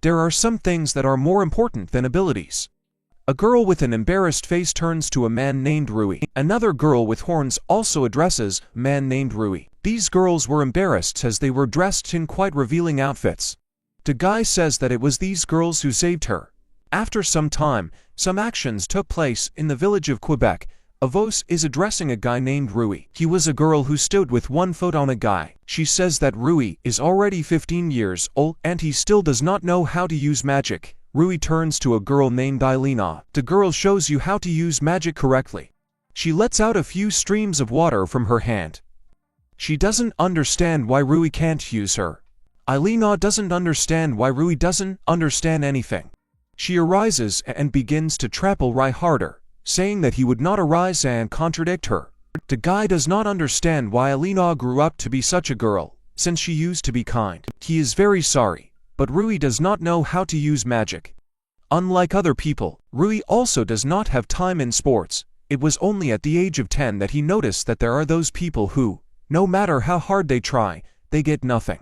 There are some things that are more important than abilities. A girl with an embarrassed face turns to a man named Rui. Another girl with horns also addresses a man named Rui. These girls were embarrassed as they were dressed in quite revealing outfits. The guy says that it was these girls who saved her. After some time, some actions took place in the village of Quebec. A voice is addressing a guy named Rui. He was a girl who stood with one foot on a guy. She says that Rui is already 15 years old and he still does not know how to use magic. Rui turns to a girl named Alina. The girl shows you how to use magic correctly. She lets out a few streams of water from her hand. She doesn't understand why Rui can't use her. Alina doesn't understand why Rui doesn't understand anything. She arises and begins to trample Rui harder, saying that he would not arise and contradict her. The guy does not understand why Alina grew up to be such a girl, since she used to be kind. He is very sorry, but Rui does not know how to use magic. Unlike other people, Rui also does not have time in sports. It was only at the age of 10 that he noticed that there are those people who, no matter how hard they try, they get nothing.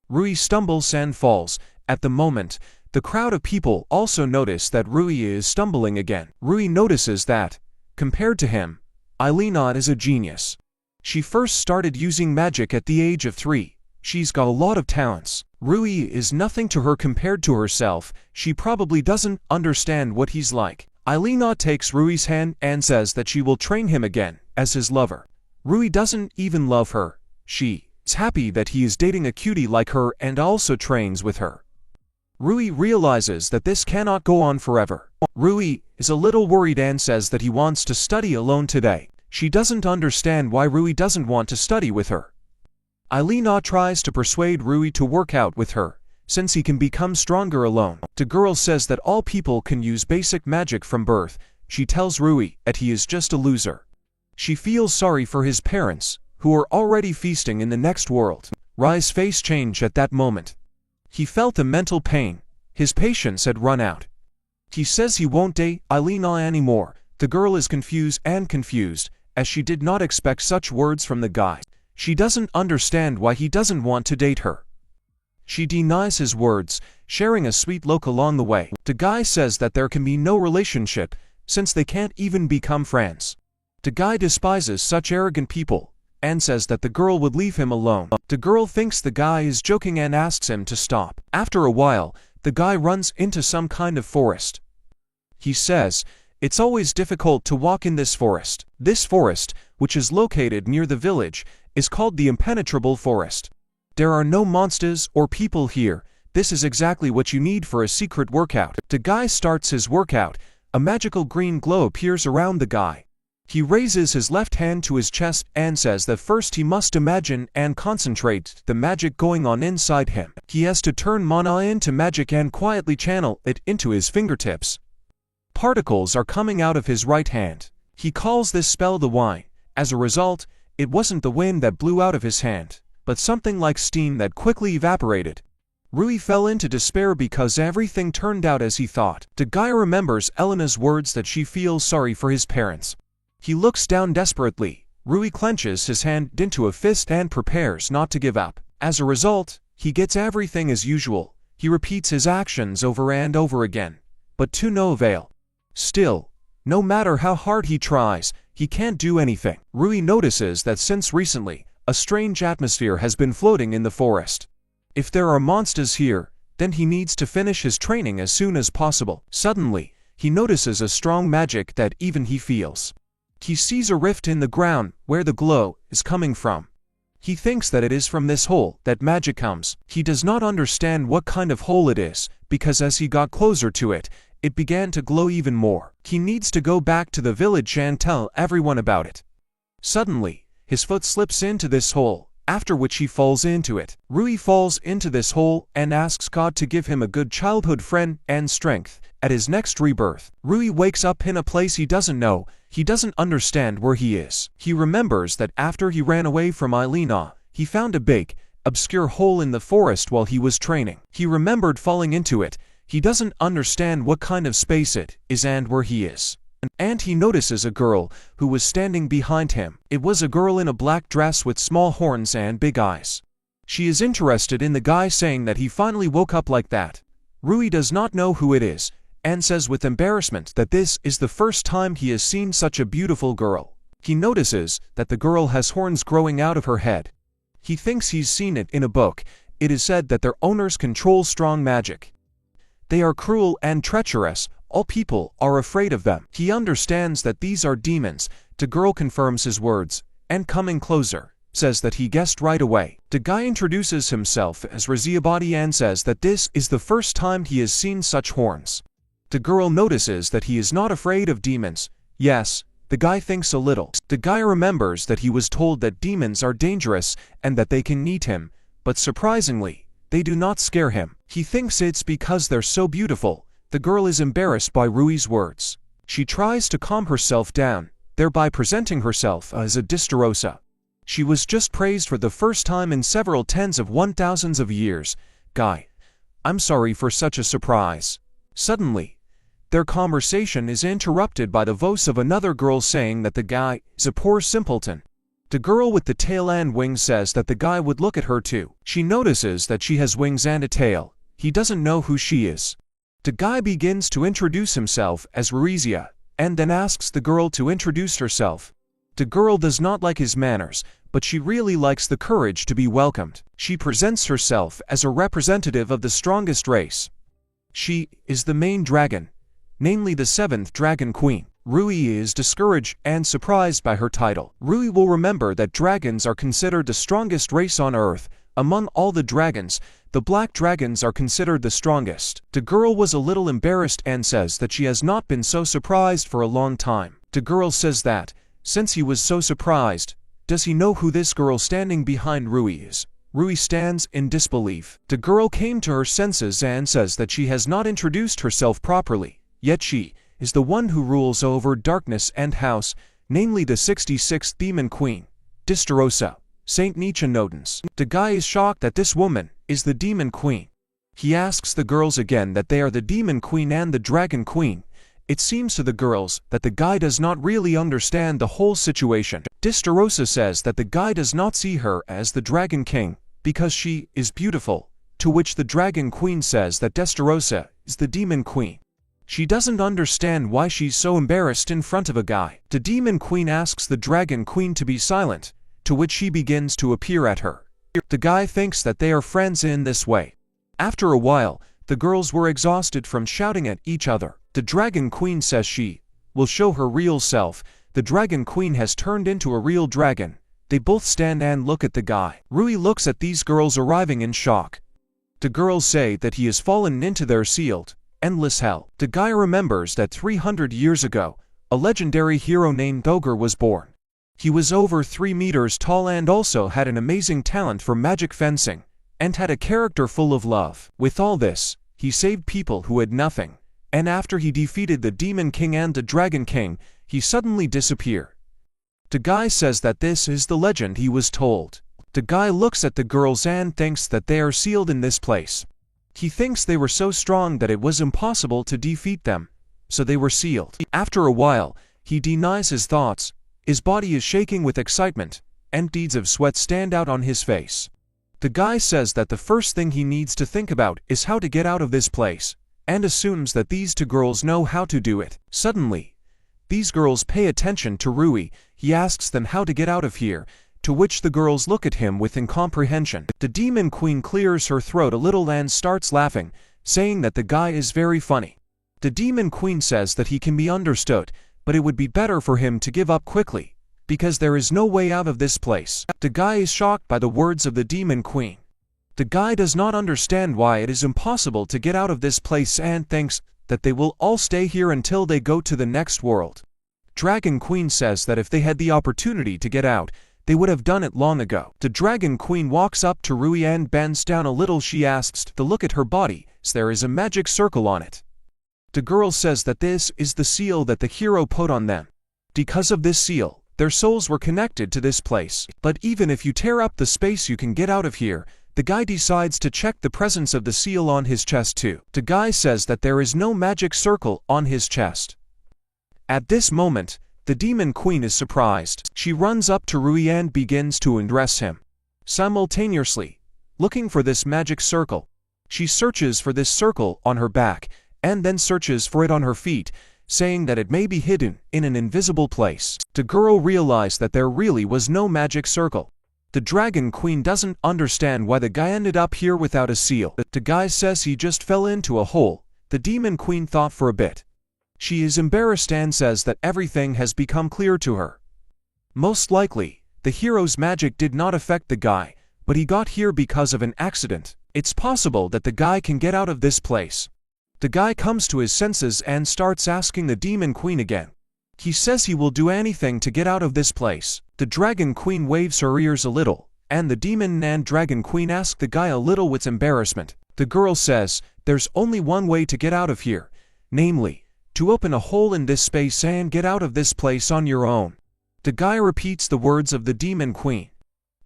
Rui stumbles and falls. At the moment, the crowd of people also notice that Rui is stumbling again. Rui notices that, compared to him, Alina is a genius. She first started using magic at the age of 3. She's got a lot of talents. Rui is nothing to her compared to herself. She probably doesn't understand what he's like. Alina takes Rui's hand and says that she will train him again as his lover. Rui doesn't even love her. She is happy that he is dating a cutie like her and also trains with her. Rui realizes that this cannot go on forever. Rui is a little worried and says that he wants to study alone today. She doesn't understand why Rui doesn't want to study with her. Alina tries to persuade Rui to work out with her, since he can become stronger alone. The girl says that all people can use basic magic from birth. She tells Rui that he is just a loser. She feels sorry for his parents, who are already feasting in the next world. Rui's face changed at that moment. He felt a mental pain. His patience had run out. He says he won't date Alina anymore. The girl is confused, as she did not expect such words from the guy. She doesn't understand why he doesn't want to date her. She denies his words, sharing a sweet look along the way. The guy says that there can be no relationship, since they can't even become friends. The guy despises such arrogant people, and says that the girl would leave him alone. The girl thinks the guy is joking and asks him to stop. After a while, the guy runs into some kind of forest. He says, "It's always difficult to walk in this forest." This forest, which is located near the village, is called the impenetrable forest. There are no monsters or people here. This is exactly what you need for a secret workout. The guy starts his workout. A magical green glow appears around the guy. He raises his left hand to his chest and says that first he must imagine and concentrate the magic going on inside him. He has to turn mana into magic and quietly channel it into his fingertips. Particles are coming out of his right hand. He calls this spell the wine. As a result, it wasn't the wind that blew out of his hand, but something like steam that quickly evaporated. Rui fell into despair because everything turned out as he thought. The guy remembers Alina's words that she feels sorry for his parents. He looks down desperately. Rui clenches his hand into a fist and prepares not to give up. As a result, he gets everything as usual. He repeats his actions over and over again, but to no avail. Still, no matter how hard he tries, he can't do anything. Rui notices that since recently, a strange atmosphere has been floating in the forest. If there are monsters here, then he needs to finish his training as soon as possible. Suddenly, he notices a strong magic that even he feels. He sees a rift in the ground where the glow is coming from. He thinks that it is from this hole that magic comes. He does not understand what kind of hole it is, because as he got closer to it, it began to glow even more. He needs to go back to the village and tell everyone about it. Suddenly, his foot slips into this hole, after which he falls into it. Rui falls into this hole and asks God to give him a good childhood friend and strength at his next rebirth. Rui wakes up in a place he doesn't know. He doesn't understand where he is. He remembers that after he ran away from Alina, he found a big, obscure hole in the forest while he was training. He remembered falling into it. He doesn't understand what kind of space it is and where he is. And he notices a girl who was standing behind him. It was a girl in a black dress with small horns and big eyes. She is interested in the guy saying that he finally woke up like that. Rui does not know who it is, and says with embarrassment that this is the first time he has seen such a beautiful girl. He notices that the girl has horns growing out of her head. He thinks he's seen it in a book. It is said that their owners control strong magic. They are cruel and treacherous. All people are afraid of them. He understands that these are demons. The girl confirms his words, and coming closer, says that he guessed right away. The guy introduces himself as Ruisha and says that this is the first time he has seen such horns. The girl notices that he is not afraid of demons. Yes, the guy thinks a little. The guy remembers that he was told that demons are dangerous and that they can eat him, but surprisingly, they do not scare him. He thinks it's because they're so beautiful. The girl is embarrassed by Rui's words. She tries to calm herself down, thereby presenting herself as a descendant. She was just praised for the first time in several tens of thousands of years. Guy, I'm sorry for such a surprise. Suddenly, their conversation is interrupted by the voice of another girl saying that the guy is a poor simpleton. The girl with the tail and wings says that the guy would look at her too. She notices that she has wings and a tail. He doesn't know who she is. The guy begins to introduce himself as Ruisha, and then asks the girl to introduce herself. The girl does not like his manners, but she really likes the courage to be welcomed. She presents herself as a representative of the strongest race. She is the main dragon, namely the 7th Dragon Queen. Rui is discouraged and surprised by her title. Rui will remember that dragons are considered the strongest race on Earth. Among all the dragons, the black dragons are considered the strongest. The girl was a little embarrassed and says that she has not been so surprised for a long time. The girl says that, since he was so surprised, does he know who this girl standing behind Rui is? Rui stands in disbelief. The girl came to her senses and says that she has not introduced herself properly. Yet she is the one who rules over darkness and house, namely the 66th Demon Queen, Descendants, Saint Nietzsche Nodens. The guy is shocked that this woman is the Demon Queen. He asks the girls again that they are the Demon Queen and the Dragon Queen. It seems to the girls that the guy does not really understand the whole situation. Descendants says that the guy does not see her as the Dragon King because she is beautiful, to which the Dragon Queen says that Descendants is the Demon Queen. She doesn't understand why she's so embarrassed in front of a guy. The Demon Queen asks the Dragon Queen to be silent, to which she begins to appear at her. The guy thinks that they are friends in this way. After a while, the girls were exhausted from shouting at each other. The Dragon Queen says she will show her real self. The Dragon Queen has turned into a real dragon. They both stand and look at the guy. Rui looks at these girls arriving in shock. The girls say that he has fallen into their sealed, endless hell. The guy remembers that 300 years ago, a legendary hero named Ogre was born. He was over 3 meters tall and also had an amazing talent for magic fencing, and had a character full of love. With all this, he saved people who had nothing, and after he defeated the Demon King and the Dragon King, he suddenly disappeared. The guy says that this is the legend he was told. The guy looks at the girls and thinks that they are sealed in this place. He thinks they were so strong that it was impossible to defeat them, so they were sealed. After a while, he denies his thoughts. His body is shaking with excitement, and beads of sweat stand out on his face. The guy says that the first thing he needs to think about is how to get out of this place, and assumes that these 2 girls know how to do it. Suddenly, these girls pay attention to Rui. He asks them how to get out of here, to which the girls look at him with incomprehension. The Demon Queen clears her throat a little and starts laughing, saying that the guy is very funny. The Demon Queen says that he can be understood, but it would be better for him to give up quickly, because there is no way out of this place. The guy is shocked by the words of the Demon Queen. The guy does not understand why it is impossible to get out of this place and thinks that they will all stay here until they go to the next world. Dragon Queen says that if they had the opportunity to get out, they would have done it long ago. The Dragon Queen walks up to Rui and bends down a little. She asks to look at her body, as there is a magic circle on it. The girl says that this is the seal that the hero put on them. Because of this seal, their souls were connected to this place. But even if you tear up the space you can get out of here. The guy decides to check the presence of the seal on his chest too. The guy says that there is no magic circle on his chest. At this moment, the Demon Queen is surprised. She runs up to Rui and begins to undress him. Simultaneously, looking for this magic circle. She searches for this circle on her back, and then searches for it on her feet, saying that it may be hidden in an invisible place. The girl realized that there really was no magic circle. The Dragon Queen doesn't understand why the guy ended up here without a seal. The guy says he just fell into a hole. The Demon Queen thought for a bit. She is embarrassed and says that everything has become clear to her. Most likely, the hero's magic did not affect the guy, but he got here because of an accident. It's possible that the guy can get out of this place. The guy comes to his senses and starts asking the Demon Queen again. He says he will do anything to get out of this place. The Dragon Queen waves her ears a little, and the Demon and Dragon Queen ask the guy a little with embarrassment. The girl says, there's only one way to get out of here, namely, to open a hole in this space and get out of this place on your own. The guy repeats the words of the Demon Queen.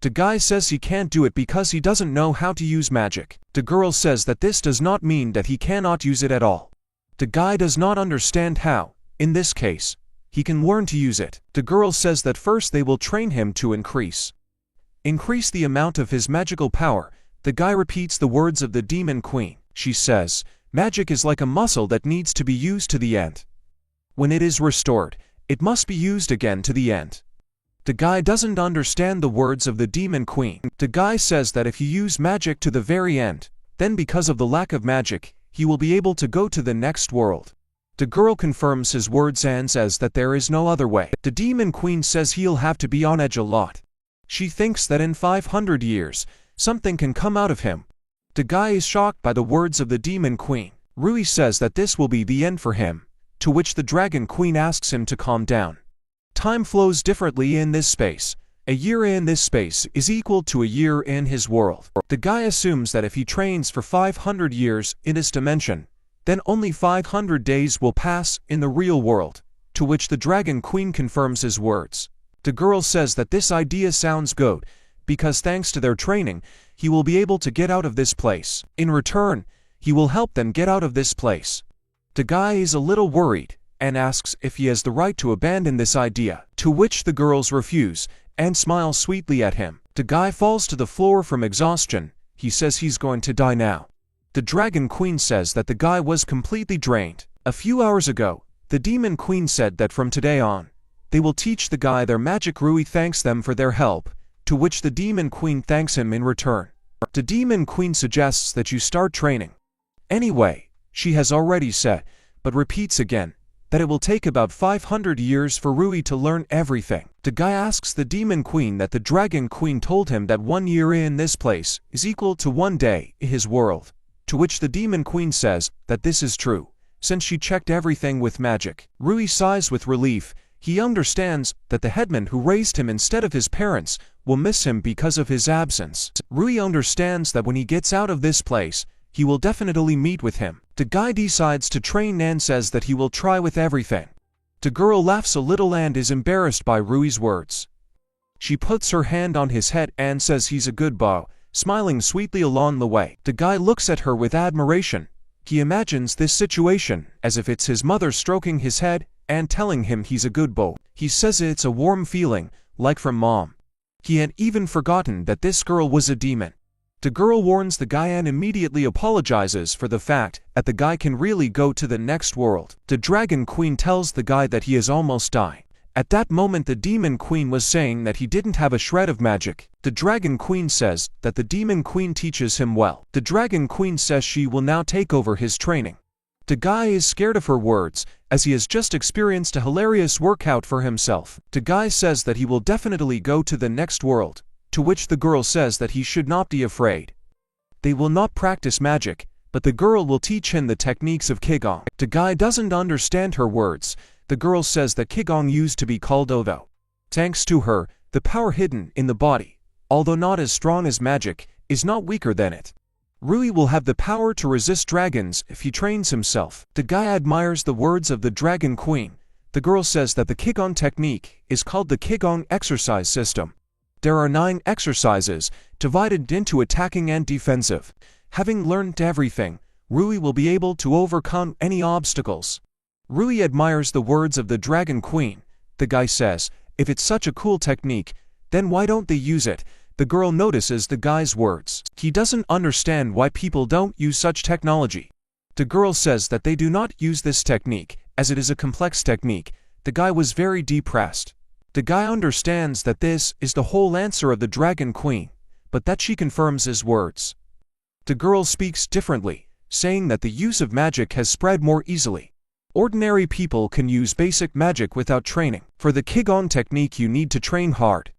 The guy says he can't do it because he doesn't know how to use magic. The girl says that this does not mean that he cannot use it at all. The guy does not understand how, in this case, he can learn to use it. The girl says that first they will train him to increase the amount of his magical power. The guy repeats the words of the Demon Queen. She says, magic is like a muscle that needs to be used to the end. When it is restored, it must be used again to the end. The guy doesn't understand the words of the Demon Queen. The guy says that if you use magic to the very end, then because of the lack of magic, he will be able to go to the next world. The girl confirms his words and says that there is no other way. The Demon Queen says he'll have to be on edge a lot. She thinks that in 500 years, something can come out of him. The guy is shocked by the words of the Demon Queen. Rui says that this will be the end for him, to which the Dragon Queen asks him to calm down. Time flows differently in this space. A year in this space is equal to a year in his world. The guy assumes that if he trains for 500 years in this dimension, then only 500 days will pass in the real world, to which the Dragon Queen confirms his words. The girl says that this idea sounds good, because thanks to their training, he will be able to get out of this place. In return, he will help them get out of this place. The guy is a little worried, and asks if he has the right to abandon this idea, to which the girls refuse, and smile sweetly at him. The guy falls to the floor from exhaustion. He says he's going to die now. The Dragon Queen says that the guy was completely drained. A few hours ago, the Demon Queen said that from today on, they will teach the guy their magic. Rui thanks them for their help, to which the Demon Queen thanks him in return. The Demon Queen suggests that you start training. Anyway, she has already said, but repeats again, that it will take about 500 years for Rui to learn everything. The guy asks the Demon Queen that the Dragon Queen told him that 1 year in this place is equal to 1 day in his world, to which the Demon Queen says that this is true, since she checked everything with magic. Rui sighs with relief. He understands that the headman who raised him instead of his parents will miss him because of his absence. Rui understands that when he gets out of this place, he will definitely meet with him. The guy decides to train and says that he will try with everything. The girl laughs a little and is embarrassed by Rui's words. She puts her hand on his head and says he's a good boy, smiling sweetly along the way. The guy looks at her with admiration. He imagines this situation as if it's his mother stroking his head and telling him he's a good boy. He says it's a warm feeling, like from mom. He had even forgotten that this girl was a demon. The girl warns the guy and immediately apologizes for the fact that the guy can really go to the next world. The Dragon Queen tells the guy that he has almost died. At that moment the Demon Queen was saying that he didn't have a shred of magic. The Dragon Queen says that the Demon Queen teaches him well. The Dragon Queen says she will now take over his training. The guy is scared of her words, as he has just experienced a hilarious workout for himself. The guy says that he will definitely go to the next world, to which the girl says that he should not be afraid. They will not practice magic, but the girl will teach him the techniques of Qigong. The guy doesn't understand her words. The girl says that Qigong used to be called Odo. Thanks to her, the power hidden in the body, although not as strong as magic, is not weaker than it. Rui will have the power to resist dragons if he trains himself. The guy admires the words of the Dragon Queen. The girl says that the Qigong technique is called the Qigong exercise system. There are 9 exercises, divided into attacking and defensive. Having learned everything, Rui will be able to overcome any obstacles. Rui admires the words of the Dragon Queen. The guy says, if it's such a cool technique, then why don't they use it? The The girl notices the guy's words. He doesn't understand why people don't use such technology. The girl says that they do not use this technique, as it is a complex technique. The guy was very depressed. The guy understands that this is the whole answer of the Dragon Queen, but that she confirms his words. The girl speaks differently, saying that the use of magic has spread more easily. Ordinary people can use basic magic without training. For the Qigong technique you need to train hard.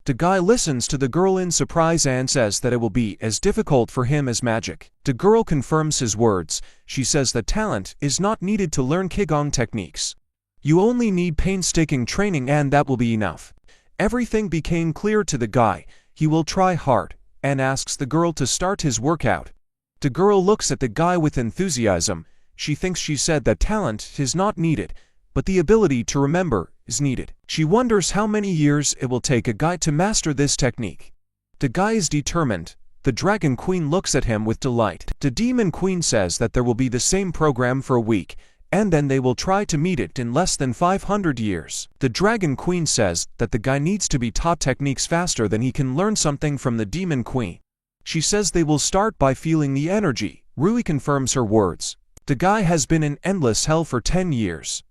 The guy listens to the girl in surprise and says that it will be as difficult for him as magic. The girl confirms his words. She says that talent is not needed to learn Qigong techniques. You only need painstaking training and that will be enough. Everything became clear to the guy. He will try hard, and asks the girl to start his workout. The girl looks at the guy with enthusiasm. She thinks she said that talent is not needed, but the ability to remember is needed. She wonders how many years it will take a guy to master this technique. The guy is determined. The Dragon Queen looks at him with delight. The Demon Queen says that there will be the same program for a week, and then they will try to meet it in less than 500 years. The Dragon Queen says that the guy needs to be taught techniques faster than he can learn something from the Demon Queen. She says they will start by feeling the energy. Rui confirms her words. The guy has been in endless hell for 10 years.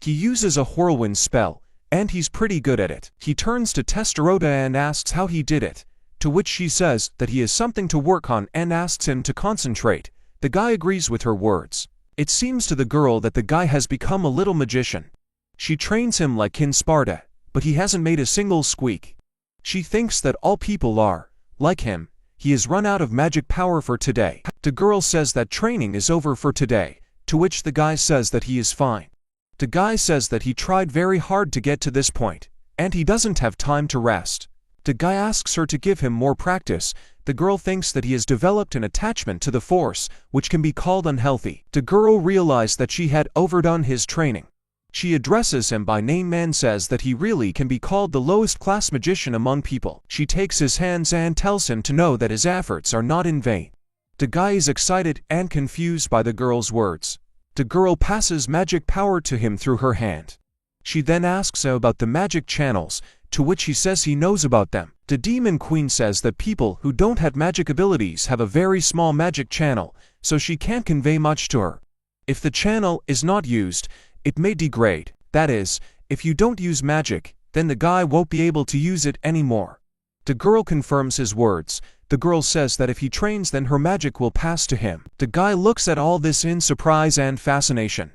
He uses a whirlwind spell, and he's pretty good at it. He turns to Testaroda and asks how he did it, to which she says that he has something to work on and asks him to concentrate. The guy agrees with her words. It seems to the girl that the guy has become a little magician. She trains him like in Sparta, but he hasn't made a single squeak. She thinks that all people are like him. He has run out of magic power for today. The girl says that training is over for today, to which the guy says that he is fine. The guy says that he tried very hard to get to this point, and he doesn't have time to rest. The guy asks her to give him more practice. The girl thinks that he has developed an attachment to the force, which can be called unhealthy. The girl realized that she had overdone his training. She addresses him by name and says that he really can be called the lowest class magician among people. She takes his hands and tells him to know that his efforts are not in vain. The guy is excited and confused by the girl's words. The girl passes magic power to him through her hand. She then asks him about the magic channels, to which he says he knows about them. The Demon Queen says that people who don't have magic abilities have a very small magic channel, so she can't convey much to her. If the channel is not used, it may degrade. That is, if you don't use magic, then the guy won't be able to use it anymore. The girl confirms his words. The girl says that if he trains then her magic will pass to him. The guy looks at all this in surprise and fascination.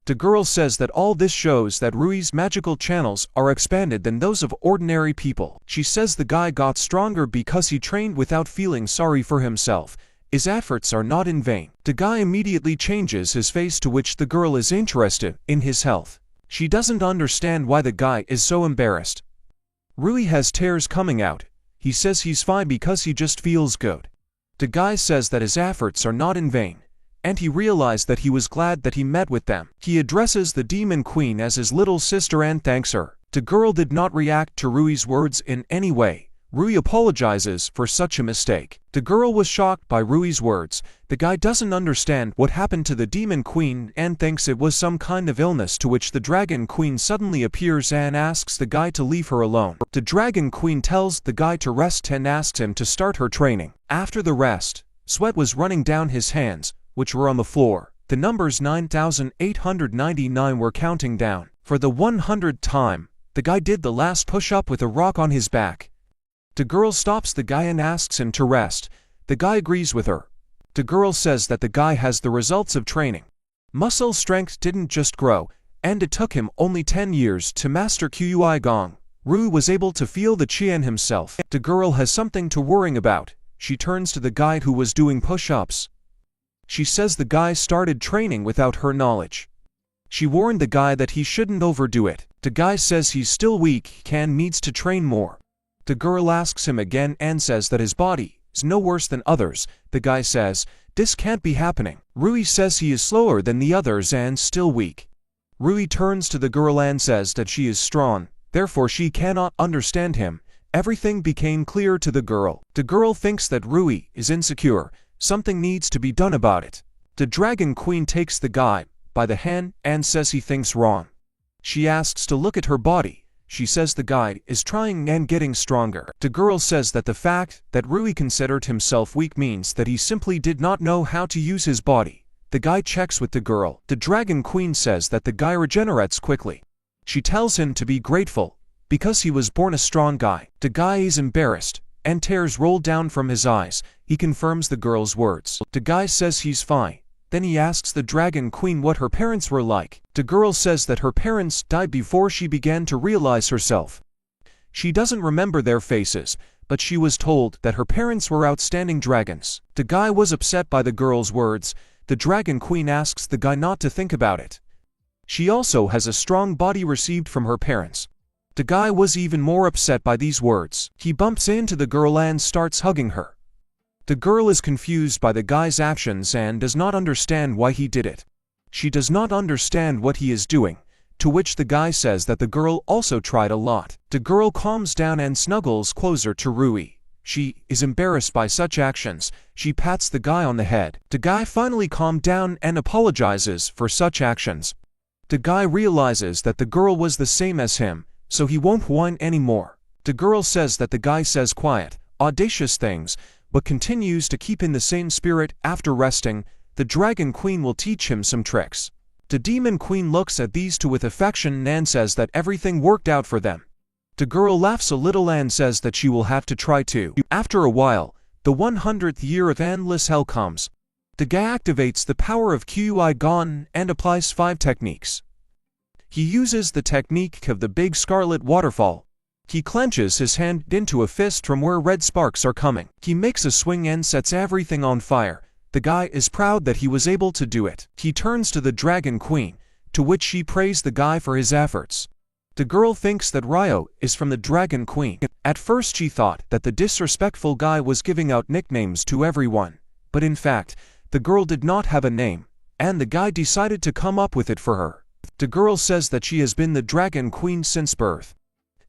The girl says that all this shows that Rui's magical channels are expanded than those of ordinary people. She says the guy got stronger because he trained without feeling sorry for himself. His efforts are not in vain. The guy immediately changes his face, to which the girl is interested in his health. She doesn't understand why the guy is so embarrassed. Rui has tears coming out. He says he's fine because he just feels good. The guy says that his efforts are not in vain, and he realized that he was glad that he met with them. He addresses the Demon Queen as his little sister and thanks her. The girl did not react to Rui's words in any way. Rui apologizes for such a mistake. The girl was shocked by Rui's words. The guy doesn't understand what happened to the Demon Queen and thinks it was some kind of illness, to which the Dragon Queen suddenly appears and asks the guy to leave her alone. The Dragon Queen tells the guy to rest and asks him to start her training. After the rest, sweat was running down his hands, which were on the floor. The numbers 9,899 were counting down. For the 100th time, the guy did the last push-up with a rock on his back. The girl stops the guy and asks him to rest. The guy agrees with her. The girl says that the guy has the results of training. Muscle strength didn't just grow, and it took him only 10 years to master Kui Gong. Rui was able to feel the Qian himself. The girl has something to worry about. She turns to the guy who was doing push-ups. She says the guy started training without her knowledge. She warned the guy that he shouldn't overdo it. The guy says he's still weak and needs to train more. The girl asks him again and says that his body is no worse than others. The guy says, this can't be happening. Rui says he is slower than the others and still weak. Rui turns to the girl and says that she is strong, therefore she cannot understand him. Everything became clear to the girl. The girl thinks that Rui is insecure. Something needs to be done about it. The Dragon Queen takes the guy by the hand and says he thinks wrong. She asks to look at her body. She says the guy is trying and getting stronger. The girl says that the fact that Rui considered himself weak means that he simply did not know how to use his body. The guy checks with the girl. The Dragon Queen says that the guy regenerates quickly. She tells him to be grateful, because he was born a strong guy. The guy is embarrassed, and tears roll down from his eyes. He confirms the girl's words. The guy says he's fine. Then he asks the Dragon Queen what her parents were like. The girl says that her parents died before she began to realize herself. She doesn't remember their faces, but she was told that her parents were outstanding dragons. The guy was upset by the girl's words. The Dragon Queen asks the guy not to think about it. She also has a strong body received from her parents. The guy was even more upset by these words. He bumps into the girl and starts hugging her. The girl is confused by the guy's actions and does not understand why he did it. She does not understand what he is doing, to which the guy says that the girl also tried a lot. The girl calms down and snuggles closer to Rui. She is embarrassed by such actions. She pats the guy on the head. The guy finally calmed down and apologizes for such actions. The guy realizes that the girl was the same as him, so he won't whine anymore. The girl says that the guy says quiet, audacious things, but continues to keep in the same spirit. After resting, the Dragon Queen will teach him some tricks. The Demon Queen looks at these two with affection and says that everything worked out for them. The girl laughs a little and says that she will have to try too. After a while, the 100th year of endless hell comes. The guy activates the power of Qui-Gon and applies 5 techniques. He uses the technique of the big scarlet waterfall. He clenches his hand into a fist from where red sparks are coming. He makes a swing and sets everything on fire. The guy is proud that he was able to do it. He turns to the Dragon Queen, to which she praised the guy for his efforts. The girl thinks that Ryo is from the Dragon Queen. At first she thought that the disrespectful guy was giving out nicknames to everyone, but in fact, the girl did not have a name, and the guy decided to come up with it for her. The girl says that she has been the Dragon Queen since birth.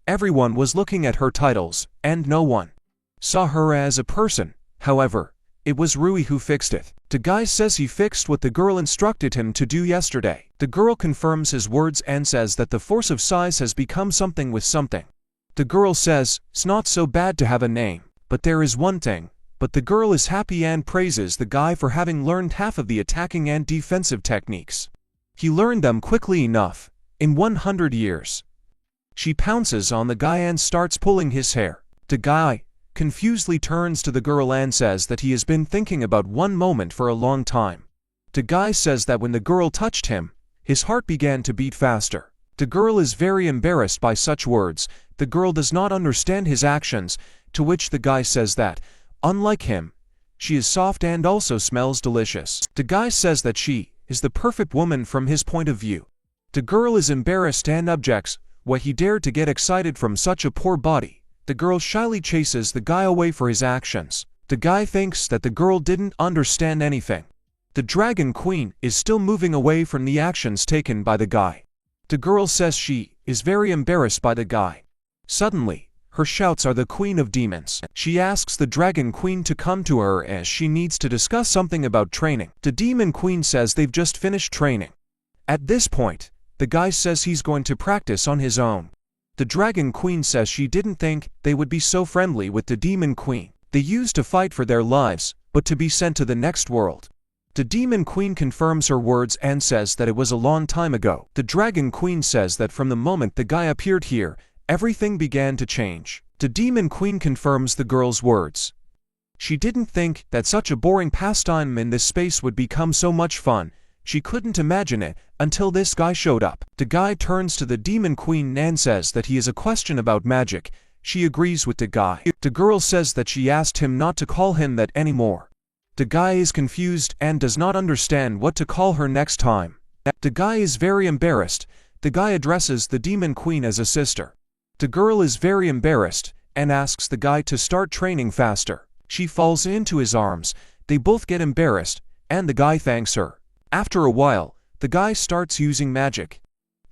Everyone was looking at her titles, and no one saw her as a person. However, it was Rui who fixed it. The guy says he fixed what the girl instructed him to do yesterday. The girl confirms his words and says that the force of size has become something with something. The girl says, it's not so bad to have a name, but there is one thing. But the girl is happy and praises the guy for having learned half of the attacking and defensive techniques. He learned them quickly enough, in 100 years. She pounces on the guy and starts pulling his hair. The guy confusedly turns to the girl and says that he has been thinking about one moment for a long time. The guy says that when the girl touched him, his heart began to beat faster. The girl is very embarrassed by such words. The girl does not understand his actions, to which the guy says that, unlike him, she is soft and also smells delicious. The guy says that she is the perfect woman from his point of view. The girl is embarrassed and objects why he dared to get excited from such a poor body. The girl shyly chases the guy away for his actions. The guy thinks that the girl didn't understand anything. The Dragon Queen is still moving away from the actions taken by the guy. The girl says she is very embarrassed by the guy. Suddenly, her shouts are the Queen of Demons. She asks the Dragon Queen to come to her as she needs to discuss something about training. The Demon Queen says they've just finished training. At this point, the guy says he's going to practice on his own. The Dragon Queen says she didn't think they would be so friendly with the Demon Queen. They used to fight for their lives, but to be sent to the next world. The Demon Queen confirms her words and says that it was a long time ago. The Dragon Queen says that from the moment the guy appeared here, everything began to change. The Demon Queen confirms the girl's words. She didn't think that such a boring pastime in this space would become so much fun. She couldn't imagine it until this guy showed up. The guy turns to the Demon Queen and says that he has a question about magic. She agrees with the guy. The girl says that she asked him not to call him that anymore. The guy is confused and does not understand what to call her next time. The guy is very embarrassed. The guy addresses the Demon Queen as a sister. The girl is very embarrassed and asks the guy to start training faster. She falls into his arms. They both get embarrassed, and the guy thanks her. After a while, the guy starts using magic.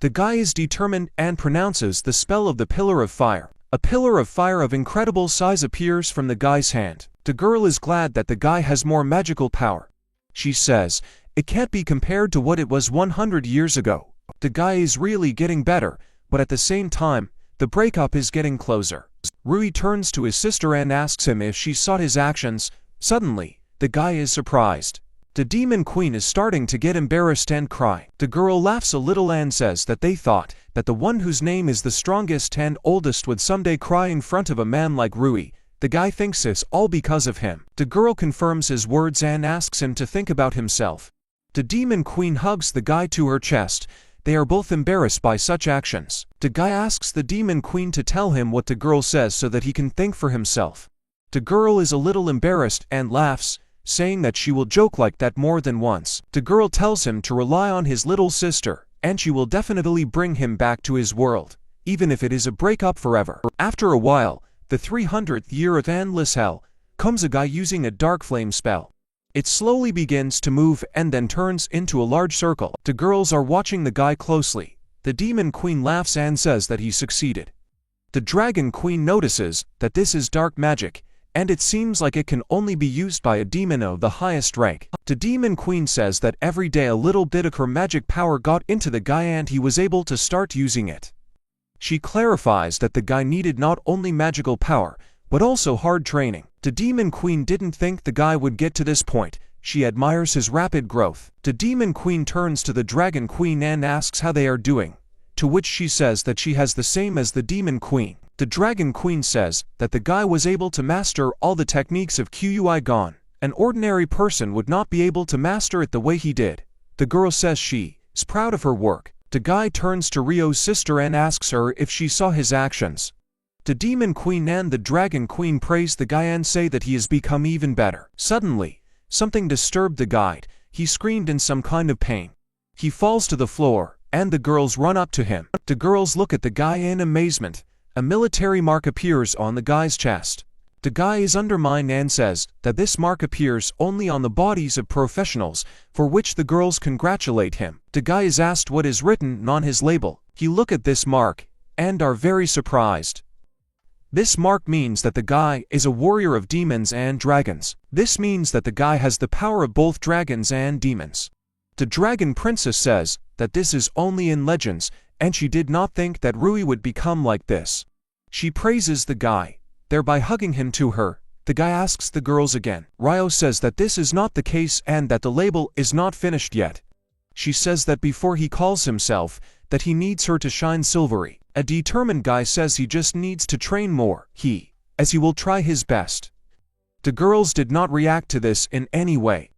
The guy is determined and pronounces the spell of the Pillar of Fire. A pillar of fire of incredible size appears from the guy's hand. The girl is glad that the guy has more magical power. She says, it can't be compared to what it was 100 years ago. The guy is really getting better, but at the same time, The breakup is getting closer. Rui turns to his sister and asks him if she saw his actions. Suddenly, the guy is surprised. The demon queen is starting to get embarrassed and cry. The girl laughs a little and says that they thought that the one whose name is the strongest and oldest would someday cry in front of a man like Rui. The guy thinks it's all because of him. The girl confirms his words and asks him to think about himself. The demon queen hugs the guy to her chest. They are both embarrassed by such actions. The guy asks the demon queen to tell him what the girl says so that he can think for himself. The girl is a little embarrassed and laughs, saying that she will joke like that more than once. The girl tells him to rely on his little sister, and she will definitely bring him back to his world, even if it is a breakup forever. After a while, the 300th year of endless hell, comes a guy using a dark flame spell. It slowly begins to move and then turns into a large circle. The girls are watching the guy closely. The demon queen laughs and says that he succeeded. The dragon queen notices that this is dark magic, and it seems like it can only be used by a demon of the highest rank. The demon queen says that every day a little bit of her magic power got into the guy and he was able to start using it. She clarifies that the guy needed not only magical power, but also hard training. The demon queen didn't think the guy would get to this point. She admires his rapid growth. The demon queen turns to the dragon queen and asks how they are doing, to which she says that she has the same as the demon queen. The dragon queen says that the guy was able to master all the techniques of Kui Gon. An ordinary person would not be able to master it the way he did. The girl says she is proud of her work. The guy turns to Rio's sister and asks her if she saw his actions. The demon queen and the dragon queen praise the guy and say that he has become even better. Suddenly, something disturbed the guide. He screamed in some kind of pain. He falls to the floor, and the girls run up to him. The girls look at the guy in amazement. A military mark appears on the guy's chest. The guy is undermined and says that this mark appears only on the bodies of professionals, for which the girls congratulate him. The guy is asked what is written on his label. He look at this mark and are very surprised. This mark means that the guy is a warrior of demons and dragons. This means that the guy has the power of both dragons and demons. The dragon princess says that this is only in legends, and she did not think that Rui would become like this. She praises the guy, thereby hugging him to her. The guy asks the girls again. Rio says that this is not the case and that the label is not finished yet. She says that before he calls himself, that he needs her to shine silvery. A determined guy says he just needs to train more, as he will try his best. The girls did not react to this in any way.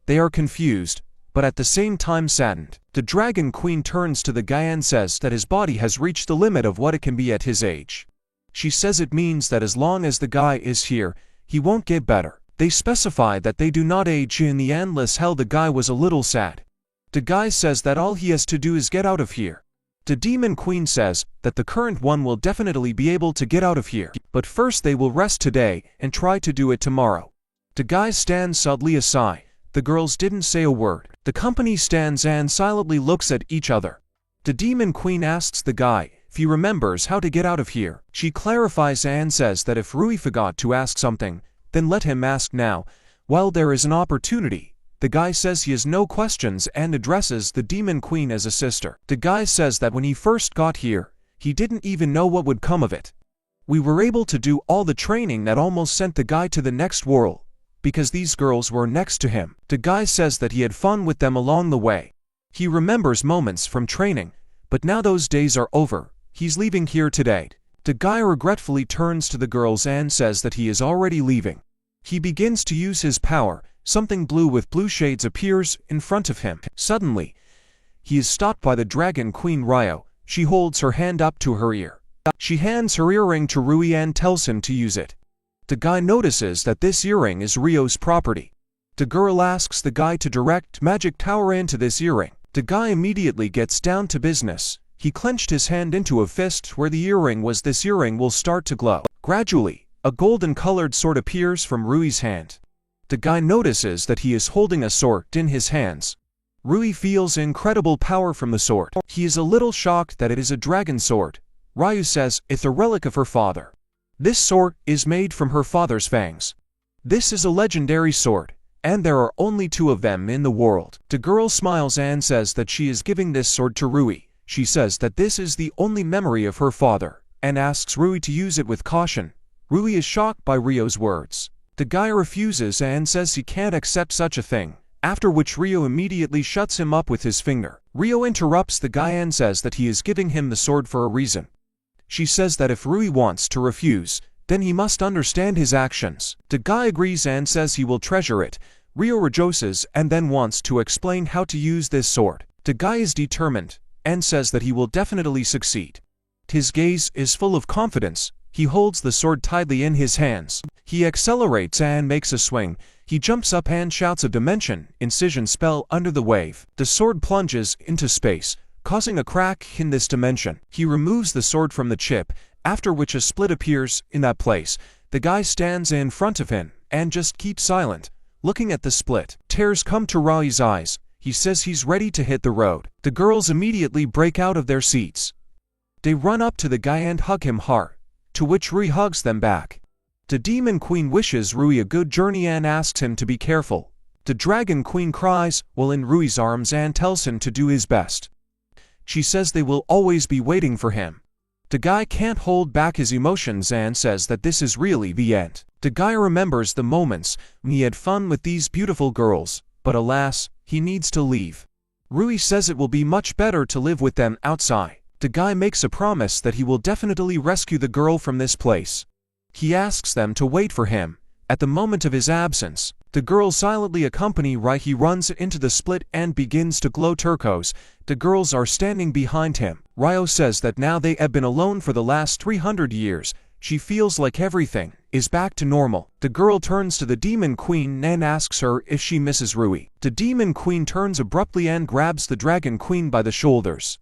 They are confused, but at the same time saddened. The dragon queen turns to the guy and says that his body has reached the limit of what it can be at his age. She says it means that as long as the guy is here, he won't get better. They specify that they do not age in the endless hell. The guy was a little sad. The guy says that all he has to do is get out of here. The demon queen says that the current one will definitely be able to get out of here, but first they will rest today and try to do it tomorrow. The guy stands sadly aside. The girls didn't say a word. The company stands and silently looks at each other. The demon queen asks the guy if he remembers how to get out of here. She clarifies and says that if Rui forgot to ask something, then let him ask now, while there is an opportunity. The guy says he has no questions and addresses the demon queen as a sister. The guy says that when he first got here, he didn't even know what would come of it. We were able to do all the training that almost sent the guy to the next world, because these girls were next to him. The guy says that he had fun with them along the way. He remembers moments from training, but now those days are over. He's leaving here today. The guy regretfully turns to the girls and says that he is already leaving. He begins to use his power. Something blue with blue shades appears in front of him. Suddenly, he is stopped by the dragon queen Rio. She holds her hand up to her ear. She hands her earring to Rui and tells him to use it. The guy notices that this earring is Rio's property. The girl asks the guy to direct magic power into this earring. The guy immediately gets down to business. He clenched his hand into a fist where the earring was. This earring will start to glow. Gradually, a golden-colored sword appears from Rui's hand. The guy notices that he is holding a sword in his hands. Rui feels incredible power from the sword. He is a little shocked that it is a dragon sword. Ryu says it's a relic of her father. This sword is made from her father's fangs. This is a legendary sword, and there are only 2 of them in the world. The girl smiles and says that she is giving this sword to Rui. She says that this is the only memory of her father, and asks Rui to use it with caution. Rui is shocked by Rio's words. The guy refuses and says he can't accept such a thing, after which Rio immediately shuts him up with his finger. Rio interrupts the guy and says that he is giving him the sword for a reason. She says that if Rui wants to refuse, then he must understand his actions. The guy agrees and says he will treasure it. Rio rejoices and then wants to explain how to use this sword. The guy is determined and says that he will definitely succeed. His gaze is full of confidence. He holds the sword tightly in his hands. He accelerates and makes a swing. He jumps up and shouts a dimension incision spell under the wave. The sword plunges into space, causing a crack in this dimension. He removes the sword from the chip, after which a split appears in that place. The guy stands in front of him and just keeps silent, looking at the split. Tears come to Rui's eyes. He says he's ready to hit the road. The girls immediately break out of their seats. They run up to the guy and hug him hard, to which Rui hugs them back. The Demon Queen wishes Rui a good journey and asks him to be careful. The Dragon Queen cries while in Rui's arms and tells him to do his best. She says they will always be waiting for him. The guy can't hold back his emotions and says that this is really the end. The guy remembers the moments when he had fun with these beautiful girls, but alas, he needs to leave. Rui says it will be much better to live with them outside. The guy makes a promise that he will definitely rescue the girl from this place. He asks them to wait for him. At the moment of his absence, the girls silently accompany Rui. He runs into the split and begins to glow turquoise. The girls are standing behind him. Rio says that now they have been alone for the last 300 years. She feels like everything is back to normal. The girl turns to the Demon Queen and asks her if she misses Rui. The Demon Queen turns abruptly and grabs the Dragon Queen by the shoulders.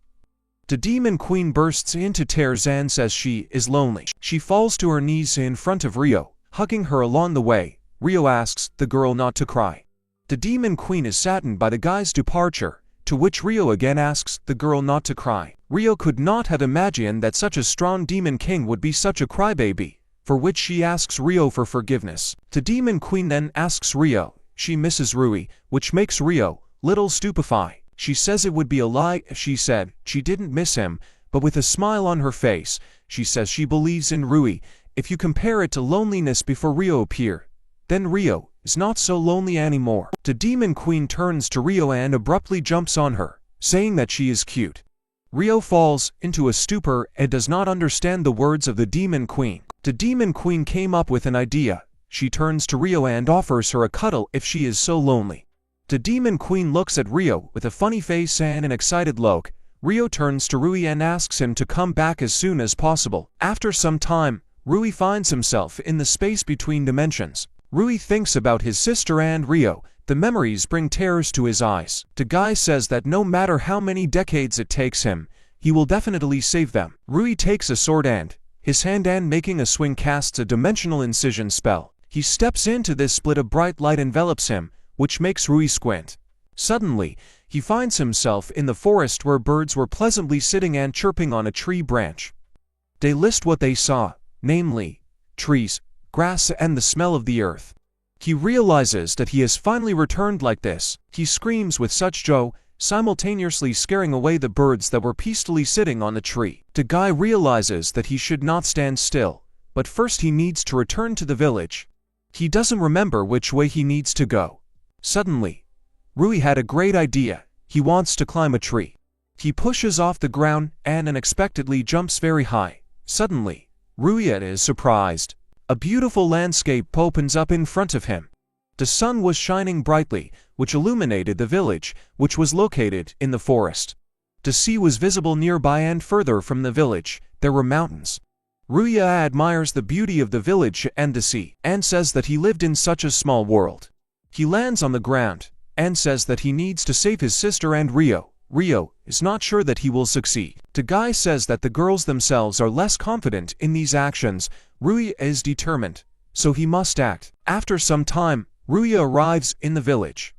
The Demon Queen bursts into tears and says she is lonely. She falls to her knees in front of Rio, hugging her along the way. Rio asks the girl not to cry. The Demon Queen is saddened by the guy's departure, to which Rio again asks the girl not to cry. Rio could not have imagined that such a strong Demon King would be such a crybaby, for which she asks Rio for forgiveness. The Demon Queen then asks Rio she misses Rui, which makes Rio little stupefied. She says it would be a lie if she said she didn't miss him, but with a smile on her face, she says she believes in Rui. If you compare it to loneliness before Rio appeared, then Rio is not so lonely anymore. The Demon Queen turns to Rio and abruptly jumps on her, saying that she is cute. Rio falls into a stupor and does not understand the words of the Demon Queen. The Demon Queen came up with an idea. She turns to Rio and offers her a cuddle if she is so lonely. The Demon Queen looks at Rio with a funny face and an excited look. Rio turns to Rui and asks him to come back as soon as possible. After some time, Rui finds himself in the space between dimensions. Rui thinks about his sister and Rio. The memories bring tears to his eyes. The guy says that no matter how many decades it takes him, he will definitely save them. Rui takes a sword and his hand and making a swing casts a dimensional incision spell. He steps into this split. A bright light envelops him, which makes Rui squint. Suddenly, he finds himself in the forest where birds were pleasantly sitting and chirping on a tree branch. They list what they saw, namely, trees, grass and the smell of the earth. He realizes that he has finally returned like this. He screams with such joy, simultaneously scaring away the birds that were peacefully sitting on the tree. The guy realizes that he should not stand still, but first he needs to return to the village. He doesn't remember which way he needs to go. Suddenly, Rui had a great idea. He wants to climb a tree. He pushes off the ground and unexpectedly jumps very high. Suddenly, Rui is surprised. A beautiful landscape opens up in front of him. The sun was shining brightly, which illuminated the village, which was located in the forest. The sea was visible nearby and further from the village, there were mountains. Rui admires the beauty of the village and the sea, and says that he lived in such a small world. He lands on the ground, and says that he needs to save his sister and Rio. Rio is not sure that he will succeed. The guy says that the girls themselves are less confident in these actions. Rui is determined, so he must act. After some time, Rui arrives in the village.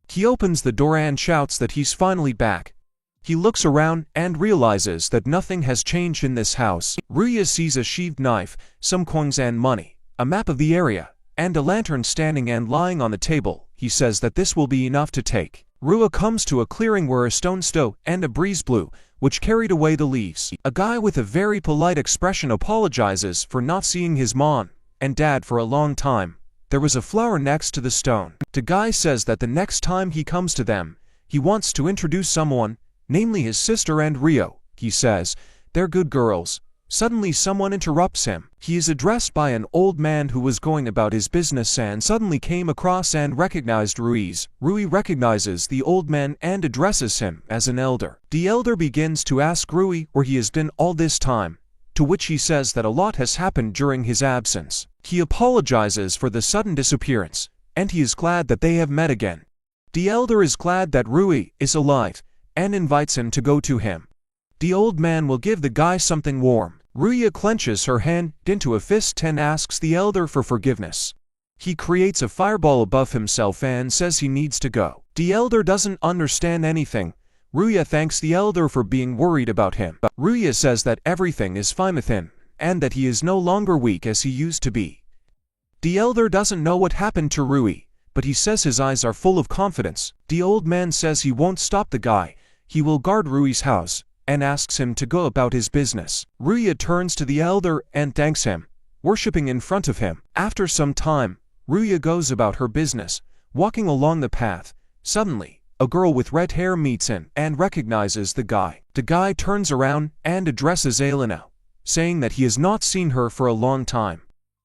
He opens the door and shouts that he's finally back. He looks around and realizes that nothing has changed in this house. Rui sees a sheathed knife, some coins and money, a map of the area, and a lantern standing and lying on the table. He says that this will be enough to take. Rui comes to a clearing where a stone stove and a breeze blew, which carried away the leaves. A guy with a very polite expression apologizes for not seeing his mom and dad for a long time. There was a flower next to the stone. The guy says that the next time he comes to them, he wants to introduce someone, namely his sister and Rio. He says, "They're good girls." Suddenly someone interrupts him. He is addressed by an old man who was going about his business and suddenly came across and recognized Ruiz. Rui recognizes the old man and addresses him as an elder. The elder begins to ask Rui where he has been all this time, to which he says that a lot has happened during his absence. He apologizes for the sudden disappearance, and he is glad that they have met again. The elder is glad that Rui is alive, and invites him to go to him. The old man will give the guy something warm. Ruia clenches her hand into a fist and asks the elder for forgiveness. He creates a fireball above himself and says he needs to go. The elder doesn't understand anything. Ruia thanks the elder for being worried about him. Ruia says that everything is fine with him, and that he is no longer weak as he used to be. The elder doesn't know what happened to Rui, but he says his eyes are full of confidence. The old man says he won't stop the guy. He will guard Rui's house, and asks him to go about his business. Ruia turns to the elder and thanks him, worshipping in front of him. After some time, Ruia goes about her business, walking along the path. Suddenly, a girl with red hair meets him and recognizes the guy. The guy turns around and addresses Alina, saying that he has not seen her for a long time.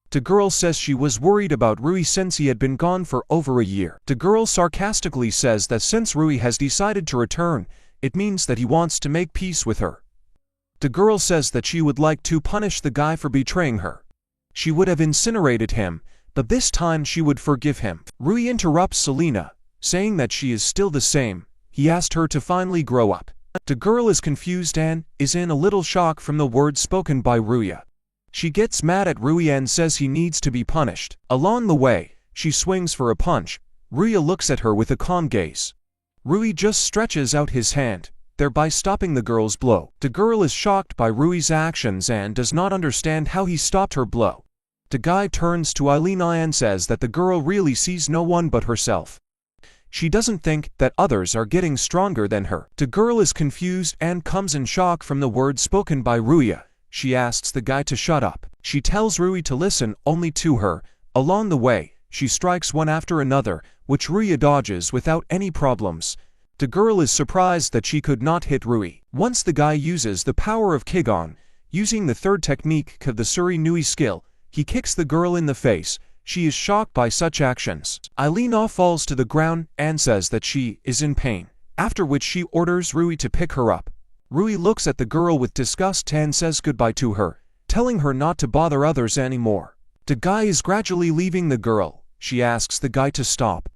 The girl says she was worried about Rui since he had been gone for over a year. The girl sarcastically says that since Rui has decided to return, it means that he wants to make peace with her. The girl says that she would like to punish the guy for betraying her. She would have incinerated him, but this time she would forgive him. Rui interrupts Alina, saying that she is still the same. He asked her to finally grow up. The girl is confused and is in a little shock from the words spoken by Ruia. She gets mad at Rui and says he needs to be punished. Along the way, she swings for a punch. Ruia looks at her with a calm gaze. Rui just stretches out his hand, thereby stopping the girl's blow. The girl is shocked by Rui's actions and does not understand how he stopped her blow. The guy turns to Alina and says that the girl really sees no one but herself. She doesn't think that others are getting stronger than her. The girl is confused and comes in shock from the words spoken by Ruia. She asks the guy to shut up. She tells Rui to listen only to her. Along the way, she strikes one after another, which Ruia dodges without any problems. The girl is surprised that she could not hit Rui. Once the guy uses the power of Kigon, using the third technique of the Suri Nui skill, he kicks the girl in the face. She is shocked by such actions. Alina falls to the ground and says that she is in pain, after which she orders Rui to pick her up. Rui looks at the girl with disgust and says goodbye to her, telling her not to bother others anymore. The guy is gradually leaving the girl. She asks the guy to stop.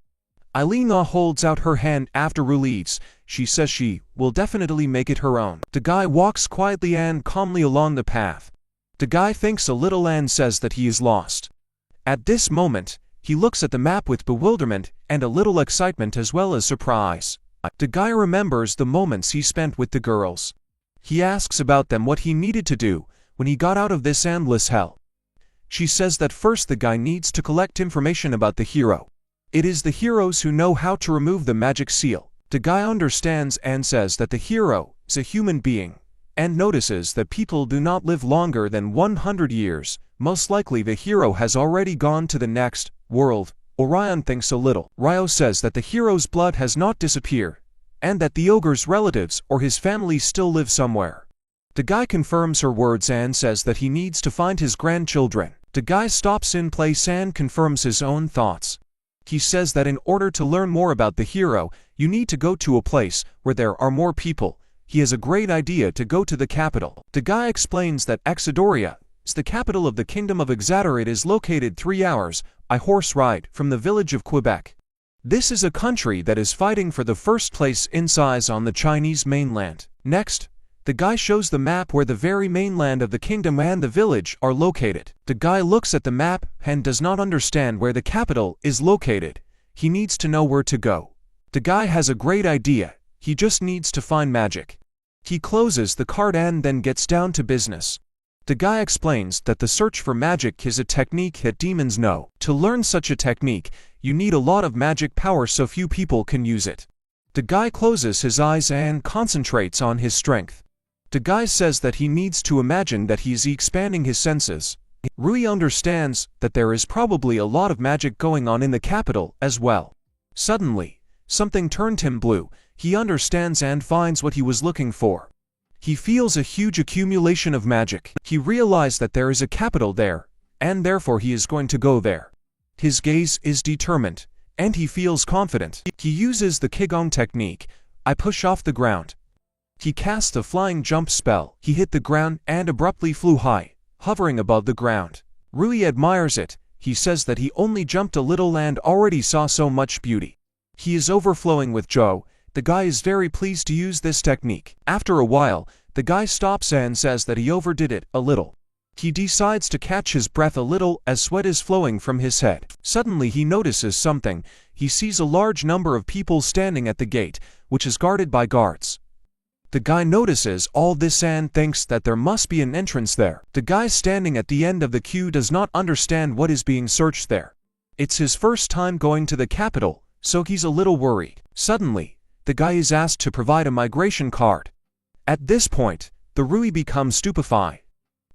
Alina holds out her hand after Rui leaves. She says she will definitely make it her own. The guy walks quietly and calmly along the path. The guy thinks a little and says that he is lost. At this moment, he looks at the map with bewilderment and a little excitement as well as surprise. The guy remembers the moments he spent with the girls. He asks about them what he needed to do when he got out of this endless hell. She says that first the guy needs to collect information about the hero. It is the heroes who know how to remove the magic seal. The guy understands and says that the hero is a human being, and notices that people do not live longer than 100 years. Most likely the hero has already gone to the next world. Orion thinks a little. Ryo says that the hero's blood has not disappeared, and that the ogre's relatives or his family still live somewhere. The guy confirms her words and says that he needs to find his grandchildren. The guy stops in place and confirms his own thoughts. He says that in order to learn more about the hero, you need to go to a place where there are more people. He has a great idea to go to the capital. The guy explains that Exodoria is the capital of the kingdom of Exodoria. It is located 3 hours by horse ride from the village of Quebec. This is a country that is fighting for the first place in size on the Chinese mainland. Next, the guy shows the map where the very mainland of the kingdom and the village are located. The guy looks at the map and does not understand where the capital is located. He needs to know where to go. The guy has a great idea. He just needs to find magic. He closes the card and then gets down to business. The guy explains that the search for magic is a technique that demons know. To learn such a technique, you need a lot of magic power so few people can use it. The guy closes his eyes and concentrates on his strength. The guy says that he needs to imagine that he is expanding his senses. Rui understands that there is probably a lot of magic going on in the capital as well. Suddenly, something turned him blue. He understands and finds what he was looking for. He feels a huge accumulation of magic. He realized that there is a capital there, and therefore he is going to go there. His gaze is determined, and he feels confident. He uses the Qigong technique. I push off the ground. He cast a flying jump spell. He hit the ground and abruptly flew high, hovering above the ground. Rui admires it. He says that he only jumped a little and already saw so much beauty. He is overflowing with joy. The guy is very pleased to use this technique. After a while, the guy stops and says that he overdid it a little. He decides to catch his breath a little as sweat is flowing from his head. Suddenly he notices something. He sees a large number of people standing at the gate, which is guarded by guards. The guy notices all this and thinks that there must be an entrance there. The guy standing at the end of the queue does not understand what is being searched there. It's his first time going to the capital, so he's a little worried. Suddenly, the guy is asked to provide a migration card. At this point, the Rui becomes stupefied.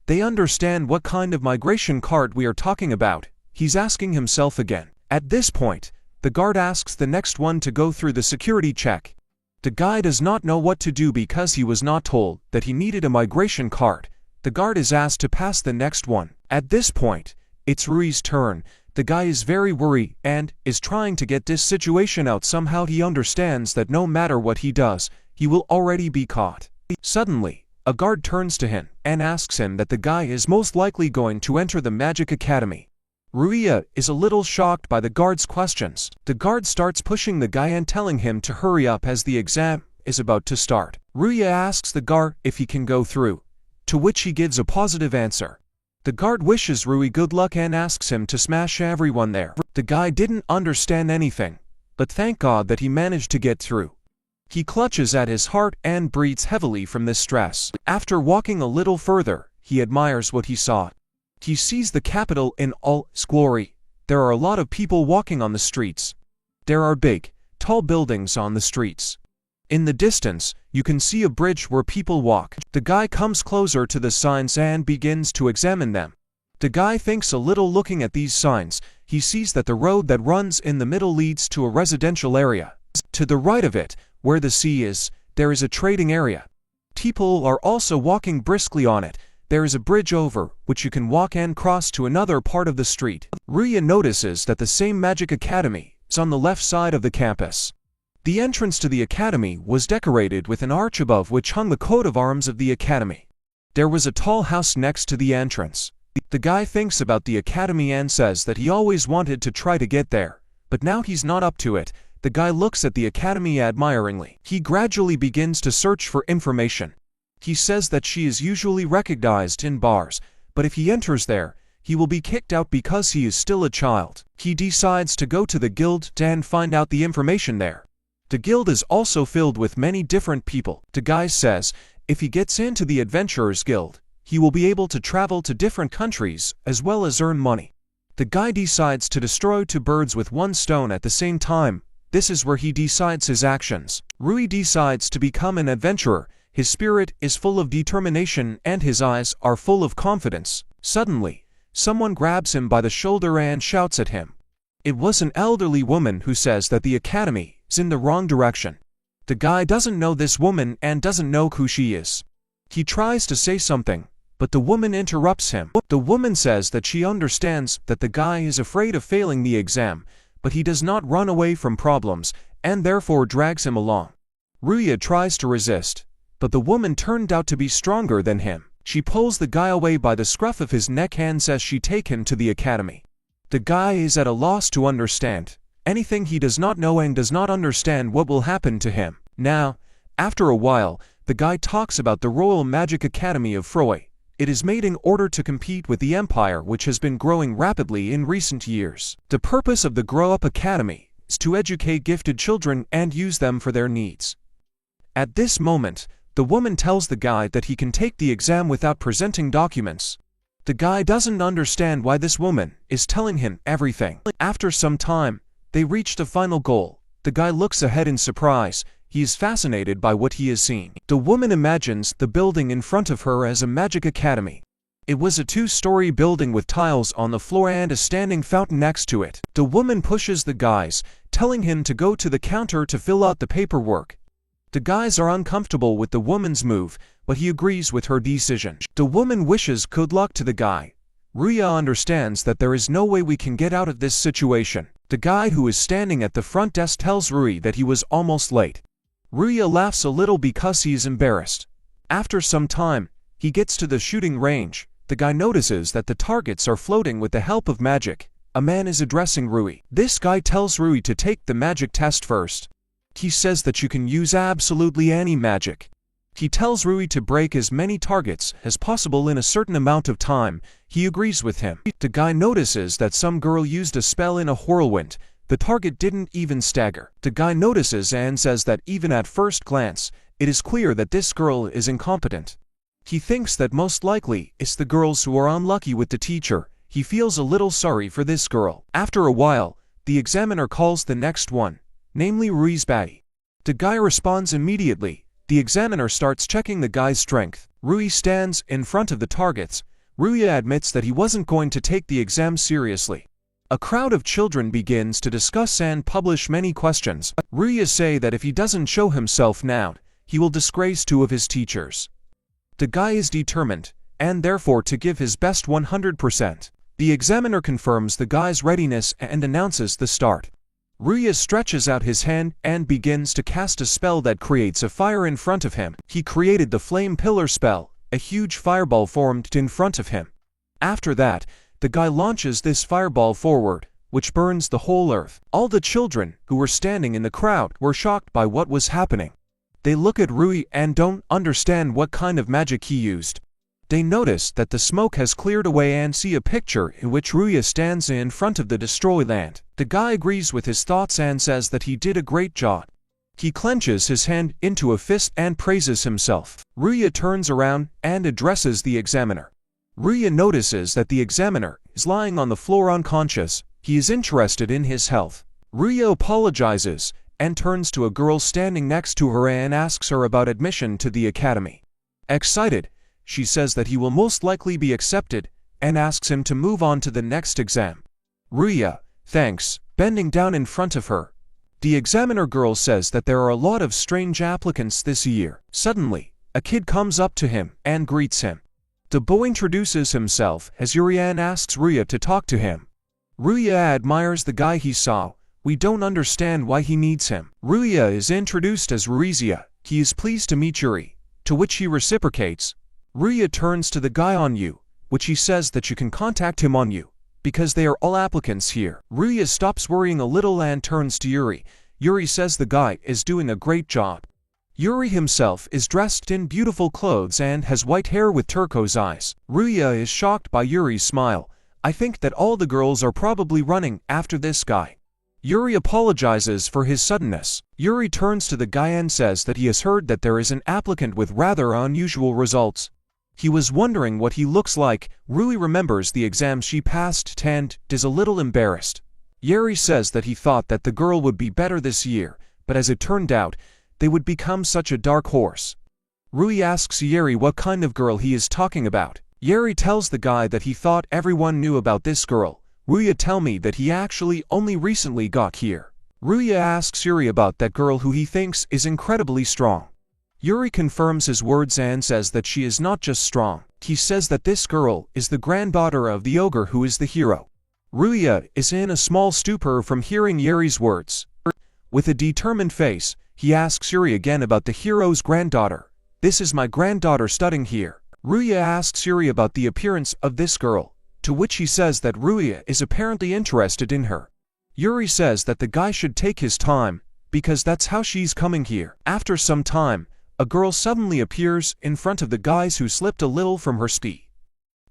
They understand what kind of migration card we are talking about. He's asking himself again. At this point, the guard asks the next one to go through the security check. The guy does not know what to do because he was not told that he needed a migration card. The guard is asked to pass the next one. At this point, it's Rui's turn. The guy is very worried and is trying to get this situation out somehow. He understands that no matter what he does, he will already be caught. Suddenly, a guard turns to him and asks him that the guy is most likely going to enter the Magic Academy. Ruisha is a little shocked by the guard's questions. The guard starts pushing the guy and telling him to hurry up as the exam is about to start. Ruisha asks the guard if he can go through, to which he gives a positive answer. The guard wishes Rui good luck and asks him to smash everyone there. The guy didn't understand anything, but thank God that he managed to get through. He clutches at his heart and breathes heavily from this stress. After walking a little further, he admires what he saw. He sees the capital in all its glory. There are a lot of people walking on the streets. There are big, tall buildings on the streets. In the distance, you can see a bridge where people walk. The guy comes closer to the signs and begins to examine them. The guy thinks a little looking at these signs. He sees that the road that runs in the middle leads to a residential area. To the right of it, where the sea is, there is a trading area. People are also walking briskly on it. There is a bridge over which you can walk and cross to another part of the street. Ruisha notices that the same Magic Academy is on the left side of the campus. The entrance to the academy was decorated with an arch above which hung the coat of arms of the academy. There was a tall house next to the entrance. The guy thinks about the academy and says that he always wanted to try to get there, but now he's not up to it. The guy looks at the academy admiringly. He gradually begins to search for information. He says that she is usually recognized in bars, but if he enters there, he will be kicked out because he is still a child. He decides to go to the guild and find out the information there. The guild is also filled with many different people. The guy says, if he gets into the Adventurers Guild, he will be able to travel to different countries as well as earn money. The guy decides to destroy two birds with one stone at the same time. This is where he decides his actions. Rui decides to become an adventurer. His spirit is full of determination and his eyes are full of confidence. Suddenly, someone grabs him by the shoulder and shouts at him. It was an elderly woman who says that the academy is in the wrong direction. The guy doesn't know this woman and doesn't know who she is. He tries to say something, but the woman interrupts him. The woman says that she understands that the guy is afraid of failing the exam, but he does not run away from problems and therefore drags him along. Ruisha tries to resist, but the woman turned out to be stronger than him. She pulls the guy away by the scruff of his neck and says she take him to the academy. The guy is at a loss to understand anything. He does not know and does not understand what will happen to him. Now, after a while, the guy talks about the Royal Magic Academy of Freud. It is made in order to compete with the empire which has been growing rapidly in recent years. The purpose of the Grow Up Academy is to educate gifted children and use them for their needs. At this moment, the woman tells the guy that he can take the exam without presenting documents. The guy doesn't understand why this woman is telling him everything. After some time, they reach the final goal. The guy looks ahead in surprise. He is fascinated by what he has seen. The woman imagines the building in front of her as a magic academy. It was a 2-story building with tiles on the floor and a standing fountain next to it. The woman pushes the guys, telling him to go to the counter to fill out the paperwork. The guys are uncomfortable with the woman's move, but he agrees with her decision. The woman wishes good luck to the guy. Ruisha understands that there is no way we can get out of this situation. The guy who is standing at the front desk tells Ruisha that he was almost late. Ruisha laughs a little because he is embarrassed. After some time, he gets to the shooting range. The guy notices that the targets are floating with the help of magic. A man is addressing Ruisha. This guy tells Ruisha to take the magic test first. He says that you can use absolutely any magic. He tells Ruisha to break as many targets as possible in a certain amount of time. He agrees with him. The guy notices that some girl used a spell in a whirlwind. The target didn't even stagger. The guy notices and says that even at first glance, it is clear that this girl is incompetent. He thinks that most likely it's the girls who are unlucky with the teacher. He feels a little sorry for this girl. After a while, the examiner calls the next one, namely Ruisha's baddie. The guy responds immediately. The examiner starts checking the guy's strength. Ruisha stands in front of the targets. Ruisha admits that he wasn't going to take the exam seriously. A crowd of children begins to discuss and publish many questions. Ruisha says that if he doesn't show himself now, he will disgrace 2 of his teachers. The guy is determined, and therefore to give his best 100%. The examiner confirms the guy's readiness and announces the start. Ruisha stretches out his hand and begins to cast a spell that creates a fire in front of him. He created the flame pillar spell. A huge fireball formed in front of him. After that, the guy launches this fireball forward, which burns the whole earth. All the children who were standing in the crowd were shocked by what was happening. They look at Ruisha and don't understand what kind of magic he used. They notice that the smoke has cleared away and see a picture in which Ruisha stands in front of the destroyed land. The guy agrees with his thoughts and says that he did a great job. He clenches his hand into a fist and praises himself. Ruisha turns around and addresses the examiner. Ruisha notices that the examiner is lying on the floor unconscious. He is interested in his health. Ruisha apologizes and turns to a girl standing next to her and asks her about admission to the academy. Excited, she says that he will most likely be accepted and asks him to move on to the next exam. Ruisha thanks, bending down in front of her. The examiner girl says that there are a lot of strange applicants this year. Suddenly, a kid comes up to him and greets him. The boy introduces himself as Yuri and asks Ruisha to talk to him. Ruisha admires the guy he saw. We don't understand why he needs him. Ruisha is introduced as Ruisha. He is pleased to meet Yuri, to which he reciprocates. Ruisha turns to the guy on you, which he says that you can contact him on you, because they are all applicants here. Ruisha stops worrying a little and turns to Yuri. Yuri says the guy is doing a great job. Yuri himself is dressed in beautiful clothes and has white hair with turquoise eyes. Ruisha is shocked by Yuri's smile. I think that all the girls are probably running after this guy. Yuri apologizes for his suddenness. Yuri turns to the guy and says that he has heard that there is an applicant with rather unusual results. He was wondering what he looks like. Ruisha remembers the exam she passed and is a little embarrassed. Yuri says that he thought that the girl would be better this year, but as it turned out, they would become such a dark horse. Ruisha asks Yuri what kind of girl he is talking about. Yuri tells the guy that he thought everyone knew about this girl. Ruisha tells me that he actually only recently got here. Ruisha asks Yuri about that girl who he thinks is incredibly strong. Yuri confirms his words and says that she is not just strong. He says that this girl is the granddaughter of the ogre who is the hero. Ruisha is in a small stupor from hearing Yuri's words. With a determined face, he asks Yuri again about the hero's granddaughter. This is my granddaughter studying here. Ruisha asks Yuri about the appearance of this girl, to which he says that Ruisha is apparently interested in her. Yuri says that the guy should take his time, because that's how she's coming here. After some time, a girl suddenly appears in front of the guys who slipped a little from her ski.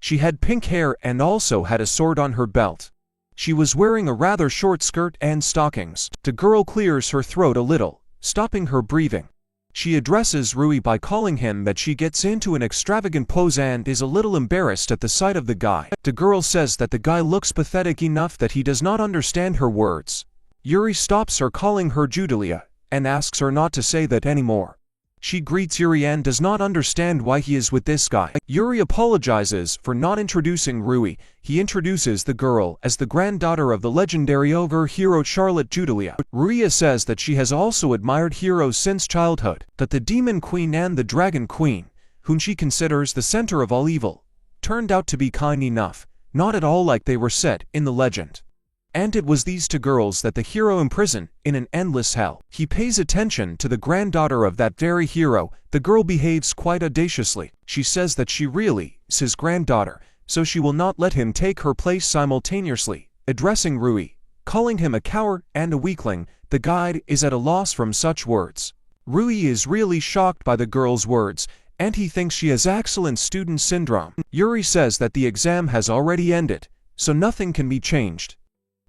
She had pink hair and also had a sword on her belt. She was wearing a rather short skirt and stockings. The girl clears her throat a little, stopping her breathing. She addresses Ruisha by calling him that she gets into an extravagant pose and is a little embarrassed at the sight of the guy. The girl says that the guy looks pathetic enough that he does not understand her words. Yuri stops her calling her Judelia, and asks her not to say that anymore. She greets Yuri and does not understand why he is with this guy. Yuri apologizes for not introducing Rui. He introduces the girl as the granddaughter of the legendary ogre hero Charlotte Judelia. Ruisha says that she has also admired heroes since childhood, that the Demon Queen and the Dragon Queen, whom she considers the center of all evil, turned out to be kind enough, not at all like they were said in the legend. And it was these two girls that the hero imprisoned in an endless hell. He pays attention to the granddaughter of that very hero. The girl behaves quite audaciously. She says that she really is his granddaughter, so she will not let him take her place simultaneously. Addressing Rui, calling him a coward and a weakling, the guide is at a loss from such words. Rui is really shocked by the girl's words, and he thinks she has excellent student syndrome. Yuri says that the exam has already ended, so nothing can be changed.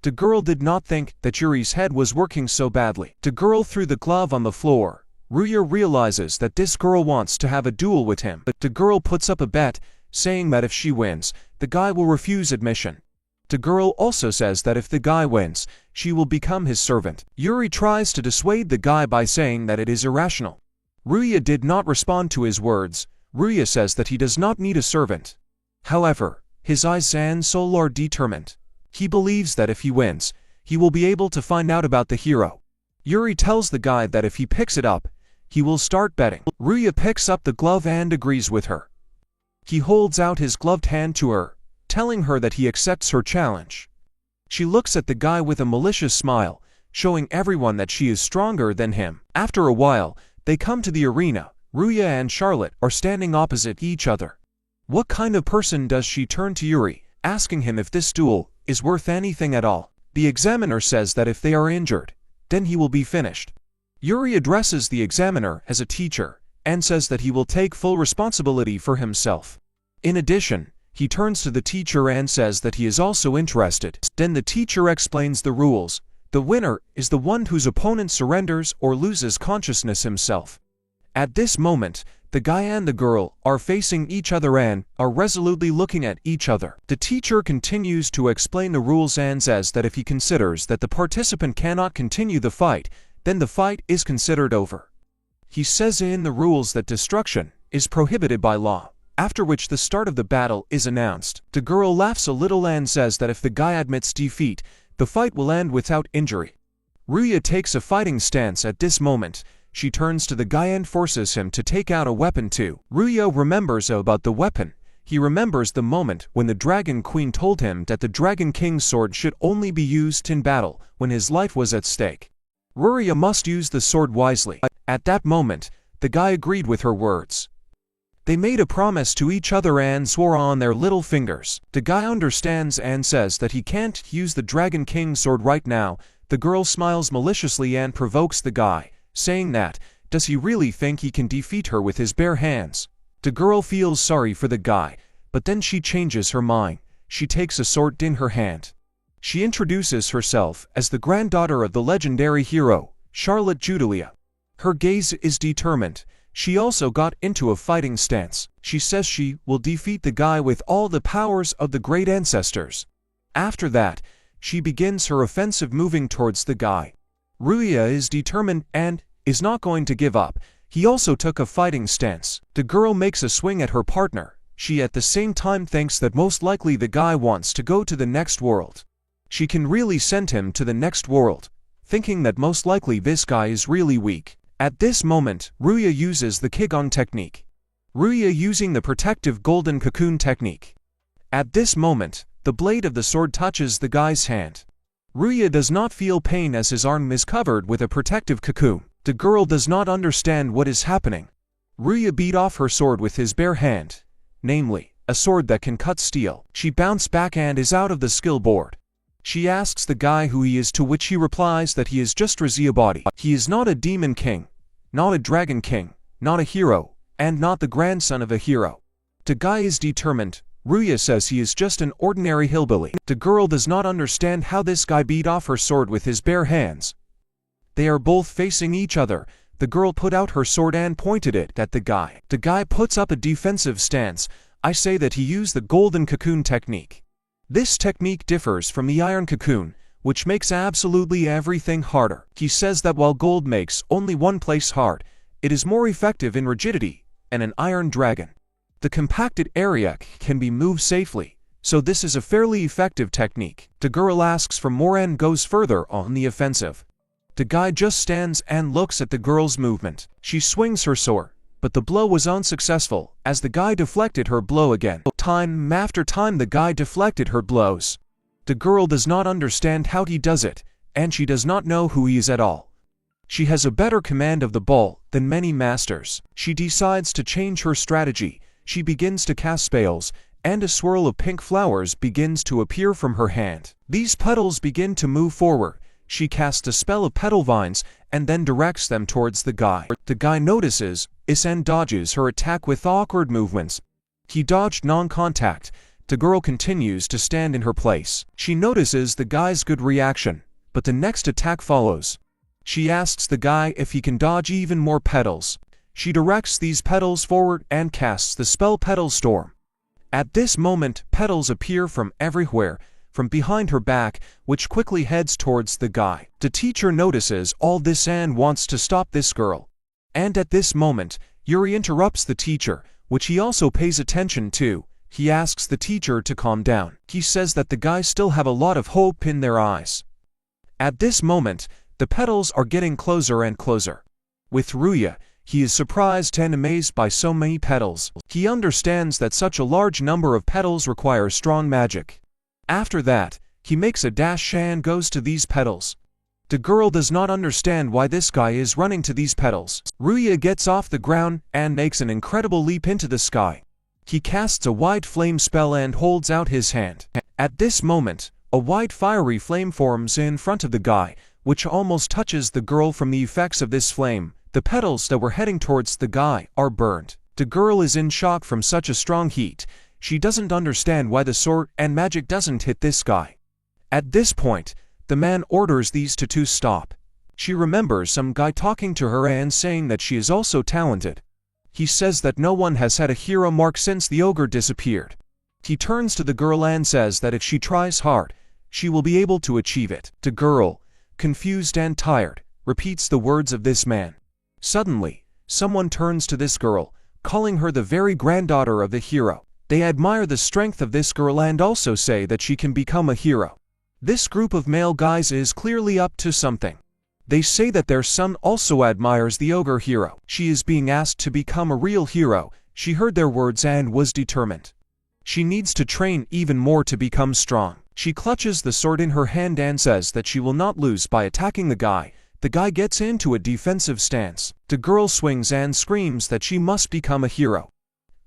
The girl did not think that Yuri's head was working so badly. The girl threw the glove on the floor. Ruisha realizes that this girl wants to have a duel with him, but the girl puts up a bet, saying that if she wins, the guy will refuse admission. The girl also says that if the guy wins, she will become his servant. Yuri tries to dissuade the guy by saying that it is irrational. Ruisha did not respond to his words. Ruisha says that he does not need a servant. However, his eyes and soul are determined. He believes that if he wins, he will be able to find out about the hero. Yuri tells the guy that if he picks it up, he will start betting. Ruisha picks up the glove and agrees with her. He holds out his gloved hand to her, telling her that he accepts her challenge. She looks at the guy with a malicious smile, showing everyone that she is stronger than him. After a while, they come to the arena. Ruisha and Charlotte are standing opposite each other. What kind of person does she turn to Yuri, asking him if this duel is worth anything at all? The examiner says that if they are injured, then he will be finished. Yuri addresses the examiner as a teacher, and says that he will take full responsibility for himself. In addition, he turns to the teacher and says that he is also interested. Then the teacher explains the rules. The winner is the one whose opponent surrenders or loses consciousness himself. At this moment, the guy and the girl are facing each other and are resolutely looking at each other. The teacher continues to explain the rules and says that if he considers that the participant cannot continue the fight, then the fight is considered over. He says in the rules that destruction is prohibited by law, after which the start of the battle is announced. The girl laughs a little and says that if the guy admits defeat, the fight will end without injury. Ruisha takes a fighting stance at this moment. She turns to the guy and forces him to take out a weapon too. Ruisha remembers about the weapon. He remembers the moment when the Dragon Queen told him that the Dragon King's sword should only be used in battle when his life was at stake. Ruisha must use the sword wisely. At that moment, the guy agreed with her words. They made a promise to each other and swore on their little fingers. The guy understands and says that he can't use the Dragon King's sword right now. The girl smiles maliciously and provokes the guy, saying that, does he really think he can defeat her with his bare hands? The girl feels sorry for the guy, but then she changes her mind. She takes a sword in her hand. She introduces herself as the granddaughter of the legendary hero, Charlotte Judelia. Her gaze is determined. She also got into a fighting stance. She says she will defeat the guy with all the powers of the great ancestors. After that, she begins her offensive moving towards the guy. Ruisha is determined and is not going to give up. He also took a fighting stance. The girl makes a swing at her partner. She at the same time thinks that most likely the guy wants to go to the next world. She can really send him to the next world, thinking that most likely this guy is really weak. At this moment, Ruisha uses the Kigon technique. Ruisha using the protective golden cocoon technique. At this moment, the blade of the sword touches the guy's hand. Ruisha does not feel pain as his arm is covered with a protective cocoon. The girl does not understand what is happening. Ruisha beat off her sword with his bare hand, namely, a sword that can cut steel. She bounced back and is out of the skill board. She asks the guy who he is, to which he replies that he is just Ruisha body. He is not a demon king, not a dragon king, not a hero, and not the grandson of a hero. The guy is determined. Ruisha says he is just an ordinary hillbilly. The girl does not understand how this guy beat off her sword with his bare hands. They are both facing each other. The girl put out her sword and pointed it at the guy. The guy puts up a defensive stance. I say that he used the golden cocoon technique. This technique differs from the iron cocoon, which makes absolutely everything harder. He says that while gold makes only one place hard, it is more effective in rigidity, and an iron dragon. The compacted area can be moved safely, so this is a fairly effective technique. The girl asks for more and goes further on the offensive. The guy just stands and looks at the girl's movement. She swings her sword, but the blow was unsuccessful, as the guy deflected her blow again. Time after time the guy deflected her blows. The girl does not understand how he does it, and she does not know who he is at all. She has a better command of the ball than many masters. She decides to change her strategy. She begins to cast spells, and a swirl of pink flowers begins to appear from her hand. These petals begin to move forward. She casts a spell of petal vines and then directs them towards the guy. The guy notices this and dodges her attack with awkward movements. He dodged non-contact. The girl continues to stand in her place. She notices the guy's good reaction, but the next attack follows. She asks the guy if he can dodge even more petals. She directs these petals forward and casts the spell Petal Storm. At this moment, petals appear from everywhere, from behind her back, which quickly heads towards the guy. The teacher notices all this and wants to stop this girl. And at this moment, Yuri interrupts the teacher, which he also pays attention to. He asks the teacher to calm down. He says that the guys still have a lot of hope in their eyes. At this moment, the petals are getting closer and closer. With Ruisha, he is surprised and amazed by so many petals. He understands that such a large number of petals require strong magic. After that, he makes a dash and goes to these petals. The girl does not understand why this guy is running to these petals. Ruisha gets off the ground and makes an incredible leap into the sky. He casts a white flame spell and holds out his hand. At this moment, a white fiery flame forms in front of the guy, which almost touches the girl from the effects of this flame. The petals that were heading towards the guy are burned. The girl is in shock from such a strong heat. She doesn't understand why the sword and magic doesn't hit this guy. At this point, the man orders these two to stop. She remembers some guy talking to her and saying that she is also talented. He says that no one has had a hero mark since the ogre disappeared. He turns to the girl and says that if she tries hard, she will be able to achieve it. The girl, confused and tired, repeats the words of this man. Suddenly, someone turns to this girl, calling her the very granddaughter of the hero. They admire the strength of this girl and also say that she can become a hero. This group of male guys is clearly up to something. They say that their son also admires the ogre hero. She is being asked to become a real hero. She heard their words and was determined. She needs to train even more to become strong. She clutches the sword in her hand and says that she will not lose by attacking the guy. The guy gets into a defensive stance. The girl swings and screams that she must become a hero.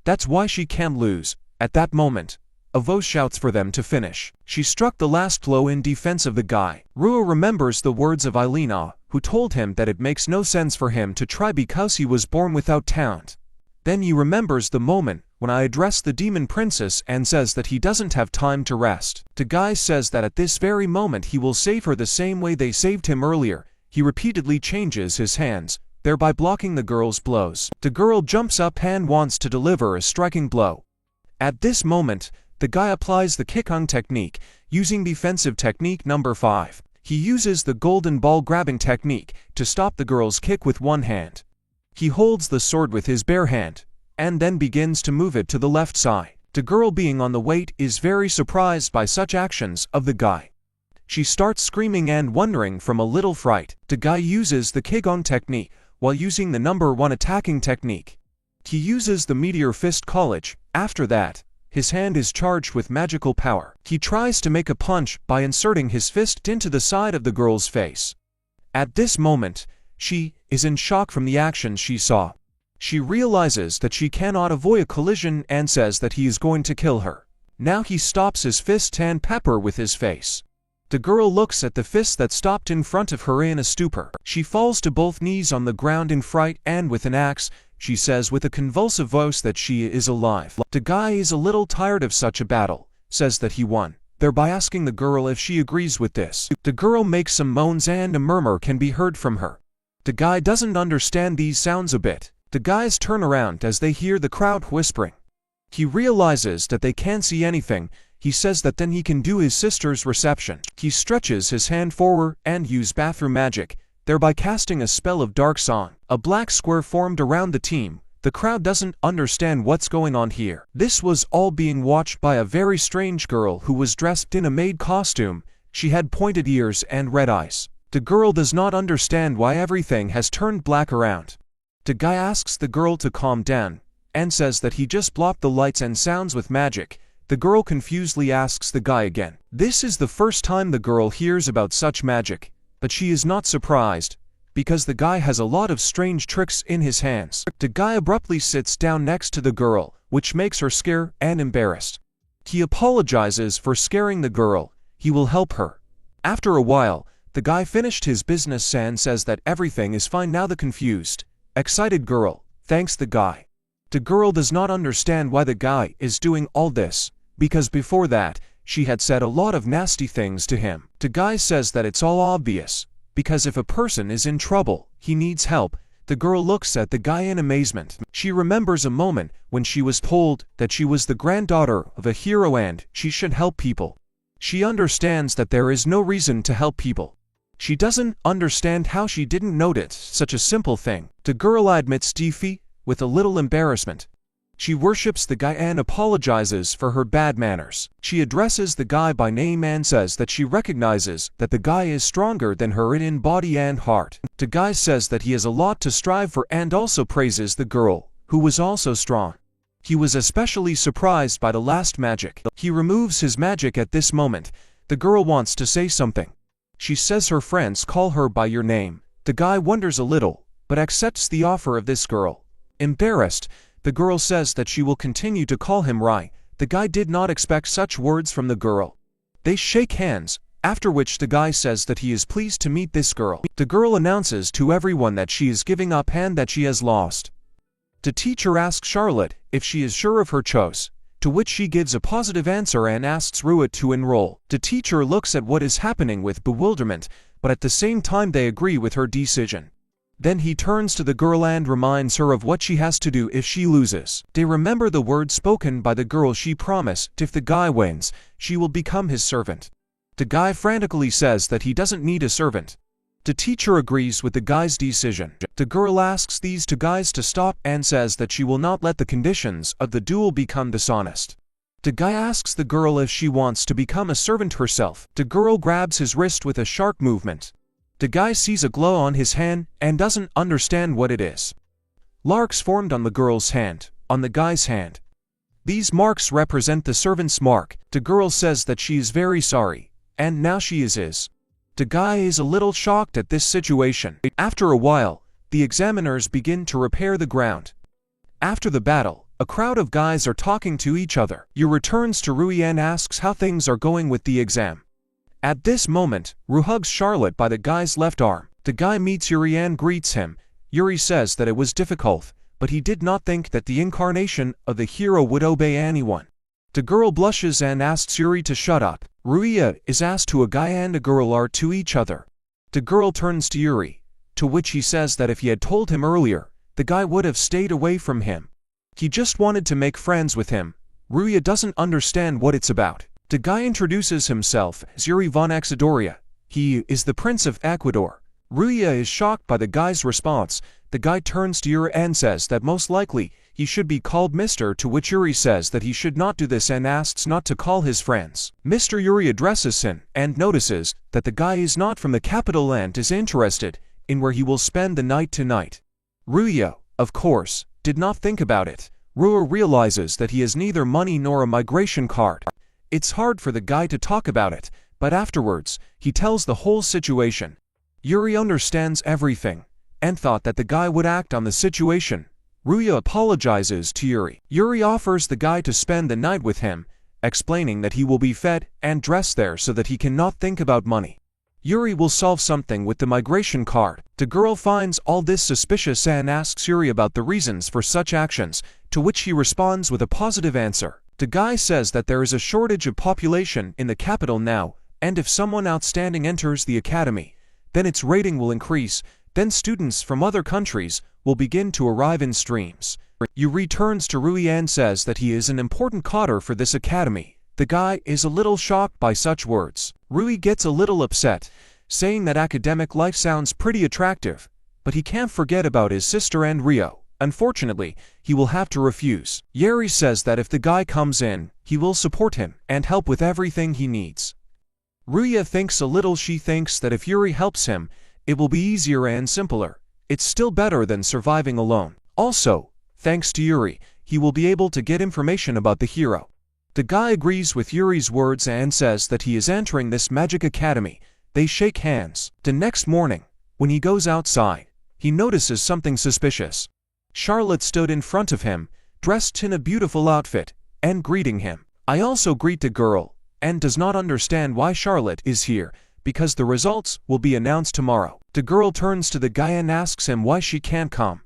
That's why she can't lose. At that moment, a voice shouts for them to finish. She struck the last blow in defense of the guy. Ruisha remembers the words of Alina, who told him that it makes no sense for him to try because he was born without talent. Then he remembers the moment when I addressed the demon princess and says that he doesn't have time to rest. The guy says that at this very moment he will save her the same way they saved him earlier. He repeatedly changes his hands, thereby blocking the girl's blows. The girl jumps up and wants to deliver a striking blow. At this moment, the guy applies the kick-on technique, using defensive technique number 5. He uses the golden ball grabbing technique to stop the girl's kick with one hand. He holds the sword with his bare hand, and then begins to move it to the left side. The girl, being on the weight, is very surprised by such actions of the guy. She starts screaming and wondering from a little fright. The guy uses the kick-on technique while using the number 1 attacking technique. He uses the meteor fist college. After that, his hand is charged with magical power. He tries to make a punch by inserting his fist into the side of the girl's face. At this moment, she is in shock from the action she saw. She realizes that she cannot avoid a collision and says that he is going to kill her. Now he stops his fist and pepper with his face. The girl looks at the fist that stopped in front of her in a stupor. She falls to both knees on the ground in fright, and with an axe, she says with a convulsive voice that she is alive. The guy is a little tired of such a battle, says that he won, thereby asking the girl if she agrees with this. The girl makes some moans and a murmur can be heard from her. The guy doesn't understand these sounds a bit. The guys turn around as they hear the crowd whispering. He realizes that they can't see anything. He says that then he can do his sister's reception. He stretches his hand forward and use bathroom magic, thereby casting a spell of dark song. A black square formed around the team. The crowd doesn't understand what's going on here. This was all being watched by a very strange girl who was dressed in a maid costume. She had pointed ears and red eyes. The girl does not understand why everything has turned black around. The guy asks the girl to calm down and says that he just blocked the lights and sounds with magic. The girl confusedly asks the guy again. This is the first time the girl hears about such magic, but she is not surprised, because the guy has a lot of strange tricks in his hands. The guy abruptly sits down next to the girl, which makes her scared and embarrassed. He apologizes for scaring the girl. He will help her. After a while, the guy finished his business and says that everything is fine now. The confused, excited girl thanks the guy. The girl does not understand why the guy is doing all this, because before that, she had said a lot of nasty things to him. The guy says that it's all obvious, because if a person is in trouble, he needs help. The girl looks at the guy in amazement. She remembers a moment when she was told that she was the granddaughter of a hero and she should help people. She understands that there is no reason to help people. She doesn't understand how she didn't notice such a simple thing. The girl admits defeat with a little embarrassment. She worships the guy and apologizes for her bad manners. She addresses the guy by name and says that she recognizes that the guy is stronger than her in body and heart. The guy says that he has a lot to strive for and also praises the girl, who was also strong. He was especially surprised by the last magic. He removes his magic at this moment. The girl wants to say something. She says her friends call her by your name. The guy wonders a little, but accepts the offer of this girl. Embarrassed, the girl says that she will continue to call him Rai. The guy did not expect such words from the girl. They shake hands, after which the guy says that he is pleased to meet this girl. The girl announces to everyone that she is giving up and that she has lost. The teacher asks Charlotte if she is sure of her choice, to which she gives a positive answer and asks Ruisha to enroll. The teacher looks at what is happening with bewilderment, but at the same time they agree with her decision. Then he turns to the girl and reminds her of what she has to do if she loses. They remember the words spoken by the girl. She promised if the guy wins, she will become his servant. The guy frantically says that he doesn't need a servant. The teacher agrees with the guy's decision. The girl asks these two guys to stop and says that she will not let the conditions of the duel become dishonest. The guy asks the girl if she wants to become a servant herself. The girl grabs his wrist with a sharp movement. The guy sees a glow on his hand and doesn't understand what it is. Marks formed on the girl's hand, on the guy's hand. These marks represent the servant's mark. The girl says that she is very sorry, and now she is his. The guy is a little shocked at this situation. After a while, the examiners begin to repair the ground. After the battle, a crowd of guys are talking to each other. Yu returns to Rui and asks how things are going with the exam. At this moment, Ru hugs Charlotte by the guy's left arm. The guy meets Yuri and greets him. Yuri says that it was difficult, but he did not think that the incarnation of the hero would obey anyone. The girl blushes and asks Yuri to shut up. Ruisha is asked who a guy and a girl are to each other. The girl turns to Yuri, to which he says that if he had told him earlier, the guy would have stayed away from him. He just wanted to make friends with him. Ruisha doesn't understand what it's about. The guy introduces himself as Yuri von Exodoria. He is the Prince of Ecuador. Ruisha is shocked by the guy's response. The guy turns to Yuri and says that most likely he should be called Mr., to which Yuri says that he should not do this and asks not to call his friends. Mr. Yuri addresses him and notices that the guy is not from the capital and is interested in where he will spend the night tonight. Ruisha, of course, did not think about it. Ruisha realizes that he has neither money nor a migration card. It's hard for the guy to talk about it, but afterwards, he tells the whole situation. Yuri understands everything and thought that the guy would act on the situation. Ruisha apologizes to Yuri. Yuri offers the guy to spend the night with him, explaining that he will be fed and dressed there so that he cannot think about money. Yuri will solve something with the migration card. The girl finds all this suspicious and asks Yuri about the reasons for such actions, to which he responds with a positive answer. The guy says that there is a shortage of population in the capital now, and if someone outstanding enters the academy, then its rating will increase. Then students from other countries will begin to arrive in streams. Yu returns to Rui and says that he is an important cadre for this academy. The guy is a little shocked by such words. Rui gets a little upset, saying that academic life sounds pretty attractive, but he can't forget about his sister and Rio. Unfortunately, he will have to refuse. Yeri says that if the guy comes in, he will support him and help with everything he needs. Ruia thinks a little. She thinks that if Yuri helps him, it will be easier and simpler. It's still better than surviving alone. Also, thanks to Yuri, he will be able to get information about the hero. The guy agrees with Yuri's words and says that he is entering this magic academy. They shake hands. The next morning, when he goes outside, he notices something suspicious. Charlotte stood in front of him, dressed in a beautiful outfit, and greeting him. I also greet the girl, and does not understand why Charlotte is here, because the results will be announced tomorrow. The girl turns to the guy and asks him why she can't come.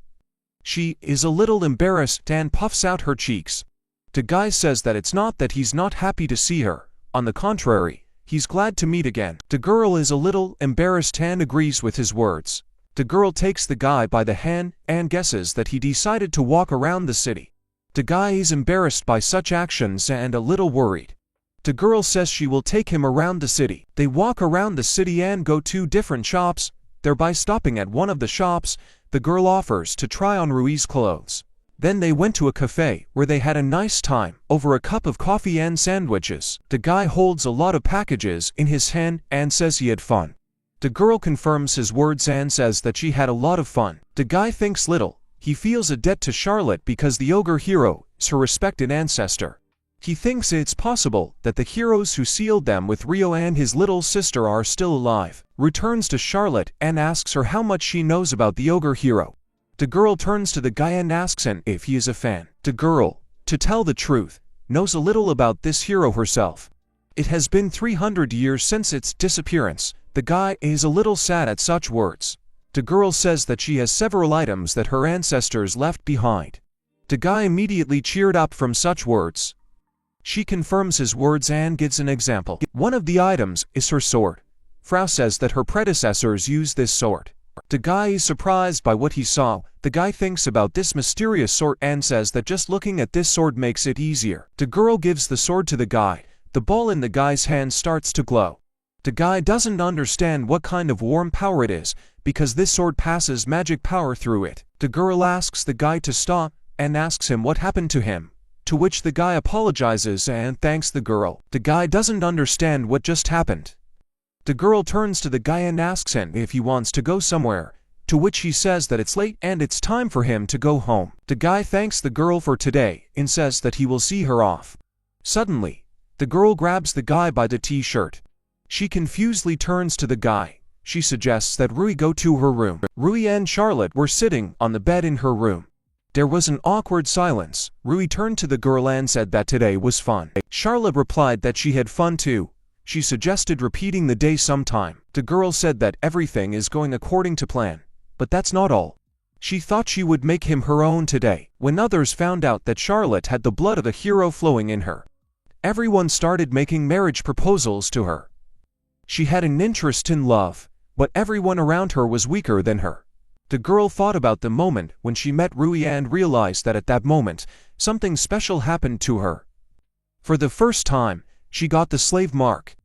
She is a little embarrassed and puffs out her cheeks. The guy says that it's not that he's not happy to see her. On the contrary, he's glad to meet again. The girl is a little embarrassed and agrees with his words. The girl takes the guy by the hand and guesses that he decided to walk around the city. The guy is embarrassed by such actions and a little worried. The girl says she will take him around the city. They walk around the city and go to different shops, thereby stopping at one of the shops. The girl offers to try on Rui's clothes. Then they went to a cafe where they had a nice time over a cup of coffee and sandwiches. The guy holds a lot of packages in his hand and says he had fun. The girl confirms his words and says that she had a lot of fun. The guy thinks little. He feels a debt to Charlotte because the ogre hero is her respected ancestor. He thinks it's possible that the heroes who sealed them with Rio and his little sister are still alive. Returns to Charlotte and asks her how much she knows about the ogre hero. The girl turns to the guy and asks him if he is a fan. The girl, to tell the truth, knows a little about this hero herself. It has been 300 years since its disappearance. The guy is a little sad at such words. The girl says that she has several items that her ancestors left behind. The guy immediately cheered up from such words. She confirms his words and gives an example. One of the items is her sword. Frau says that her predecessors used this sword. The guy is surprised by what he saw. The guy thinks about this mysterious sword and says that just looking at this sword makes it easier. The girl gives the sword to the guy. The ball in the guy's hand starts to glow. The guy doesn't understand what kind of warm power it is, because this sword passes magic power through it. The girl asks the guy to stop, and asks him what happened to him, to which the guy apologizes and thanks the girl. The guy doesn't understand what just happened. The girl turns to the guy and asks him if he wants to go somewhere, to which he says that it's late and it's time for him to go home. The guy thanks the girl for today and says that he will see her off. Suddenly, the girl grabs the guy by the t-shirt. She confusedly turns to the guy. She suggests that Rui go to her room. Rui and Charlotte were sitting on the bed in her room. There was an awkward silence. Rui turned to the girl and said that today was fun. Charlotte replied that she had fun too. She suggested repeating the day sometime. The girl said that everything is going according to plan. But that's not all. She thought she would make him her own today. When others found out that Charlotte had the blood of a hero flowing in her, everyone started making marriage proposals to her. She had an interest in love, but everyone around her was weaker than her. The girl thought about the moment when she met Rui and realized that at that moment, something special happened to her. For the first time, she got the slave mark.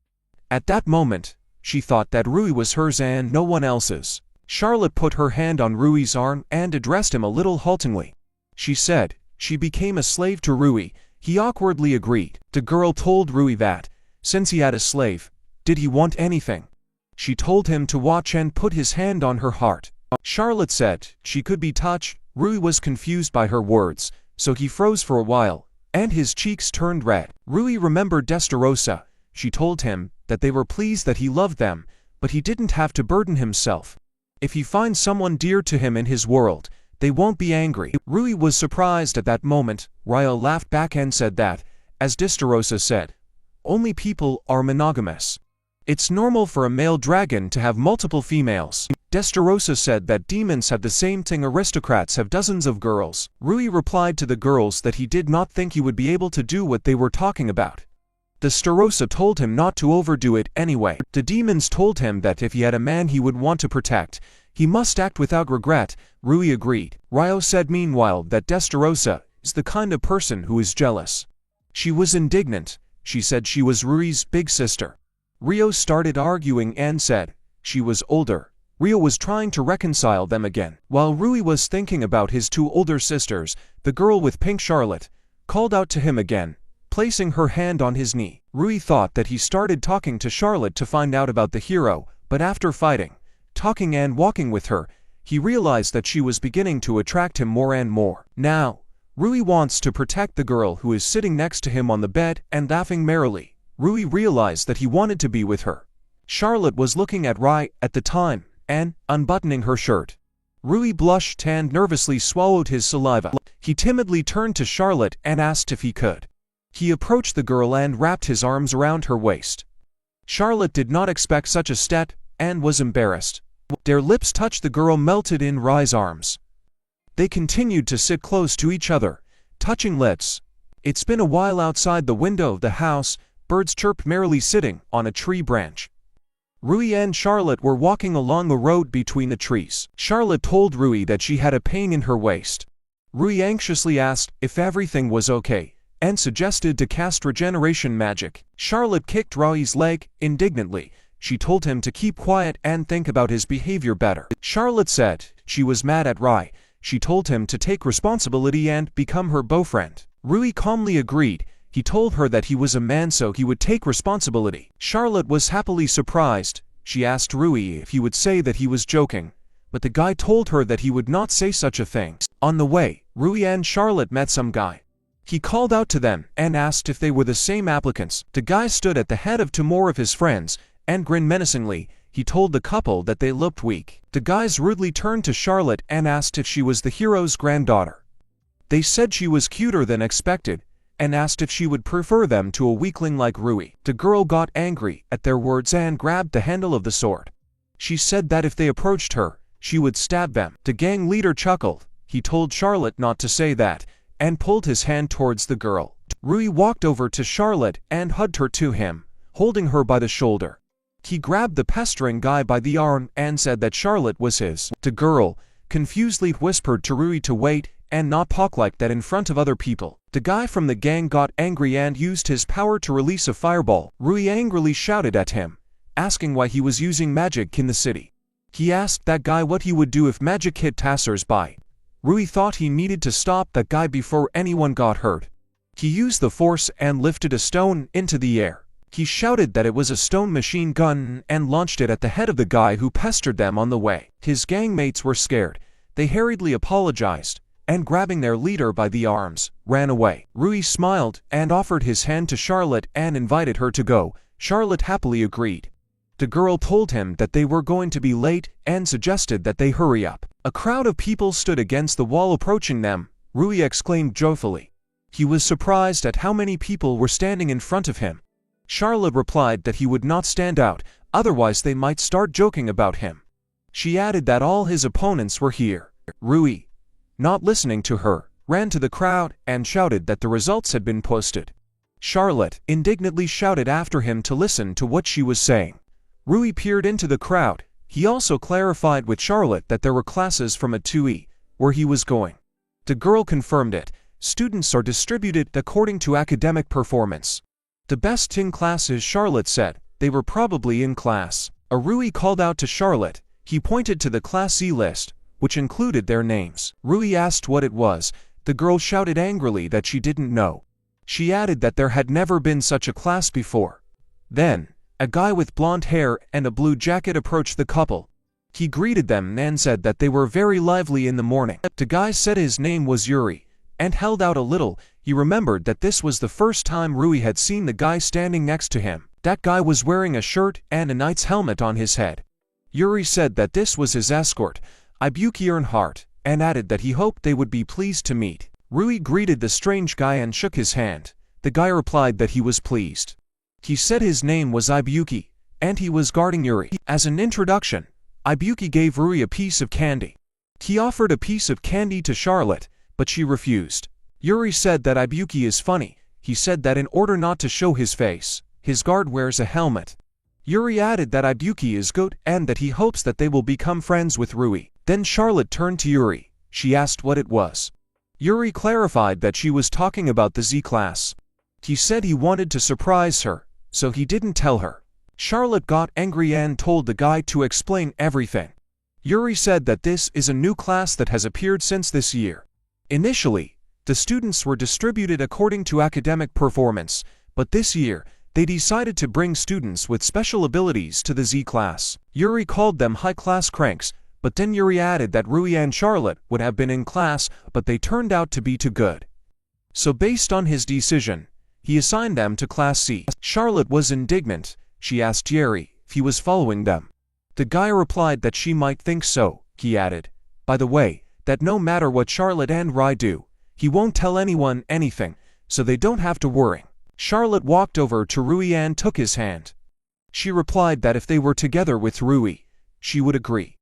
At that moment, she thought that Rui was hers and no one else's. Charlotte put her hand on Rui's arm and addressed him a little haltingly. She said she became a slave to Rui. He awkwardly agreed. The girl told Rui that, since he had a slave, did he want anything? She told him to watch and put his hand on her heart. Charlotte said she could be touched. Rui was confused by her words, so he froze for a while, and his cheeks turned red. Rui remembered Destarosa. She told him that they were pleased that he loved them, but he didn't have to burden himself. If he finds someone dear to him in his world, they won't be angry. Rui was surprised at that moment. Ryo laughed back and said that, as Destarosa said, only people are monogamous. It's normal for a male dragon to have multiple females. Destarosa said that demons have the same thing. Aristocrats have dozens of girls. Rui replied to the girls that he did not think he would be able to do what they were talking about. Destarosa told him not to overdo it anyway. The demons told him that if he had a man he would want to protect, he must act without regret. Rui agreed. Ryo said meanwhile that Destarosa is the kind of person who is jealous. She was indignant. she said she was Rui's big sister. Rio started arguing and said she was older. Rio was trying to reconcile them again. While Rui was thinking about his two older sisters, the girl with pink Charlotte called out to him again, placing her hand on his knee. Rui thought that he started talking to Charlotte to find out about the hero, but after fighting, talking and walking with her, he realized that she was beginning to attract him more and more. Now, Rui wants to protect the girl who is sitting next to him on the bed and laughing merrily. Rui realized that he wanted to be with her. Charlotte was looking at Rai at the time and unbuttoning her shirt. Rui blushed and nervously swallowed his saliva. He timidly turned to Charlotte and asked if he could. He approached the girl and wrapped his arms around her waist. Charlotte did not expect such a step and was embarrassed. Their lips touched, the girl melted in Rai's arms. They continued to sit close to each other, touching lips. It's been a while. Outside the window of the house, birds chirped merrily sitting on a tree branch. Rui and Charlotte were walking along the road between the trees. Charlotte told Rui that she had a pain in her waist. Rui anxiously asked if everything was okay, and suggested to cast regeneration magic. Charlotte kicked Rui's leg indignantly. She told him to keep quiet and think about his behavior better. Charlotte said she was mad at Rui. She told him to take responsibility and become her befriend. Rui calmly agreed. He told her that he was a man, so he would take responsibility. Charlotte was happily surprised. She asked Rui if he would say that he was joking, but the guy told her that he would not say such a thing. On the way, Rui and Charlotte met some guy. He called out to them and asked if they were the same applicants. The guy stood at the head of two more of his friends and grinned menacingly. He told the couple that they looked weak. The guys rudely turned to Charlotte and asked if she was the hero's granddaughter. They said she was cuter than expected, and asked if she would prefer them to a weakling like Rui. The girl got angry at their words and grabbed the handle of the sword. She said that if they approached her, she would stab them. The gang leader chuckled. He told Charlotte not to say that, and pulled his hand towards the girl. Rui walked over to Charlotte and hugged her to him, holding her by the shoulder. He grabbed the pestering guy by the arm and said that Charlotte was his. The girl confusedly whispered to Rui to wait and not talk like that in front of other people. The guy from the gang got angry and used his power to release a fireball. Rui angrily shouted at him, asking why he was using magic in the city. He asked that guy what he would do if magic hit passers-by. Rui thought he needed to stop that guy before anyone got hurt. He used the force and lifted a stone into the air. He shouted that it was a stone machine gun and launched it at the head of the guy who pestered them on the way. His gangmates were scared. They hurriedly apologized, and grabbing their leader by the arms, ran away. Rui smiled and offered his hand to Charlotte and invited her to go. Charlotte happily agreed. The girl told him that they were going to be late and suggested that they hurry up. A crowd of people stood against the wall approaching them. Rui exclaimed joyfully. He was surprised at how many people were standing in front of him. Charlotte replied that he would not stand out, otherwise they might start joking about him. She added that all his opponents were here. Rui, not listening to her, ran to the crowd and shouted that the results had been posted. Charlotte indignantly shouted after him to listen to what she was saying. Rui peered into the crowd. He also clarified with Charlotte that there were classes from a 2E, where he was going. The girl confirmed it. Students are distributed according to academic performance. The best in classes, Charlotte said. They were probably in class. Rui called out to Charlotte. He pointed to the Class E list, which included their names. Rui asked what it was. The girl shouted angrily that she didn't know. She added that there had never been such a class before. Then, a guy with blonde hair and a blue jacket approached the couple. He greeted them and said that they were very lively in the morning. The guy said his name was Yuri, and held out a little. He remembered that this was the first time Rui had seen the guy standing next to him. That guy was wearing a shirt and a knight's helmet on his head. Yuri said that this was his escort, Ibuki Earnhardt, and added that he hoped they would be pleased to meet. Rui greeted the strange guy and shook his hand. The guy replied that he was pleased. He said his name was Ibuki, and he was guarding Yuri. As an introduction, Ibuki gave Rui a piece of candy. He offered a piece of candy to Charlotte, but she refused. Yuri said that Ibuki is funny. He said that in order not to show his face, his guard wears a helmet. Yuri added that Ibuki is good and that he hopes that they will become friends with Rui. Then Charlotte turned to Yuri. She asked what it was. Yuri clarified that she was talking about the Z class. He said he wanted to surprise her, so he didn't tell her. Charlotte got angry and told the guy to explain everything. Yuri said that this is a new class that has appeared since this year. Initially, the students were distributed according to academic performance, but this year, they decided to bring students with special abilities to the Z class. Yuri called them high-class cranks, but then Yuri added that Rui and Charlotte would have been in class, but they turned out to be too good. So based on his decision, he assigned them to Class C. Charlotte was indignant. She asked Yuri if he was following them. The guy replied that she might think so. He added, by the way, that no matter what Charlotte and Rai do, he won't tell anyone anything, so they don't have to worry. Charlotte walked over to Rui and took his hand. She replied that if they were together with Rui, she would agree.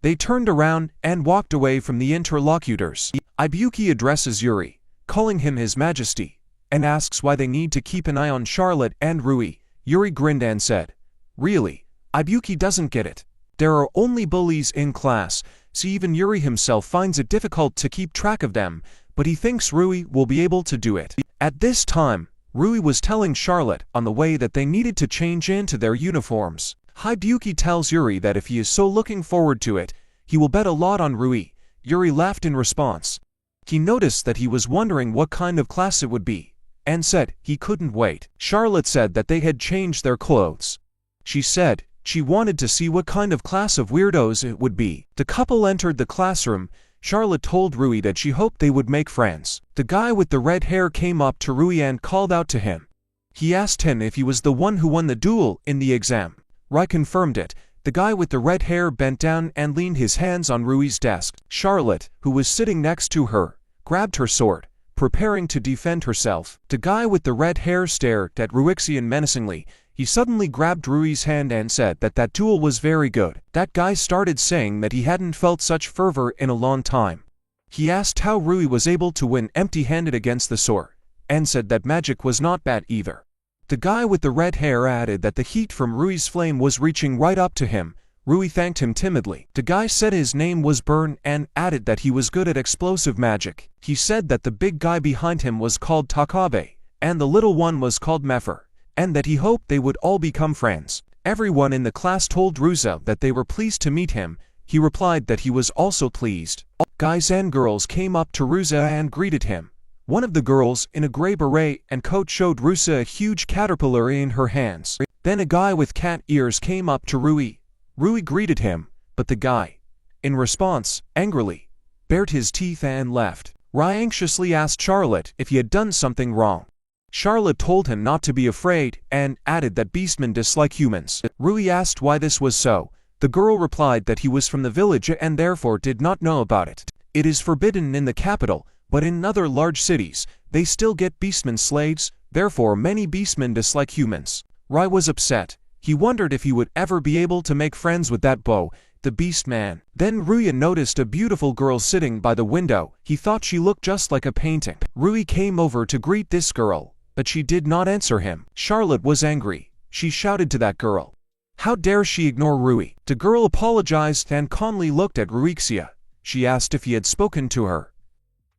They turned around and walked away from the interlocutors. Ibuki addresses Yuri, calling him His Majesty, and asks why they need to keep an eye on Charlotte and Rui. Yuri grinned and said, really, Ibuki doesn't get it. There are only bullies in class, so even Yuri himself finds it difficult to keep track of them, but he thinks Rui will be able to do it. At this time, Rui was telling Charlotte on the way that they needed to change into their uniforms. Ibuki tells Yuri that if he is so looking forward to it, he will bet a lot on Rui. Yuri laughed in response. He noticed that he was wondering what kind of class it would be, and said he couldn't wait. Charlotte said that they had changed their clothes. She said she wanted to see what kind of class of weirdos it would be. The couple entered the classroom. Charlotte told Rui that she hoped they would make friends. The guy with the red hair came up to Rui and called out to him. He asked him if he was the one who won the duel in the exam. Rui confirmed it. The guy with the red hair bent down and leaned his hands on Rui's desk. Charlotte, who was sitting next to her, grabbed her sword, preparing to defend herself. The guy with the red hair stared at Ruixian menacingly. He suddenly grabbed Rui's hand and said that duel was very good. That guy started saying that he hadn't felt such fervor in a long time. He asked how Rui was able to win empty-handed against the sword, and said that magic was not bad either. The guy with the red hair added that the heat from Rui's flame was reaching right up to him. Rui thanked him timidly. The guy said his name was Burn and added that he was good at explosive magic. He said that the big guy behind him was called Takabe, and the little one was called Mefer, and that he hoped they would all become friends. Everyone in the class told Ruisha that they were pleased to meet him. He replied that he was also pleased. All guys and girls came up to Ruisha and greeted him. One of the girls in a gray beret and coat showed Ruisha a huge caterpillar in her hands. Then a guy with cat ears came up to Rui. Rui greeted him, but the guy, in response, angrily, bared his teeth and left. Rui anxiously asked Charlotte if he had done something wrong. Charlotte told him not to be afraid and added that beastmen dislike humans. Rui asked why this was so. The girl replied that he was from the village and therefore did not know about it. It is forbidden in the capital, but in other large cities, they still get beastmen slaves, therefore many beastmen dislike humans. Rui was upset. He wondered if he would ever be able to make friends with that bow, the beast man. Then Rui noticed a beautiful girl sitting by the window. He thought she looked just like a painting. Rui came over to greet this girl, but she did not answer him. Charlotte was angry. She shouted to that girl. How dare she ignore Rui? The girl apologized and calmly looked at Ruixia. She asked if he had spoken to her.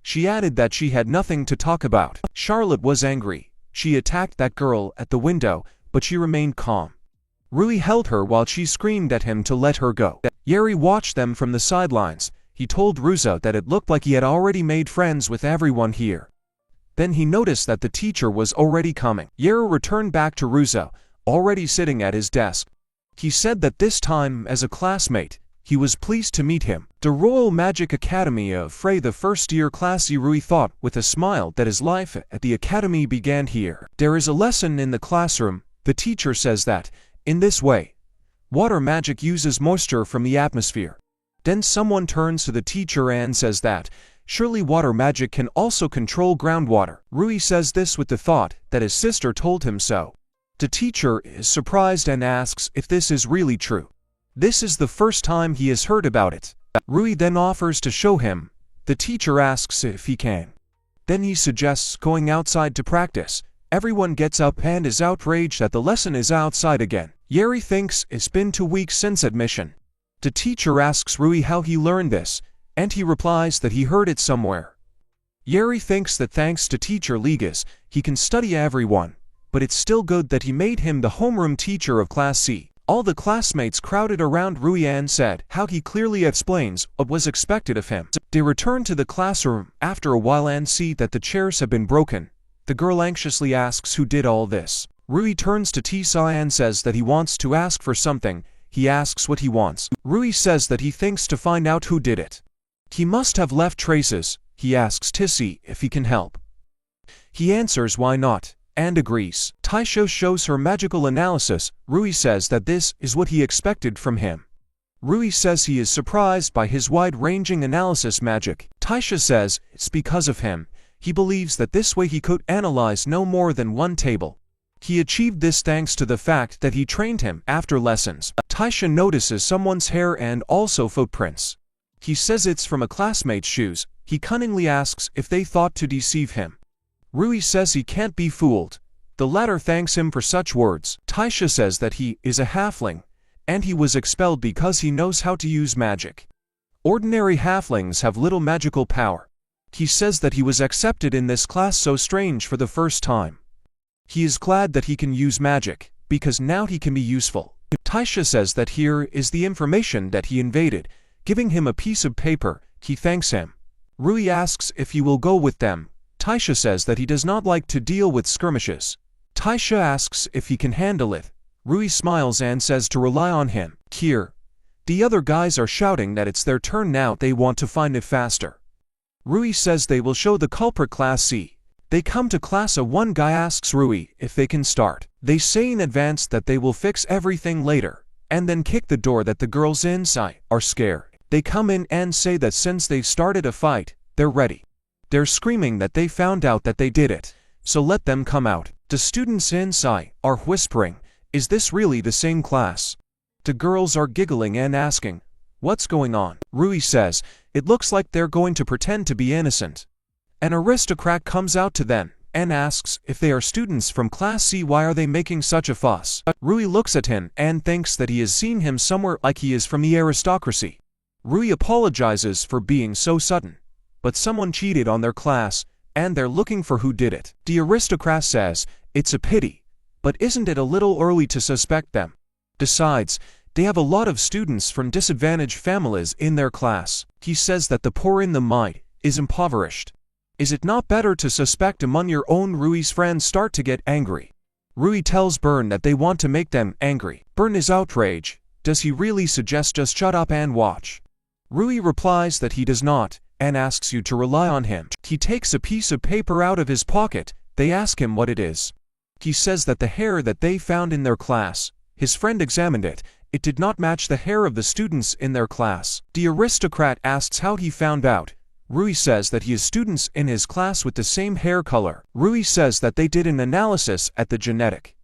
She added that she had nothing to talk about. Charlotte was angry. She attacked that girl at the window, but she remained calm. Rui held her while she screamed at him to let her go. Yuri watched them from the sidelines. He told Ruisha that it looked like he had already made friends with everyone here. Then he noticed that the teacher was already coming. Yuri returned back to Ruisha, already sitting at his desk. He said that this time, as a classmate, he was pleased to meet him. The Royal Magic Academy of Frey, the first-year class. Rui thought with a smile that his life at the academy began here. There is a lesson in the classroom. The teacher says that, in this way, water magic uses moisture from the atmosphere. Then someone turns to the teacher and says that, surely water magic can also control groundwater. Rui says this with the thought that his sister told him so. The teacher is surprised and asks if this is really true. This is the first time he has heard about it. Rui then offers to show him. The teacher asks if he can. Then he suggests going outside to practice. Everyone gets up and is outraged that the lesson is outside again. Yuri thinks it's been 2 weeks since admission. The teacher asks Rui how he learned this, and he replies that he heard it somewhere. Yeri thinks that thanks to teacher Ligas, he can study everyone, but it's still good that he made him the homeroom teacher of Class C. All the classmates crowded around Rui and said how he clearly explains what was expected of him. They return to the classroom after a while and see that the chairs have been broken. The girl anxiously asks who did all this. Rui turns to Tisa and says that he wants to ask for something. He asks what he wants. Rui says that he thinks to find out who did it. He must have left traces. He asks Tissy if he can help. He answers why not, and agrees. Taisha shows her magical analysis. Rui says that this is what he expected from him. Rui says he is surprised by his wide-ranging analysis magic. Taisha says it's because of him. He believes that this way he could analyze no more than one table. He achieved this thanks to the fact that he trained him after lessons. Taisha notices someone's hair and also footprints. He says it's from a classmate's shoes. He cunningly asks if they thought to deceive him. Rui says he can't be fooled. The latter thanks him for such words. Taisha says that he is a halfling, and he was expelled because he knows how to use magic. Ordinary halflings have little magical power. He says that he was accepted in this class so strange for the first time. He is glad that he can use magic, because now he can be useful. Taisha says that here is the information that he invaded, giving him a piece of paper. He thanks him. Rui asks if he will go with them. Taisha says that he does not like to deal with skirmishes. Taisha asks if he can handle it. Rui smiles and says to rely on him. Here, the other guys are shouting that it's their turn now. They want to find it faster. Rui says they will show the culprit Class C. They come to Class A. One guy asks Rui if they can start. They say in advance that they will fix everything later, and then kick the door that the girls inside are scared. They come in and say that since they've started a fight, they're ready. They're screaming that they found out that they did it, so let them come out. The students inside are whispering, is this really the same class? The girls are giggling and asking, what's going on? Rui says, it looks like they're going to pretend to be innocent. An aristocrat comes out to them and asks if they are students from Class C. Why are they making such a fuss? Rui looks at him and thinks that he has seen him somewhere, like he is from the aristocracy. Rui apologizes for being so sudden, but someone cheated on their class, and they're looking for who did it. The aristocrat says, it's a pity, but isn't it a little early to suspect them? Besides, they have a lot of students from disadvantaged families in their class. He says that the poor in the mind is impoverished. Is it not better to suspect among your own? Rui's friends start to get angry. Rui tells Bern that they want to make them angry. Bern is outraged. Does he really suggest just shut up and watch? Rui replies that he does not, and asks you to rely on him. He takes a piece of paper out of his pocket. They ask him what it is. He says that the hair that they found in their class, his friend examined it. It did not match the hair of the students in their class. The aristocrat asks how he found out. Rui says that he has students in his class with the same hair color. Rui says that they did an analysis at the genetic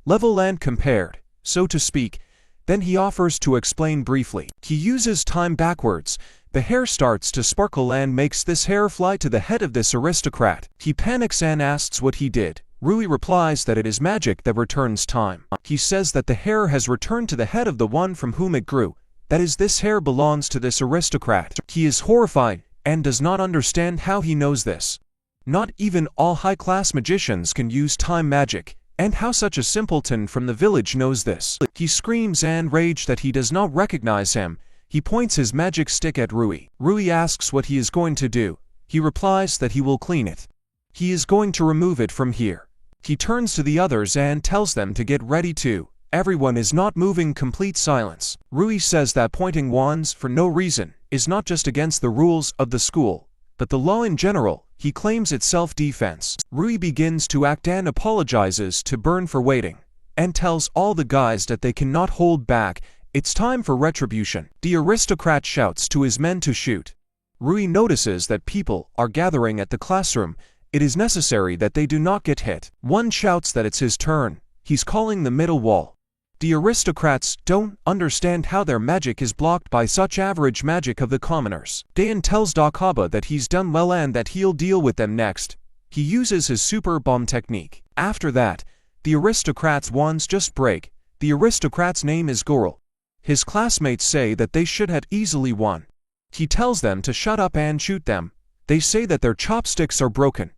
level and compared, so to speak. Then he offers to explain briefly. He uses time backwards. The hair starts to sparkle and makes this hair fly to the head of this aristocrat. He panics and asks what he did. Rui replies that it is magic that returns time. He says that the hair has returned to the head of the one from whom it grew. That is, this hair belongs to this aristocrat. He is horrified and does not understand how he knows this. Not even all high-class magicians can use time magic, and how such a simpleton from the village knows this. He screams and rage that he does not recognize him. He points his magic stick at Rui. Rui asks what he is going to do. He replies that he will clean it. He is going to remove it from here. He turns to the others and tells them to get ready too. Everyone is not moving. Complete silence. Rui says that pointing wands for no reason is not just against the rules of the school, but the law in general. He claims it's self-defense. Rui begins to act and apologizes to Bern for waiting, and tells all the guys that they cannot hold back. It's time for retribution. The aristocrat shouts to his men to shoot. Rui notices that people are gathering at the classroom. It is necessary that they do not get hit. One shouts that it's his turn. He's calling the middle wall. The aristocrats don't understand how their magic is blocked by such average magic of the commoners. Dayan tells Dakaba that he's done well and that he'll deal with them next. He uses his super bomb technique. After that, the aristocrats' wands just break. The aristocrat's name is Goral. His classmates say that they should have easily won. He tells them to shut up and shoot them. They say that their chopsticks are broken.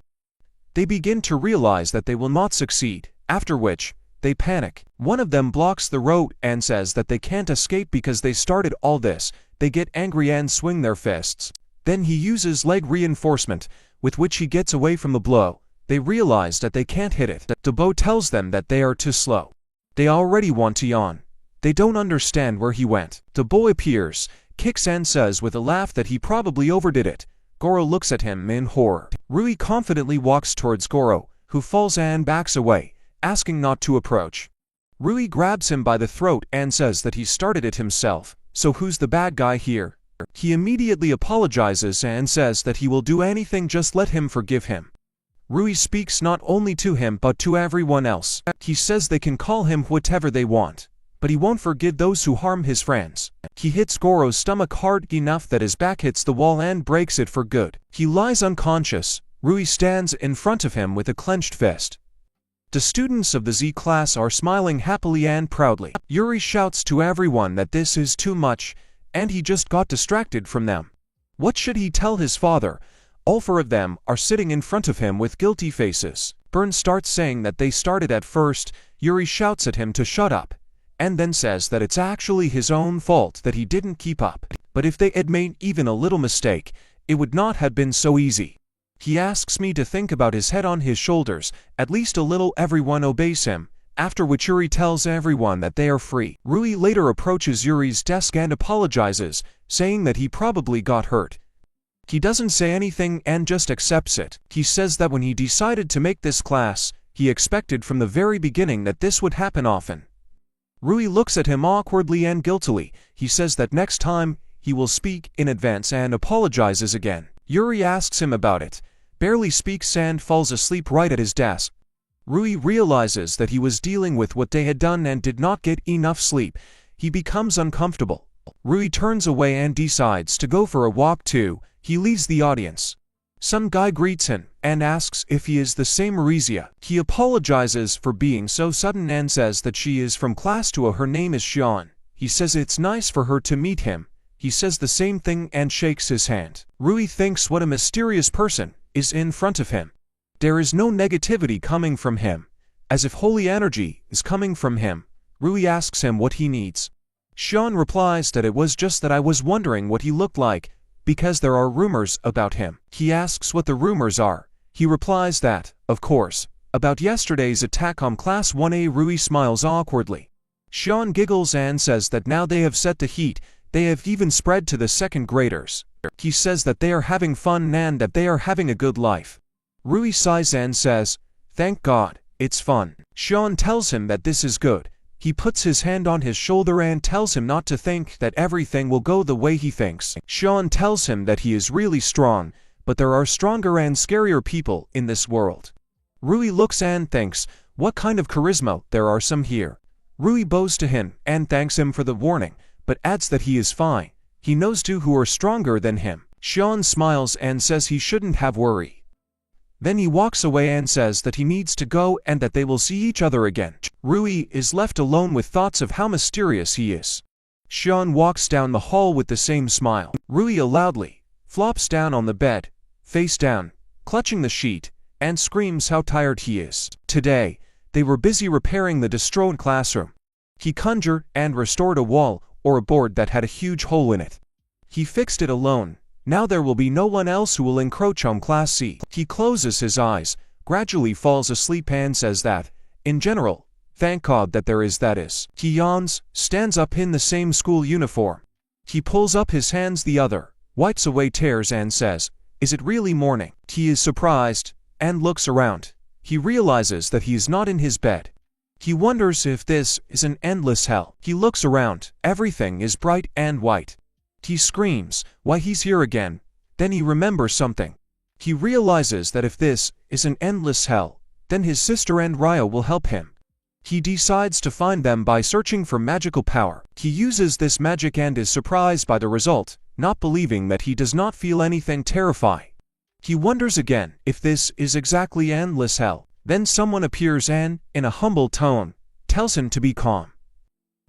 They begin to realize that they will not succeed, after which, they panic. One of them blocks the road and says that they can't escape because they started all this. They get angry and swing their fists. Then he uses leg reinforcement, with which he gets away from the blow. They realize that they can't hit it. Debo tells them that they are too slow. They already want to yawn. They don't understand where he went. Debo appears, kicks and says with a laugh that he probably overdid it. Goro looks at him in horror. Rui confidently walks towards Goro, who falls and backs away, asking not to approach. Rui grabs him by the throat and says that he started it himself. So who's the bad guy here? He immediately apologizes and says that he will do anything, just let him forgive him. Rui speaks not only to him but to everyone else. He says they can call him whatever they want, but he won't forgive those who harm his friends. He hits Goro's stomach hard enough that his back hits the wall and breaks it for good. He lies unconscious. Rui stands in front of him with a clenched fist. The students of the Z class are smiling happily and proudly. Yuri shouts to everyone that this is too much, and he just got distracted from them. What should he tell his father? All four of them are sitting in front of him with guilty faces. Burn starts saying that they started at first. Yuri shouts at him to shut up, and then says that it's actually his own fault that he didn't keep up. But if they had made even a little mistake, it would not have been so easy. He asks me to think about his head on his shoulders, at least a little. Everyone obeys him, after which Yuri tells everyone that they are free. Rui later approaches Yuri's desk and apologizes, saying that he probably got hurt. He doesn't say anything and just accepts it. He says that when he decided to make this class, he expected from the very beginning that this would happen often. Rui looks at him awkwardly and guiltily. He says that next time, he will speak in advance and apologizes again. Yuri asks him about it, barely speaks and falls asleep right at his desk. Rui realizes that he was dealing with what they had done and did not get enough sleep. He becomes uncomfortable. Rui turns away and decides to go for a walk too. He leaves the audience. Some guy greets him and asks if he is the same Ruisha. He apologizes for being so sudden and says that she is from class 2. Her name is Sean. He says it's nice for her to meet him. He says the same thing and shakes his hand. Rui thinks what a mysterious person is in front of him. There is no negativity coming from him, as if holy energy is coming from him. Rui asks him what he needs. Sean replies that it was just that I was wondering what he looked like, because there are rumors about him. He asks what the rumors are. He replies that, of course, about yesterday's attack on Class 1A. Rui smiles awkwardly. Sean giggles and says that now they have set the heat, they have even spread to the second graders. He says that they are having fun and that they are having a good life. Rui sighs and says, "Thank God, it's fun." Sean tells him that this is good. He puts his hand on his shoulder and tells him not to think that everything will go the way he thinks. Sean tells him that he is really strong, but there are stronger and scarier people in this world. Rui looks and thinks, what kind of charisma, there are some here. Rui bows to him and thanks him for the warning, but adds that he is fine. He knows two who are stronger than him. Sean smiles and says he shouldn't have worry. Then he walks away and says that he needs to go and that they will see each other again. Rui is left alone with thoughts of how mysterious he is. Sean walks down the hall with the same smile. Rui loudly flops down on the bed, face down, clutching the sheet, and screams how tired he is. Today, they were busy repairing the destroyed classroom. He conjured and restored a wall or a board that had a huge hole in it. He fixed it alone. Now there will be no one else who will encroach on Class C. He closes his eyes, gradually falls asleep and says that, in general, thank God that there is that is. He yawns, stands up in the same school uniform. He pulls up his hands the other, wipes away tears and says, is it really morning? He is surprised, and looks around. He realizes that he is not in his bed. He wonders if this is an endless hell. He looks around, everything is bright and white. He screams, why he's here again. Then he remembers something. He realizes that if this is an endless hell, then his sister and Ryo will help him. He decides to find them by searching for magical power. He uses this magic and is surprised by the result, not believing that he does not feel anything terrifying. He wonders again if this is exactly endless hell. Then someone appears and, in a humble tone, tells him to be calm.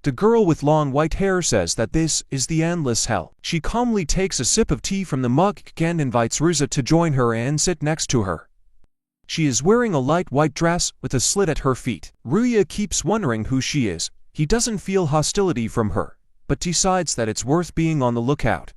The girl with long white hair says that this is the endless hell. She calmly takes a sip of tea from the mug and invites Ruisha to join her and sit next to her. She is wearing a light white dress with a slit at her feet. Ruisha keeps wondering who she is. He doesn't feel hostility from her, but decides that it's worth being on the lookout.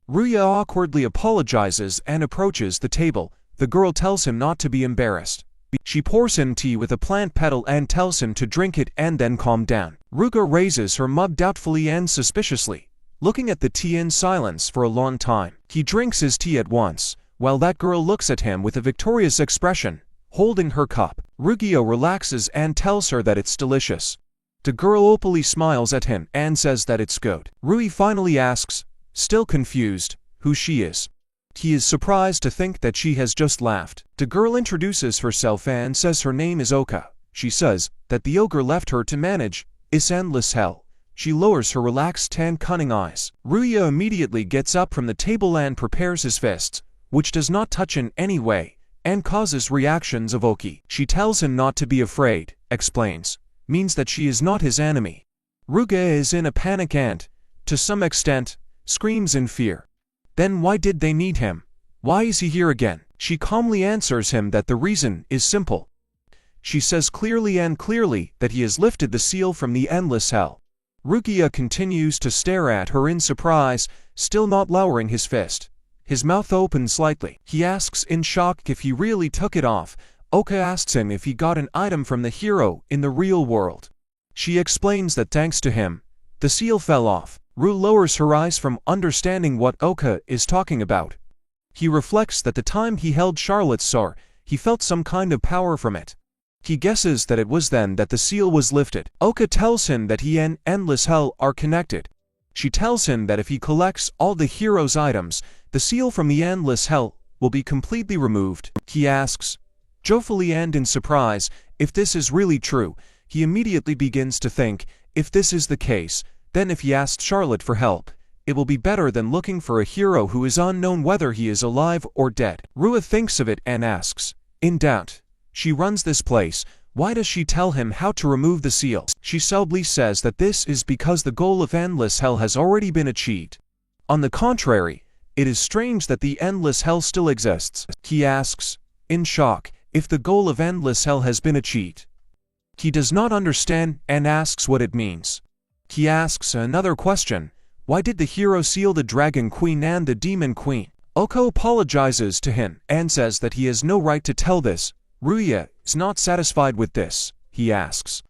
Ruisha awkwardly apologizes and approaches the table. The girl tells him not to be embarrassed. She pours him tea with a plant petal and tells him to drink it and then calm down. Ruisha raises her mug doubtfully and suspiciously, looking at the tea in silence for a long time. He drinks his tea at once, while that girl looks at him with a victorious expression, holding her cup. Ruisha relaxes and tells her that it's delicious. The girl openly smiles at him and says that it's good. Ruisha finally asks, still confused, who she is. He is surprised to think that she has just laughed. The girl introduces herself and says her name is Oka. She says that the ogre left her to manage this endless hell. She lowers her relaxed and cunning eyes. Ruisha immediately gets up from the table and prepares his fists, which does not touch in any way, and causes reactions of Oki. She tells him not to be afraid, explains, means that she is not his enemy. Ruisha is in a panic and, to some extent, screams in fear. Then why did they need him? Why is he here again? She calmly answers him that the reason is simple. She says clearly that he has lifted the seal from the endless hell. Ruisha continues to stare at her in surprise, still not lowering his fist. His mouth opens slightly. He asks in shock if he really took it off. Oka asks him if he got an item from the hero in the real world. She explains that thanks to him, the seal fell off. Ru lowers her eyes from understanding what Oka is talking about. He reflects that the time he held Charlotte's sword, he felt some kind of power from it. He guesses that it was then that the seal was lifted. Oka tells him that he and endless hell are connected. She tells him that if he collects all the hero's items, the seal from the endless hell will be completely removed. He asks, joyfully and in surprise, if this is really true. He immediately begins to think, if this is the case, then if he asks Charlotte for help, it will be better than looking for a hero who is unknown whether he is alive or dead. Ruisha thinks of it and asks, in doubt, she runs this place, why does she tell him how to remove the seal? She subtly says that this is because the goal of endless hell has already been achieved. On the contrary, it is strange that the endless hell still exists. He asks, in shock, if the goal of endless hell has been achieved. He does not understand and asks what it means. He asks another question, why did the hero seal the Dragon Queen and the Demon Queen? Oka apologizes to him and says that he has no right to tell this. Ruisha is not satisfied with this, he asks.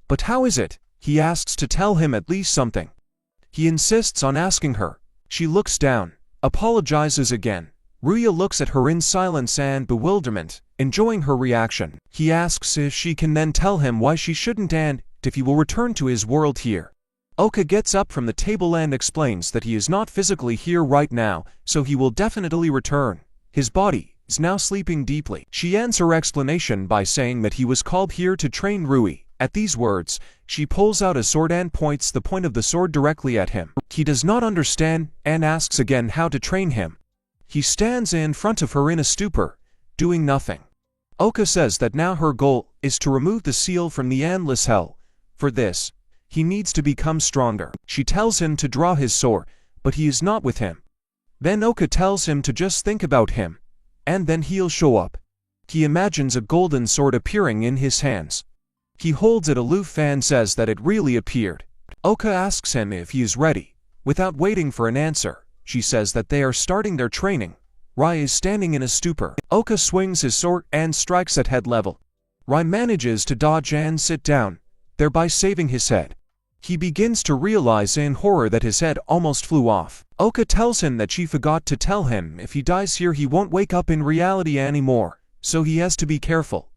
But how is it? He asks to tell him at least something. He insists on asking her. She looks down, apologizes again. Ruisha looks at her in silence and bewilderment, enjoying her reaction. He asks if she can then tell him why she shouldn't and if he will return to his world here. Oka gets up from the table and explains that he is not physically here right now, so he will definitely return. His body is now sleeping deeply. She ends her explanation by saying that he was called here to train Ruisha. At these words, she pulls out a sword and points the point of the sword directly at him. He does not understand and asks again how to train him. He stands in front of her in a stupor, doing nothing. Oka says that now her goal is to remove the seal from the endless hell. For this, he needs to become stronger. She tells him to draw his sword, but he is not with him. Then Oka tells him to just think about him, and then he'll show up. He imagines a golden sword appearing in his hands. He holds it aloof and says that it really appeared. Oka asks him if he is ready. Without waiting for an answer, she says that they are starting their training. Rai is standing in a stupor. Oka swings his sword and strikes at head level. Rai manages to dodge and sit down, thereby saving his head. He begins to realize in horror that his head almost flew off. Oka tells him that she forgot to tell him if he dies here he won't wake up in reality anymore, so he has to be careful.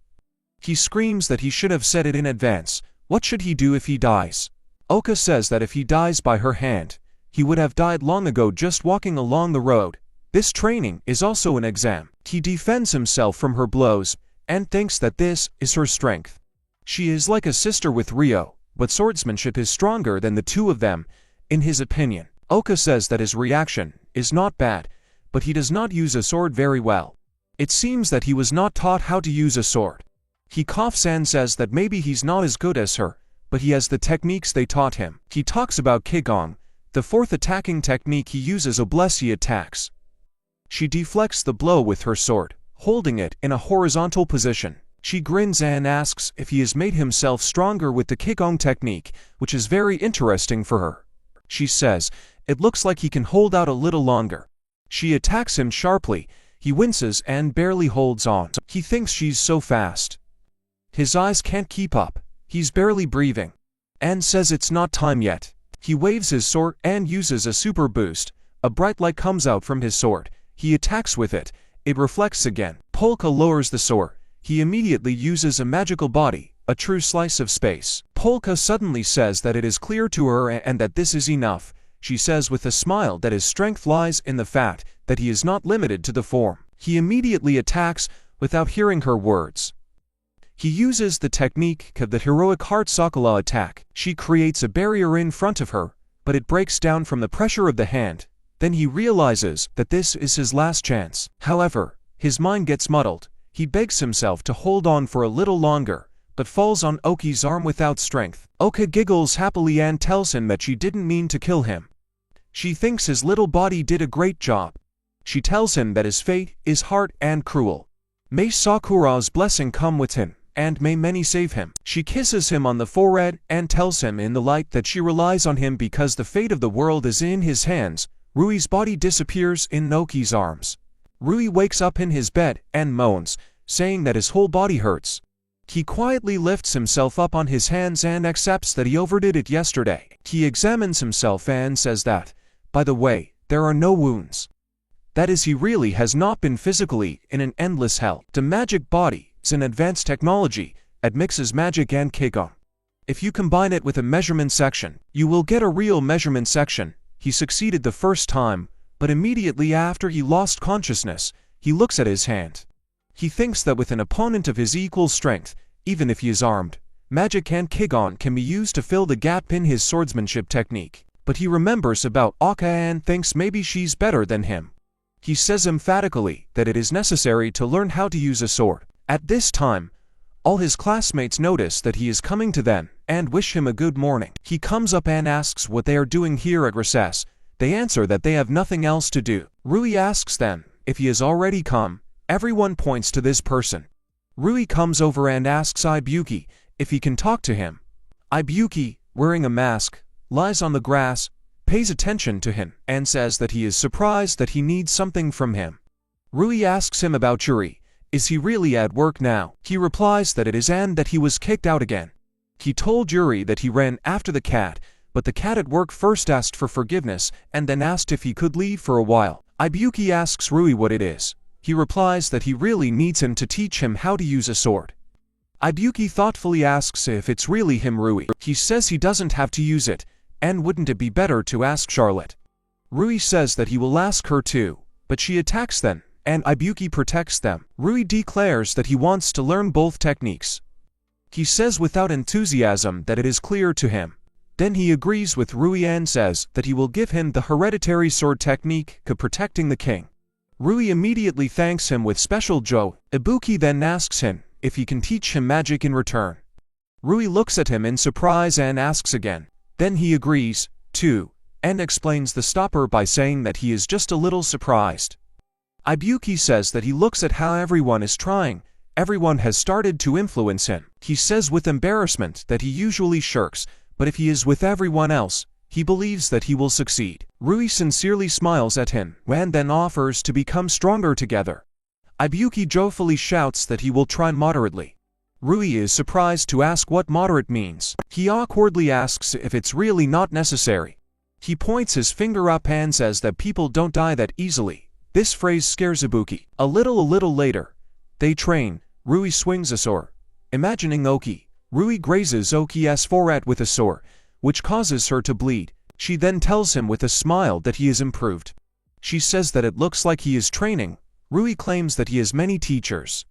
He screams that he should have said it in advance. What should he do if he dies? Oka says that if he dies by her hand, he would have died long ago just walking along the road. This training is also an exam. He defends himself from her blows, and thinks that this is her strength. She is like a sister with Rio, but swordsmanship is stronger than the two of them, in his opinion. Oka says that his reaction is not bad, but he does not use a sword very well. It seems that he was not taught how to use a sword. He coughs and says that maybe he's not as good as her, but he has the techniques they taught him. He talks about Qigong, the fourth attacking technique he uses. Oblesi attacks. She deflects the blow with her sword, holding it in a horizontal position. She grins and asks if he has made himself stronger with the Qigong technique, which is very interesting for her. She says, it looks like he can hold out a little longer. She attacks him sharply. He winces and barely holds on. He thinks she's so fast. His eyes can't keep up. He's barely breathing. And says it's not time yet. He waves his sword and uses a super boost. A bright light comes out from his sword. He attacks with it. It reflects again. Polka lowers the sword. He immediately uses a magical body, a true slice of space. Polka suddenly says that it is clear to her and that this is enough. She says with a smile that his strength lies in the fact that he is not limited to the form. He immediately attacks without hearing her words. He uses the technique of the heroic heart Sakala attack. She creates a barrier in front of her, but it breaks down from the pressure of the hand. Then he realizes that this is his last chance. However, his mind gets muddled. He begs himself to hold on for a little longer, but falls on Oki's arm without strength. Oka giggles happily and tells him that she didn't mean to kill him. She thinks his little body did a great job. She tells him that his fate is hard and cruel. May Sakura's blessing come with him, and may many save him. She kisses him on the forehead and tells him in the light that she relies on him because the fate of the world is in his hands. Rui's body disappears in Oki's arms. Rui wakes up in his bed and moans, saying that his whole body hurts. He quietly lifts himself up on his hands and accepts that he overdid it yesterday. He examines himself and says that, by the way, there are no wounds. That is, he really has not been physically in an endless hell. The magic body is an advanced technology that mixes magic and Qigong. If you combine it with a measurement section, you will get a real measurement section. He succeeded the first time, but immediately after he lost consciousness, he looks at his hand. He thinks that with an opponent of his equal strength, even if he is armed, magic and Qigong can be used to fill the gap in his swordsmanship technique. But he remembers about Aka and thinks maybe she's better than him. He says emphatically that it is necessary to learn how to use a sword. At this time, all his classmates notice that he is coming to them and wish him a good morning. He comes up and asks what they are doing here at recess. They answer that they have nothing else to do. Rui asks them if he has already come. Everyone points to this person. Rui comes over and asks Ibuki if he can talk to him. Ibuki, wearing a mask, lies on the grass, pays attention to him, and says that he is surprised that he needs something from him. Rui asks him about Yuri. Is he really at work now? He replies that it is and that he was kicked out again. He told Yuri that he ran after the cat, but the cat at work first asked for forgiveness and then asked if he could leave for a while. Ibuki asks Rui what it is. He replies that he really needs him to teach him how to use a sword. Ibuki thoughtfully asks if it's really him Rui. He says he doesn't have to use it, and wouldn't it be better to ask Charlotte? Rui says that he will ask her too, but she attacks them, and Ibuki protects them. Rui declares that he wants to learn both techniques. He says without enthusiasm that it is clear to him. Then he agrees with Rui and says that he will give him the hereditary sword technique of protecting the king. Rui immediately thanks him with special joy. Ibuki then asks him if he can teach him magic in return. Rui looks at him in surprise and asks again. Then he agrees, too, and explains the stopper by saying that he is just a little surprised. Ibuki says that he looks at how everyone is trying. Everyone has started to influence him. He says with embarrassment that he usually shirks, but if he is with everyone else, he believes that he will succeed. Rui sincerely smiles at him and then offers to become stronger together. Ibuki joyfully shouts that he will try moderately. Rui is surprised to ask what moderate means. He awkwardly asks if it's really not necessary. He points his finger up and says that people don't die that easily. This phrase scares Ibuki. A little later, they train. Rui swings a sword. Imagining Oki, Rui grazes Oki's forehead with a sword, which causes her to bleed. She then tells him with a smile that he is improved. She says that it looks like he is training. Rui claims that he has many teachers.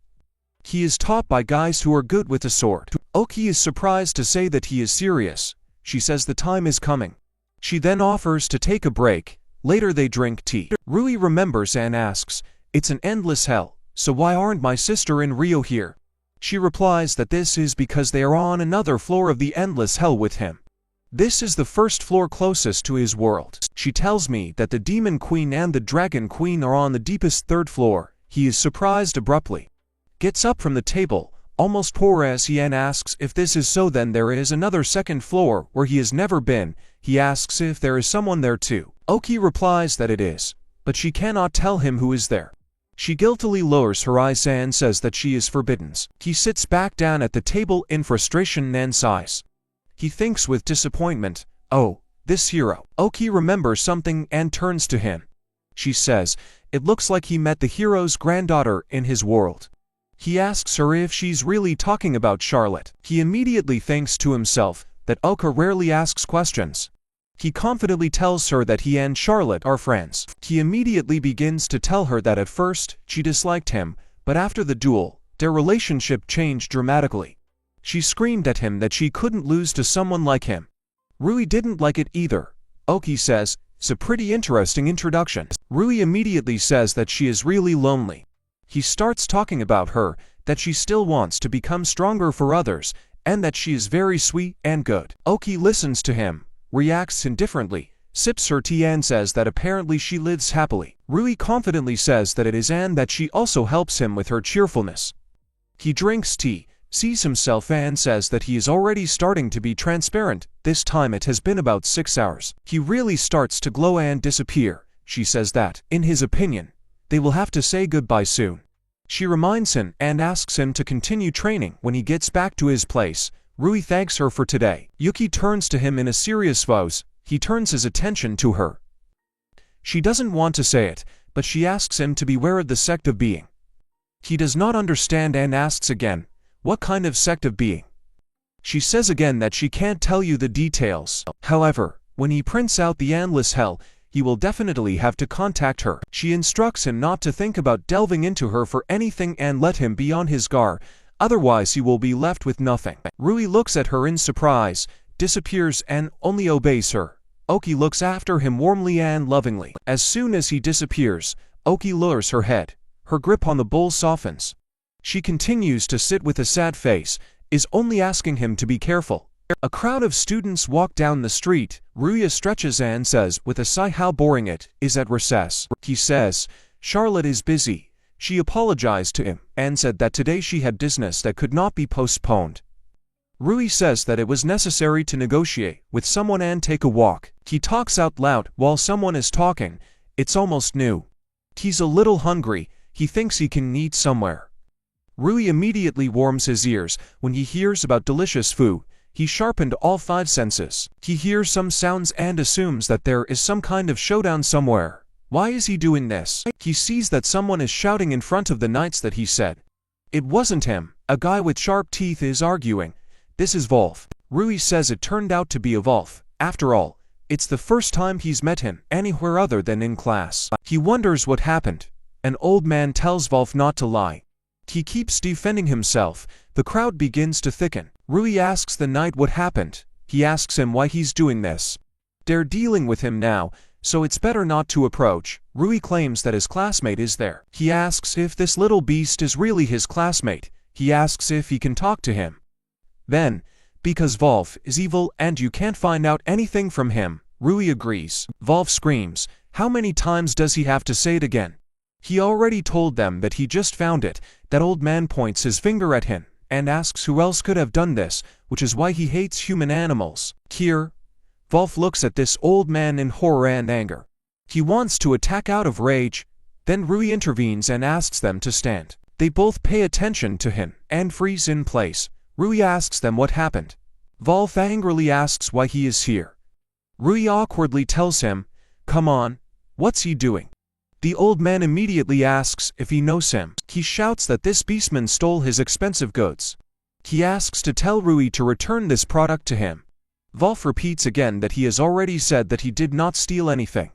He is taught by guys who are good with the sword. Oki is surprised to say that he is serious. She says the time is coming. She then offers to take a break. Later they drink tea. Rui remembers and asks, "It's an endless hell, so why aren't my sister and Rio here?" She replies that this is because they are on another floor of the endless hell with him. This is the first floor closest to his world. She tells me that the Demon Queen and the Dragon Queen are on the deepest third floor. He is surprised abruptly. Gets up from the table, almost poor as he and asks if this is so. Then there is another second floor where he has never been. He asks if there is someone there too. Oki replies that it is, but she cannot tell him who is there. She guiltily lowers her eyes and says that she is forbidden. He sits back down at the table in frustration and sighs. He thinks with disappointment, oh, this hero. Oki remembers something and turns to him. She says, it looks like he met the hero's granddaughter in his world. He asks her if she's really talking about Charlotte. He immediately thinks to himself that Oka rarely asks questions. He confidently tells her that he and Charlotte are friends. He immediately begins to tell her that at first she disliked him, but after the duel, their relationship changed dramatically. She screamed at him that she couldn't lose to someone like him. Rui didn't like it either. Oki says, it's a pretty interesting introduction. Rui immediately says that she is really lonely. He starts talking about her, that she still wants to become stronger for others, and that she is very sweet and good. Oki listens to him, reacts indifferently, sips her tea and says that apparently she lives happily. Rui confidently says that it is and that she also helps him with her cheerfulness. He drinks tea, sees himself and says that he is already starting to be transparent. This time it has been about 6 hours. He really starts to glow and disappear. She says that, in his opinion, they will have to say goodbye soon. She reminds him and asks him to continue training when he gets back to his place. Rui thanks her for today. Yuki turns to him in a serious voice. He turns his attention to her. She doesn't want to say it, but she asks him to beware of the sect of being. He does not understand and asks again, what kind of sect of being? She says again that she can't tell you the details. However, when he prints out the endless hell, he will definitely have to contact her. She instructs him not to think about delving into her for anything and let him be on his guard, otherwise he will be left with nothing. Rui looks at her in surprise, disappears and only obeys her. Oki looks after him warmly and lovingly. As soon as he disappears, Oki lowers her head. Her grip on the bowl softens. She continues to sit with a sad face, is only asking him to be careful. A crowd of students walk down the street. Ruya stretches and says with a sigh how boring it is at recess. He says, Charlotte is busy. She apologized to him and said that today she had business that could not be postponed. Rui says that it was necessary to negotiate with someone and take a walk. He talks out loud while someone is talking. It's almost noon. He's a little hungry. He thinks he can eat somewhere. Rui immediately warms his ears when he hears about delicious food. He sharpened all 5 senses. He hears some sounds and assumes that there is some kind of showdown somewhere. Why is he doing this? He sees that someone is shouting in front of the knights that he said. It wasn't him. A guy with sharp teeth is arguing. This is Wolf. Rui says it turned out to be a Wolf. After all, it's the first time he's met him anywhere other than in class. He wonders what happened. An old man tells Wolf not to lie. He keeps defending himself. The crowd begins to thicken. Rui asks the knight what happened. He asks him why he's doing this. They're dealing with him now, so it's better not to approach. Rui claims that his classmate is there. He asks if this little beast is really his classmate. He asks if he can talk to him. Then, because Wolf is evil and you can't find out anything from him, Rui agrees. Wolf screams, how many times does he have to say it again? He already told them that he just found it. That old man points his finger at him and asks who else could have done this, which is why he hates human animals. Here, Wolf looks at this old man in horror and anger. He wants to attack out of rage. Then Rui intervenes and asks them to stand. They both pay attention to him and freeze in place. Rui asks them what happened. Wolf angrily asks why he is here. Rui awkwardly tells him, come on, what's he doing? The old man immediately asks if he knows him. He shouts that this beastman stole his expensive goods. He asks to tell Rui to return this product to him. Wolf repeats again that he has already said that he did not steal anything.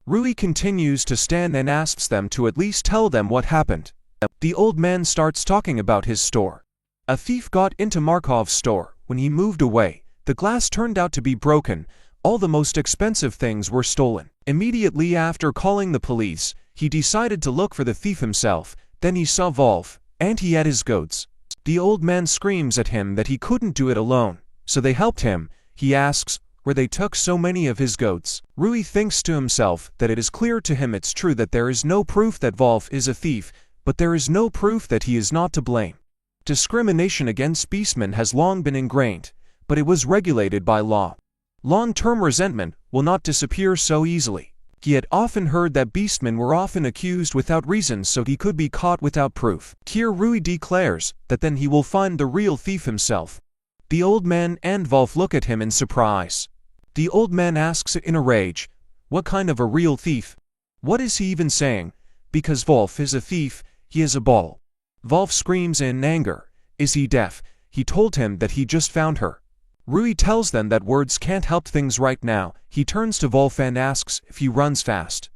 Rui continues to stand and asks them to at least tell them what happened. The old man starts talking about his store. A thief got into Markov's store. When he moved away, the glass turned out to be broken. All the most expensive things were stolen. Immediately after calling the police, he decided to look for the thief himself. Then he saw Wolf, and he had his goods. The old man screams at him that he couldn't do it alone, so they helped him. He asks where they took so many of his goats. Rui thinks to himself that it is clear to him it's true that there is no proof that Wolf is a thief, but there is no proof that he is not to blame. Discrimination against beastmen has long been ingrained, but it was regulated by law. Long-term resentment will not disappear so easily. He had often heard that beastmen were often accused without reason, so he could be caught without proof. Here Rui declares that then he will find the real thief himself. The old man and Wolf look at him in surprise. The old man asks in a rage, "What kind of a real thief? What is he even saying? Because Wolf is a thief, he is a ball." Wolf screams in anger. Is he deaf? He told him that he just found her. Rui tells them that words can't help things right now. He turns to Wolf and asks if he runs fast.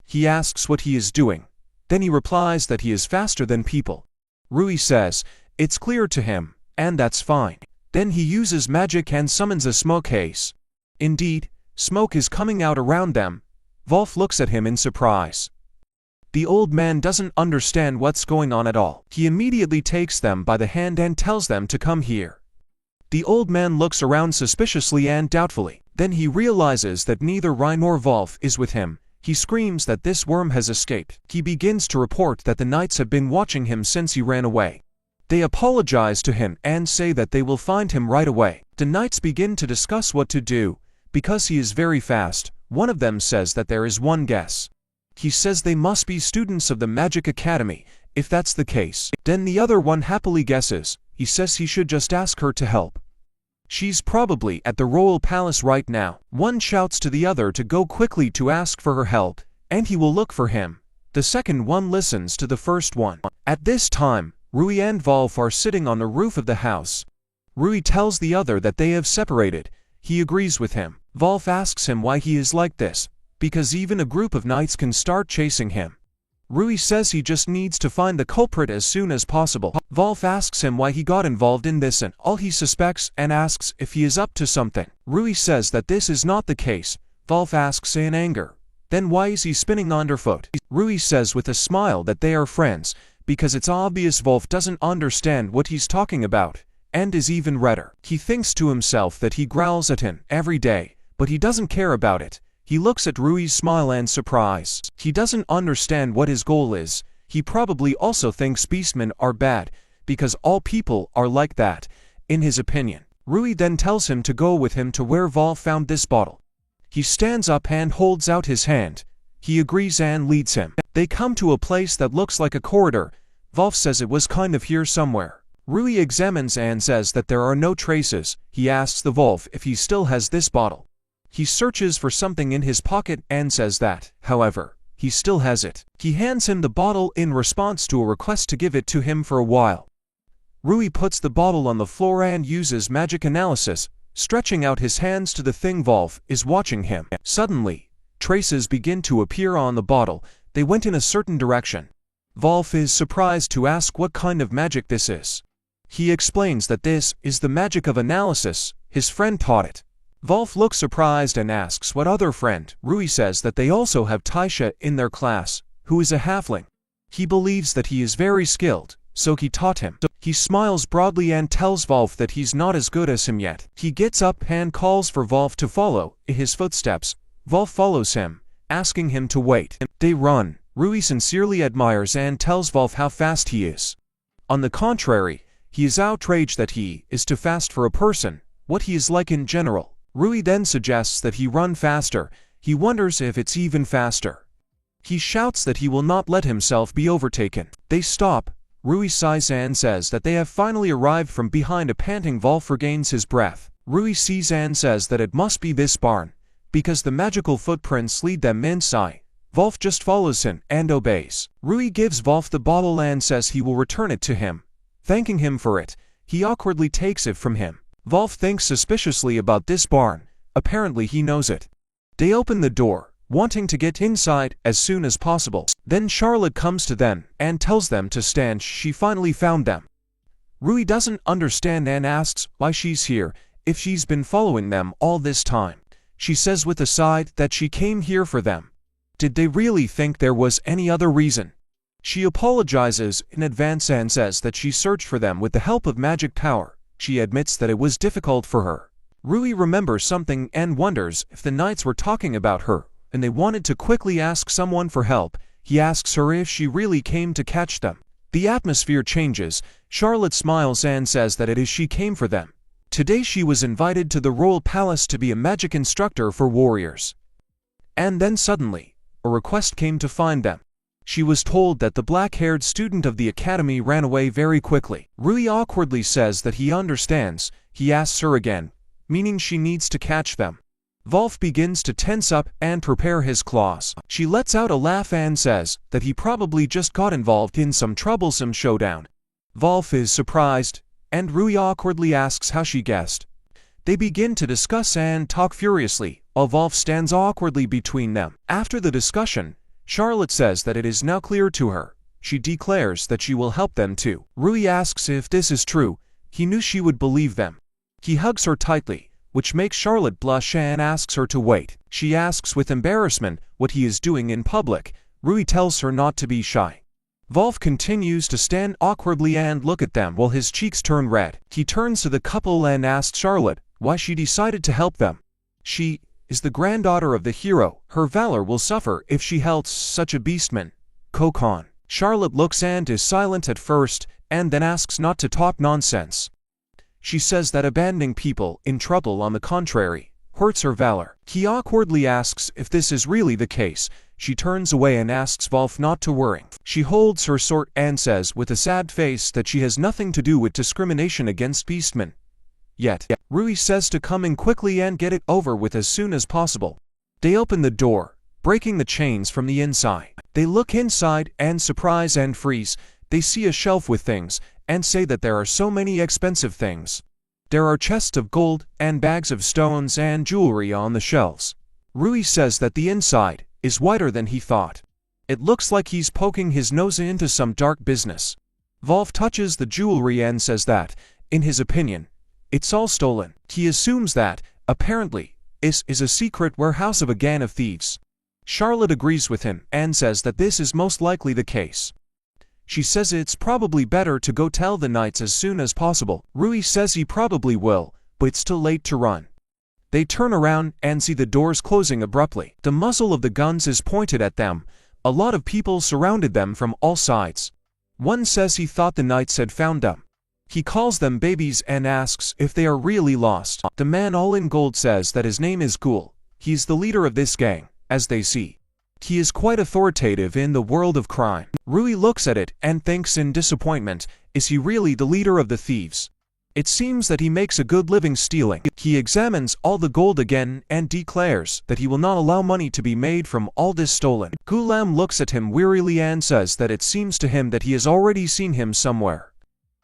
He asks what he is doing. Then he replies that he is faster than people. Rui says it's clear to him, and that's fine. Then he uses magic and summons a smoke haze. Indeed, smoke is coming out around them. Wolf looks at him in surprise. The old man doesn't understand what's going on at all. He immediately takes them by the hand and tells them to come here. The old man looks around suspiciously and doubtfully. Then he realizes that neither Rui nor Wolf is with him. He screams that this worm has escaped. He begins to report that the knights have been watching him since he ran away. They apologize to him and say that they will find him right away. The knights begin to discuss what to do. Because he is very fast, one of them says that there is one guess. He says they must be students of the Magic Academy. If that's the case, then the other one happily guesses. He says he should just ask her to help. She's probably at the royal palace right now. One shouts to the other to go quickly to ask for her help, and he will look for him. The second one listens to the first one. At this time, Rui and Wolf are sitting on the roof of the house. Rui tells the other that they have separated. He agrees with him. Wolf asks him why he is like this, because even a group of knights can start chasing him. Rui says he just needs to find the culprit as soon as possible. Wolf asks him why he got involved in this and all he suspects and asks if he is up to something. Rui says that this is not the case. Wolf asks in anger, then why is he spinning underfoot? Rui says with a smile that they are friends, because it's obvious Wolf doesn't understand what he's talking about, and is even redder. He thinks to himself that he growls at him every day, but he doesn't care about it. He looks at Rui's smile and surprise. He doesn't understand what his goal is. He probably also thinks beastmen are bad, because all people are like that, in his opinion. Rui then tells him to go with him to where Wolf found this bottle. He stands up and holds out his hand. He agrees and leads him. They come to a place that looks like a corridor. Wolf says it was kind of here somewhere. Rui examines and says that there are no traces. He asks the Wolf if he still has this bottle. He searches for something in his pocket and says that, however, he still has it. He hands him the bottle in response to a request to give it to him for a while. Rui puts the bottle on the floor and uses magic analysis, stretching out his hands to the thing. Wolf is watching him. Suddenly, traces begin to appear on the bottle. They went in a certain direction. Wolf is surprised to ask what kind of magic this is. He explains that this is the magic of analysis. His friend taught it. Wolf looks surprised and asks what other friend. Rui says that they also have Taisha in their class, who is a halfling. He believes that he is very skilled, so he taught him. He smiles broadly and tells Wolf that he's not as good as him yet. He gets up and calls for Wolf to follow in his footsteps. Wolf follows him, asking him to wait. They run. Rui sincerely admires and tells Wolf how fast he is. On the contrary, he is outraged that he is too fast for a person, what he is like in general. Rui then suggests that he run faster. He wonders if it's even faster. He shouts that he will not let himself be overtaken. They stop. Rui sighs and says that they have finally arrived. From behind a panting Wolf regains his breath. Rui sees and says that it must be this barn, because the magical footprints lead them inside. Wolf just follows him and obeys. Rui gives Wolf the bottle and says he will return it to him. Thanking him for it, he awkwardly takes it from him. Wolf thinks suspiciously about this barn. Apparently he knows it. They open the door, wanting to get inside as soon as possible. Then Charlotte comes to them and tells them to stand. She finally found them. Rui doesn't understand and asks why she's here, if she's been following them all this time. She says with a sigh that she came here for them. Did they really think there was any other reason? She apologizes in advance and says that she searched for them with the help of magic power. She admits that it was difficult for her. Rui remembers something and wonders if the knights were talking about her, and they wanted to quickly ask someone for help. He asks her if she really came to catch them. The atmosphere changes. Charlotte smiles and says that it is she came for them. Today she was invited to the royal palace to be a magic instructor for warriors. And then suddenly, a request came to find them. She was told that the black-haired student of the academy ran away very quickly. Rui awkwardly says that he understands. He asks her again, meaning she needs to catch them. Wolf begins to tense up and prepare his claws. She lets out a laugh and says that he probably just got involved in some troublesome showdown. Wolf is surprised, and Rui awkwardly asks how she guessed. They begin to discuss and talk furiously, while Wolf stands awkwardly between them. After the discussion, Charlotte says that it is now clear to her. She declares that she will help them too. Rui asks if this is true. He knew she would believe them. He hugs her tightly, which makes Charlotte blush and asks her to wait. She asks with embarrassment what he is doing in public. Rui tells her not to be shy. Wolf continues to stand awkwardly and look at them while his cheeks turn red. He turns to the couple and asks Charlotte why she decided to help them. She is the granddaughter of the hero. Her valor will suffer if she helps such a beastman. Kokon. Charlotte looks and is silent at first, and then asks not to talk nonsense. She says that abandoning people in trouble, on the contrary, hurts her valor. He awkwardly asks if this is really the case. She turns away and asks Wolf not to worry. She holds her sword and says with a sad face that she has nothing to do with discrimination against beastmen. Yet, Rui says to come in quickly and get it over with as soon as possible. They open the door, breaking the chains from the inside. They look inside and surprise and freeze. They see a shelf with things and say that there are so many expensive things. There are chests of gold and bags of stones and jewelry on the shelves. Rui says that the inside is whiter than he thought. It looks like he's poking his nose into some dark business. Wolf touches the jewelry and says that, in his opinion, it's all stolen. He assumes that, apparently, this is a secret warehouse of a gang of thieves. Charlotte agrees with him and says that this is most likely the case. She says it's probably better to go tell the knights as soon as possible. Rui says he probably will, but it's too late to run. They turn around and see the doors closing abruptly. The muzzle of the guns is pointed at them. A lot of people surrounded them from all sides. One says he thought the knights had found them. He calls them babies and asks if they are really lost. The man all in gold says that his name is Ghoul. He's the leader of this gang, as they see. He is quite authoritative in the world of crime. Rui looks at it and thinks in disappointment, is he really the leader of the thieves? It seems that he makes a good living stealing. He examines all the gold again and declares that he will not allow money to be made from all this stolen. Gulam looks at him wearily and says that it seems to him that he has already seen him somewhere.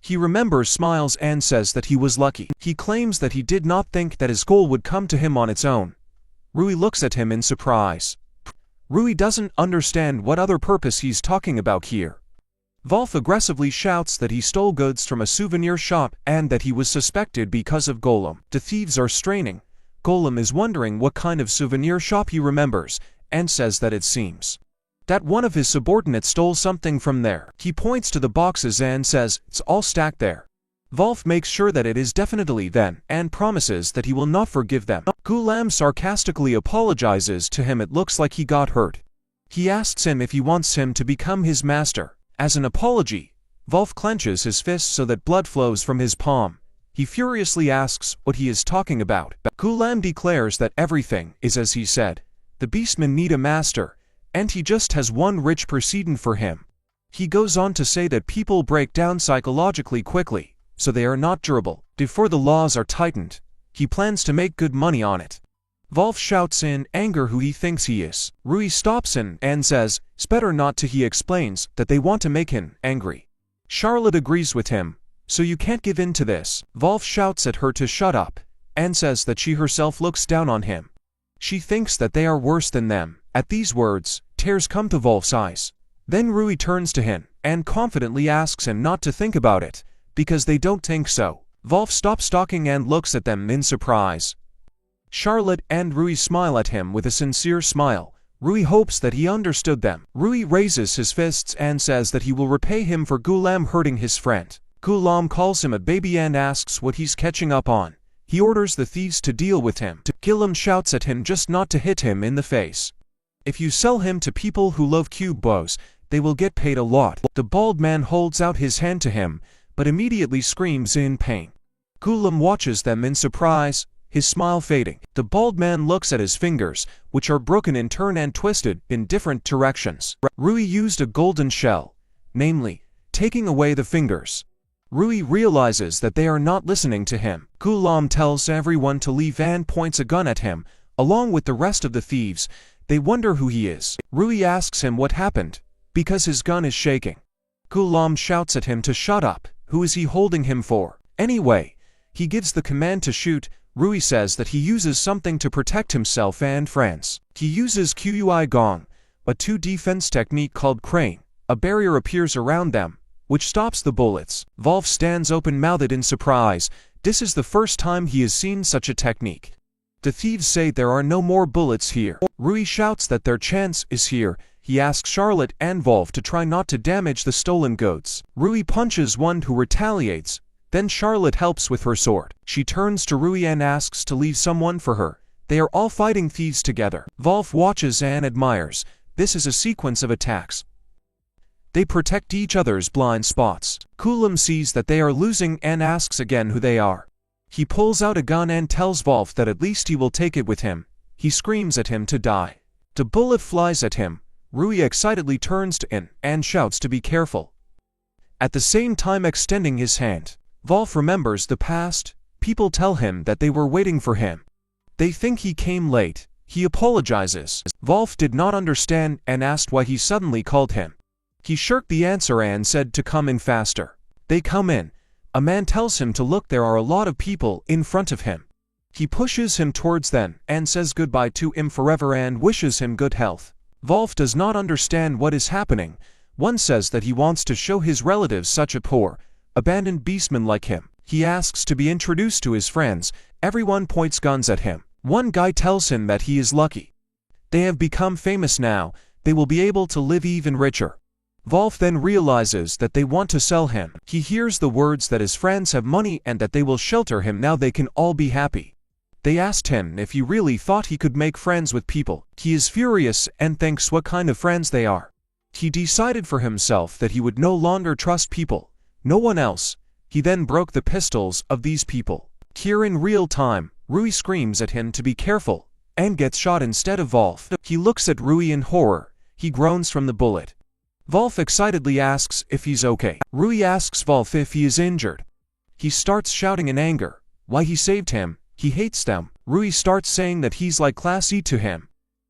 He remembers, smiles and says that he was lucky. He claims that he did not think that his goal would come to him on its own. Rui looks at him in surprise. Rui doesn't understand what other purpose he's talking about here. Wolf aggressively shouts that he stole goods from a souvenir shop and that he was suspected because of Golem. The thieves are straining. Golem is wondering what kind of souvenir shop he remembers and says that it seems that one of his subordinates stole something from there. He points to the boxes and says it's all stacked there. Wolf makes sure that it is definitely them and promises that he will not forgive them. Gulam sarcastically apologizes to him. It looks like he got hurt. He asks him if he wants him to become his master. As an apology, Wolf clenches his fist so that blood flows from his palm. He furiously asks what he is talking about. Gulam declares that everything is as he said. The beastmen need a master, and he just has one rich precedent for him. He goes on to say that people break down psychologically quickly, so they are not durable. Before the laws are tightened, he plans to make good money on it. Wolf shouts in anger who he thinks he is. Rui stops him and says, it's better not to. He explains that they want to make him angry. Charlotte agrees with him, so you can't give in to this. Wolf shouts at her to shut up, and says that she herself looks down on him. She thinks that they are worse than them. At these words, tears come to Wolf's eyes. Then Rui turns to him and confidently asks him not to think about it, because they don't think so. Wolf stops talking and looks at them in surprise. Charlotte and Rui smile at him with a sincere smile, Rui hopes that he understood them. Rui raises his fists and says that he will repay him for Gulam hurting his friend. Gulam calls him a baby and asks what he's catching up on. He orders the thieves to deal with him. Gulam shouts at him just not to hit him in the face. If you sell him to people who love cube bows, they will get paid a lot. The bald man holds out his hand to him, but immediately screams in pain. Gulam watches them in surprise, his smile fading. The bald man looks at his fingers, which are broken in turn and twisted in different directions. Rui used a golden shell, namely, taking away the fingers. Rui realizes that they are not listening to him. Gulam tells everyone to leave and points a gun at him, along with the rest of the thieves. They wonder who he is. Rui asks him what happened, because his gun is shaking. Gulam shouts at him to shut up. Who is he holding him for? Anyway, he gives the command to shoot. Rui says that he uses something to protect himself and friends. He uses Kui Gong, a 2 defense technique called crane. A barrier appears around them, which stops the bullets. Wolf stands open-mouthed in surprise. This is the first time he has seen such a technique. The thieves say there are no more bullets here. Rui shouts that their chance is here. He asks Charlotte and Wolf to try not to damage the stolen goods. Rui punches one who retaliates. Then Charlotte helps with her sword. She turns to Rui and asks to leave someone for her. They are all fighting thieves together. Wolf watches and admires. This is a sequence of attacks. They protect each other's blind spots. Gulam sees that they are losing and asks again who they are. He pulls out a gun and tells Wolf that at least he will take it with him. He screams at him to die. The bullet flies at him. Rui excitedly turns to In and shouts to be careful, at the same time extending his hand. Wolf remembers the past. People tell him that they were waiting for him. They think he came late. He apologizes. Wolf did not understand and asked why he suddenly called him. He shirked the answer and said to come in faster. They come in. A man tells him to look, there are a lot of people in front of him. He pushes him towards them and says goodbye to him forever and wishes him good health. Wolf does not understand what is happening. One says that he wants to show his relatives such a poor, abandoned beastman like him. He asks to be introduced to his friends. Everyone points guns at him. One guy tells him that he is lucky. They have become famous now. They will be able to live even richer. Wolf then realizes that they want to sell him. He hears the words that his friends have money and that they will shelter him now they can all be happy. They asked him if he really thought he could make friends with people. He is furious and thinks what kind of friends they are. He decided for himself that he would no longer trust people, no one else. He then broke the pistols of these people. Here in real time, Rui screams at him to be careful, and gets shot instead of Wolf. He looks at Rui in horror. He groans from the bullet. Wolf excitedly asks if he's okay. Rui asks Wolf if he is injured. He starts shouting in anger why he saved him. He hates them. Rui starts saying that he's like class E to him.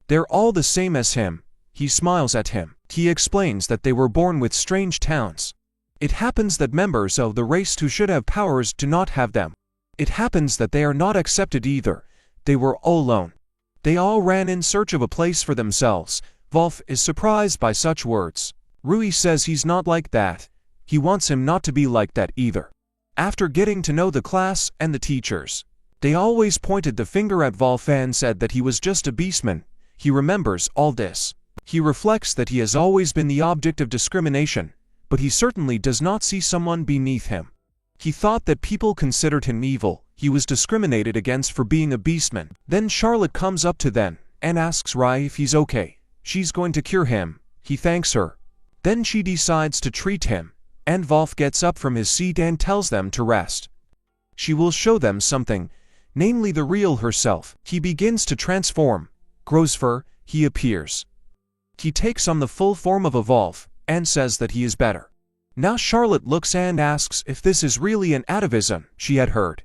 They're all the same as him. He smiles at him. He explains that they were born with strange talents. It happens that members of the race who should have powers do not have them. It happens that they are not accepted either. They were all alone. They all ran in search of a place for themselves. Wolf is surprised by such words. Rui says he's not like that. He wants him not to be like that either. After getting to know the class and the teachers, they always pointed the finger at Wolf and said that he was just a beastman. He remembers all this. He reflects that he has always been the object of discrimination, but he certainly does not see someone beneath him. He thought that people considered him evil. He was discriminated against for being a beastman. Then Charlotte comes up to them and asks Rui if he's okay. She's going to cure him. He thanks her. Then she decides to treat him, and Wolf gets up from his seat and tells them to rest. She will show them something, namely the real herself. He begins to transform. Grows fur. He appears. He takes on the full form of a Wolf and says that he is better. Now Charlotte looks and asks if this is really an atavism she had heard.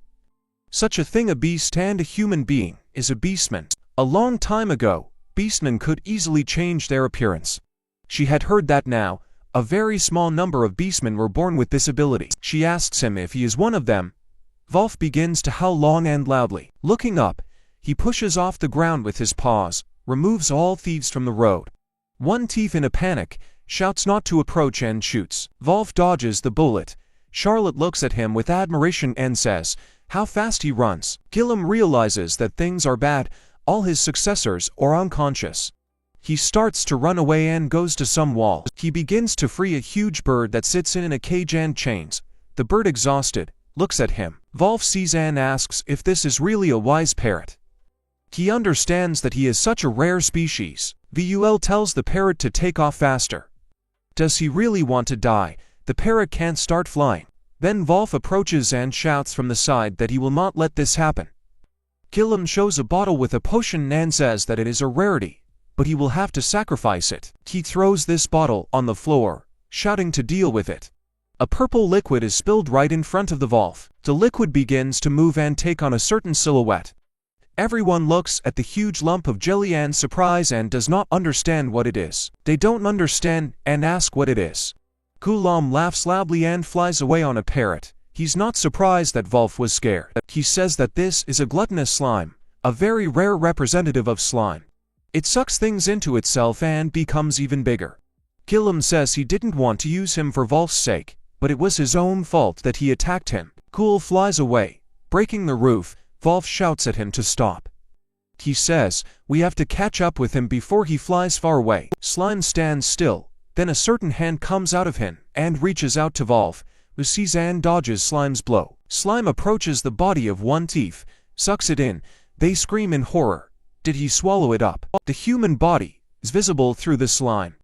Such a thing, a beast and a human being, is a beastman. A long time ago, beastmen could easily change their appearance. She had heard that now, a very small number of beastmen were born with this ability. She asks him if he is one of them. Wolf begins to howl long and loudly. Looking up, he pushes off the ground with his paws, removes all thieves from the road. One thief in a panic shouts not to approach and shoots. Wolf dodges the bullet. Charlotte looks at him with admiration and says, "How fast he runs." Gulam realizes that things are bad. All his successors are unconscious. He starts to run away and goes to some wall. He begins to free a huge bird that sits in a cage and chains. The bird, exhausted, looks at him. Wolf sees and asks if this is really a wise parrot. He understands that he is such a rare species. Vul tells the parrot to take off faster. Does he really want to die? The parrot can't start flying. Then Wolf approaches and shouts from the side that he will not let this happen. Gillum shows a bottle with a potion and says that it is a rarity, but he will have to sacrifice it. He throws this bottle on the floor, shouting to deal with it. A purple liquid is spilled right in front of the Wolf. The liquid begins to move and take on a certain silhouette. Everyone looks at the huge lump of jelly and surprise and does not understand what it is. They don't understand and ask what it is. Gulam laughs loudly and flies away on a parrot. He's not surprised that Wolf was scared. He says that this is a gluttonous slime, a very rare representative of slime. It sucks things into itself and becomes even bigger. Gillum says he didn't want to use him for Wolf's sake, but it was his own fault that he attacked him. Ghoul flies away, breaking the roof. Wolf shouts at him to stop. He says, we have to catch up with him before he flies far away. Slime stands still, then a certain hand comes out of him and reaches out to Wolf, who sees and dodges Slime's blow. Slime approaches the body of one thief, sucks it in. They scream in horror. Did he swallow it up? The human body is visible through the slime.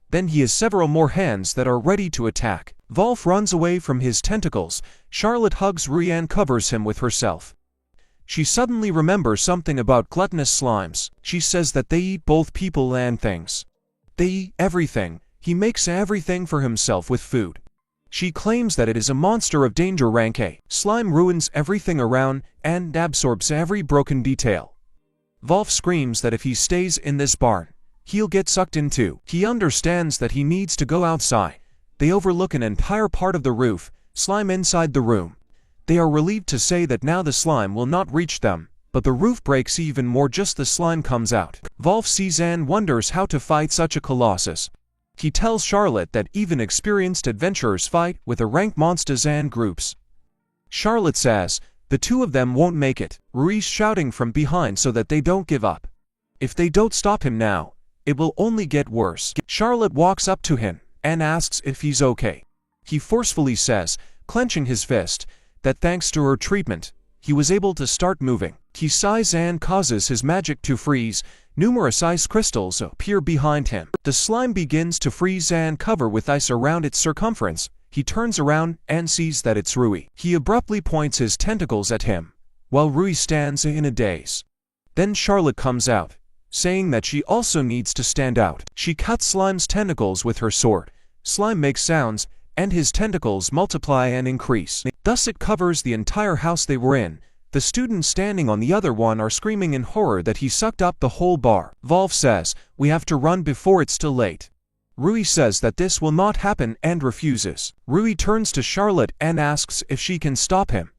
Then he has several more hands that are ready to attack. Wolf runs away from his tentacles. Charlotte hugs Rui and covers him with herself. She suddenly remembers something about gluttonous slimes. She says that they eat both people and things. They eat everything. He makes everything for himself with food. She claims that it is a monster of danger rank A. Slime ruins everything around and absorbs every broken detail. Wolf screams that if he stays in this barn, he'll get sucked in too. He understands that he needs to go outside. They overlook an entire part of the roof, slime inside the room. They are relieved to say that now the slime will not reach them, but the roof breaks even more just the slime comes out. Wolf sees and wonders how to fight such a colossus. He tells Charlotte that even experienced adventurers fight with the rank monsters and groups. Charlotte says, the two of them won't make it. Rui's shouting from behind so that they don't give up. If they don't stop him now, it will only get worse. Charlotte walks up to him and asks if he's okay. He forcefully says, clenching his fist, that thanks to her treatment, he was able to start moving. He sighs and causes his magic to freeze. Numerous ice crystals appear behind him. The slime begins to freeze and cover with ice around its circumference. He turns around and sees that it's Rui. He abruptly points his tentacles at him, while Rui stands in a daze. Then Charlotte comes out, saying that she also needs to stand out. She cuts Slime's tentacles with her sword. Slime makes sounds, and his tentacles multiply and increase. Thus it covers the entire house they were in. The students standing on the other one are screaming in horror that he sucked up the whole bar. Wolf says, we have to run before it's too late. Rui says that this will not happen and refuses. Rui turns to Charlotte and asks if she can stop him.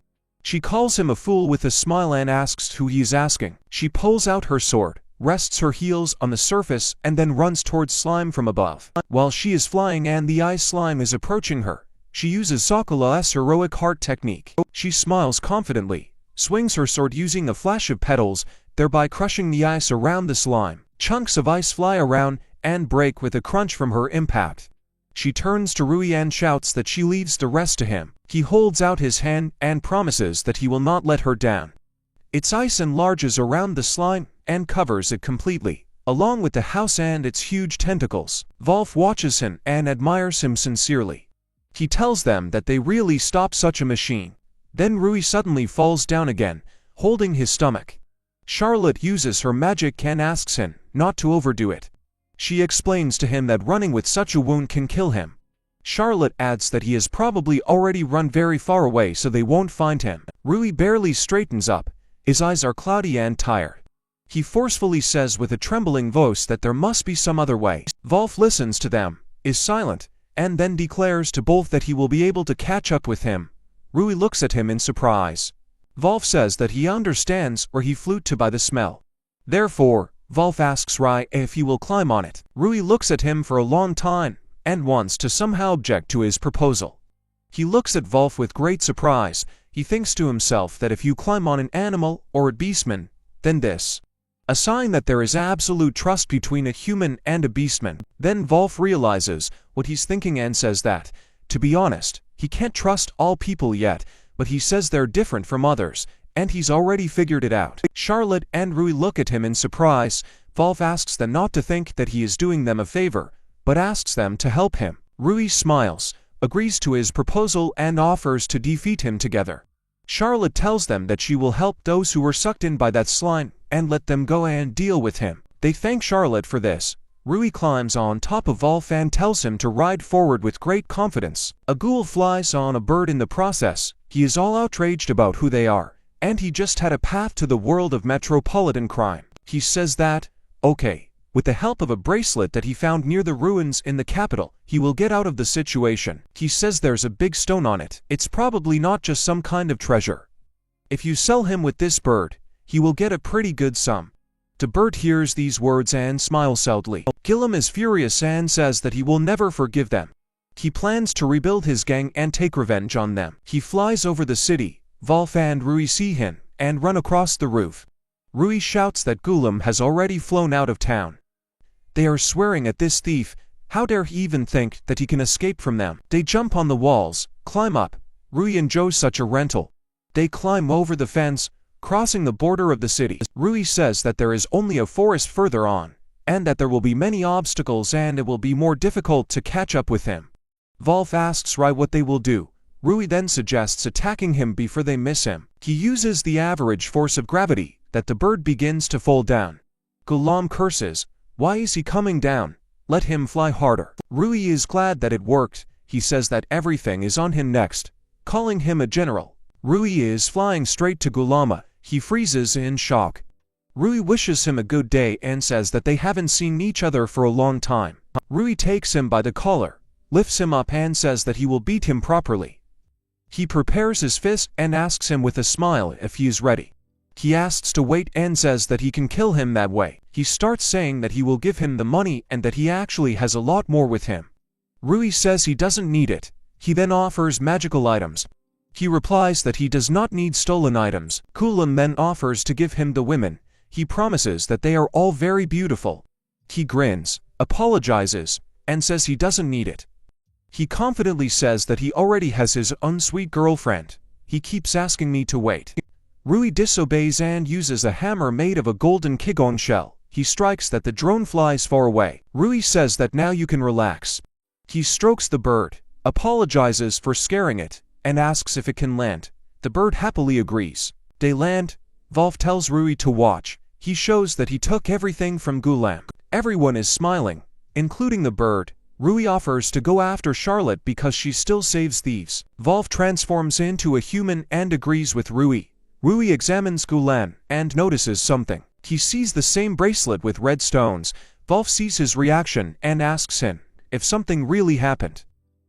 She calls him a fool with a smile and asks who he is asking. She pulls out her sword, rests her heels on the surface and then runs towards slime from above. While she is flying and the ice slime is approaching her, she uses Sakura's heroic heart technique. She smiles confidently, swings her sword using a flash of petals, thereby crushing the ice around the slime. Chunks of ice fly around and break with a crunch from her impact. She turns to Rui and shouts that she leaves the rest to him. He holds out his hand and promises that he will not let her down. Its ice enlarges around the slime and covers it completely, along with the house and its huge tentacles. Wolf watches him and admires him sincerely. He tells them that they really stopped such a machine. Then Rui suddenly falls down again, holding his stomach. Charlotte uses her magic and asks him not to overdo it. She explains to him that running with such a wound can kill him. Charlotte adds that he has probably already run very far away so they won't find him. Rui barely straightens up. His eyes are cloudy and tired. He forcefully says with a trembling voice that there must be some other way. Wolf listens to them, is silent, and then declares to both that he will be able to catch up with him. Rui looks at him in surprise. Wolf says that he understands where he flew to by the smell. Therefore, Wolf asks Rui if he will climb on it. Rui looks at him for a long time and wants to somehow object to his proposal. He looks at Wolf with great surprise. He thinks to himself that if you climb on an animal or a beastman, then this a sign that there is absolute trust between a human and a beastman. Then Wolf realizes what he's thinking and says that, to be honest, he can't trust all people yet, but he says they're different from others, and he's already figured it out. Charlotte and Rui look at him in surprise. Wolf asks them not to think that he is doing them a favor, but asks them to help him. Rui smiles, agrees to his proposal and offers to defeat him together. Charlotte tells them that she will help those who were sucked in by that slime, and let them go and deal with him. They thank Charlotte for this. Rui climbs on top of Wolf and tells him to ride forward with great confidence. A ghoul flies on a bird in the process. He is all outraged about who they are, and he just had a path to the world of metropolitan crime. He says that, okay, with the help of a bracelet that he found near the ruins in the capital, he will get out of the situation. He says there's a big stone on it. It's probably not just some kind of treasure. If you sell him with this bird, he will get a pretty good sum. The bird hears these words and smiles sadly. Gilliam is furious and says that he will never forgive them. He plans to rebuild his gang and take revenge on them. He flies over the city. Wolf and Rui see him and run across the roof. Rui shouts that Gilliam has already flown out of town. They are swearing at this thief. How dare he even think that he can escape from them? They jump on the walls, climb up. Rui enjoys such a rental. They climb over the fence, crossing the border of the city. Rui says that there is only a forest further on, and that there will be many obstacles and it will be more difficult to catch up with him. Wolf asks Rui what they will do. Rui then suggests attacking him before they miss him. He uses the average force of gravity, that the bird begins to fall down. Ghulam curses, "Why is he coming down? Let him fly harder." Rui is glad that it worked. He says that everything is on him next, calling him a general. Rui is flying straight to Gulama. He freezes in shock. Rui wishes him a good day and says that they haven't seen each other for a long time. Rui takes him by the collar, lifts him up and says that he will beat him properly. He prepares his fist and asks him with a smile if he is ready. He asks to wait and says that he can kill him that way. He starts saying that he will give him the money and that he actually has a lot more with him. Rui says he doesn't need it. He then offers magical items. He replies that he does not need stolen items. Kulam then offers to give him the women. He promises that they are all very beautiful. He grins, apologizes, and says he doesn't need it. He confidently says that he already has his own sweet girlfriend. He keeps asking me to wait. Rui disobeys and uses a hammer made of a golden kigong shell. He strikes that the drone flies far away. Rui says that now you can relax. He strokes the bird, apologizes for scaring it, and asks if it can land. The bird happily agrees. They land. Wolf tells Rui to watch. He shows that he took everything from Gulam. Everyone is smiling, including the bird. Rui offers to go after Charlotte because she still saves thieves. Wolf transforms into a human and agrees with Rui. Rui examines Gulam and notices something. He sees the same bracelet with red stones. Wolf sees his reaction and asks him if something really happened.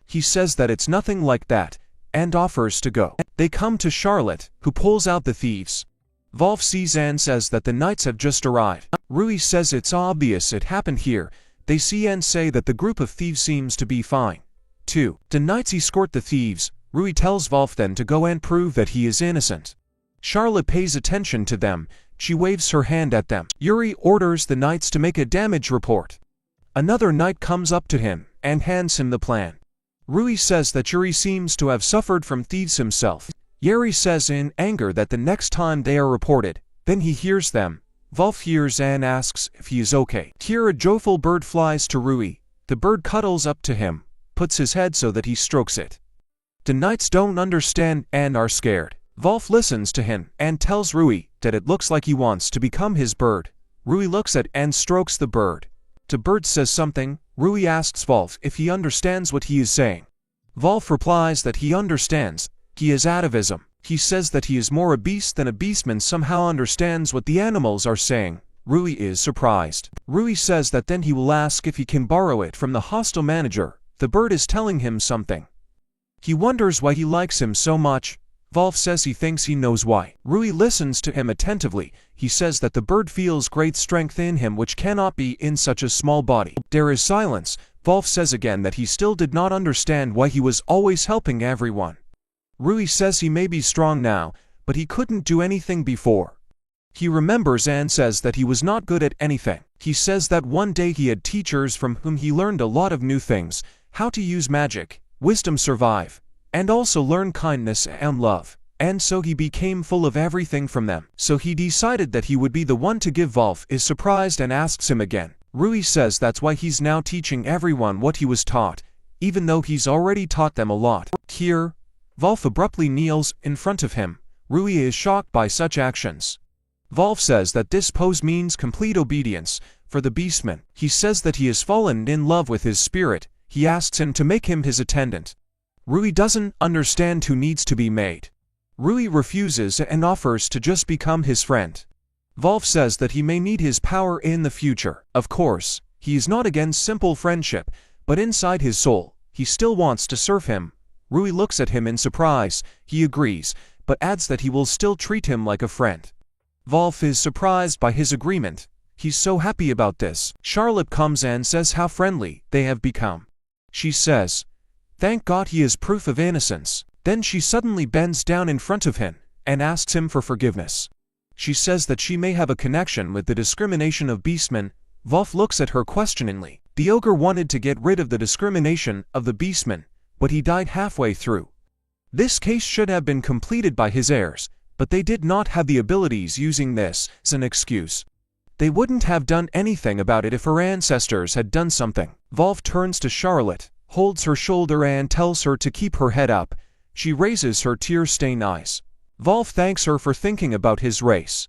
He says that it's nothing like that, and offers to go. They come to Charlotte, who pulls out the thieves. Wolf sees and says that the knights have just arrived. Rui says it's obvious it happened here. They see and say that the group of thieves seems to be fine. 2. The knights escort the thieves. Rui tells Wolf then to go and prove that he is innocent. Charlotte pays attention to them. She waves her hand at them. Yuri orders the knights to make a damage report. Another knight comes up to him and hands him the plan. Rui says that Yuri seems to have suffered from thieves himself. Yuri says in anger that the next time they are reported, then he hears them. Wolf hears and asks if he is okay. Here a joyful bird flies to Rui. The bird cuddles up to him, puts his head so that he strokes it. The knights don't understand and are scared. Wolf listens to him and tells Rui that it looks like he wants to become his bird. Rui looks at and strokes the bird. The bird says something. Rui asks Wolf if he understands what he is saying. Wolf replies that he understands. He is atavism. He says that he is more a beast than a beastman somehow understands what the animals are saying. Rui is surprised. Rui says that then he will ask if he can borrow it from the hostel manager. The bird is telling him something. He wonders why he likes him so much. Wolf says he thinks he knows why. Rui listens to him attentively. He says that the bird feels great strength in him which cannot be in such a small body. There is silence. Wolf says again that he still did not understand why he was always helping everyone. Rui says he may be strong now, but he couldn't do anything before. He remembers and says that he was not good at anything. He says that one day he had teachers from whom he learned a lot of new things, how to use magic, wisdom, survive, and also learn kindness and love. And so he became full of everything from them. So he decided that he would be the one to give. Wolf is surprised and asks him again. Rui says that's why he's now teaching everyone what he was taught, even though he's already taught them a lot. Here, Wolf abruptly kneels in front of him. Rui is shocked by such actions. Wolf says that this pose means complete obedience for the beastman. He says that he has fallen in love with his spirit. He asks him to make him his attendant. Rui doesn't understand who needs to be made. Rui refuses and offers to just become his friend. Wolf says that he may need his power in the future. Of course, he is not against simple friendship, but inside his soul, he still wants to serve him. Rui looks at him in surprise. He agrees, but adds that he will still treat him like a friend. Wolf is surprised by his agreement. He's so happy about this. Charlotte comes and says how friendly they have become. She says, "Thank God he is proof of innocence." Then she suddenly bends down in front of him and asks him for forgiveness. She says that she may have a connection with the discrimination of beastmen. Wolf looks at her questioningly. The ogre wanted to get rid of the discrimination of the beastmen, but he died halfway through. This case should have been completed by his heirs, but they did not have the abilities. Using this as an excuse, they wouldn't have done anything about it if her ancestors had done something. Wolf turns to Charlotte, holds her shoulder and tells her to keep her head up. She raises her tear-stained eyes. Wolf thanks her for thinking about his race.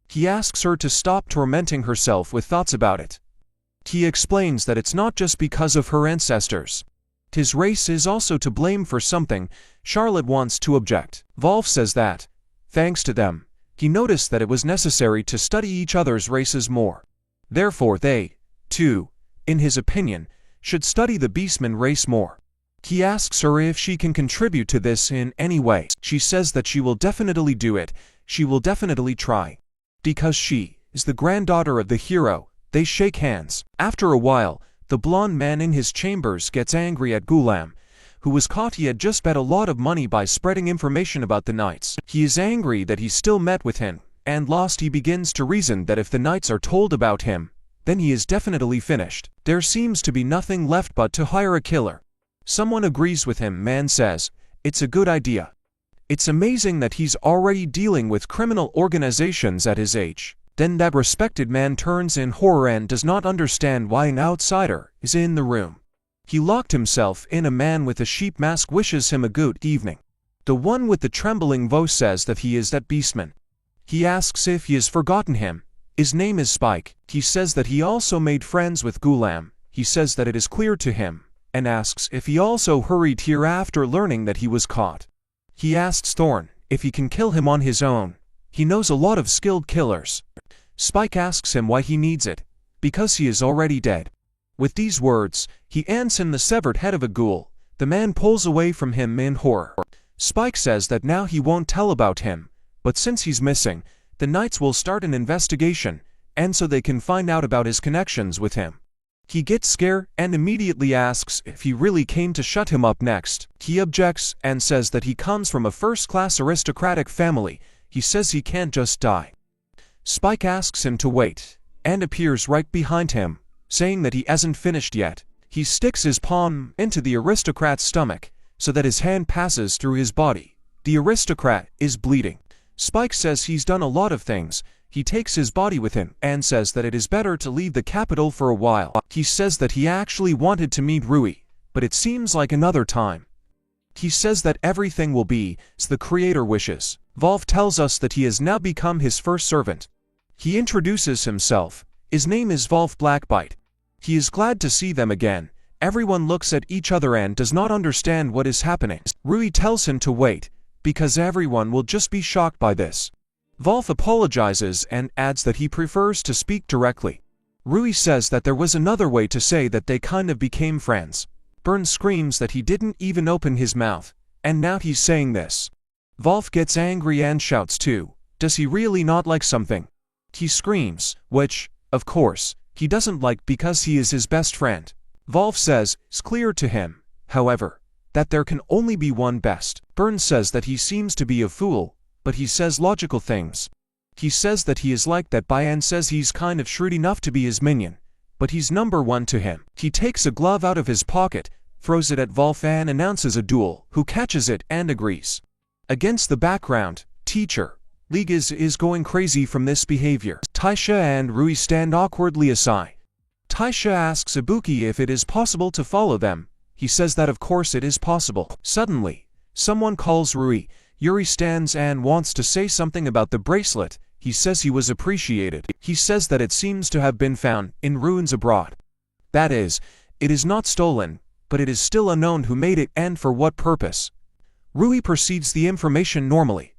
He asks her to stop tormenting herself with thoughts about it. He explains that it's not just because of her ancestors. His race is also to blame for something. Charlotte wants to object. Wolf says that, thanks to them, he noticed that it was necessary to study each other's races more. Therefore they, too, in his opinion, should study the beastman race more. He asks her if she can contribute to this in any way. She says that she will definitely do it. She will definitely try. Because she is the granddaughter of the hero. They shake hands. After a while, the blonde man in his chambers gets angry at Gulam, who was caught. He had just bet a lot of money by spreading information about the knights. He is angry that he still met with him and lost. He begins to reason that if the knights are told about him, then he is definitely finished. There seems to be nothing left but to hire a killer. Someone agrees with him. Man says, it's a good idea. It's amazing that he's already dealing with criminal organizations at his age. Then that respected man turns in horror and does not understand why an outsider is in the room. He locked himself in. A man with a sheep mask wishes him a good evening. The one with the trembling voice says that he is that beastman. He asks if he has forgotten him. His name is Spike. He says that he also made friends with Gulam. He says that it is clear to him, and asks if he also hurried here after learning that he was caught. He asks Thorn if he can kill him on his own. He knows a lot of skilled killers. Spike asks him why he needs it. Because he is already dead. With these words, he hands him the severed head of a ghoul. The man pulls away from him in horror. Spike says that now he won't tell about him, but since he's missing, the knights will start an investigation, and so they can find out about his connections with him. He gets scared and immediately asks if he really came to shut him up next. He objects and says that he comes from a first-class aristocratic family. He says he can't just die. Spike asks him to wait, and appears right behind him, saying that he hasn't finished yet. He sticks his palm into the aristocrat's stomach, so that his hand passes through his body. The aristocrat is bleeding. Spike says he's done a lot of things. He takes his body with him and says that it is better to leave the capital for a while. He says that he actually wanted to meet Rui, but it seems like another time. He says that everything will be as the creator wishes. Wolf tells us that he has now become his first servant. He introduces himself. His name is Wolf Blackbite. He is glad to see them again. Everyone looks at each other and does not understand what is happening. Rui tells him to wait, because everyone will just be shocked by this. Wolf apologizes and adds that he prefers to speak directly. Rui says that there was another way to say that they kind of became friends. Burn screams that he didn't even open his mouth, and now he's saying this. Wolf gets angry and shouts too. Does he really not like something? He screams, which, of course, he doesn't like because he is his best friend. Wolf says it's clear to him, however, that there can only be one best. Burn says that he seems to be a fool, but he says logical things. He says that he is liked that by and says he's kind of shrewd enough to be his minion, but he's number one to him. He takes a glove out of his pocket, throws it at Wolf and announces a duel, who catches it and agrees. Against the background, teacher League is going crazy from this behavior. Taisha and Rui stand awkwardly aside. Taisha asks Ibuki if it is possible to follow them. He says that of course it is possible. Suddenly, someone calls Rui. Yuri stands and wants to say something about the bracelet. He says he was appreciated. He says that it seems to have been found in ruins abroad. That is, it is not stolen, but it is still unknown who made it and for what purpose. Rui proceeds the information normally.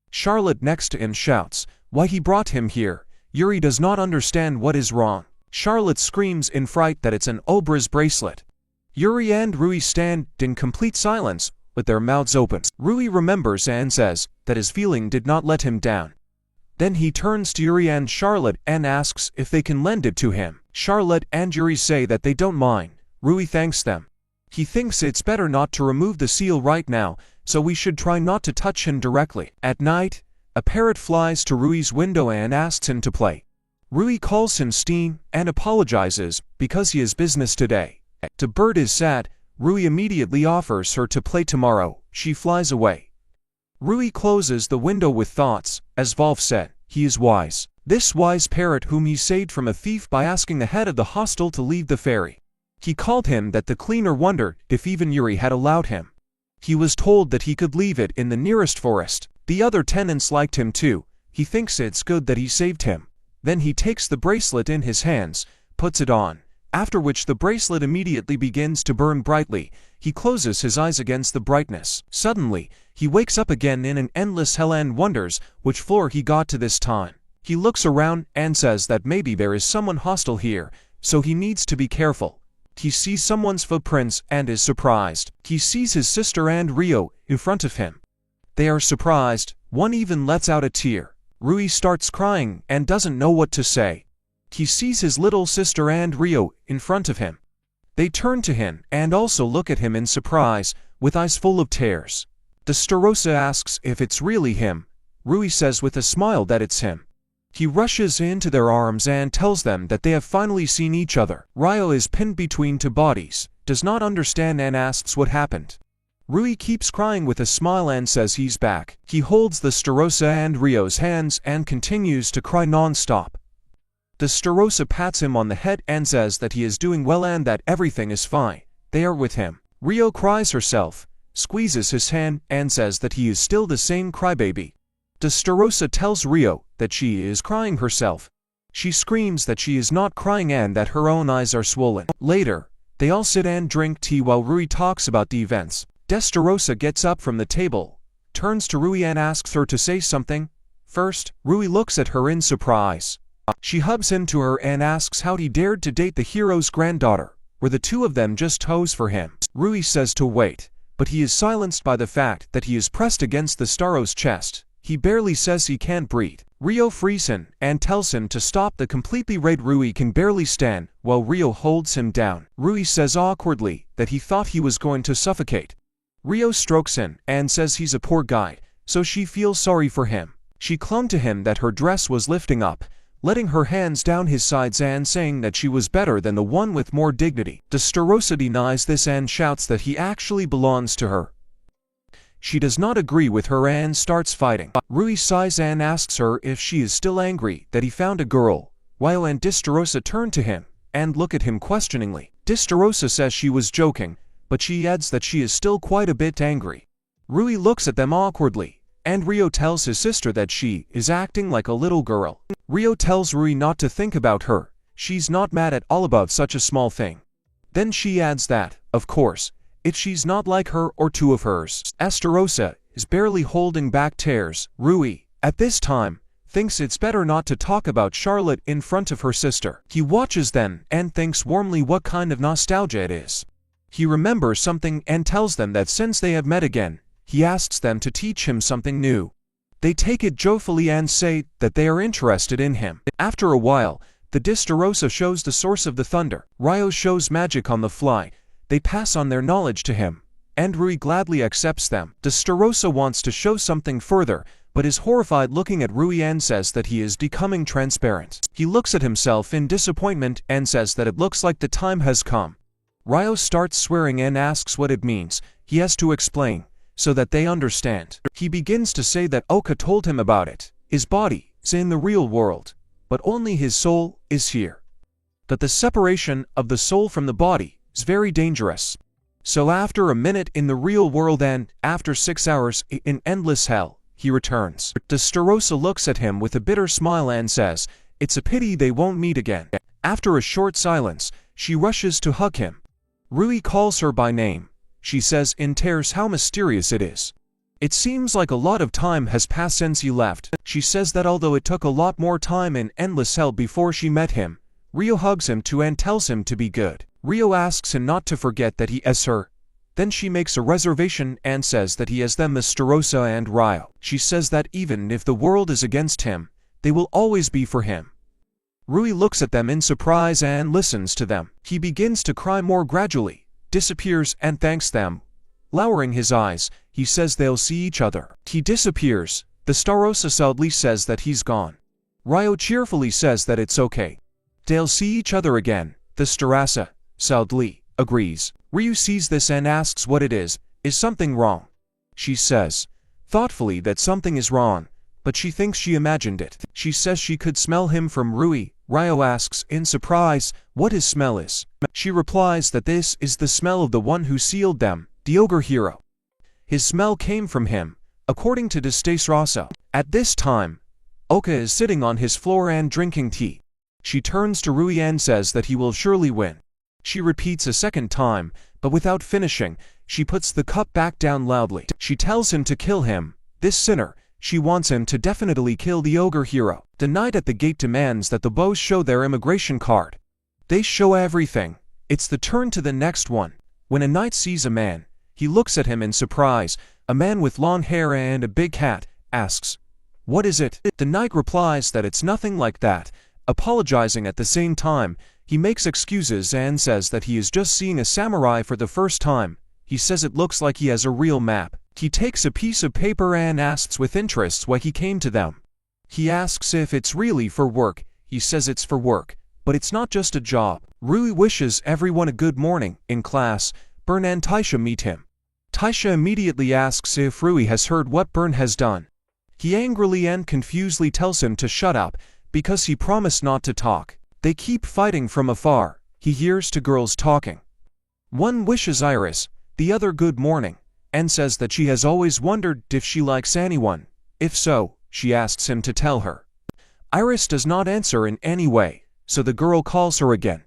Charlotte next to him shouts, "Why he brought him here?" Yuri does not understand what is wrong. Charlotte screams in fright that it's an Obra's bracelet. Yuri and Rui stand in complete silence, with their mouths open. Rui remembers and says that his feeling did not let him down. Then he turns to Yuri and Charlotte and asks if they can lend it to him. Charlotte and Yuri say that they don't mind. Rui thanks them. He thinks it's better not to remove the seal right now, so we should try not to touch him directly. At night, a parrot flies to Rui's window and asks him to play. Rui calls him Steen and apologizes because he has business today. The bird is sad. Rui immediately offers her to play tomorrow. She flies away. Rui closes the window with thoughts. As Wolf said, he is wise. This wise parrot whom he saved from a thief by asking the head of the hostel to leave the ferry. He called him that. The cleaner wondered if even Yuri had allowed him. He was told that he could leave it in the nearest forest. The other tenants liked him too. He thinks it's good that he saved him. Then he takes the bracelet in his hands, puts it on, after which the bracelet immediately begins to burn brightly. He closes his eyes against the brightness. Suddenly, he wakes up again in an endless hell and wonders which floor he got to this time. He looks around and says that maybe there is someone hostile here, so he needs to be careful. He sees someone's footprints and is surprised. He sees his sister and Rio in front of him. They are surprised. One even lets out a tear. Rui starts crying and doesn't know what to say. He sees his little sister and Rio in front of him. They turn to him and also look at him in surprise, with eyes full of tears. The Starosta asks if it's really him. Rui says with a smile that it's him. He rushes into their arms and tells them that they have finally seen each other. Rio is pinned between two bodies, does not understand and asks what happened. Rui keeps crying with a smile and says he's back. He holds the Starosta and Rio's hands and continues to cry non-stop. The Starosta pats him on the head and says that he is doing well and that everything is fine. They are with him. Rio cries herself, squeezes his hand and says that he is still the same crybaby. The Starosta tells Rio that she is crying herself. She screams that she is not crying and that her own eyes are swollen. Later, they all sit and drink tea while Rui talks about the events. Destarosa gets up from the table, turns to Rui and asks her to say something. First, Rui looks at her in surprise. She hugs into her and asks how he dared to date the hero's granddaughter. Were the two of them just hoes for him? Rui says to wait, but he is silenced by the fact that he is pressed against the Staro's chest. He barely says he can't breathe. Rio frees him and tells him to stop. The completely red Rui can barely stand, while Rio holds him down. Rui says awkwardly that he thought he was going to suffocate. Rio strokes him and says he's a poor guy, so she feels sorry for him. She clung to him that her dress was lifting up, letting her hands down his sides and saying that she was better than the one with more dignity. The Starosta denies this and shouts that he actually belongs to her. She does not agree with her and starts fighting. Rui sighs and asks her if she is still angry that he found a girl, while and Destarosa turn to him and look at him questioningly. Destarosa says she was joking, but she adds that she is still quite a bit angry. Rui looks at them awkwardly, and Rio tells his sister that she is acting like a little girl. Rio tells Rui not to think about her. She's not mad at all about such a small thing. Then she adds that, of course, if she's not like her or two of hers. Estarosa is barely holding back tears. Rui, at this time, thinks it's better not to talk about Charlotte in front of her sister. He watches them and thinks warmly what kind of nostalgia it is. He remembers something and tells them that since they have met again, he asks them to teach him something new. They take it joyfully and say that they are interested in him. After a while, the Destarosa shows the source of the thunder. Rio shows magic on the fly. They pass on their knowledge to him, and Rui gladly accepts them. The Starosa wants to show something further, but is horrified looking at Rui and says that he is becoming transparent. He looks at himself in disappointment and says that it looks like the time has come. Ryo starts swearing and asks what it means. He has to explain, so that they understand. He begins to say that Oka told him about it. His body is in the real world, but only his soul is here. That the separation of the soul from the body is very dangerous. So after a minute in the real world and after 6 hours in endless hell, he returns. The Starosta looks at him with a bitter smile and says, "It's a pity they won't meet again." After a short silence, she rushes to hug him. Rui calls her by name. She says in tears how mysterious it is. "It seems like a lot of time has passed since you left." She says that although it took a lot more time in endless hell before she met him, Ryo hugs him too and tells him to be good. Ryo asks him not to forget that he is her. Then she makes a reservation and says that he has them, the Starosta and Ryo. She says that even if the world is against him, they will always be for him. Rui looks at them in surprise and listens to them. He begins to cry more gradually, disappears and thanks them. Lowering his eyes, he says they'll see each other. He disappears. The Starosta sadly says that he's gone. Ryo cheerfully says that it's okay. They'll see each other again. The Starosta sadly agrees. Ryu sees this and asks what it is. Is something wrong? She says thoughtfully that something is wrong, but she thinks she imagined it. She says she could smell him from Rui. Ryo asks in surprise what his smell is. She replies that this is the smell of the one who sealed them, the ogre hero. His smell came from him, according to Descendants. At this time, Oka is sitting on his floor and drinking tea. She turns to Rui and says that he will surely win. She repeats a second time, but without finishing, she puts the cup back down loudly. She tells him to kill him, this sinner. She wants him to definitely kill the ogre hero. The knight at the gate demands that the bows show their immigration card. They show everything. It's the turn to the next one. When a knight sees a man, he looks at him in surprise. A man with long hair and a big hat asks, "What is it?" The knight replies that it's nothing like that. Apologizing at the same time, he makes excuses and says that he is just seeing a samurai for the first time. He says it looks like he has a real map. He takes a piece of paper and asks with interest why he came to them. He asks if it's really for work. He says it's for work, but it's not just a job. Rui wishes everyone a good morning. In class, Bern and Taisha meet him. Taisha immediately asks if Rui has heard what Bern has done. He angrily and confusedly tells him to shut up, because he promised not to talk. They keep fighting from afar. He hears two girls talking. One wishes Iris, the other good morning, and says that she has always wondered if she likes anyone. If so, she asks him to tell her. Iris does not answer in any way, so the girl calls her again.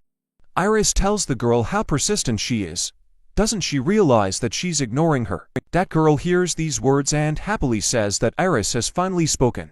Iris tells the girl how persistent she is. Doesn't she realize that she's ignoring her? That girl hears these words and happily says that Iris has finally spoken.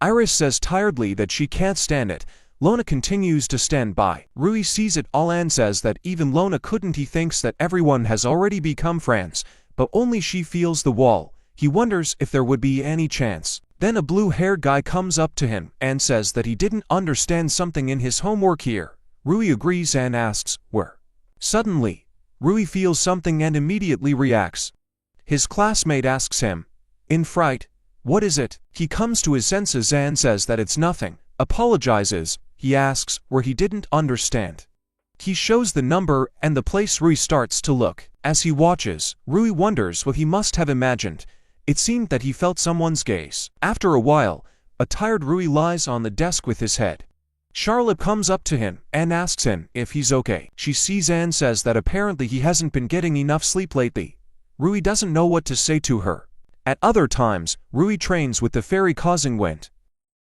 Iris says tiredly that she can't stand it. Lona continues to stand by. Rui sees it all and says that even Lona couldn't. He thinks that everyone has already become friends, but only she feels the wall. He wonders if there would be any chance. Then a blue-haired guy comes up to him and says that he didn't understand something in his homework here. Rui agrees and asks, where? Suddenly, Rui feels something and immediately reacts. His classmate asks him, in fright, what is it? He comes to his senses and says that it's nothing. Apologizes. He asks where he didn't understand. He shows the number and the place. Rui starts to look. As he watches, Rui wonders what he must have imagined. It seemed that he felt someone's gaze. After a while, a tired Rui lies on the desk with his head. Charlotte comes up to him and asks him if he's okay. She sees and says that apparently he hasn't been getting enough sleep lately. Rui doesn't know what to say to her. At other times, Rui trains with the fairy causing wind.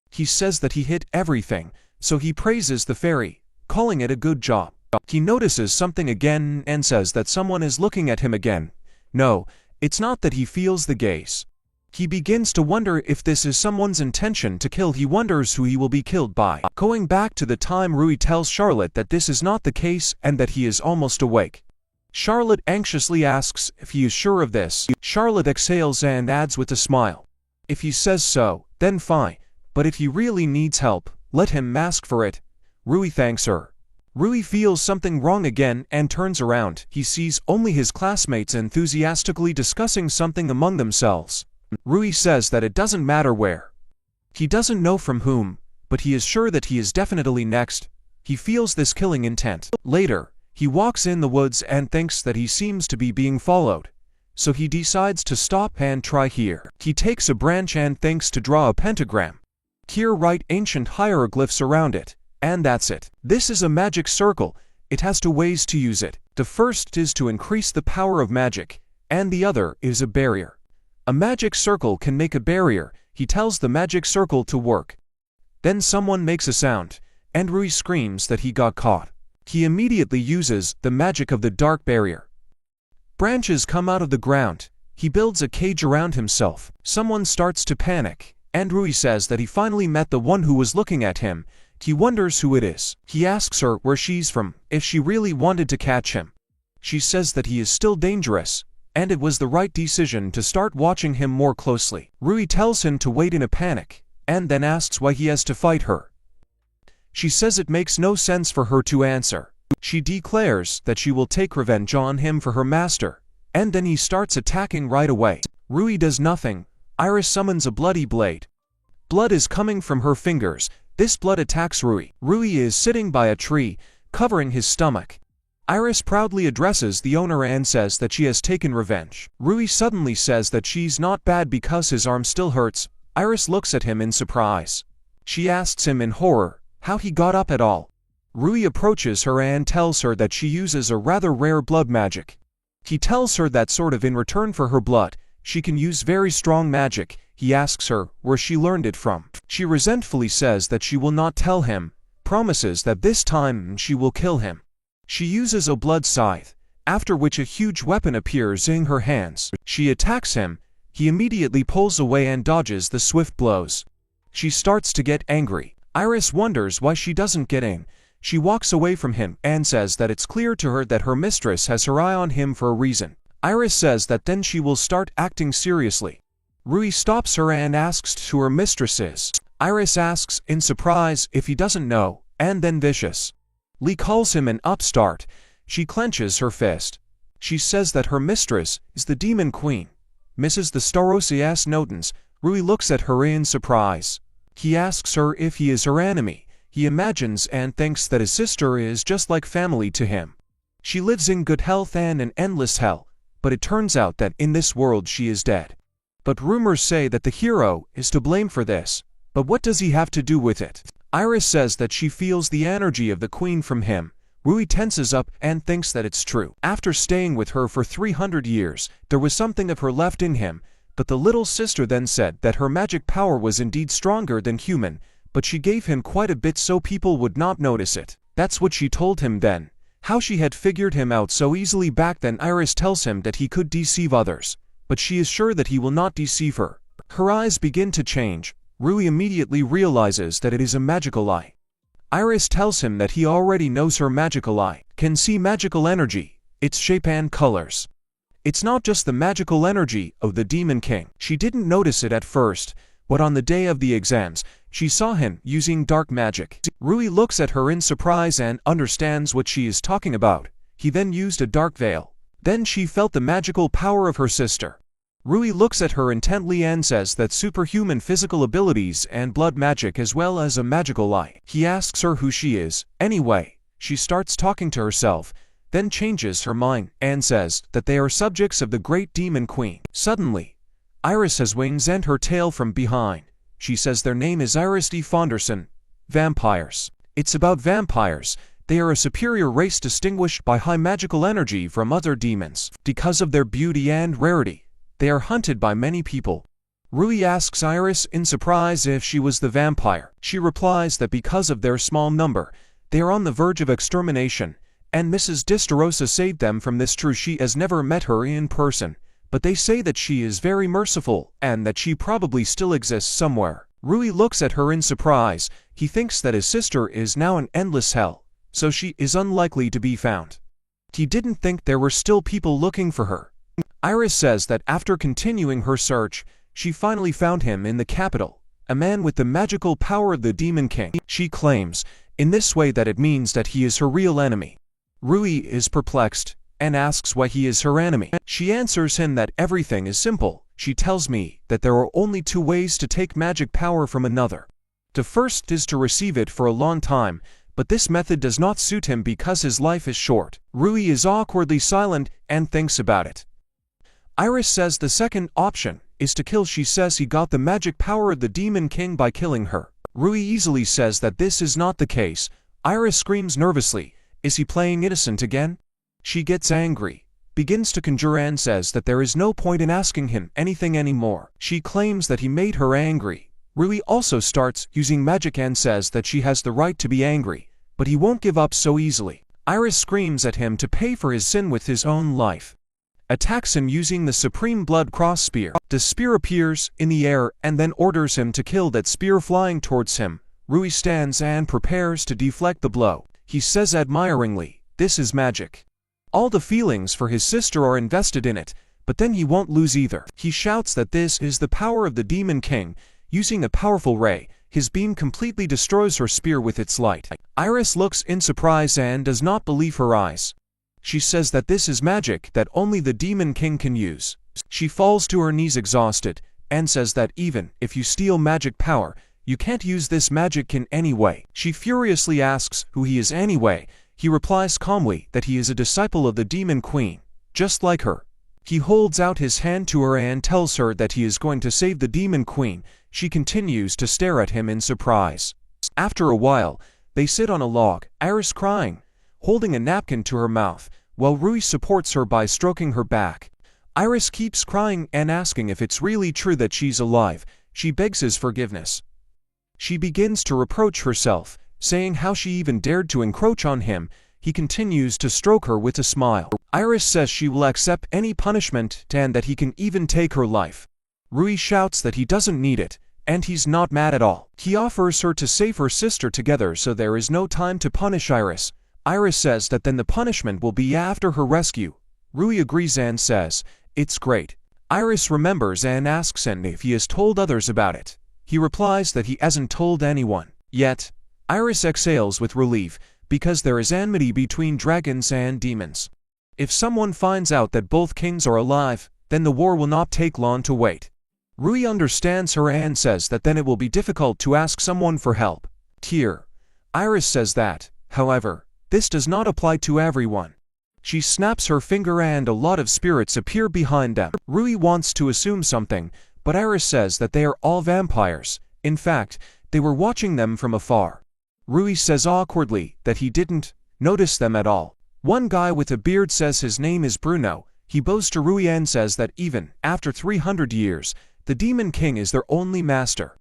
He says that he hit everything, so he praises the fairy, calling it a good job. He notices something again and says that someone is looking at him again. No, it's not that he feels the gaze. He begins to wonder if this is someone's intention to kill. He wonders who he will be killed by. Going back to the time, Rui tells Charlotte that this is not the case and that he is almost awake. Charlotte anxiously asks if he is sure of this. Charlotte exhales and adds with a smile, if he says so, then fine, but if he really needs help, let him ask for it. Rui thanks her. Rui feels something wrong again and turns around. He sees only his classmates enthusiastically discussing something among themselves. Rui says that it doesn't matter where. He doesn't know from whom, but he is sure that he is definitely next. He feels this killing intent. Later, he walks in the woods and thinks that he seems to be being followed. So he decides to stop and try here. He takes a branch and thinks to draw a pentagram. Here write ancient hieroglyphs around it, and that's it. This is a magic circle. It has two ways to use it. The first is to increase the power of magic, and the other is a barrier. A magic circle can make a barrier. He tells the magic circle to work. Then someone makes a sound, and Rui screams that he got caught. He immediately uses the magic of the dark barrier. Branches come out of the ground. He builds a cage around himself. Someone starts to panic, and Rui says that he finally met the one who was looking at him. He wonders who it is. He asks her where she's from, if she really wanted to catch him. She says that he is still dangerous, and it was the right decision to start watching him more closely. Rui tells him to wait in a panic, and then asks why he has to fight her. She says it makes no sense for her to answer. She declares that she will take revenge on him for her master, and then he starts attacking right away. Rui does nothing. Iris summons a bloody blade. Blood is coming from her fingers. This blood attacks Rui. Rui is sitting by a tree, covering his stomach. Iris proudly addresses the owner and says that she has taken revenge. Rui suddenly says that she's not bad because his arm still hurts. Iris looks at him in surprise. She asks him in horror how he got up at all. Rui approaches her and tells her that she uses a rather rare blood magic. He tells her that sort of in return for her blood, she can use very strong magic. He asks her where she learned it from. She resentfully says that she will not tell him, promises that this time she will kill him. She uses a blood scythe, after which a huge weapon appears in her hands. She attacks him. He immediately pulls away and dodges the swift blows. She starts to get angry. Iris wonders why she doesn't get in. She walks away from him and says that it's clear to her that her mistress has her eye on him for a reason. Iris says that then she will start acting seriously. Rui stops her and asks who her mistress is. Iris asks in surprise if he doesn't know, and then vicious. Lee calls him an upstart. She clenches her fist. She says that her mistress is the demon queen. Mrs. the Starosias Notens. Rui looks at her in surprise. He asks her if he is her enemy. He imagines and thinks that his sister is just like family to him. She lives in good health and an endless hell, but it turns out that in this world she is dead. But rumors say that the hero is to blame for this. But what does he have to do with it? Iris says that she feels the energy of the queen from him. Rui tenses up and thinks that it's true. After staying with her for 300 years, there was something of her left in him, but the little sister then said that her magic power was indeed stronger than human, but she gave him quite a bit so people would not notice it. That's what she told him then. How she had figured him out so easily back then. Iris tells him that he could deceive others, but she is sure that he will not deceive her. Her eyes begin to change. Rui immediately realizes that it is a magical eye. Iris tells him that he already knows her magical eye can see magical energy, its shape and colors. It's not just the magical energy of the Demon King. She didn't notice it at first, but on the day of the exams, she saw him using dark magic. Rui looks at her in surprise and understands what she is talking about. He then used a dark veil. Then she felt the magical power of her sister. Rui looks at her intently and says that superhuman physical abilities and blood magic as well as a magical eye. He asks her who she is. Anyway, she starts talking to herself, then changes her mind and says that they are subjects of the great demon queen. Suddenly, Iris has wings and her tail from behind. She says their name is Iris de Fonderson. Vampires. It's about vampires. They are a superior race distinguished by high magical energy from other demons. Because of their beauty and rarity, they are hunted by many people. Rui asks Iris in surprise if she was the vampire. She replies that because of their small number, they are on the verge of extermination, and Mrs. Distarosa saved them from this. True, she has never met her in person, but they say that she is very merciful and that she probably still exists somewhere. Rui looks at her in surprise. He thinks that his sister is now in endless hell, so she is unlikely to be found. He didn't think there were still people looking for her. Iris says that after continuing her search, she finally found him in the capital, a man with the magical power of the Demon King. She claims in this way that it means that he is her real enemy. Rui is perplexed. and asks why he is her enemy. She answers him that everything is simple. She tells me that there are only two ways to take magic power from another. The first is to receive it for a long time, but this method does not suit him because his life is short. Rui is awkwardly silent and thinks about it. Iris says the second option is to kill. She says he got the magic power of the Demon King by killing her. Rui easily says that this is not the case. Iris screams nervously, "Is he playing innocent again?" She gets angry, begins to conjure and says that there is no point in asking him anything anymore. She claims that he made her angry. Rui also starts using magic and says that she has the right to be angry, but he won't give up so easily. Iris screams at him to pay for his sin with his own life. Attacks him using the Supreme Blood Cross Spear. The spear appears in the air and then orders him to kill that spear flying towards him. Rui stands and prepares to deflect the blow. He says admiringly, "This is magic." All the feelings for his sister are invested in it, but then he won't lose either. He shouts that this is the power of the Demon King. Using a powerful ray, his beam completely destroys her spear with its light. Iris looks in surprise and does not believe her eyes. She says that this is magic that only the Demon King can use. She falls to her knees exhausted, and says that even if you steal magic power, you can't use this magic in any way. She furiously asks who he is anyway. He replies calmly that he is a disciple of the Demon Queen, just like her. He holds out his hand to her and tells her that he is going to save the Demon Queen. She continues to stare at him in surprise. After a while, they sit on a log, Iris crying, holding a napkin to her mouth, while Rui supports her by stroking her back. Iris keeps crying and asking if it's really true that she's alive. She begs his forgiveness. She begins to reproach herself, saying how she even dared to encroach on him. He continues to stroke her with a smile. Iris says she will accept any punishment and that he can even take her life. Rui shouts that he doesn't need it, and he's not mad at all. He offers her to save her sister together so there is no time to punish Iris. Iris says that then the punishment will be after her rescue. Rui agrees and says, "It's great." Iris remembers and asks him if he has told others about it. He replies that he hasn't told anyone yet. Iris exhales with relief, because there is enmity between dragons and demons. If someone finds out that both kings are alive, then the war will not take long to wait. Rui understands her and says that then it will be difficult to ask someone for help. Here, Iris says that, however, this does not apply to everyone. She snaps her finger and a lot of spirits appear behind them. Rui wants to assume something, but Iris says that they are all vampires. In fact, they were watching them from afar. Rui says awkwardly that he didn't notice them at all. One guy with a beard says his name is Bruno. He bows to Rui and says that even after 300 years, the Demon King is their only master.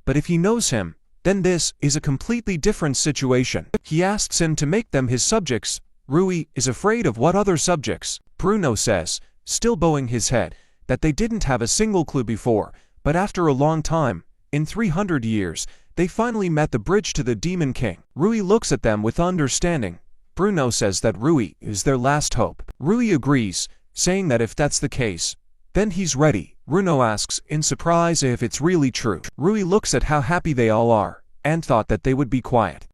But if he knows him, then this is a completely different situation. He asks him to make them his subjects. Rui is afraid of what other subjects. Bruno says, still bowing his head, that they didn't have a single clue before, but after a long time, in 300 years, they finally met the bridge to the Demon King. Rui looks at them with understanding. Bruno says that Rui is their last hope. Rui agrees, saying that if that's the case, then he's ready. Bruno asks in surprise if it's really true. Rui looks at how happy they all are, and thought that they would be quiet.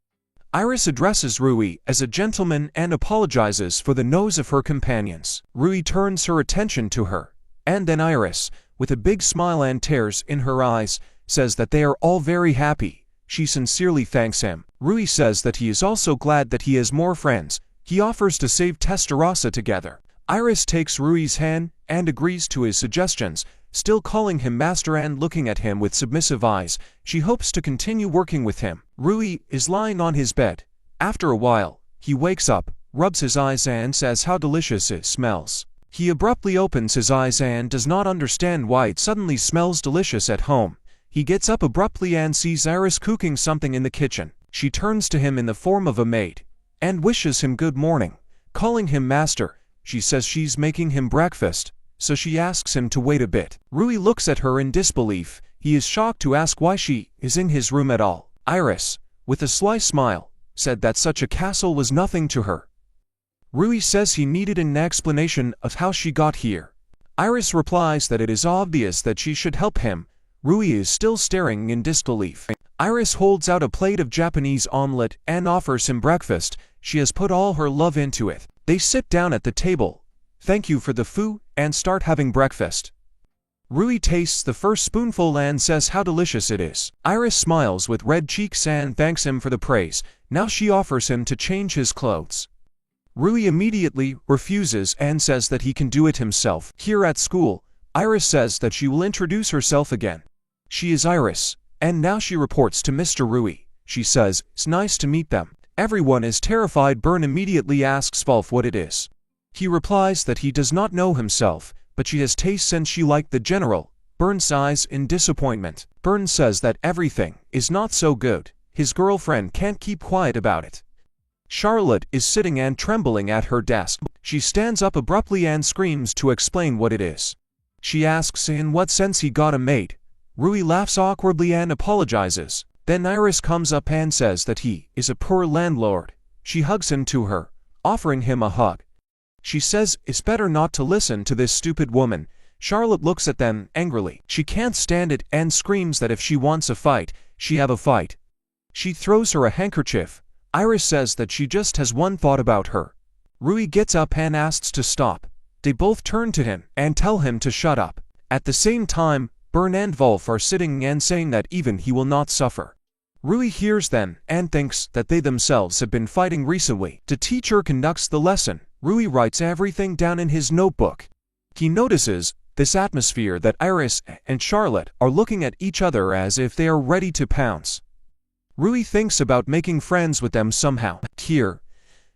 Iris addresses Rui as a gentleman and apologizes for the nose of her companions. Rui turns her attention to her, and then Iris, with a big smile and tears in her eyes, says that they are all very happy. She sincerely thanks him. Rui says that he is also glad that he has more friends. He offers to save Testarossa together. Iris takes Rui's hand and agrees to his suggestions, still calling him master and looking at him with submissive eyes. She hopes to continue working with him. Rui is lying on his bed. After a while, he wakes up, rubs his eyes and says how delicious it smells. He abruptly opens his eyes and does not understand why it suddenly smells delicious at home. He gets up abruptly and sees Iris cooking something in the kitchen. She turns to him in the form of a maid, and wishes him good morning, calling him master. She says she's making him breakfast, so she asks him to wait a bit. Rui looks at her in disbelief. He is shocked to ask why she is in his room at all. Iris, with a sly smile, said that such a castle was nothing to her. Rui says he needed an explanation of how she got here. Iris replies that it is obvious that she should help him. Rui is still staring in disbelief. Iris holds out a plate of Japanese omelette and offers him breakfast. She has put all her love into it. They sit down at the table, thank you for the food, and start having breakfast. Rui tastes the first spoonful and says how delicious it is. Iris smiles with red cheeks and thanks him for the praise. Now she offers him to change his clothes. Rui immediately refuses and says that he can do it himself. Here at school, Iris says that she will introduce herself again. She is Iris, and now she reports to Mr. Rui. She says, it's nice to meet them. Everyone is terrified. Bern immediately asks Wolf what it is. He replies that he does not know himself, but she has tastes and she liked the general. Bern sighs in disappointment. Bern says that everything is not so good. His girlfriend can't keep quiet about it. Charlotte is sitting and trembling at her desk. She stands up abruptly and screams to explain what it is. She asks in what sense he got a maid. Rui laughs awkwardly and apologizes. Then Iris comes up and says that he is a poor landlord. She hugs him to her, offering him a hug. She says it's better not to listen to this stupid woman. Charlotte looks at them angrily. She can't stand it and screams that if she wants a fight, she have a fight. She throws her a handkerchief. Iris says that she just has one thought about her. Rui gets up and asks to stop. They both turn to him and tell him to shut up. At the same time, Bern and Wolf are sitting and saying that even he will not suffer. Rui hears them and thinks that they themselves have been fighting recently. The teacher conducts the lesson. Rui writes everything down in his notebook. He notices this atmosphere that Iris and Charlotte are looking at each other as if they are ready to pounce. Rui thinks about making friends with them somehow. Here,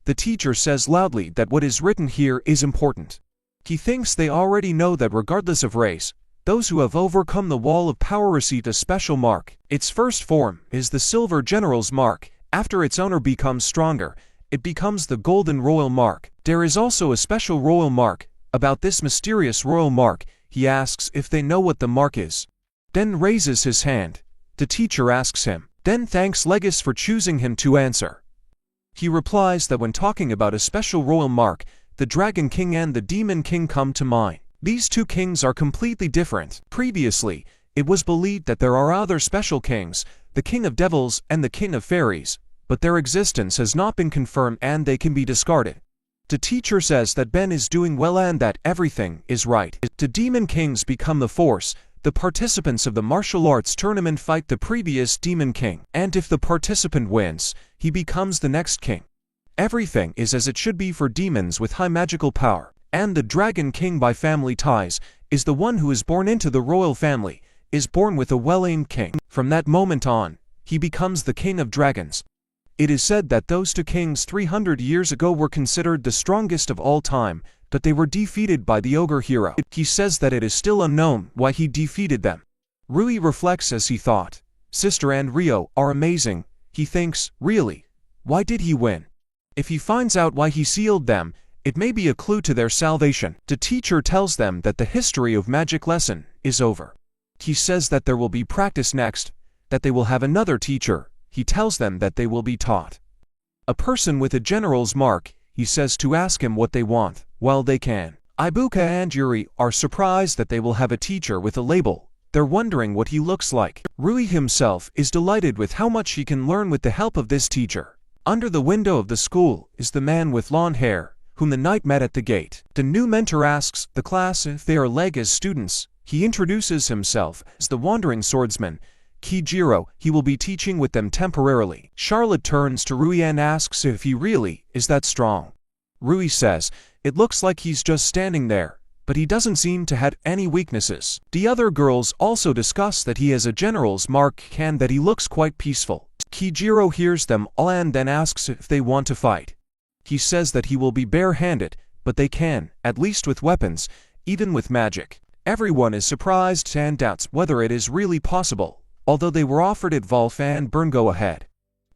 the teacher says loudly that what is written here is important. He thinks they already know that regardless of race, those who have overcome the wall of power receive a special mark. Its first form is the silver general's mark. After its owner becomes stronger, it becomes the golden royal mark. There is also a special royal mark. About this mysterious royal mark, he asks if they know what the mark is. Then raises his hand. The teacher asks him, then thanks Legis for choosing him to answer. He replies that when talking about a special royal mark, the Dragon King and the Demon King come to mind. These two kings are completely different. Previously, it was believed that there are other special kings, the King of Devils and the King of Fairies, but their existence has not been confirmed and they can be discarded. The teacher says that Ben is doing well and that everything is right. The Demon Kings become the force. The participants of the martial arts tournament fight the previous Demon King, and if the participant wins, he becomes the next king. Everything is as it should be for demons with high magical power, and the Dragon King by family ties is the one who is born into the royal family, is born with a well-aimed king. From that moment on, he becomes the king of dragons. It is said that those two kings 300 years ago were considered the strongest of all time, but they were defeated by the ogre hero. He says that it is still unknown why he defeated them. Rui reflects as he thought, Sister and Rio are amazing. He thinks, really, why did he win? If he finds out why he sealed them, it may be a clue to their salvation. The teacher tells them that the history of magic lesson is over. He says that there will be practice next, that they will have another teacher. He tells them that they will be taught. A person with a general's mark, he says to ask him what they want, while they can. Ibuka and Yuri are surprised that they will have a teacher with a label. They're wondering what he looks like. Rui himself is delighted with how much he can learn with the help of this teacher. Under the window of the school is the man with long hair, whom the knight met at the gate. The new mentor asks the class if they are Lega's students. He introduces himself as the wandering swordsman, Kijiro. He will be teaching with them temporarily. Charlotte turns to Rui and asks if he really is that strong. Rui says, it looks like he's just standing there, but he doesn't seem to have any weaknesses. The other girls also discuss that he has a general's mark and that he looks quite peaceful. Kijiro hears them all and then asks if they want to fight. He says that he will be bare-handed, but they can, at least with weapons, even with magic. Everyone is surprised and doubts whether it is really possible. Although they were offered it, Wolf and Bern go ahead.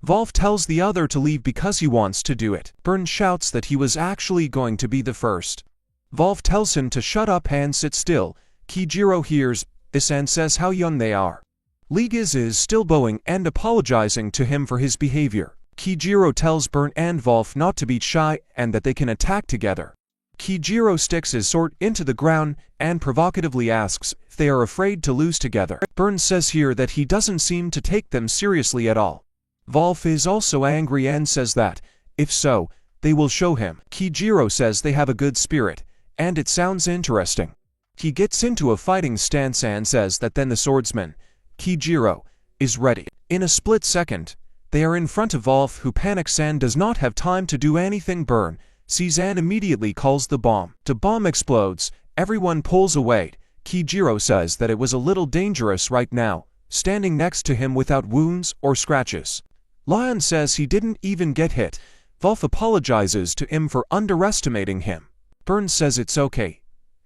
Wolf tells the other to leave because he wants to do it. Bern shouts that he was actually going to be the first. Wolf tells him to shut up and sit still. Kijiro hears this and says how young they are. Legis is still bowing and apologizing to him for his behavior. Kijiro tells Bern and Wolf not to be shy and that they can attack together. Kijiro sticks his sword into the ground and provocatively asks if they are afraid to lose together. Bern says here that he doesn't seem to take them seriously at all. Wolf is also angry and says that, if so, They will show him. Kijiro says they have a good spirit, and it sounds interesting. He gets into a fighting stance and says that then the swordsman, Kijiro, is ready. In a split second, they are in front of Wolf, who panics and does not have time to do anything. Burn sees and immediately calls the bomb. The bomb explodes, everyone pulls away. Kijiro says that it was a little dangerous right now, standing next to him without wounds or scratches. Lion says he didn't even get hit. Wolf apologizes to him for underestimating him. Burn says it's okay.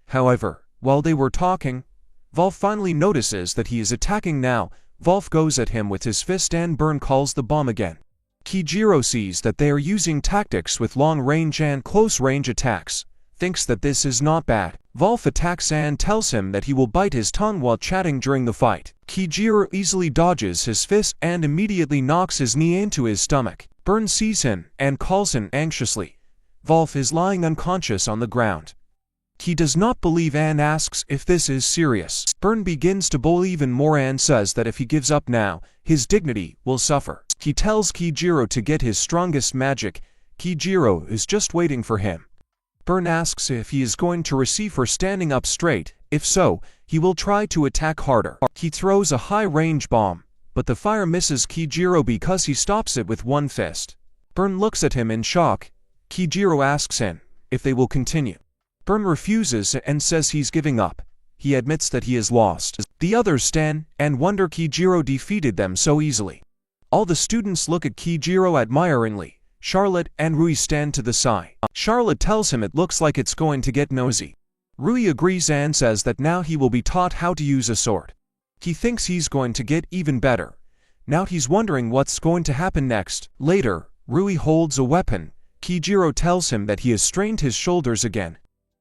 However, while they were talking, Wolf finally notices that he is attacking now. Wolf goes at him with his fist and Burn calls the bomb again. Kijiro sees that they are using tactics with long-range and close-range attacks, thinks that this is not bad. Wolf attacks and tells him that he will bite his tongue while chatting during the fight. Kijiro easily dodges his fist and immediately knocks his knee into his stomach. Burn sees him and calls him anxiously. Wolf is lying unconscious on the ground. He does not believe and asks if this is serious. Burn begins to bully even more and says that if he gives up now, his dignity will suffer. He tells Kijiro to get his strongest magic. Kijiro is just waiting for him. Burn asks if he is going to receive for standing up straight. If so, he will try to attack harder. He throws a high-range bomb, but the fire misses Kijiro because he stops it with one fist. Burn looks at him in shock. Kijiro asks him if they will continue. Burn refuses and says he's giving up. He admits that he is lost. The others stand and wonder Kijiro defeated them so easily. All the students look at Kijiro admiringly. Charlotte and Rui stand to the side. Charlotte tells him it looks like it's going to get nosy. Rui agrees and says that now he will be taught how to use a sword. He thinks he's going to get even better. Now he's wondering what's going to happen next. Later, Rui holds a weapon. Kijiro tells him that he has strained his shoulders again.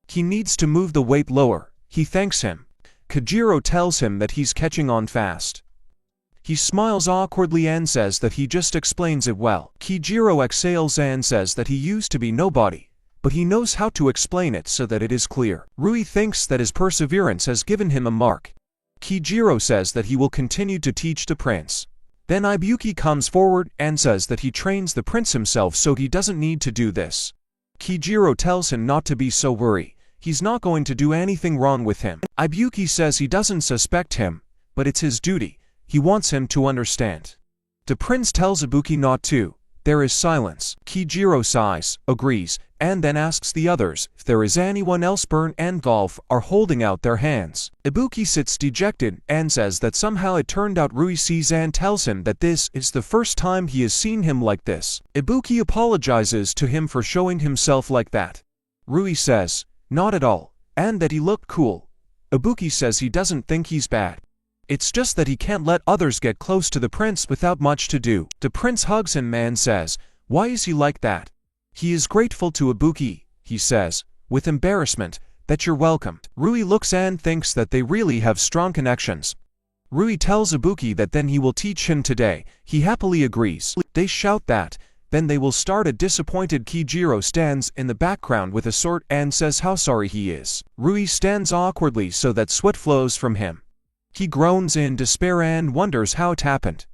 He needs to move the weight lower. He thanks him. Kijiro tells him that he's catching on fast. He smiles awkwardly and says that he just explains it well. Kijiro exhales and says that he used to be nobody, but he knows how to explain it so that it is clear. Rui thinks that his perseverance has given him a mark. Kijiro says that he will continue to teach the prince. Then Ibuki comes forward and says that he trains the prince himself so he doesn't need to do this. Kijiro tells him not to be so worried. He's not going to do anything wrong with him. Ibuki says he doesn't suspect him, but it's his duty. He wants him to understand. The prince tells Ibuki not to. There is silence. Kijiro sighs, agrees, and then asks the others if there is anyone else. Burn and Wolf are holding out their hands. Ibuki sits dejected and says that somehow it turned out. Rui sees and tells him that this is the first time he has seen him like this. Ibuki apologizes to him for showing himself like that. Rui says, not at all, and that he looked cool. Ibuki says he doesn't think he's bad. It's just that he can't let others get close to the prince without much to do. The prince hugs him and says, why is he like that? He is grateful to Ibuki, he says, with embarrassment, that you're welcome. Rui looks and thinks that they really have strong connections. Rui tells Ibuki that then he will teach him today. He happily agrees. They shout that, then they will start. A disappointed Kijiro stands in the background with a sword and says how sorry he is. Rui stands awkwardly so that sweat flows from him. He groans in despair and wonders how it happened.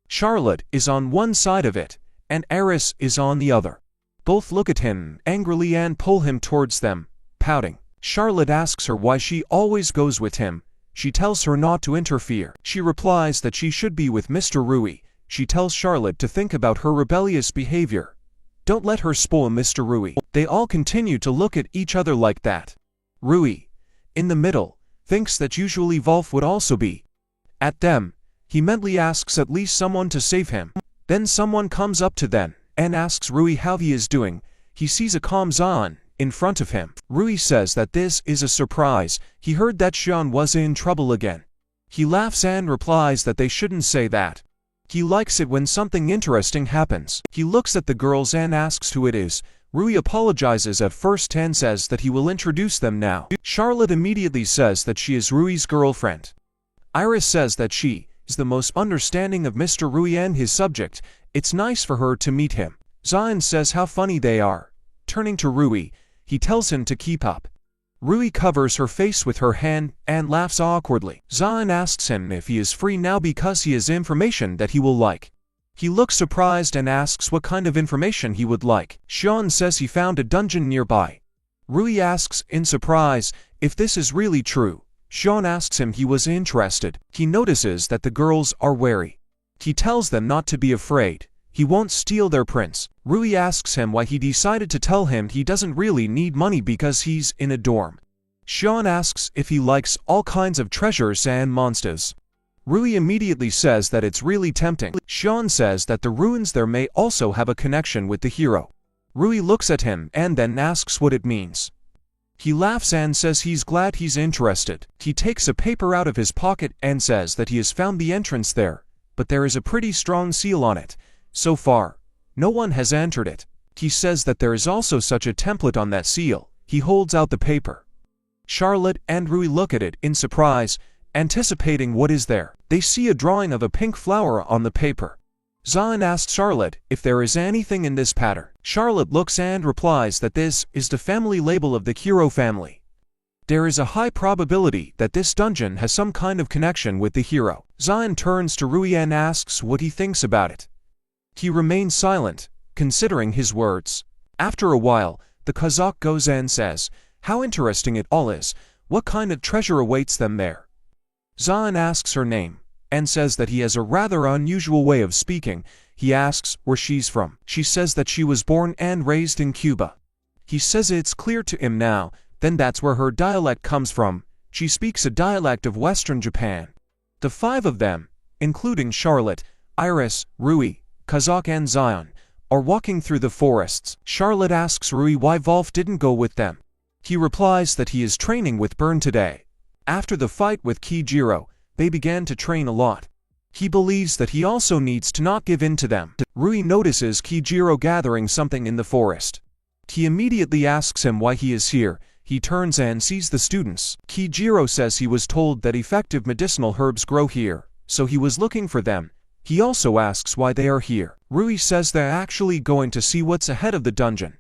Charlotte is on one side of it, and Eris is on the other. Both look at him angrily and pull him towards them, pouting. Charlotte asks her why she always goes with him. She tells her not to interfere. She replies that she should be with Mr. Rui. She tells Charlotte to think about her rebellious behavior. Don't let her spoil Mr. Rui. They all continue to look at each other like that. Rui, in the middle, thinks that usually Wolf would also be at them. He mentally asks at least someone to save him. Then someone comes up to them and asks Rui how he is doing. He sees a Kamzan in front of him. Rui says that this is a surprise. He heard that Xian was in trouble again. He laughs and replies that they shouldn't say that. He likes it when something interesting happens. He looks at the girls and asks who it is. Rui apologizes at first and says that he will introduce them now. Charlotte immediately says that she is Rui's girlfriend. Iris says that she is the most understanding of Mr. Rui and his subject. It's nice for her to meet him. Zion says how funny they are. Turning to Rui, he tells him to keep up. Rui covers her face with her hand and laughs awkwardly. Zion asks him if he is free now because he has information that he will like. He looks surprised and asks what kind of information he would like. Sean says he found a dungeon nearby. Rui asks, in surprise, if this is really true. Sean asks him he was interested. He notices that the girls are wary. He tells them not to be afraid. He won't steal their prince. Rui asks him why he decided to tell him he doesn't really need money because he's in a dorm. Sean asks if he likes all kinds of treasures and monsters. Rui immediately says that it's really tempting. Sean says that the ruins there may also have a connection with the hero. Rui looks at him and then asks what it means. He laughs and says he's glad he's interested. He takes a paper out of his pocket and says that he has found the entrance there, but there is a pretty strong seal on it. So far, no one has entered it. He says that there is also such a template on that seal. He holds out the paper. Charlotte and Rui look at it in surprise, anticipating what is there. They see a drawing of a pink flower on the paper. Zion asks Charlotte if there is anything in this pattern. Charlotte looks and replies that this is the family label of the hero family. There is a high probability that this dungeon has some kind of connection with the hero. Zion turns to Rui and asks what he thinks about it. He remains silent, considering his words. After a while, the Kazakh goes and says, how interesting it all is. What kind of treasure awaits them there? Zion asks her name, and says that he has a rather unusual way of speaking. He asks where she's from. She says that she was born and raised in Cuba. He says it's clear to him now, then that's where her dialect comes from. She speaks a dialect of Western Japan. The five of them, including Charlotte, Iris, Rui, Kazakh and Zion, are walking through the forests. Charlotte asks Rui why Wolf didn't go with them. He replies that he is training with Burn today. After the fight with Kijiro, they began to train a lot. He believes that he also needs to not give in to them. Rui notices Kijiro gathering something in the forest. He immediately asks him why he is here. He turns and sees the students. Kijiro says he was told that effective medicinal herbs grow here, so he was looking for them. He also asks why they are here. Rui says they're actually going to see what's ahead of the dungeon.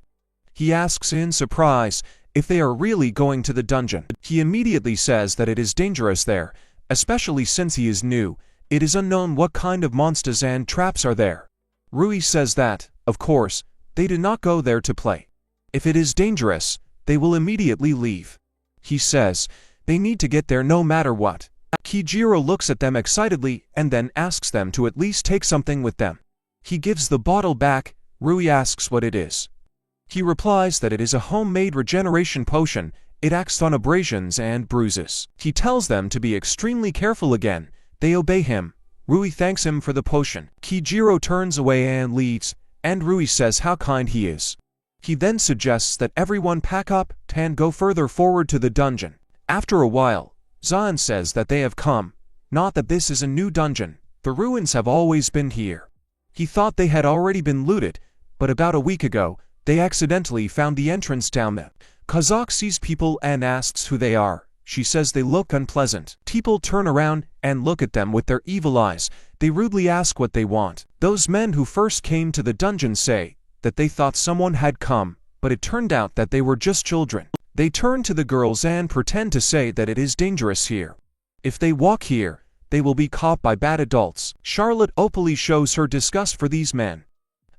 He asks in surprise if they are really going to the dungeon. He immediately says that it is dangerous there, especially since he is new. It is unknown what kind of monsters and traps are there. Rui says that, of course, they do not go there to play. If it is dangerous, they will immediately leave. He says they need to get there no matter what. Kijiro looks at them excitedly and then asks them to at least take something with them. He gives the bottle back. Rui asks what it is. He replies that it is a homemade regeneration potion. It acts on abrasions and bruises. He tells them to be extremely careful again. They obey him. Rui thanks him for the potion. Kijiro turns away and leaves, and Rui says how kind he is. He then suggests that everyone pack up and go further forward to the dungeon. After a while, Zion says that they have come. Not that this is a new dungeon. The ruins have always been here. He thought they had already been looted, but about a week ago, they accidentally found the entrance down there. Kazakh sees people and asks who they are. She says they look unpleasant. People turn around and look at them with their evil eyes. They rudely ask what they want. Those men who first came to the dungeon say that they thought someone had come, but it turned out that they were just children. They turn to the girls and pretend to say that it is dangerous here. If they walk here, they will be caught by bad adults. Charlotte openly shows her disgust for these men.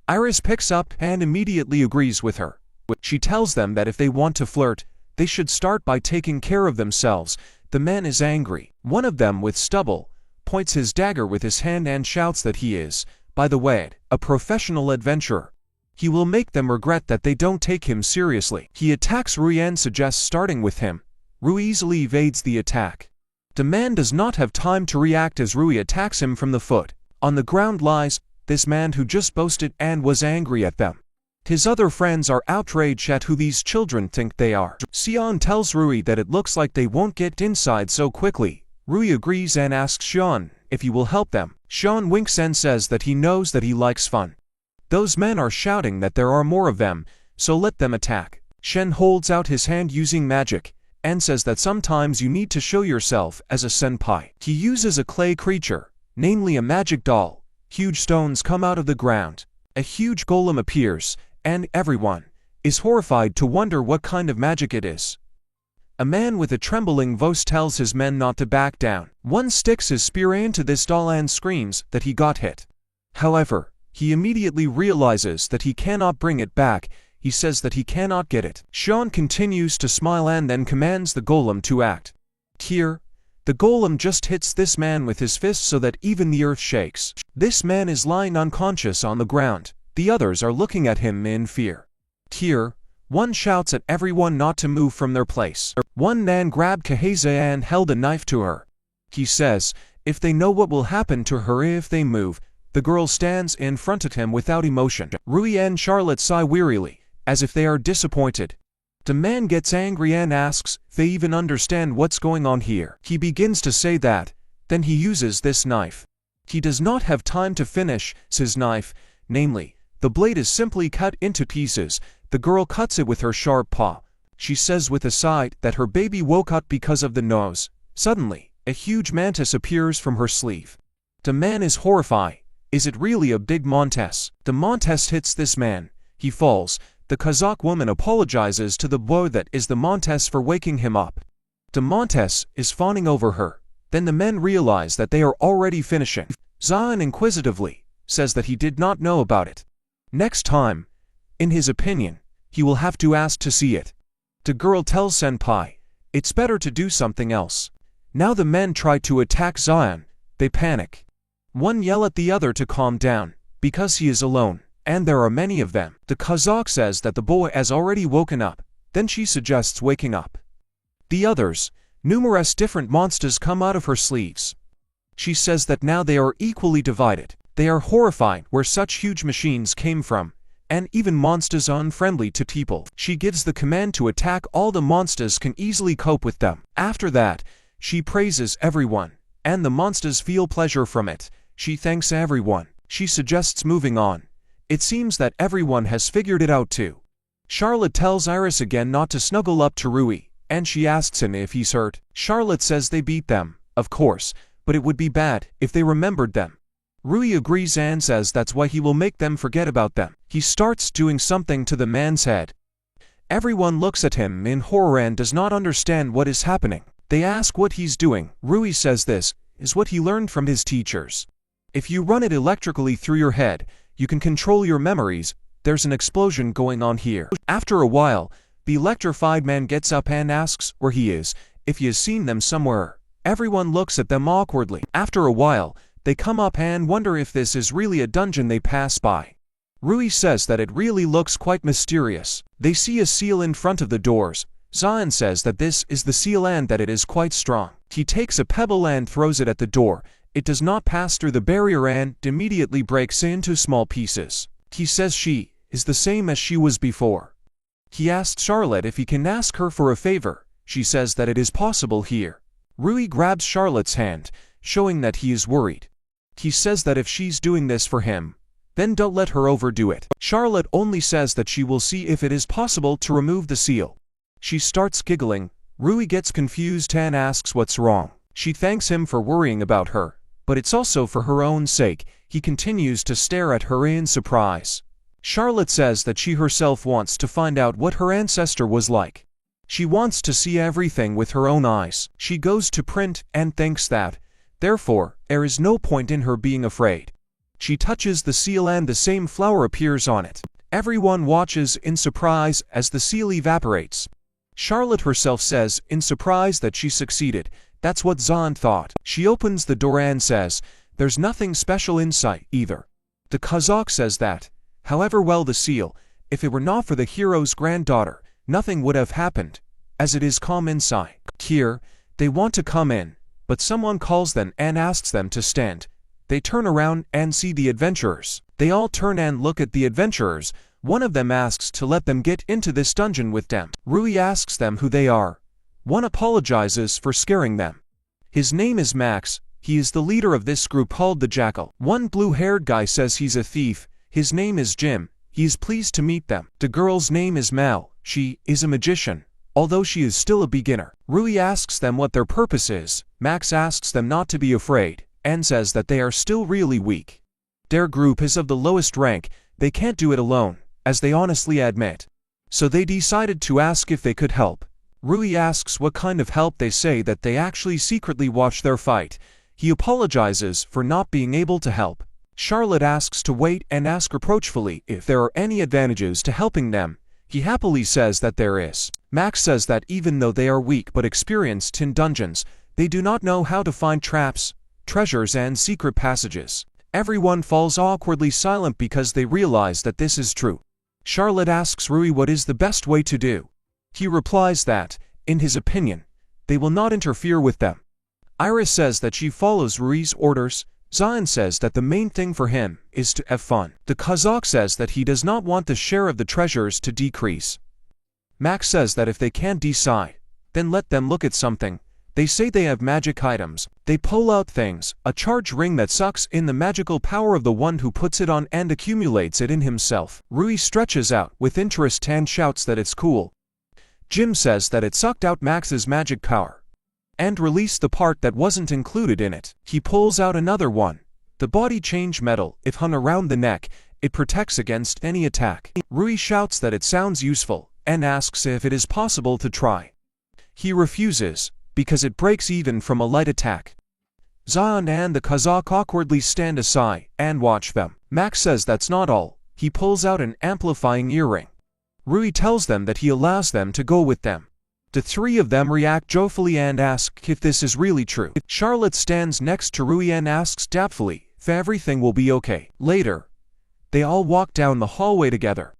Iris picks up and immediately agrees with her. She tells them that if they want to flirt, they should start by taking care of themselves. The man is angry. One of them, with stubble, points his dagger with his hand and shouts that he is, by the way, a professional adventurer. He will make them regret that they don't take him seriously. He attacks Rui and suggests starting with him. Rui easily evades the attack. The man does not have time to react as Rui attacks him from the foot. On the ground lies this man who just boasted and was angry at them. His other friends are outraged at who these children think they are. Sion tells Rui that it looks like they won't get inside so quickly. Rui agrees and asks Sean if he will help them. Sean winks and says that he knows that he likes fun. Those men are shouting that there are more of them, so let them attack. Shen holds out his hand using magic, and says that sometimes you need to show yourself as a senpai. He uses a clay creature, namely a magic doll. Huge stones come out of the ground. A huge golem appears, and everyone is horrified to wonder what kind of magic it is. A man with a trembling voice tells his men not to back down. One sticks his spear into this doll and screams that he got hit. However, he immediately realizes that he cannot bring it back. He says that he cannot get it. Sean continues to smile and then commands the golem to act. Here, the golem just hits this man with his fist so that even the earth shakes. This man is lying unconscious on the ground. The others are looking at him in fear. Here, one shouts at everyone not to move from their place. One man grabbed Kaheza and held a knife to her. He says, if they know what will happen to her if they move. The girl stands in front of him without emotion. Rui and Charlotte sigh wearily, as if they are disappointed. The man gets angry and asks if they even understand what's going on here. He begins to say that, then he uses this knife. He does not have time to finish his knife, namely, the blade is simply cut into pieces. The girl cuts it with her sharp paw. She says with a sigh that her baby woke up because of the nose. Suddenly, a huge mantis appears from her sleeve. The man is horrified. Is it really a big mantis? The mantis hits this man. He falls. The Kazakh woman apologizes to the boy that is the mantis for waking him up. The mantis is fawning over her. Then the men realize that they are already finishing. Zion inquisitively says that he did not know about it. Next time, in his opinion, he will have to ask to see it. The girl tells Senpai, it's better to do something else. Now the men try to attack Zion. They panic. One yell at the other to calm down, because he is alone, and there are many of them. The Kazakh says that the boy has already woken up, then she suggests waking up. The others, numerous different monsters come out of her sleeves. She says that now they are equally divided. They are horrified where such huge machines came from, and even monsters are unfriendly to people. She gives the command to attack all the monsters can easily cope with them. After that, she praises everyone, and the monsters feel pleasure from it. She thanks everyone. She suggests moving on. It seems that everyone has figured it out too. Charlotte tells Iris again not to snuggle up to Rui, and she asks him if he's hurt. Charlotte says they beat them, of course, but it would be bad if they remembered them. Rui agrees and says that's why he will make them forget about them. He starts doing something to the man's head. Everyone looks at him in horror and does not understand what is happening. They ask what he's doing. Rui says this is what he learned from his teachers. If you run it electrically through your head, you can control your memories. There's an explosion going on here. After a while, the electrified man gets up and asks where he is, if he has seen them somewhere. Everyone looks at them awkwardly. After a while, they come up and wonder if this is really a dungeon they pass by. Rui says that it really looks quite mysterious. They see a seal in front of the doors. Zion says that this is the seal and that it is quite strong. He takes a pebble and throws it at the door. It does not pass through the barrier and immediately breaks into small pieces. He says she is the same as she was before. He asks Charlotte if he can ask her for a favor. She says that it is possible here. Rui grabs Charlotte's hand, showing that he is worried. He says that if she's doing this for him, then don't let her overdo it. Charlotte only says that she will see if it is possible to remove the seal. She starts giggling. Rui gets confused and asks what's wrong. She thanks him for worrying about her, but it's also for her own sake. He continues to stare at her in surprise. Charlotte says that she herself wants to find out what her ancestor was like. She wants to see everything with her own eyes. She goes to print and thinks that, therefore, there is no point in her being afraid. She touches the seal and the same flower appears on it. Everyone watches in surprise as the seal evaporates. Charlotte herself says in surprise that she succeeded. That's what Zahn thought. She opens the door and says, there's nothing special inside either. The Kazakh says that, however well the seal, if it were not for the hero's granddaughter, nothing would have happened, as it is calm inside. Here, they want to come in, but someone calls them and asks them to stand. They turn around and see the adventurers. They all turn and look at the adventurers. One of them asks to let them get into this dungeon with them. Rui asks them who they are. One apologizes for scaring them. His name is Max. He is the leader of this group called the Jackal. One blue-haired guy says he's a thief. His name is Jim. He is pleased to meet them. The girl's name is Mal. She is a magician, although she is still a beginner. Rui asks them what their purpose is. Max asks them not to be afraid, and says that they are still really weak. Their group is of the lowest rank. They can't do it alone, as they honestly admit. So they decided to ask if they could help. Rui asks what kind of help. They say that they actually secretly watch their fight. He apologizes for not being able to help. Charlotte asks to wait and asks reproachfully if there are any advantages to helping them. He happily says that there is. Max says that even though they are weak but experienced in dungeons, they do not know how to find traps, treasures and secret passages. Everyone falls awkwardly silent because they realize that this is true. Charlotte asks Rui what is the best way to do. He replies that, in his opinion, they will not interfere with them. Iris says that she follows Rui's orders. Zion says that the main thing for him is to have fun. The Kazakh says that he does not want the share of the treasures to decrease. Max says that if they can't decide, then let them look at something. They say they have magic items. They pull out things, a charge ring that sucks in the magical power of the one who puts it on and accumulates it in himself. Rui stretches out with interest and shouts that it's cool. Jim says that it sucked out Max's magic power and released the part that wasn't included in it. He pulls out another one. The body change metal, if hung around the neck, it protects against any attack. Rui shouts that it sounds useful and asks if it is possible to try. He refuses, because it breaks even from a light attack. Zion and the Kazakh awkwardly stand aside and watch them. Max says that's not all. He pulls out an amplifying earring. Rui tells them that he allows them to go with them. The three of them react joyfully and ask if this is really true. Charlotte stands next to Rui and asks doubtfully if everything will be okay. Later, they all walk down the hallway together.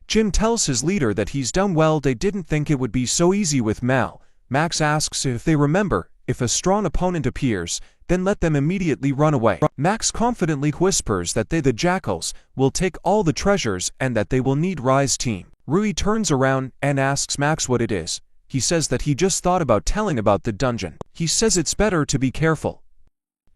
Jim tells his leader that he's done well. They didn't think it would be so easy with Mal. Max asks if they remember, if a strong opponent appears, then let them immediately run away. Max confidently whispers that they, the jackals, will take all the treasures and that they will need Rai's team. Rui turns around and asks Max what it is. He says that he just thought about telling about the dungeon. He says it's better to be careful.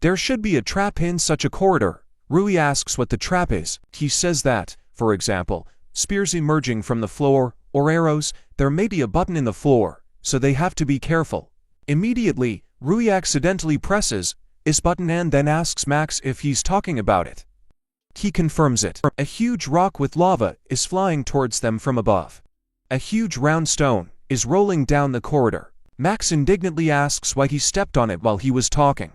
There should be a trap in such a corridor. Rui asks what the trap is. He says that, for example, spears emerging from the floor, or arrows, there may be a button in the floor, so they have to be careful. Immediately, Rui accidentally presses this button and then asks Max if he's talking about it. He confirms it. A huge rock with lava is flying towards them from above. A huge round stone is rolling down the corridor. Max indignantly asks why he stepped on it while he was talking.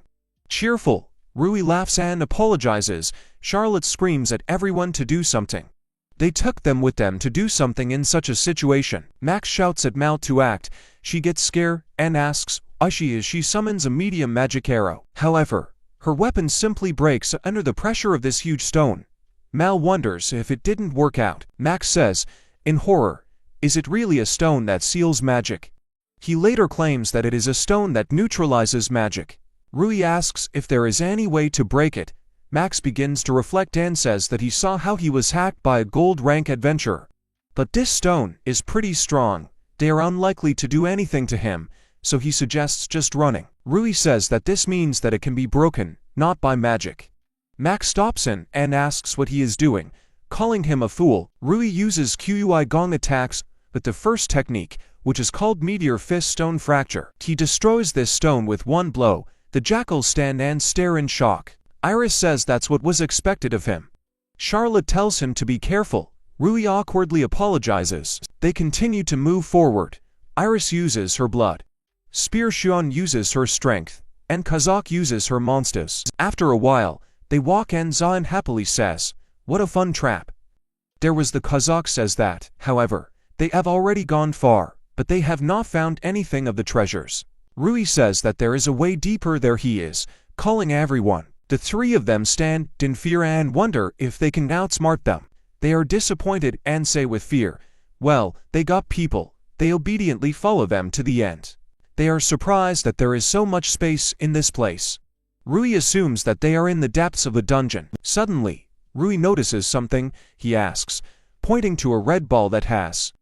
Cheerful, Rui laughs and apologizes. Charlotte screams at everyone to do something. They took them with them to do something in such a situation. Max shouts at Mal to act. She gets scared and asks why she is. She summons a medium magic arrow. However, her weapon simply breaks under the pressure of this huge stone. Mal wonders if it didn't work out. Max says, in horror, is it really a stone that seals magic? He later claims that it is a stone that neutralizes magic. Rui asks if there is any way to break it. Max begins to reflect and says that he saw how he was hacked by a gold rank adventurer. But this stone is pretty strong. They are unlikely to do anything to him, so he suggests just running. Rui says that this means that it can be broken, not by magic. Max stops him and asks what he is doing, calling him a fool. Rui uses Kui Gong attacks, but the first technique, which is called Meteor Fist Stone Fracture. He destroys this stone with one blow. The jackals stand and stare in shock. Iris says that's what was expected of him. Charlotte tells him to be careful. Rui awkwardly apologizes. They continue to move forward. Iris uses her blood. Spear Xion uses her strength, and Kazakh uses her monsters. After a while, they walk and Zion happily says, what a fun trap. There was the Kazakh says that, however, they have already gone far, but they have not found anything of the treasures. Rui says that there is a way deeper. There he is, calling everyone. The three of them stand in fear and wonder if they can outsmart them. They are disappointed and say with fear, well, they got people. They obediently follow them to the end. They are surprised that there is so much space in this place. Rui assumes that they are in the depths of a dungeon. Suddenly, Rui notices something. He asks, pointing to a red ball that has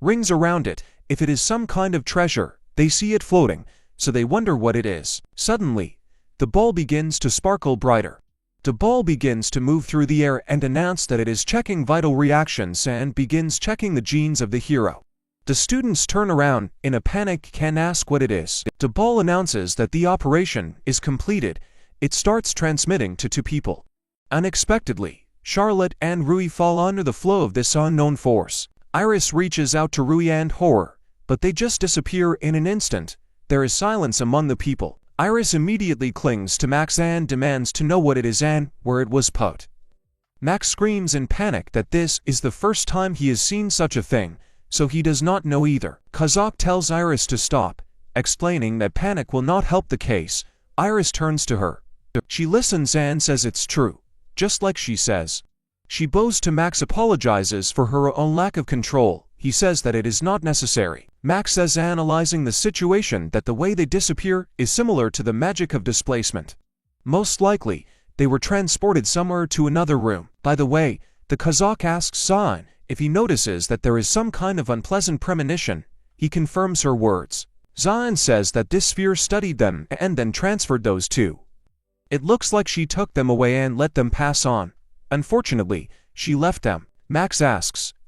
rings around it, if it is some kind of treasure. They see it floating, so they wonder what it is. Suddenly, the ball begins to sparkle brighter. The ball begins to move through the air and announce that it is checking vital reactions and begins checking the genes of the hero. The students turn around in a panic and ask what it is. The ball announces that the operation is completed. It starts transmitting to two people. Unexpectedly, Charlotte and Rui fall under the flow of this unknown force. Iris reaches out to Rui and horror, but they just disappear in an instant. There is silence among the people. Iris immediately clings to Max and demands to know what it is and where it was put. Max screams in panic that this is the first time he has seen such a thing, so he does not know either. Kazakh tells Iris to stop, explaining that panic will not help the case. Iris turns to her. She listens and says it's true, just like she says. She bows to Max, apologizes for her own lack of control. He says that it is not necessary. Max says, analyzing the situation, that the way they disappear is similar to the magic of displacement. Most likely, they were transported somewhere to another room. By the way, the Kazakh asks Zain if he notices that there is some kind of unpleasant premonition. He confirms her words. Zain says that this sphere studied them and then transferred those two. It looks like she took them away and let them pass on. Unfortunately, she left them. Max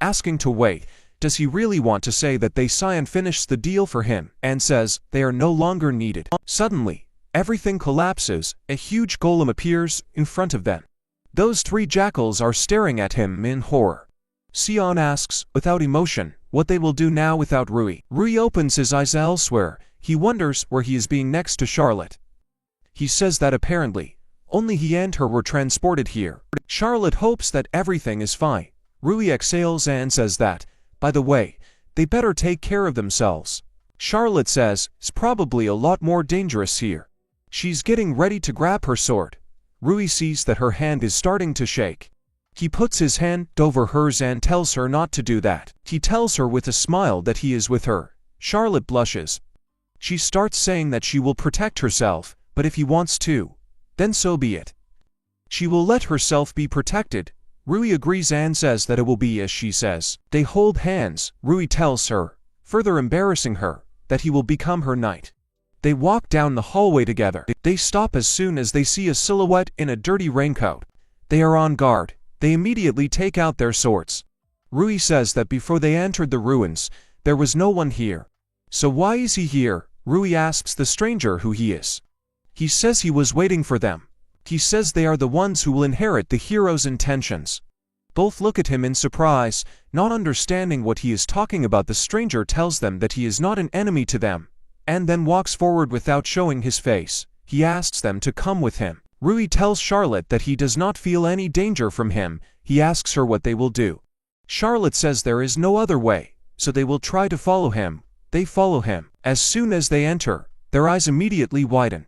asking to wait. Does he really want to say that they Zain finished the deal for him, and says they are no longer needed? Suddenly, everything collapses. A huge golem appears in front of them. Those three jackals are staring at him in horror. Sion asks, without emotion, what they will do now without Rui. Rui opens his eyes elsewhere. He wonders where he is being next to Charlotte. He says that apparently, only he and her were transported here. Charlotte hopes that everything is fine. Rui exhales and says that, by the way, they better take care of themselves. Charlotte says, it's probably a lot more dangerous here. She's getting ready to grab her sword. Rui sees that her hand is starting to shake. He puts his hand over hers and tells her not to do that. He tells her with a smile that he is with her. Charlotte blushes. She starts saying that she will protect herself, but if he wants to, then so be it. She will let herself be protected. Rui agrees and says that it will be as she says. They hold hands. Rui tells her, further embarrassing her, that he will become her knight. They walk down the hallway together. They stop as soon as they see a silhouette in a dirty raincoat. They are on guard. They immediately take out their swords. Rui says that before they entered the ruins, there was no one here. So why is he here? Rui asks the stranger who he is. He says he was waiting for them. He says they are the ones who will inherit the hero's intentions. Both look at him in surprise, not understanding what he is talking about. The stranger tells them that he is not an enemy to them, and then walks forward without showing his face. He asks them to come with him. Rui tells Charlotte that he does not feel any danger from him. He asks her what they will do. Charlotte says there is no other way, so they will try to follow him. They follow him. As soon as they enter, their eyes immediately widen.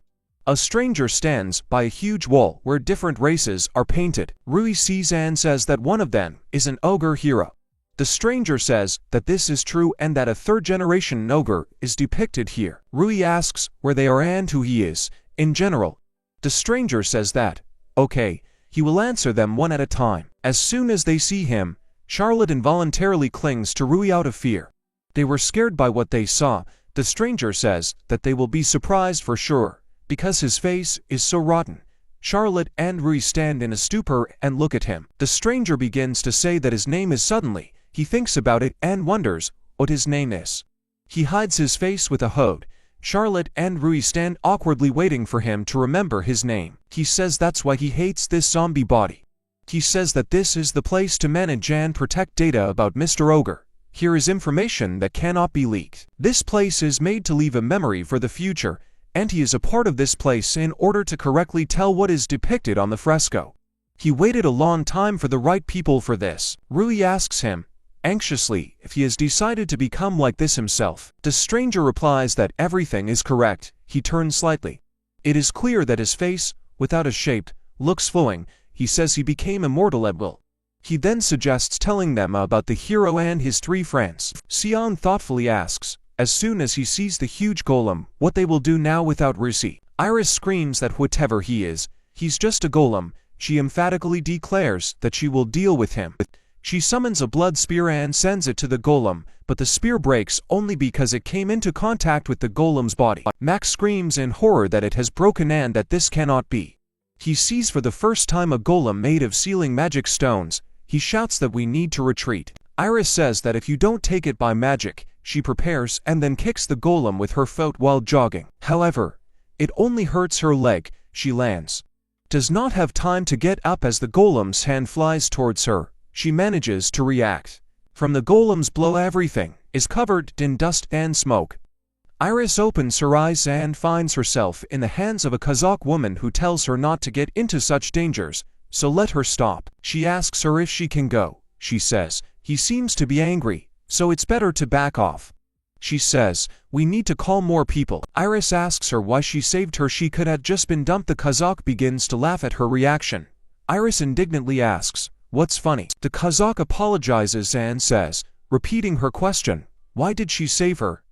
A stranger stands by a huge wall where different races are painted. Rui sees and says that one of them is an ogre hero. The stranger says that this is true and that a third-generation ogre is depicted here. Rui asks where they are and who he is, in general. The stranger says that, okay, he will answer them one at a time. As soon as they see him, Charlotte involuntarily clings to Rui out of fear. They were scared by what they saw. The stranger says that they will be surprised for sure, because his face is so rotten. Charlotte and Rui stand in a stupor and look at him. The stranger begins to say that his name is. Suddenly, he thinks about it and wonders what his name is. He hides his face with a hood. Charlotte and Rui stand awkwardly waiting for him to remember his name. He says that's why he hates this zombie body. He says that this is the place to manage and protect data about Mr. Ogre. Here is information that cannot be leaked. This place is made to leave a memory for the future, and he is a part of this place in order to correctly tell what is depicted on the fresco. He waited a long time for the right people for this. Rui asks him, anxiously, if he has decided to become like this himself. The stranger replies that everything is correct. He turns slightly. It is clear that his face, without a shape, looks flowing. He says he became immortal at will. He then suggests telling them about the hero and his three friends. Sion thoughtfully asks, as soon as he sees the huge golem, what they will do now without Rusi. Iris screams that whatever he is, he's just a golem. She emphatically declares that she will deal with him. She summons a blood spear and sends it to the golem, but the spear breaks only because it came into contact with the golem's body. Max screams in horror that it has broken and that this cannot be. He sees for the first time a golem made of sealing magic stones. He shouts that we need to retreat. Iris says that if you don't take it by magic, she prepares and then kicks the golem with her foot while jogging. However, it only hurts her leg. She lands. Does not have time to get up as the golem's hand flies towards her. She manages to react. From the golem's blow everything is covered in dust and smoke. Iris opens her eyes and finds herself in the hands of a Kazakh woman who tells her not to get into such dangers, so let her stop. She asks her if she can go. She says, he seems to be angry, so it's better to back off. She says, we need to call more people. Iris asks her why she saved her. She could have just been dumped. The Kazakh begins to laugh at her reaction. Iris indignantly asks, what's funny? The Kazakh apologizes and says, repeating her question, why did she save her?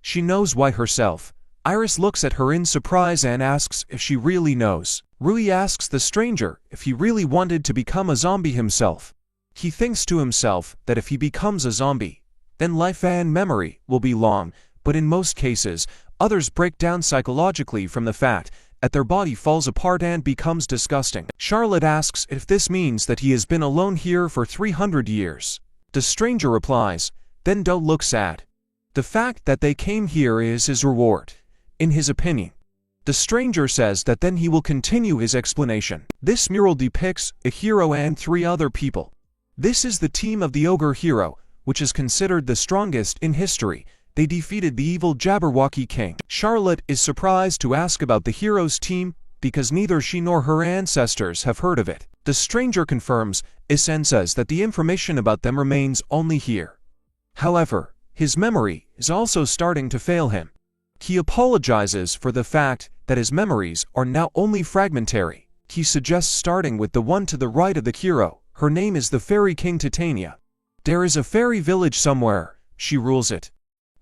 She knows why herself. Iris looks at her in surprise and asks if she really knows. Rui asks the stranger if he really wanted to become a zombie himself. He thinks to himself that if he becomes a zombie, then life and memory will be long, but in most cases, others break down psychologically from the fact that their body falls apart and becomes disgusting. Charlotte asks if this means that he has been alone here for 300 years. The stranger replies, then don't look sad. The fact that they came here is his reward, in his opinion. The stranger says that then he will continue his explanation. This mural depicts a hero and 3 other people. This is the team of the ogre hero, which is considered the strongest in history. They defeated the evil Jabberwocky king. Charlotte is surprised to ask about the hero's team because neither she nor her ancestors have heard of it. The stranger confirms this and says that the information about them remains only here. However, his memory is also starting to fail him. He apologizes for the fact that his memories are now only fragmentary. He suggests starting with the one to the right of the hero. Her name is the Fairy King Titania. There is a fairy village somewhere. She rules it.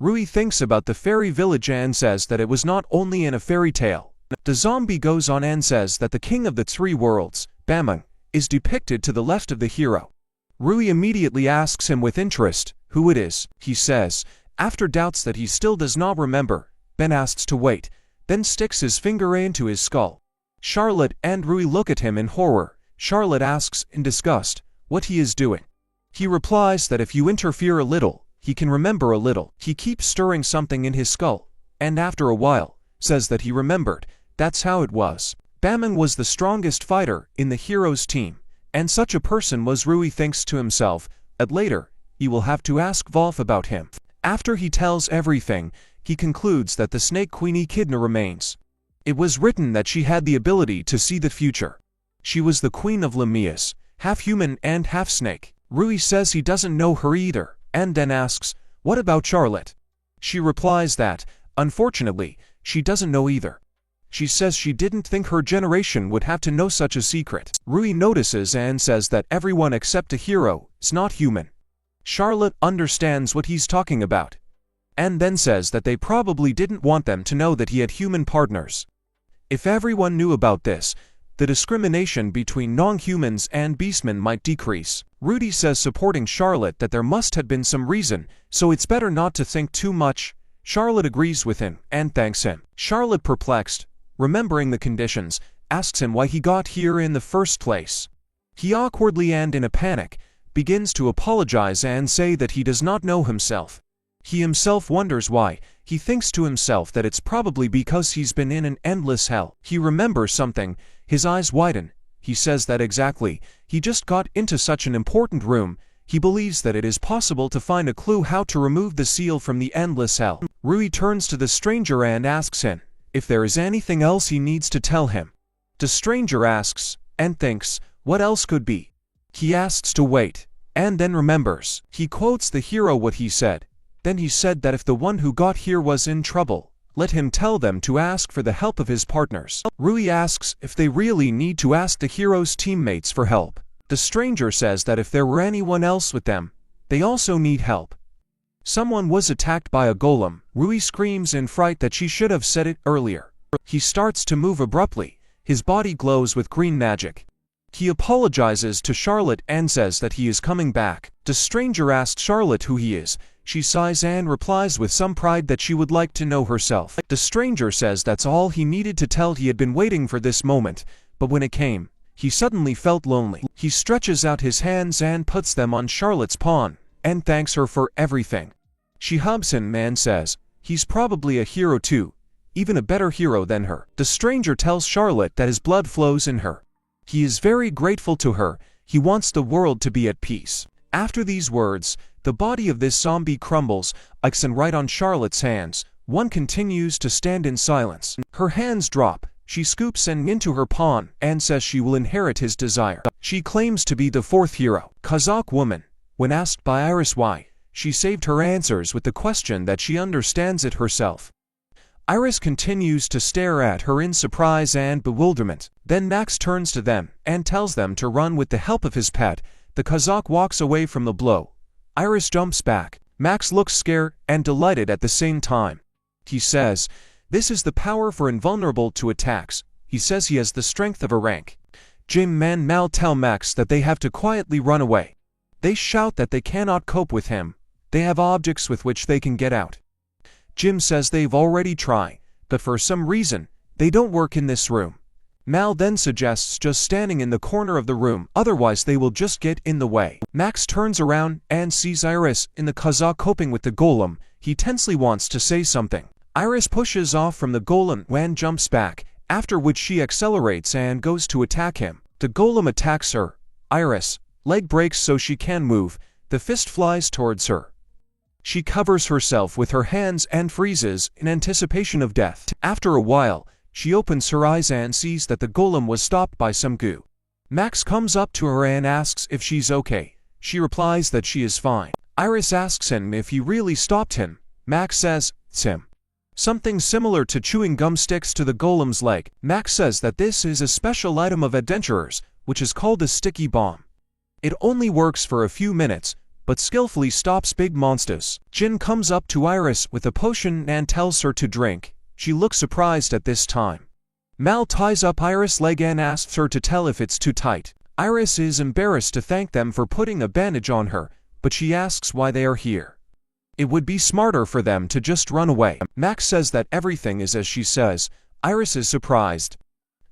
Rui thinks about the fairy village and says that it was not only in a fairy tale. The zombie goes on and says that the king of the 3 worlds, Bamung, is depicted to the left of the hero. Rui immediately asks him with interest who it is. He says, after doubts that he still does not remember, Ben asks to wait, then sticks his finger into his skull. Charlotte and Rui look at him in horror. Charlotte asks in disgust what he is doing. He replies that if you interfere a little, he can remember a little. He keeps stirring something in his skull, and after a while, says that he remembered. That's how it was. Bamung was the strongest fighter in the hero's team, and such a person was Rui. Thinks to himself that later, he will have to ask Wolf about him. After he tells everything, he concludes that the Snake Queen Echidna remains. It was written that she had the ability to see the future. She was the queen of Lamias, half human and half snake. Rui says he doesn't know her either, and then asks, what about Charlotte? She replies that, unfortunately, she doesn't know either. She says she didn't think her generation would have to know such a secret. Rui notices and says that everyone except a hero is not human. Charlotte understands what he's talking about, and then says that they probably didn't want them to know that he had human partners. If everyone knew about this, the discrimination between non-humans and beastmen might decrease. Rudy says, supporting Charlotte, that there must have been some reason, so it's better not to think too much. Charlotte agrees with him and thanks him. Charlotte, perplexed, remembering the conditions, asks him why he got here in the first place. He awkwardly and in a panic begins to apologize and say that he does not know himself. He himself wonders why. He thinks to himself that it's probably because he's been in an endless hell. He remembers something. His eyes widen. He says that exactly. He just got into such an important room. He believes that it is possible to find a clue how to remove the seal from the endless hell. Rui turns to the stranger and asks him if there is anything else he needs to tell him. The stranger asks and thinks, what else could be? He asks to wait, and then remembers. He quotes the hero what he said. Then he said that if the one who got here was in trouble, let him tell them to ask for the help of his partners. Rui asks if they really need to ask the hero's teammates for help. The stranger says that if there were anyone else with them, they also need help. Someone was attacked by a golem. Rui screams in fright that she should have said it earlier. He starts to move abruptly. His body glows with green magic. He apologizes to Charlotte and says that he is coming back. The stranger asks Charlotte who he is. She sighs and replies with some pride that she would like to know herself. The stranger says that's all he needed to tell. He had been waiting for this moment, but when it came, he suddenly felt lonely. He stretches out his hands and puts them on Charlotte's pawn, and thanks her for everything. She hugs him and says, he's probably a hero too, even a better hero than her. The stranger tells Charlotte that his blood flows in her. He is very grateful to her. He wants the world to be at peace. After these words, the body of this zombie crumbles, and right on Charlotte's hands. One continues to stand in silence. Her hands drop. She scoops into her pawn and says she will inherit his desire. She claims to be the fourth hero. Kazakh woman. When asked by Iris why, she saved her answers with the question that she understands it herself. Iris continues to stare at her in surprise and bewilderment. Then Max turns to them and tells them to run with the help of his pet. The Kazakh walks away from the blow. Iris jumps back. Max looks scared and delighted at the same time. He says, "This is the power for invulnerable to attacks." He says he has the strength of a rank. Jim and Mal tell Max that they have to quietly run away. They shout that they cannot cope with him. They have objects with which they can get out. Jim says they've already tried, but for some reason, they don't work in this room. Mal then suggests just standing in the corner of the room, otherwise they will just get in the way. Max turns around and sees Iris in the Kazakh coping with the golem. He tensely wants to say something. Iris pushes off from the golem and jumps back, after which she accelerates and goes to attack him. The golem attacks her. Iris' leg breaks so she can move. The fist flies towards her. She covers herself with her hands and freezes in anticipation of death. After a while, she opens her eyes and sees that the golem was stopped by some goo. Max comes up to her and asks if she's okay. She replies that she is fine. Iris asks him if he really stopped him. Max says, "It's him." Something similar to chewing gum sticks to the golem's leg. Max says that this is a special item of adventurers, which is called a sticky bomb. It only works for a few minutes, but skillfully stops big monsters. Jin comes up to Iris with a potion and tells her to drink. She looks surprised at this time. Mal ties up Iris' leg and asks her to tell if it's too tight. Iris is embarrassed to thank them for putting a bandage on her, but she asks why they are here. It would be smarter for them to just run away. Max says that everything is as she says. Iris is surprised.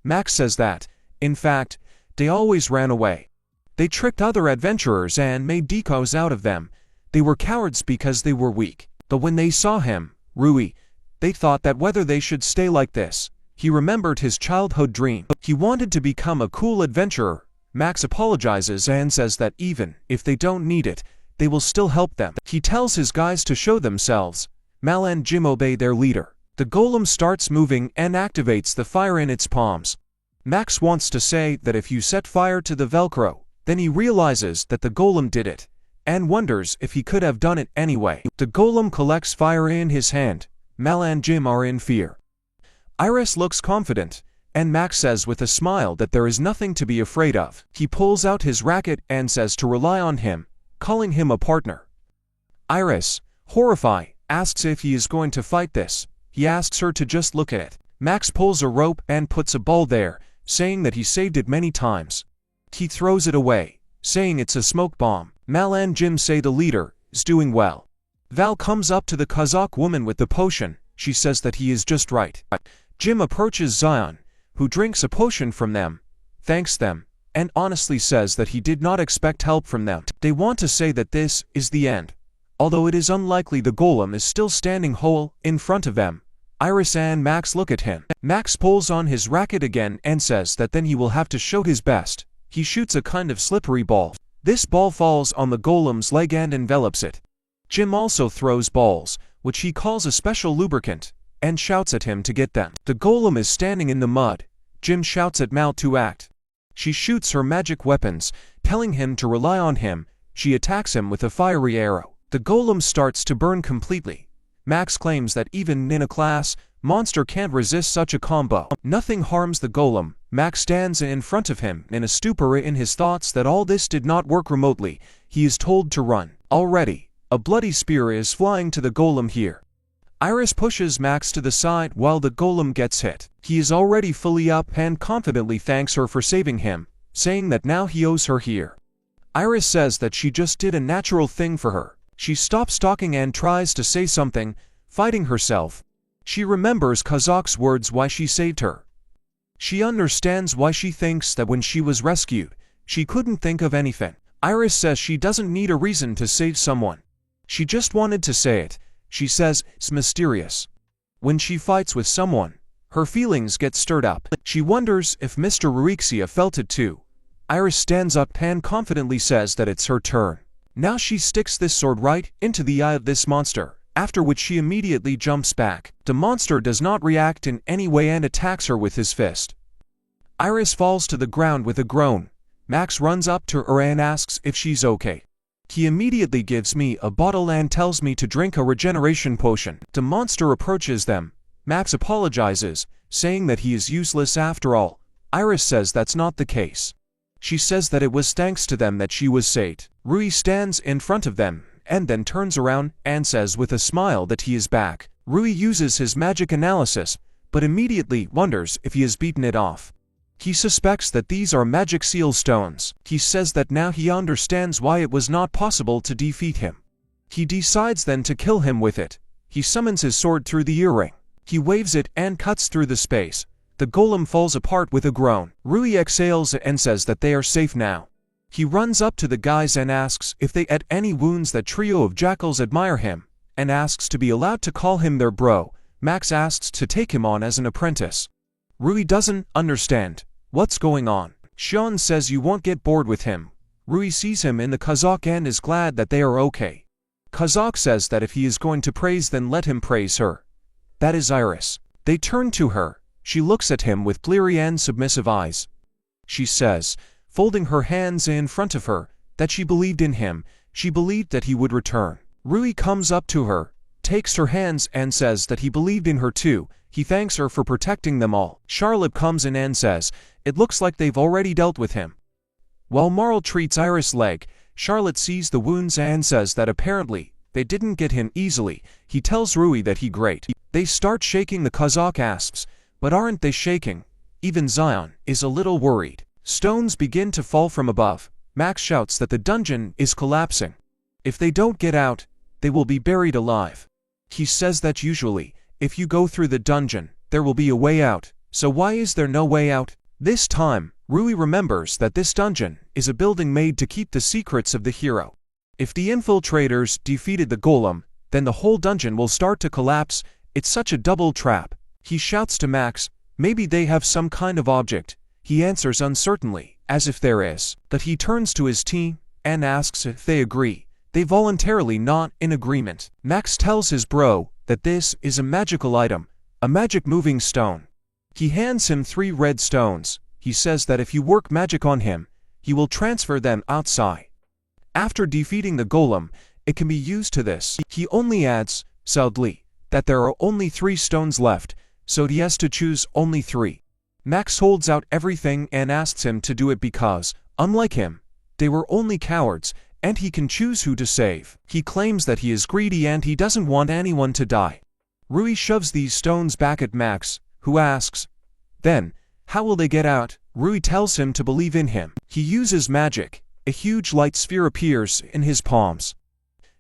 Max says that, in fact, they always ran away. They tricked other adventurers and made decoys out of them. They were cowards because they were weak. But when they saw him, Rui, they thought that whether they should stay like this. He remembered his childhood dream. He wanted to become a cool adventurer. Max apologizes and says that even if they don't need it, they will still help them. He tells his guys to show themselves. Mal and Jim obey their leader. The golem starts moving and activates the fire in its palms. Max wants to say that if you set fire to the Velcro, then he realizes that the golem did it, and wonders if he could have done it anyway. The golem collects fire in his hand. Mal and Jim are in fear. Iris looks confident, and Max says with a smile that there is nothing to be afraid of. He pulls out his racket and says to rely on him, calling him a partner. Iris, horrified, asks if he is going to fight this. He asks her to just look at it. Max pulls a rope and puts a ball there, saying that he saved it many times. He throws it away, saying it's a smoke bomb. Mal and Jim say the leader is doing well. Val comes up to the Kazakh woman with the potion. She says that he is just right. Jim approaches Zion, who drinks a potion from them, thanks them, and honestly says that he did not expect help from them. They want to say that this is the end, although it is unlikely. The golem is still standing whole in front of them. Iris and Max look at him. Max pulls on his racket again and says that then he will have to show his best. He shoots a kind of slippery ball. This ball falls on the golem's leg and envelops it. Jim also throws balls, which he calls a special lubricant, and shouts at him to get them. The golem is standing in the mud. Jim shouts at Mal to act. She shoots her magic weapons, telling him to rely on him. She attacks him with a fiery arrow. The golem starts to burn completely. Max claims that even in a class monster can't resist such a combo. Nothing harms the golem. Max stands in front of him in a stupor in his thoughts that all this did not work remotely. He is told to run. Already, a bloody spear is flying to the golem here. Iris pushes Max to the side while the golem gets hit. He is already fully up and confidently thanks her for saving him, saying that now he owes her here. Iris says that she just did a natural thing for her. She stops talking and tries to say something, fighting herself. She remembers Kazakh's words why she saved her. She understands why she thinks that when she was rescued, she couldn't think of anything. Iris says she doesn't need a reason to save someone. She just wanted to say it. She says it's mysterious. When she fights with someone, her feelings get stirred up. She wonders if Mr. Ruisha felt it too. Iris stands up and confidently says that it's her turn. Now she sticks this sword right into the eye of this monster. after which she immediately jumps back. The monster does not react in any way and attacks her with his fist. Iris falls to the ground with a groan. Max runs up to her and asks if she's okay. He immediately gives me a bottle and tells me to drink a regeneration potion. The monster approaches them. Max apologizes, saying that he is useless after all. Iris says that's not the case. She says that it was thanks to them that she was saved. Rui stands in front of them, and then turns around and says with a smile that he is back. Rui uses his magic analysis, but immediately wonders if he has beaten it off. He suspects that these are magic seal stones. He says that now he understands why it was not possible to defeat him. He decides then to kill him with it. He summons his sword through the earring. He waves it and cuts through the space. The golem falls apart with a groan. Rui exhales and says that they are safe now. He runs up to the guys and asks if they had any wounds. That trio of jackals admire him, and asks to be allowed to call him their bro. Max asks to take him on as an apprentice. Rui doesn't understand what's going on. Sean says you won't get bored with him. Rui sees him in the Kazakh and is glad that they are okay. Kazakh says that if he is going to praise, then let him praise her. That is Iris. They turn to her. She looks at him with bleary and submissive eyes. She says, folding her hands in front of her, that she believed in him. She believed that he would return. Rui comes up to her, takes her hands and says that he believed in her too. He thanks her for protecting them all. Charlotte comes in and says, it looks like they've already dealt with him. While Marl treats Iris' leg, Charlotte sees the wounds and says that apparently they didn't get him easily. He tells Rui that he great. They start shaking. The Kazakh asks, but aren't they shaking? Even Zion is a little worried. Stones begin to fall from above. Max shouts that the dungeon is collapsing. If they don't get out, they will be buried alive. He says that usually, if you go through the dungeon, there will be a way out. So why is there no way out? This time, Rui remembers that this dungeon is a building made to keep the secrets of the hero. If the infiltrators defeated the golem, then the whole dungeon will start to collapse. It's such a double trap. He shouts to Max, maybe they have some kind of object. He answers uncertainly, as if there is. But he turns to his team and asks if they agree. They voluntarily not in agreement. Max tells his bro that this is a magical item, a magic moving stone. He hands him 3 red stones. He says that if you work magic on him, he will transfer them outside. After defeating the golem, it can be used to this. He only adds, sadly, that there are only 3 stones left, so he has to choose only 3. Max holds out everything and asks him to do it because, unlike him, they were only cowards, and he can choose who to save. He claims that he is greedy and he doesn't want anyone to die. Rui shoves these stones back at Max, who asks, then, how will they get out? Rui tells him to believe in him. He uses magic. A huge light sphere appears in his palms.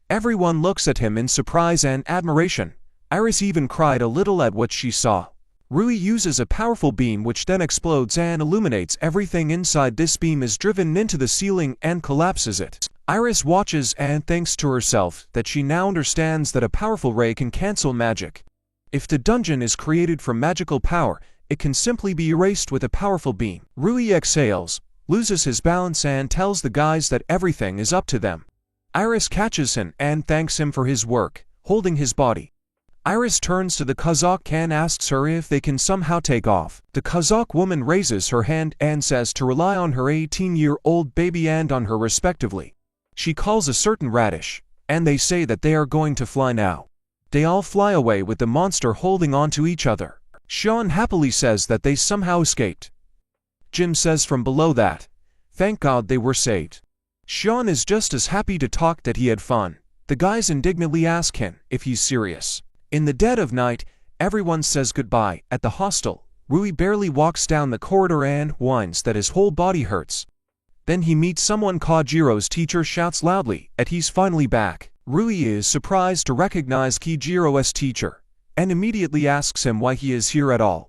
Everyone looks at him in surprise and admiration. Iris even cried a little at what she saw. Rui uses a powerful beam which then explodes and illuminates everything inside. This beam is driven into the ceiling and collapses it. Iris watches and thinks to herself that she now understands that a powerful ray can cancel magic. If the dungeon is created from magical power, it can simply be erased with a powerful beam. Rui exhales, loses his balance and tells the guys that everything is up to them. Iris catches him and thanks him for his work, holding his body. Iris turns to the Kazakh and asks her if they can somehow take off. The Kazakh woman raises her hand and says to rely on her 18-year-old baby and on her respectively. She calls a certain radish, and they say that they are going to fly now. They all fly away with the monster holding on to each other. Sean happily says that they somehow escaped. Jim says from below that, thank God they were saved. Sean is just as happy to talk that he had fun. The guys indignantly ask him if he's serious. In the dead of night, everyone says goodbye. At the hostel, Rui barely walks down the corridor and whines that his whole body hurts. Then he meets someone. Kojiro's teacher shouts loudly that he's finally back. Rui is surprised to recognize Kojiro's teacher, and immediately asks him why he is here at all.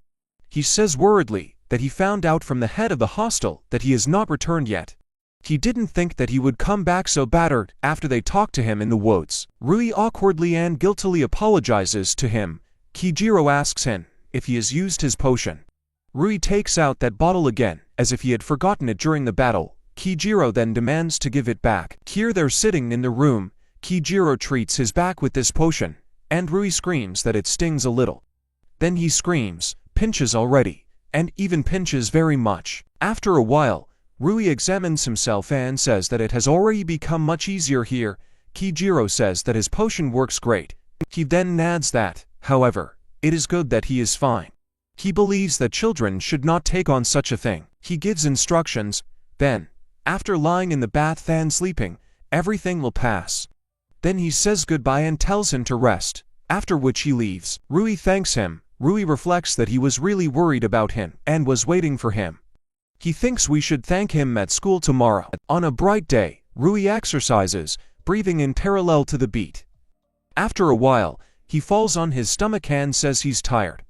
He says worriedly that he found out from the head of the hostel that he has not returned yet. He didn't think that he would come back so battered after they talked to him in the woods. Rui awkwardly and guiltily apologizes to him. Kojiro asks him if he has used his potion. Rui takes out that bottle again, as if he had forgotten it during the battle. Kojiro then demands to give it back. Here they're sitting in the room. Kojiro treats his back with this potion, and Rui screams that it stings a little. Then he screams, pinches already, and even pinches very much. After a while, Rui examines himself and says that it has already become much easier here. Kijiro says that his potion works great. He then adds that, however, it is good that he is fine. He believes that children should not take on such a thing. He gives instructions, then, after lying in the bath and sleeping, everything will pass. Then he says goodbye and tells him to rest, after which he leaves. Rui thanks him. Rui reflects that he was really worried about him and was waiting for him. He thinks we should thank him at school tomorrow. On a bright day, Rui exercises, breathing in parallel to the beat. After a while, he falls on his stomach and says he's tired.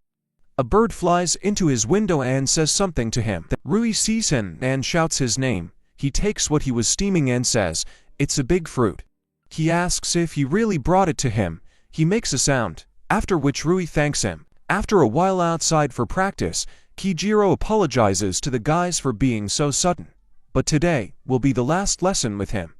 A bird flies into his window and says something to him. Rui sees him and shouts his name. He takes what he was steaming and says, "It's a big fruit." He asks if he really brought it to him. He makes a sound, after which Rui thanks him. After a while outside for practice, Kijiro apologizes to the guys for being so sudden. But today will be the last lesson with him.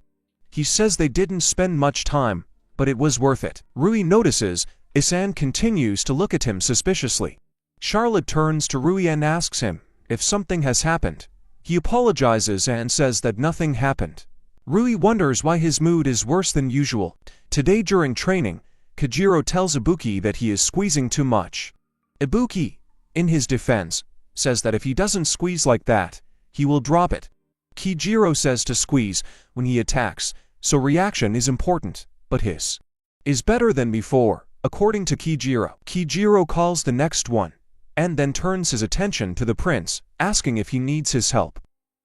He says they didn't spend much time, but it was worth it. Rui notices, Isan continues to look at him suspiciously. Charlotte turns to Rui and asks him if something has happened. He apologizes and says that nothing happened. Rui wonders why his mood is worse than usual. Today during training, Kijiro tells Ibuki that he is squeezing too much. Ibuki, in his defense, says that if he doesn't squeeze like that, he will drop it. Kijiro says to squeeze when he attacks, so reaction is important, but his is better than before, according to Kijiro. Kijiro calls the next one, and then turns his attention to the prince, asking if he needs his help.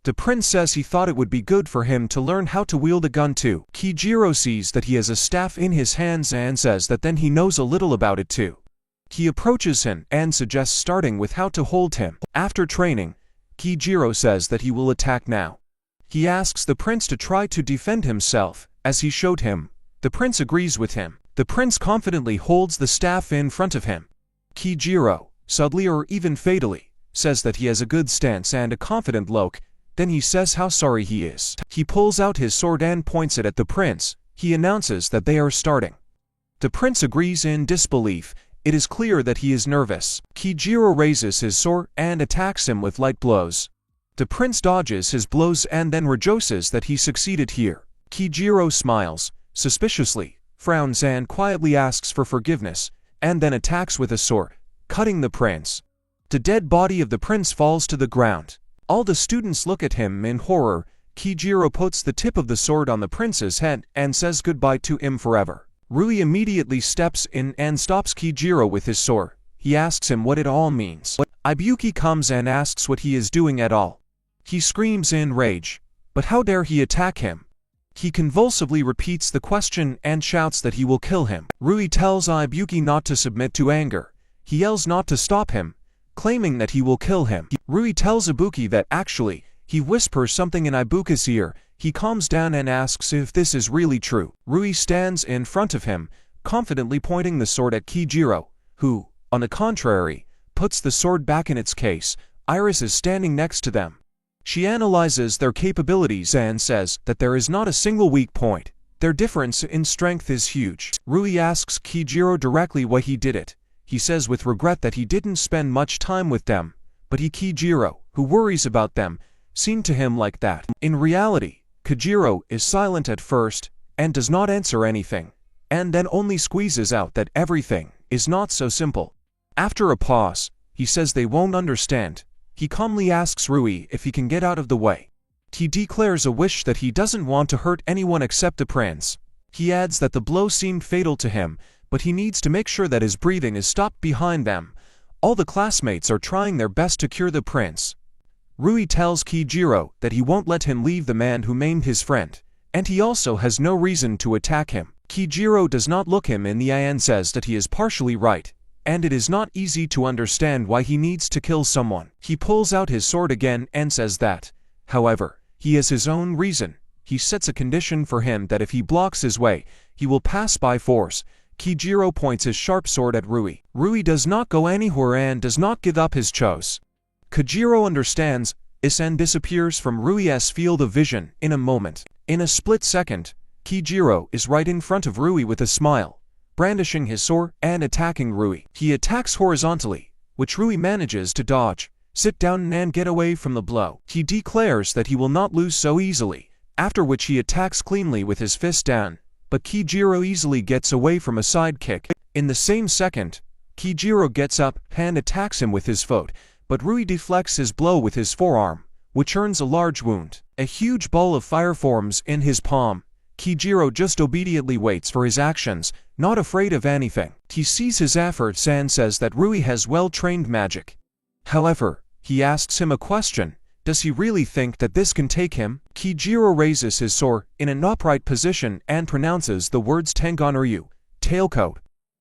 The prince says he thought it would be good for him to learn how to wield a gun too. Kijiro sees that he has a staff in his hands and says that then he knows a little about it too. He approaches him and suggests starting with how to hold him. After training, Kijiro says that he will attack now. He asks the prince to try to defend himself, as he showed him. The prince agrees with him. The prince confidently holds the staff in front of him. Kijiro, subtly or even fatally, says that he has a good stance and a confident look. Then he says how sorry he is. He pulls out his sword and points it at the prince. He announces that they are starting. The prince agrees in disbelief. It is clear that he is nervous. Kijiro raises his sword and attacks him with light blows. The prince dodges his blows and then rejoices that he succeeded here. Kijiro smiles, suspiciously, frowns and quietly asks for forgiveness, and then attacks with a sword, cutting the prince. The dead body of the prince falls to the ground. All the students look at him in horror. Kijiro puts the tip of the sword on the prince's head and says goodbye to him forever. Rui immediately steps in and stops Kijiro with his sword. He asks him what it all means. Ibuki comes and asks what he is doing at all. He screams in rage. But how dare he attack him? He convulsively repeats the question and shouts that he will kill him. Rui tells Ibuki not to submit to anger. He yells not to stop him, claiming that he will kill him. Rui tells Ibuki that actually, he whispers something in Ibuki's ear. He calms down and asks if this is really true. Rui stands in front of him, confidently pointing the sword at Kijiro, who, on the contrary, puts the sword back in its case. Iris is standing next to them. She analyzes their capabilities and says that there is not a single weak point. Their difference in strength is huge. Rui asks Kijiro directly why he did it. He says with regret that he didn't spend much time with them, but Kijiro, who worries about them, seemed to him like that. In reality, Kijiro is silent at first, and does not answer anything, and then only squeezes out that everything is not so simple. After a pause, he says they won't understand. He calmly asks Rui if he can get out of the way. He declares a wish that he doesn't want to hurt anyone except the prince. He adds that the blow seemed fatal to him, but he needs to make sure that his breathing is stopped behind them. All the classmates are trying their best to cure the prince. Rui tells Kijiro that he won't let him leave the man who maimed his friend, and he also has no reason to attack him. Kijiro does not look him in the eye and says that he is partially right, and it is not easy to understand why he needs to kill someone. He pulls out his sword again and says that, however, he has his own reason. He sets a condition for him that if he blocks his way, he will pass by force. Kijiro points his sharp sword at Rui. Rui does not go anywhere and does not give up his chose. Kijiro understands. Isan disappears from Rui's field of vision in a moment. In a split second, Kijiro is right in front of Rui with a smile. brandishing his sword and attacking Rui. He attacks horizontally, which Rui manages to dodge, sit down and get away from the blow. He declares that he will not lose so easily, after which he attacks cleanly with his fist down, but Kijiro easily gets away from a side kick. In the same second, Kijiro gets up and attacks him with his foot, but Rui deflects his blow with his forearm, which earns a large wound. A huge ball of fire forms in his palm. Kijiro just obediently waits for his actions, not afraid of anything. He sees his efforts and says that Rui has well-trained magic. However, he asks him a question. Does he really think that this can take him? Kijiro raises his sword in an upright position and pronounces the words Tengonoryu, tailcoat.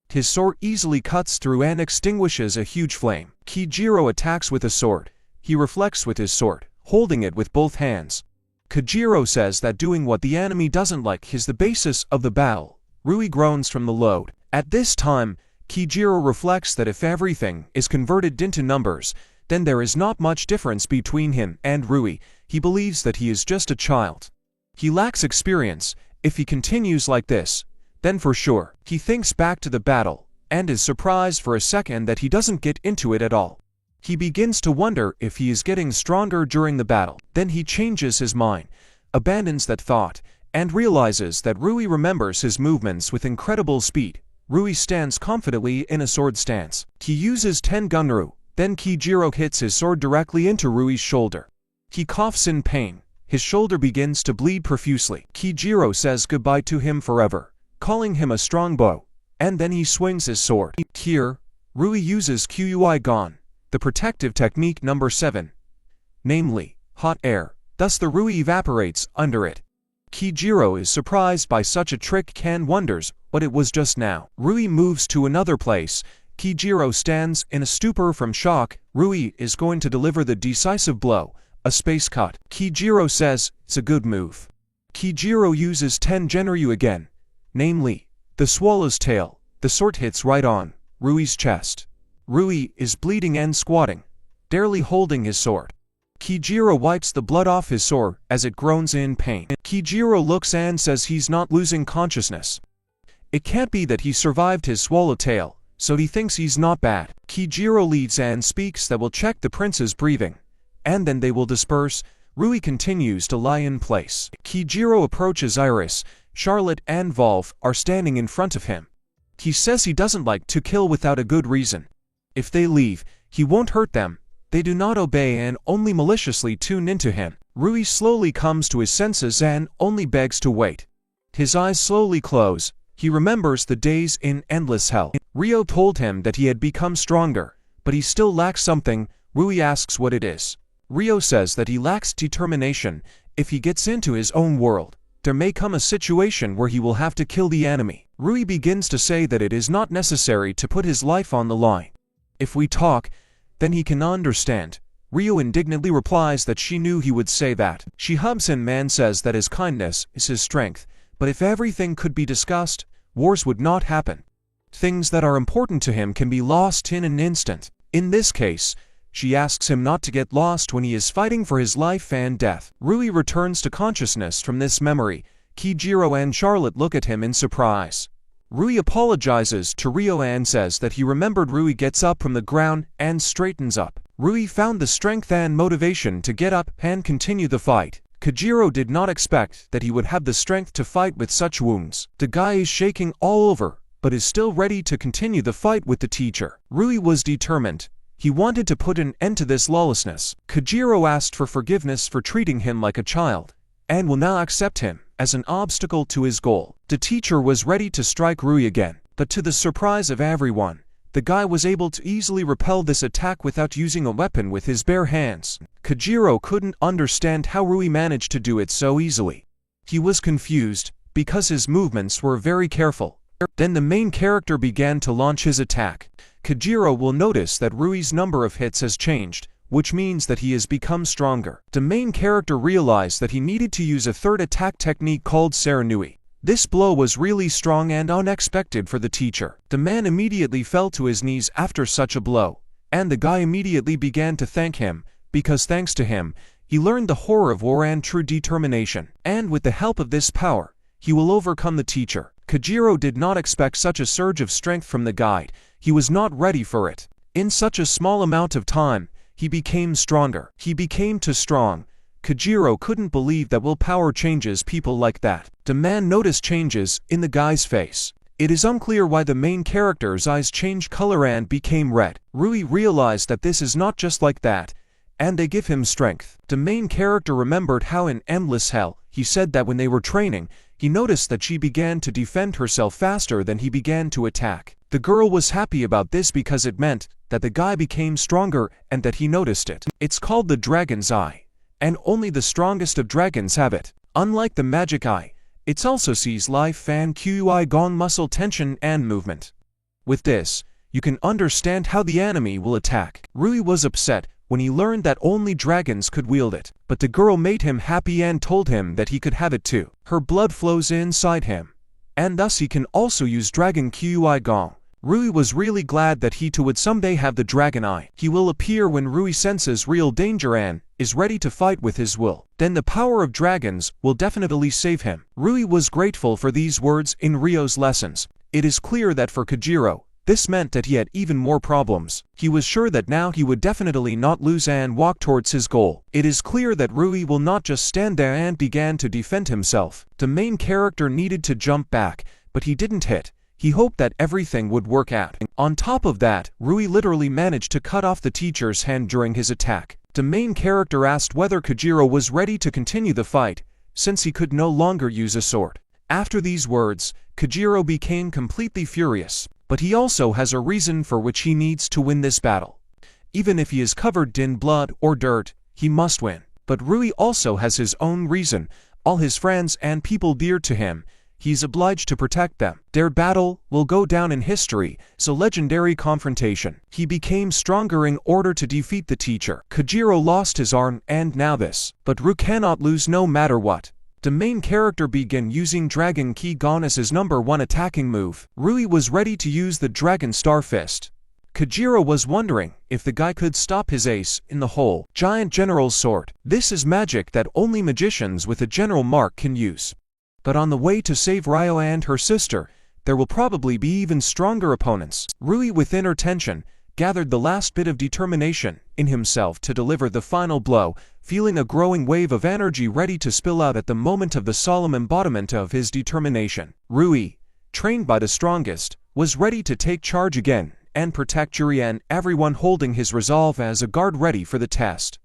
His sword easily cuts through and extinguishes a huge flame. Kijiro attacks with a sword. He reflects with his sword, holding it with both hands. Kijiro says that doing what the enemy doesn't like is the basis of the battle. Rui groans from the load. At this time, Kijiro reflects that if everything is converted into numbers, then there is not much difference between him and Rui. He believes that he is just a child. He lacks experience. If he continues like this, then for sure, he thinks back to the battle, and is surprised for a second that he doesn't get into it at all. He begins to wonder if he is getting stronger during the battle. Then he changes his mind, abandons that thought, and realizes that Rui remembers his movements with incredible speed. Rui stands confidently in a sword stance. He uses Tengunru, then Kijiro hits his sword directly into Rui's shoulder. He coughs in pain. His shoulder begins to bleed profusely. Kijiro says goodbye to him forever, calling him a strong bow, and then he swings his sword. Here, Rui uses Kui Gon, the protective technique number 7, namely, hot air, thus the Rui evaporates under it. Kijiro is surprised by such a trick and wonders what it was just now. Rui moves to another place. Kijiro stands in a stupor from shock. Rui is going to deliver the decisive blow, a space cut. Kijiro says, it's a good move. Kijiro uses Tengenryu again, namely, the swallow's tail. The sword hits right on Rui's chest. Rui is bleeding and squatting, barely holding his sword. Kijiro wipes the blood off his sword as it groans in pain. Kijiro looks and says he's not losing consciousness. It can't be that he survived his swallowtail, so he thinks he's not bad. Kijiro leads and speaks that will check the prince's breathing, and then they will disperse. Rui continues to lie in place. Kijiro approaches Iris. Charlotte and Volf are standing in front of him. He says he doesn't like to kill without a good reason. If they leave, he won't hurt them. They do not obey and only maliciously tune into him. Rui slowly comes to his senses and only begs to wait. His eyes slowly close. He remembers the days in endless hell. Rio told him that he had become stronger, but he still lacks something. Rui asks what it is. Rio says that he lacks determination. If he gets into his own world, there may come a situation where he will have to kill the enemy. Rui begins to say that it is not necessary to put his life on the line. If we talk, then he can understand. Rio indignantly replies that she knew he would say that. She hubs him and says that his kindness is his strength, but if everything could be discussed, wars would not happen. Things that are important to him can be lost in an instant. In this case, she asks him not to get lost when he is fighting for his life and death. Rui returns to consciousness from this memory. Kijiro and Charlotte look at him in surprise. Rui apologizes to Rio and says that he remembered. Rui gets up from the ground and straightens up. Rui found the strength and motivation to get up and continue the fight. Kijiro did not expect that he would have the strength to fight with such wounds. The guy is shaking all over, but is still ready to continue the fight with the teacher. Rui was determined. He wanted to put an end to this lawlessness. Kijiro asked for forgiveness for treating him like a child, and will now accept him as an obstacle to his goal. The teacher was ready to strike Rui again, but to the surprise of everyone, the guy was able to easily repel this attack without using a weapon with his bare hands. Kijiro couldn't understand how Rui managed to do it so easily. He was confused, because his movements were very careful. Then the main character began to launch his attack. Kijiro will notice that Rui's number of hits has changed, which means that he has become stronger. The main character realized that he needed to use a third attack technique called Saranui. This blow was really strong and unexpected for the teacher. The man immediately fell to his knees after such a blow, and the guy immediately began to thank him, because thanks to him, he learned the horror of war and true determination. And with the help of this power, he will overcome the teacher. Kajiro did not expect such a surge of strength from the guide. He was not ready for it. In such a small amount of time, he became stronger. He became too strong. Kajiro couldn't believe that willpower changes people like that. The man noticed changes in the guy's face. It is unclear why the main character's eyes changed color and became red. Rui realized that this is not just like that, and they give him strength. The main character remembered how in Endless Hell, he said that when they were training, he noticed that she began to defend herself faster than he began to attack. The girl was happy about this because it meant that the guy became stronger and that he noticed it. It's called the Dragon's Eye, and only the strongest of dragons have it. Unlike the Magic Eye, it also sees life fan QI gong muscle tension and movement. With this, you can understand how the enemy will attack. Rui was upset when he learned that only dragons could wield it, but the girl made him happy and told him that he could have it too. Her blood flows inside him, and thus he can also use Dragon QI Gong. Rui was really glad that he too would someday have the Dragon Eye. He will appear when Rui senses real danger and is ready to fight with his will. Then the power of dragons will definitely save him. Rui was grateful for these words in Ryo's lessons. It is clear that for Kajiro, this meant that he had even more problems. He was sure that now he would definitely not lose and walk towards his goal. It is clear that Rui will not just stand there and began to defend himself. The main character needed to jump back, but he didn't hit. He hoped that everything would work out. On top of that, Rui literally managed to cut off the teacher's hand during his attack. The main character asked whether Kajiro was ready to continue the fight, since he could no longer use a sword. After these words, Kajiro became completely furious. But he also has a reason for which he needs to win this battle. Even if he is covered in blood or dirt, he must win. But Rui also has his own reason. All his friends and people dear to him, he's obliged to protect them. Their battle will go down in history, so legendary confrontation. He became stronger in order to defeat the teacher. Kajiro lost his arm and now this. But Rui cannot lose no matter what. The main character began using Dragon Ki Gon as his #1 attacking move. Rui was ready to use the Dragon Star Fist. Kajiro was wondering if the guy could stop his ace in the hole. Giant General's Sword. This is magic that only magicians with a general mark can use. But on the way to save Ryo and her sister, there will probably be even stronger opponents. Rui, with inner tension, gathered the last bit of determination in himself to deliver the final blow, feeling a growing wave of energy ready to spill out at the moment of the solemn embodiment of his determination. Rui, trained by the strongest, was ready to take charge again and protect Yuri and everyone, holding his resolve as a guard ready for the test.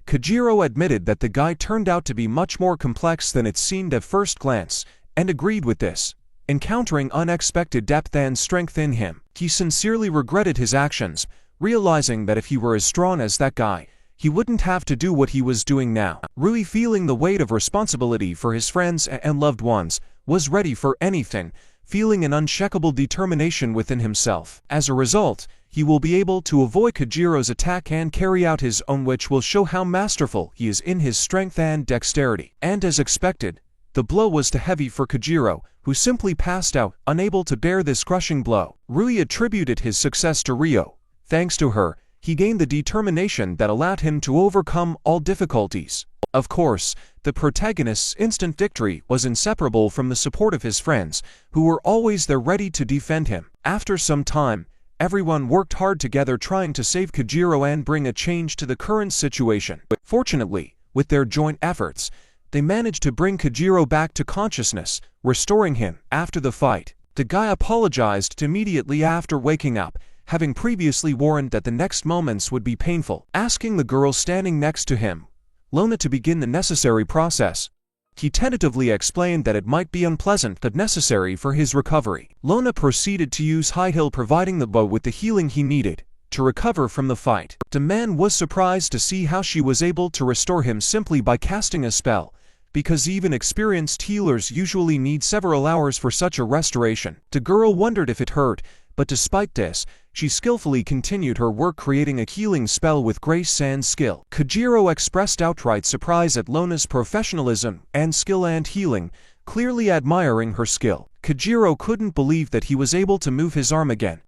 Kajiro admitted that the guy turned out to be much more complex than it seemed at first glance, and agreed with this. Encountering unexpected depth and strength in him, he sincerely regretted his actions, realizing that if he were as strong as that guy, he wouldn't have to do what he was doing now. Rui, feeling the weight of responsibility for his friends and loved ones, was ready for anything, feeling an unshakable determination within himself. As a result, he will be able to avoid Kajiro's attack and carry out his own, which will show how masterful he is in his strength and dexterity. And as expected, the blow was too heavy for Kajiro, who simply passed out, unable to bear this crushing blow. Rui attributed his success to Ryo. Thanks to her, he gained the determination that allowed him to overcome all difficulties. Of course, the protagonist's instant victory was inseparable from the support of his friends, who were always there ready to defend him. After some time, everyone worked hard together trying to save Kajiro and bring a change to the current situation. Fortunately, with their joint efforts, they managed to bring Kajiro back to consciousness, restoring him. After the fight, the guy apologized immediately after waking up, having previously warned that the next moments would be painful, asking the girl standing next to him, Lona, to begin the necessary process. He tentatively explained that it might be unpleasant but necessary for his recovery. Lona proceeded to use High Hill, providing the bow with the healing he needed to recover from the fight. The man was surprised to see how she was able to restore him simply by casting a spell, because even experienced healers usually need several hours for such a restoration. The girl wondered if it hurt, but despite this, she skillfully continued her work, creating a healing spell with grace and skill. Kajiro expressed outright surprise at Lona's professionalism and skill and healing, clearly admiring her skill. Kajiro couldn't believe that he was able to move his arm again.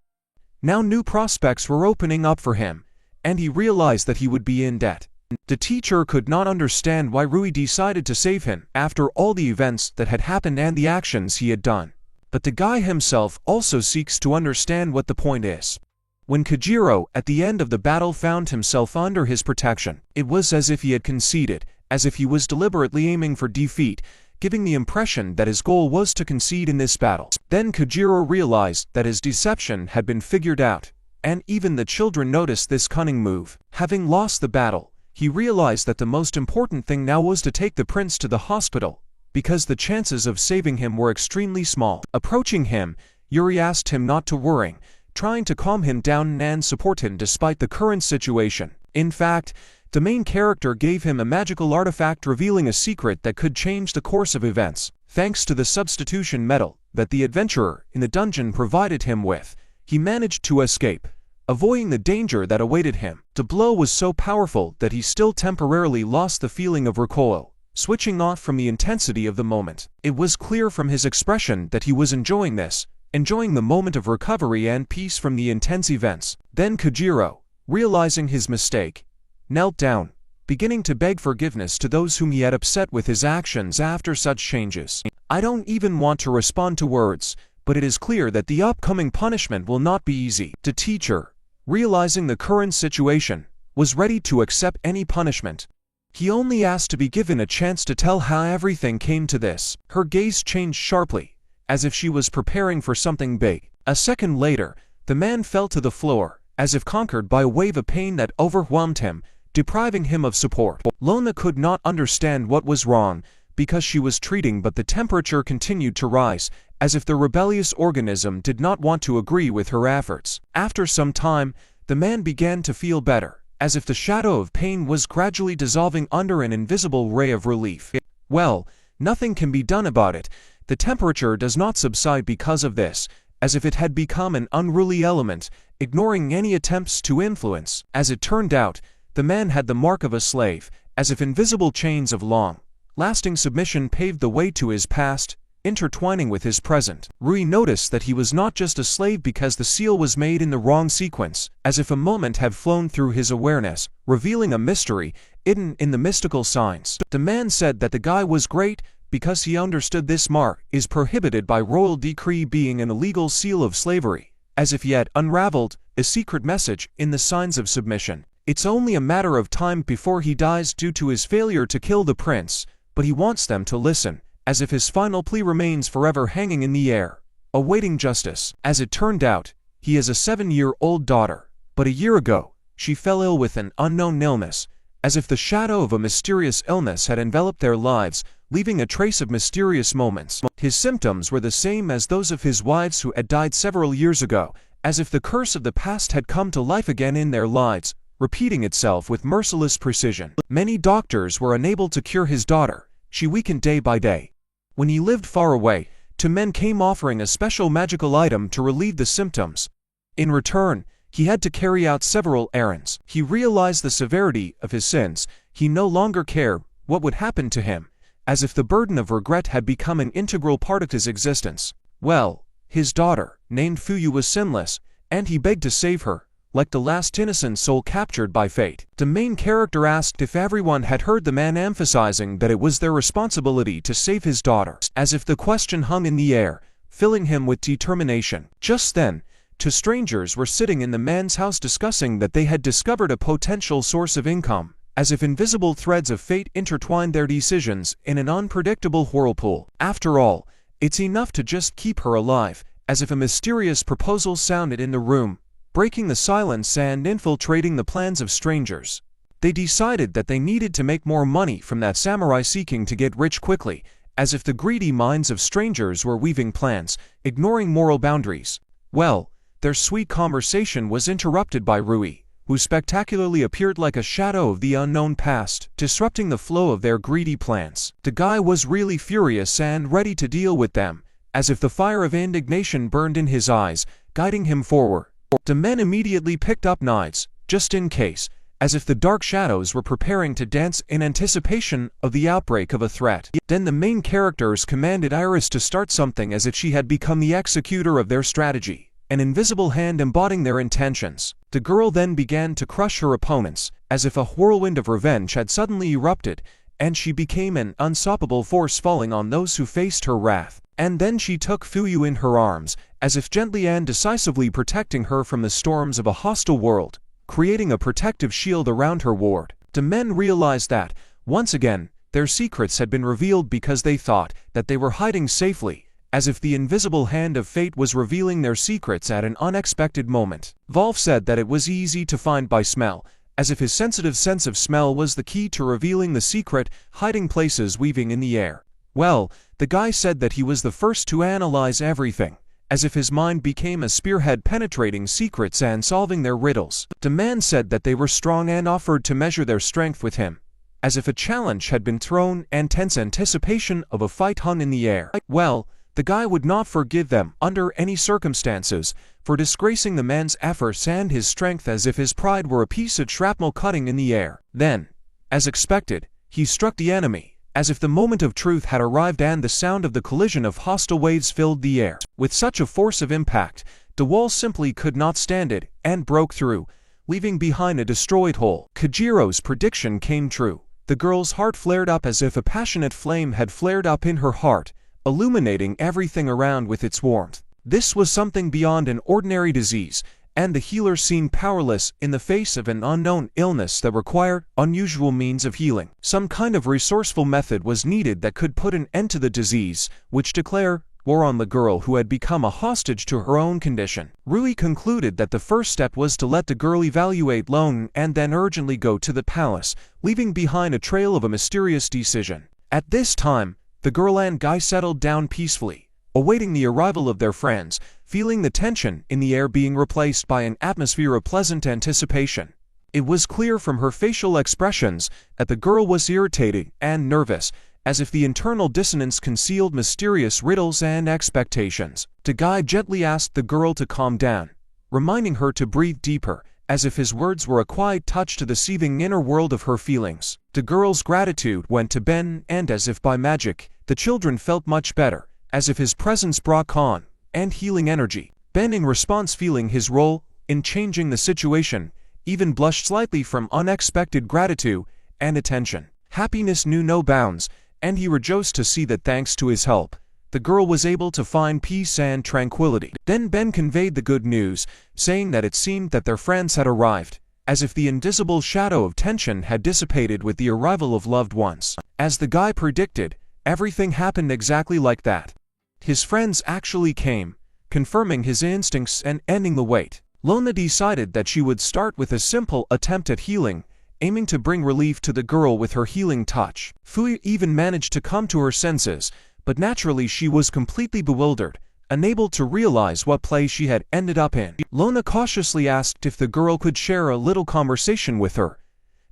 Now new prospects were opening up for him, and he realized that he would be in debt. The teacher could not understand why Rui decided to save him after all the events that had happened and the actions he had done. but the guy himself also seeks to understand what the point is. When Kojiro, at the end of the battle, found himself under his protection, it was as if he had conceded, as if he was deliberately aiming for defeat, giving the impression that his goal was to concede in this battle. Then Kojiro realized that his deception had been figured out, and even the children noticed this cunning move. Having lost the battle, he realized that the most important thing now was to take the prince to the hospital, because the chances of saving him were extremely small. Approaching him, Yuri asked him not to worry, trying to calm him down and support him despite the current situation. In fact, the main character gave him a magical artifact revealing a secret that could change the course of events. Thanks to the substitution medal that the adventurer in the dungeon provided him with, he managed to escape, avoiding the danger that awaited him. The blow was so powerful that he still temporarily lost the feeling of recoil, switching off from the intensity of the moment. It was clear from his expression that he was enjoying this, enjoying the moment of recovery and peace from the intense events. Then Kojiro, realizing his mistake, knelt down, beginning to beg forgiveness to those whom he had upset with his actions after such changes. I don't even want to respond to words, but it is clear that the upcoming punishment will not be easy. The teacher, realizing the current situation, was ready to accept any punishment. He only asked to be given a chance to tell how everything came to this. Her gaze changed sharply, as if she was preparing for something big. A second later, the man fell to the floor, as if conquered by a wave of pain that overwhelmed him, depriving him of support. Lona could not understand what was wrong, because she was treating, but the temperature continued to rise, as if the rebellious organism did not want to agree with her efforts. After some time, the man began to feel better, as if the shadow of pain was gradually dissolving under an invisible ray of relief. Well, nothing can be done about it. The temperature does not subside because of this, as if it had become an unruly element, ignoring any attempts to influence. As it turned out, the man had the mark of a slave, as if invisible chains of long-lasting submission paved the way to his past, intertwining with his present. Rui noticed that he was not just a slave because the seal was made in the wrong sequence, as if a moment had flown through his awareness, revealing a mystery hidden in the mystical signs. The man said that the guy was great, because he understood this mark is prohibited by royal decree, being an illegal seal of slavery, as if he had unraveled a secret message in the signs of submission. It's only a matter of time before he dies due to his failure to kill the prince, but he wants them to listen, as if his final plea remains forever hanging in the air, awaiting justice. As it turned out, he has a 7-year-old daughter, but a year ago, she fell ill with an unknown illness, as if the shadow of a mysterious illness had enveloped their lives, leaving a trace of mysterious moments. His symptoms were the same as those of his wives who had died several years ago, as if the curse of the past had come to life again in their lives, repeating itself with merciless precision. Many doctors were unable to cure his daughter. She weakened day by day. When he lived far away, 2 men came offering a special magical item to relieve the symptoms. In return, he had to carry out several errands. He realized the severity of his sins. He no longer cared what would happen to him, as if the burden of regret had become an integral part of his existence. Well, his daughter, named Fuyu, was sinless, and he begged to save her, like the last innocent soul captured by fate. The main character asked if everyone had heard the man emphasizing that it was their responsibility to save his daughter, as if the question hung in the air, filling him with determination. Just then, 2 strangers were sitting in the man's house discussing that they had discovered a potential source of income, as if invisible threads of fate intertwined their decisions in an unpredictable whirlpool. After all, it's enough to just keep her alive, as if a mysterious proposal sounded in the room, breaking the silence and infiltrating the plans of strangers. They decided that they needed to make more money from that samurai seeking to get rich quickly, as if the greedy minds of strangers were weaving plans, ignoring moral boundaries. Well, their sweet conversation was interrupted by Rui, who spectacularly appeared like a shadow of the unknown past, disrupting the flow of their greedy plans. The guy was really furious and ready to deal with them, as if the fire of indignation burned in his eyes, guiding him forward. The men immediately picked up knives, just in case, as if the dark shadows were preparing to dance in anticipation of the outbreak of a threat. Then the main characters commanded Iris to start something, as if she had become the executor of their strategy, an invisible hand embodying their intentions. The girl then began to crush her opponents, as if a whirlwind of revenge had suddenly erupted, and she became an unstoppable force falling on those who faced her wrath. And then she took Fuyu in her arms, as if gently and decisively protecting her from the storms of a hostile world, creating a protective shield around her ward. The men realized that, once again, their secrets had been revealed because they thought that they were hiding safely, as if the invisible hand of fate was revealing their secrets at an unexpected moment. Wolf said that it was easy to find by smell, as if his sensitive sense of smell was the key to revealing the secret hiding places weaving in the air. Well, the guy said that he was the first to analyze everything, as if his mind became a spearhead penetrating secrets and solving their riddles. The man said that they were strong and offered to measure their strength with him, as if a challenge had been thrown and tense anticipation of a fight hung in the air. Well, the guy would not forgive them under any circumstances for disgracing the man's efforts and his strength, as if his pride were a piece of shrapnel cutting in the air. Then, as expected, he struck the enemy, as if the moment of truth had arrived and the sound of the collision of hostile waves filled the air. With such a force of impact, the wall simply could not stand it and broke through, leaving behind a destroyed hole. Kajiro's prediction came true. The girl's heart flared up as if a passionate flame had flared up in her heart, illuminating everything around with its warmth. This was something beyond an ordinary disease, and the healer seemed powerless in the face of an unknown illness that required unusual means of healing. Some kind of resourceful method was needed that could put an end to the disease, which declared war on the girl who had become a hostage to her own condition. Rui concluded that the first step was to let the girl evaluate Lone and then urgently go to the palace, leaving behind a trail of a mysterious decision. At this time, the girl and guy settled down peacefully, awaiting the arrival of their friends, feeling the tension in the air being replaced by an atmosphere of pleasant anticipation. It was clear from her facial expressions that the girl was irritated and nervous, as if the internal dissonance concealed mysterious riddles and expectations. The guy gently asked the girl to calm down, reminding her to breathe deeper, as if his words were a quiet touch to the seething inner world of her feelings. The girl's gratitude went to Ben, and as if by magic, the children felt much better, as if his presence brought calm and healing energy. Ben, in response, feeling his role in changing the situation, even blushed slightly from unexpected gratitude and attention. Happiness knew no bounds, and he rejoiced to see that thanks to his help, the girl was able to find peace and tranquility. Then Ben conveyed the good news, saying that it seemed that their friends had arrived, as if the invisible shadow of tension had dissipated with the arrival of loved ones. As the guy predicted, everything happened exactly like that. His friends actually came, confirming his instincts and ending the wait. Lona decided that she would start with a simple attempt at healing, aiming to bring relief to the girl with her healing touch. Fui even managed to come to her senses, but naturally she was completely bewildered, unable to realize what place she had ended up in. Lona cautiously asked if the girl could share a little conversation with her,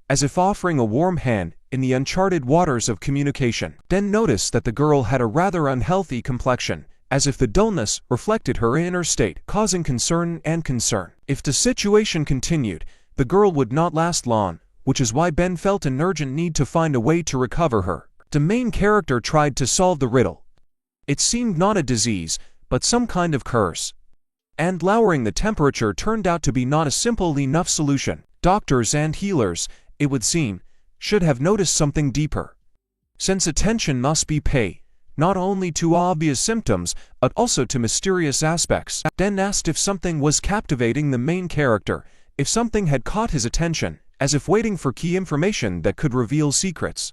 as if offering a warm hand in the uncharted waters of communication. Then noticed that the girl had a rather unhealthy complexion, as if the dullness reflected her inner state, causing concern. If the situation continued, the girl would not last long, which is why Ben felt an urgent need to find a way to recover her. The main character tried to solve the riddle. It seemed not a disease, but some kind of curse. And lowering the temperature turned out to be not a simple enough solution. Doctors and healers, it would seem, should have noticed something deeper, since attention must be paid not only to obvious symptoms, but also to mysterious aspects. Ben asked if something was captivating the main character, if something had caught his attention, as if waiting for key information that could reveal secrets.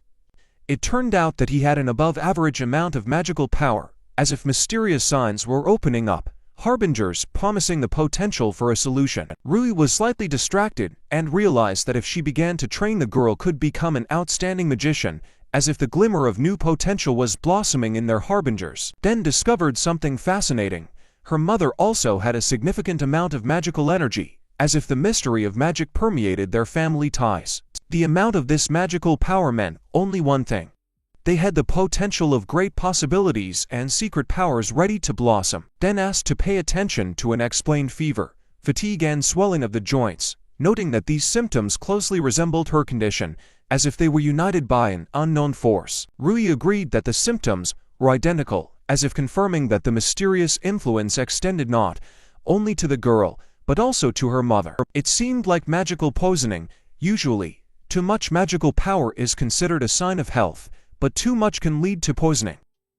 It turned out that he had an above-average amount of magical power, as if mysterious signs were opening up, harbingers promising the potential for a solution. Rui was slightly distracted and realized that if she began to train, the girl could become an outstanding magician, as if the glimmer of new potential was blossoming in their harbingers. Then discovered something fascinating. Her mother also had a significant amount of magical energy, as if the mystery of magic permeated their family ties. The amount of this magical power meant only one thing. They had the potential of great possibilities and secret powers ready to blossom. Then asked to pay attention to unexplained fever, fatigue and swelling of the joints, noting that these symptoms closely resembled her condition, as if they were united by an unknown force. Rui agreed that the symptoms were identical, as if confirming that the mysterious influence extended not only to the girl, but also to her mother. It seemed like magical poisoning, usually, Too much magical power is considered a sign of health, but too much can lead to poisoning.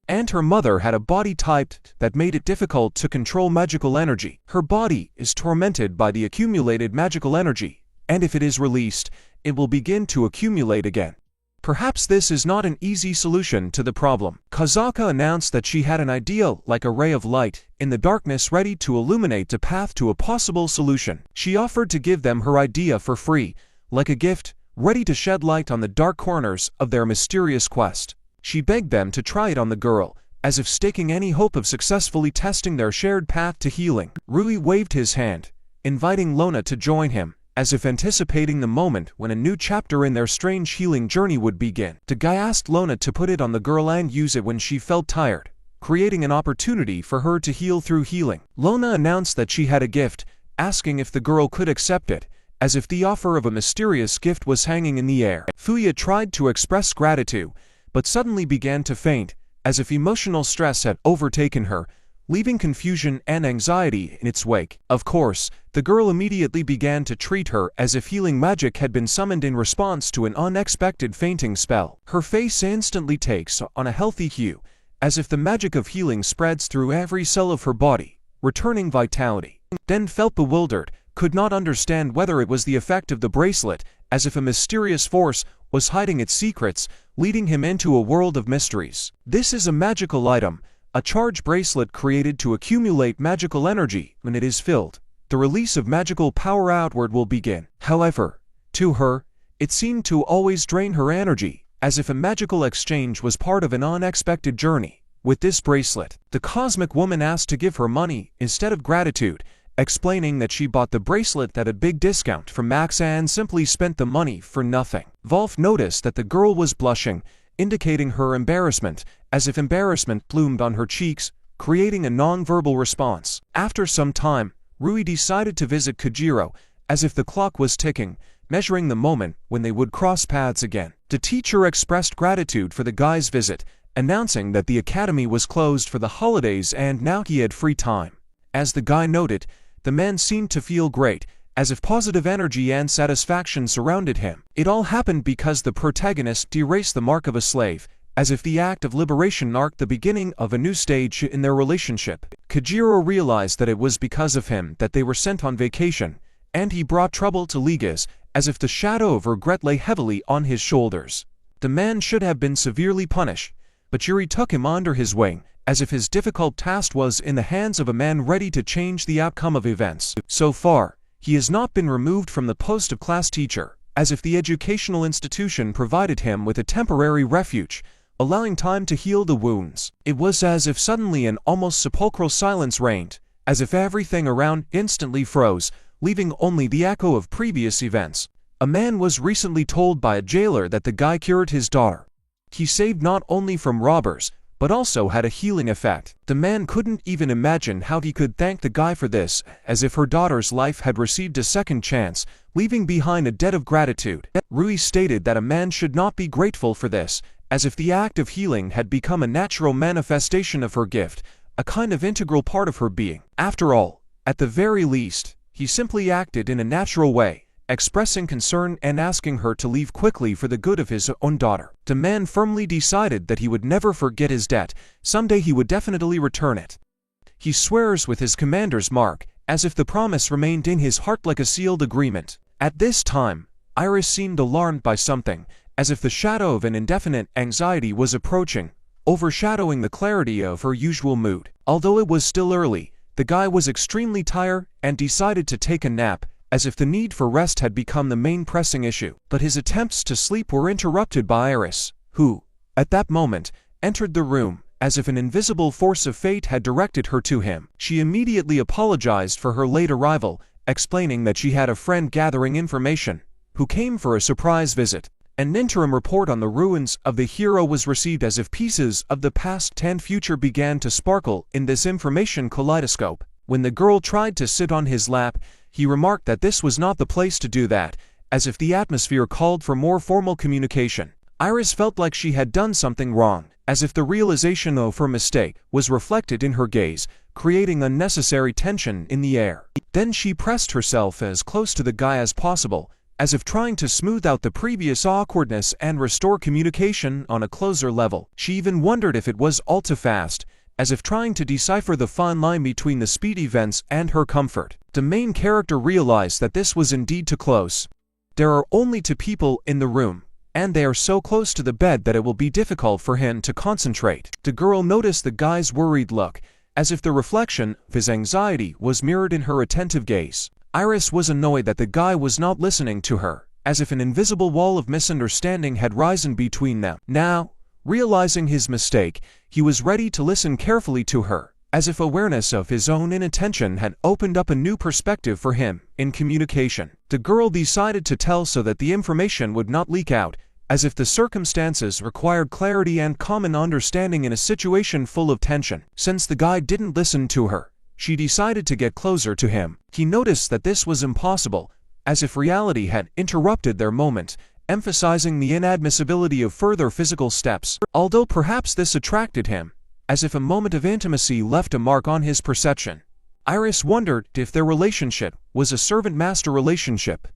And her mother had a body type that made it difficult to control magical energy. Her body is tormented by the accumulated magical energy, and if it is released, it will begin to accumulate again. Perhaps this is not an easy solution to the problem. Kazaka announced that she had an idea like a ray of light in the darkness ready to illuminate the path to a possible solution. She offered to give them her idea for free, like a gift, ready to shed light on the dark corners of their mysterious quest. She begged them to try it on the girl, as if staking any hope of successfully testing their shared path to healing. Rui waved his hand, inviting Lona to join him, as if anticipating the moment when a new chapter in their strange healing journey would begin. The guy asked Lona to put it on the girl and use it when she felt tired, creating an opportunity for her to heal through healing. Lona announced that she had a gift, asking if the girl could accept it, as if the offer of a mysterious gift was hanging in the air. Fuya tried to express gratitude, but suddenly began to faint, as if emotional stress had overtaken her, leaving confusion and anxiety in its wake. Of course, the girl immediately began to treat her as if healing magic had been summoned in response to an unexpected fainting spell. Her face instantly takes on a healthy hue, as if the magic of healing spreads through every cell of her body, returning vitality. Then felt bewildered, could not understand whether it was the effect of the bracelet, as if a mysterious force was hiding its secrets, leading him into a world of mysteries. This is a magical item, a charge bracelet created to accumulate magical energy. When it is filled, the release of magical power outward will begin. However, to her, it seemed to always drain her energy, as if a magical exchange was part of an unexpected journey. With this bracelet, the cosmic woman asked to give her money instead of gratitude, explaining that she bought the bracelet at a big discount from Max and simply spent the money for nothing. Wolf noticed that the girl was blushing, indicating her embarrassment, as if embarrassment bloomed on her cheeks, creating a non-verbal response. After some time, Rui decided to visit Kojiro, as if the clock was ticking, measuring the moment when they would cross paths again. The teacher expressed gratitude for the guy's visit, announcing that the academy was closed for the holidays and now he had free time. As the guy noted, the man seemed to feel great, as if positive energy and satisfaction surrounded him. It all happened because the protagonist erased the mark of a slave, as if the act of liberation marked the beginning of a new stage in their relationship. Kojiro realized that it was because of him that they were sent on vacation, and he brought trouble to Ligas, as if the shadow of regret lay heavily on his shoulders. The man should have been severely punished, but Yuri took him under his wing, as if his difficult task was in the hands of a man ready to change the outcome of events. So far, he has not been removed from the post of class teacher, as if the educational institution provided him with a temporary refuge, allowing time to heal the wounds. It was as if suddenly an almost sepulchral silence reigned, as if everything around instantly froze, leaving only the echo of previous events. A man was recently told by a jailer that the guy cured his daughter. He saved not only from robbers, but also had a healing effect. The man couldn't even imagine how he could thank the guy for this, as if her daughter's life had received a second chance, leaving behind a debt of gratitude. Rui stated that a man should not be grateful for this, as if the act of healing had become a natural manifestation of her gift, a kind of integral part of her being. After all, at the very least, he simply acted in a natural way, expressing concern and asking her to leave quickly for the good of his own daughter. The man firmly decided that he would never forget his debt, someday he would definitely return it. He swears with his commander's mark, as if the promise remained in his heart like a sealed agreement. At this time, Iris seemed alarmed by something, as if the shadow of an indefinite anxiety was approaching, overshadowing the clarity of her usual mood. Although it was still early, the guy was extremely tired and decided to take a nap, as if the need for rest had become the main pressing issue. But his attempts to sleep were interrupted by Iris, who, at that moment, entered the room, as if an invisible force of fate had directed her to him. She immediately apologized for her late arrival, explaining that she had a friend gathering information, who came for a surprise visit. An interim report on the ruins of the hero was received as if pieces of the past and future began to sparkle in this information kaleidoscope. When the girl tried to sit on his lap, he remarked that this was not the place to do that, as if the atmosphere called for more formal communication. Iris felt like she had done something wrong, as if the realization of her mistake was reflected in her gaze, creating unnecessary tension in the air. Then she pressed herself as close to the guy as possible, as if trying to smooth out the previous awkwardness and restore communication on a closer level. She even wondered if it was all too fast, as if trying to decipher the fine line between the speed events and her comfort. The main character realized that this was indeed too close. There are only 2 people in the room, and they are so close to the bed that it will be difficult for him to concentrate. The girl noticed the guy's worried look, as if the reflection of his anxiety was mirrored in her attentive gaze. Iris was annoyed that the guy was not listening to her, as if an invisible wall of misunderstanding had risen between them. Now, realizing his mistake, he was ready to listen carefully to her, as if awareness of his own inattention had opened up a new perspective for him in communication. The girl decided to tell so that the information would not leak out, as if the circumstances required clarity and common understanding in a situation full of tension. Since the guy didn't listen to her, she decided to get closer to him. He noticed that this was impossible, as if reality had interrupted their moment, emphasizing the inadmissibility of further physical steps. Although perhaps this attracted him, as if a moment of intimacy left a mark on his perception. Iris wondered if their relationship was a servant-master relationship.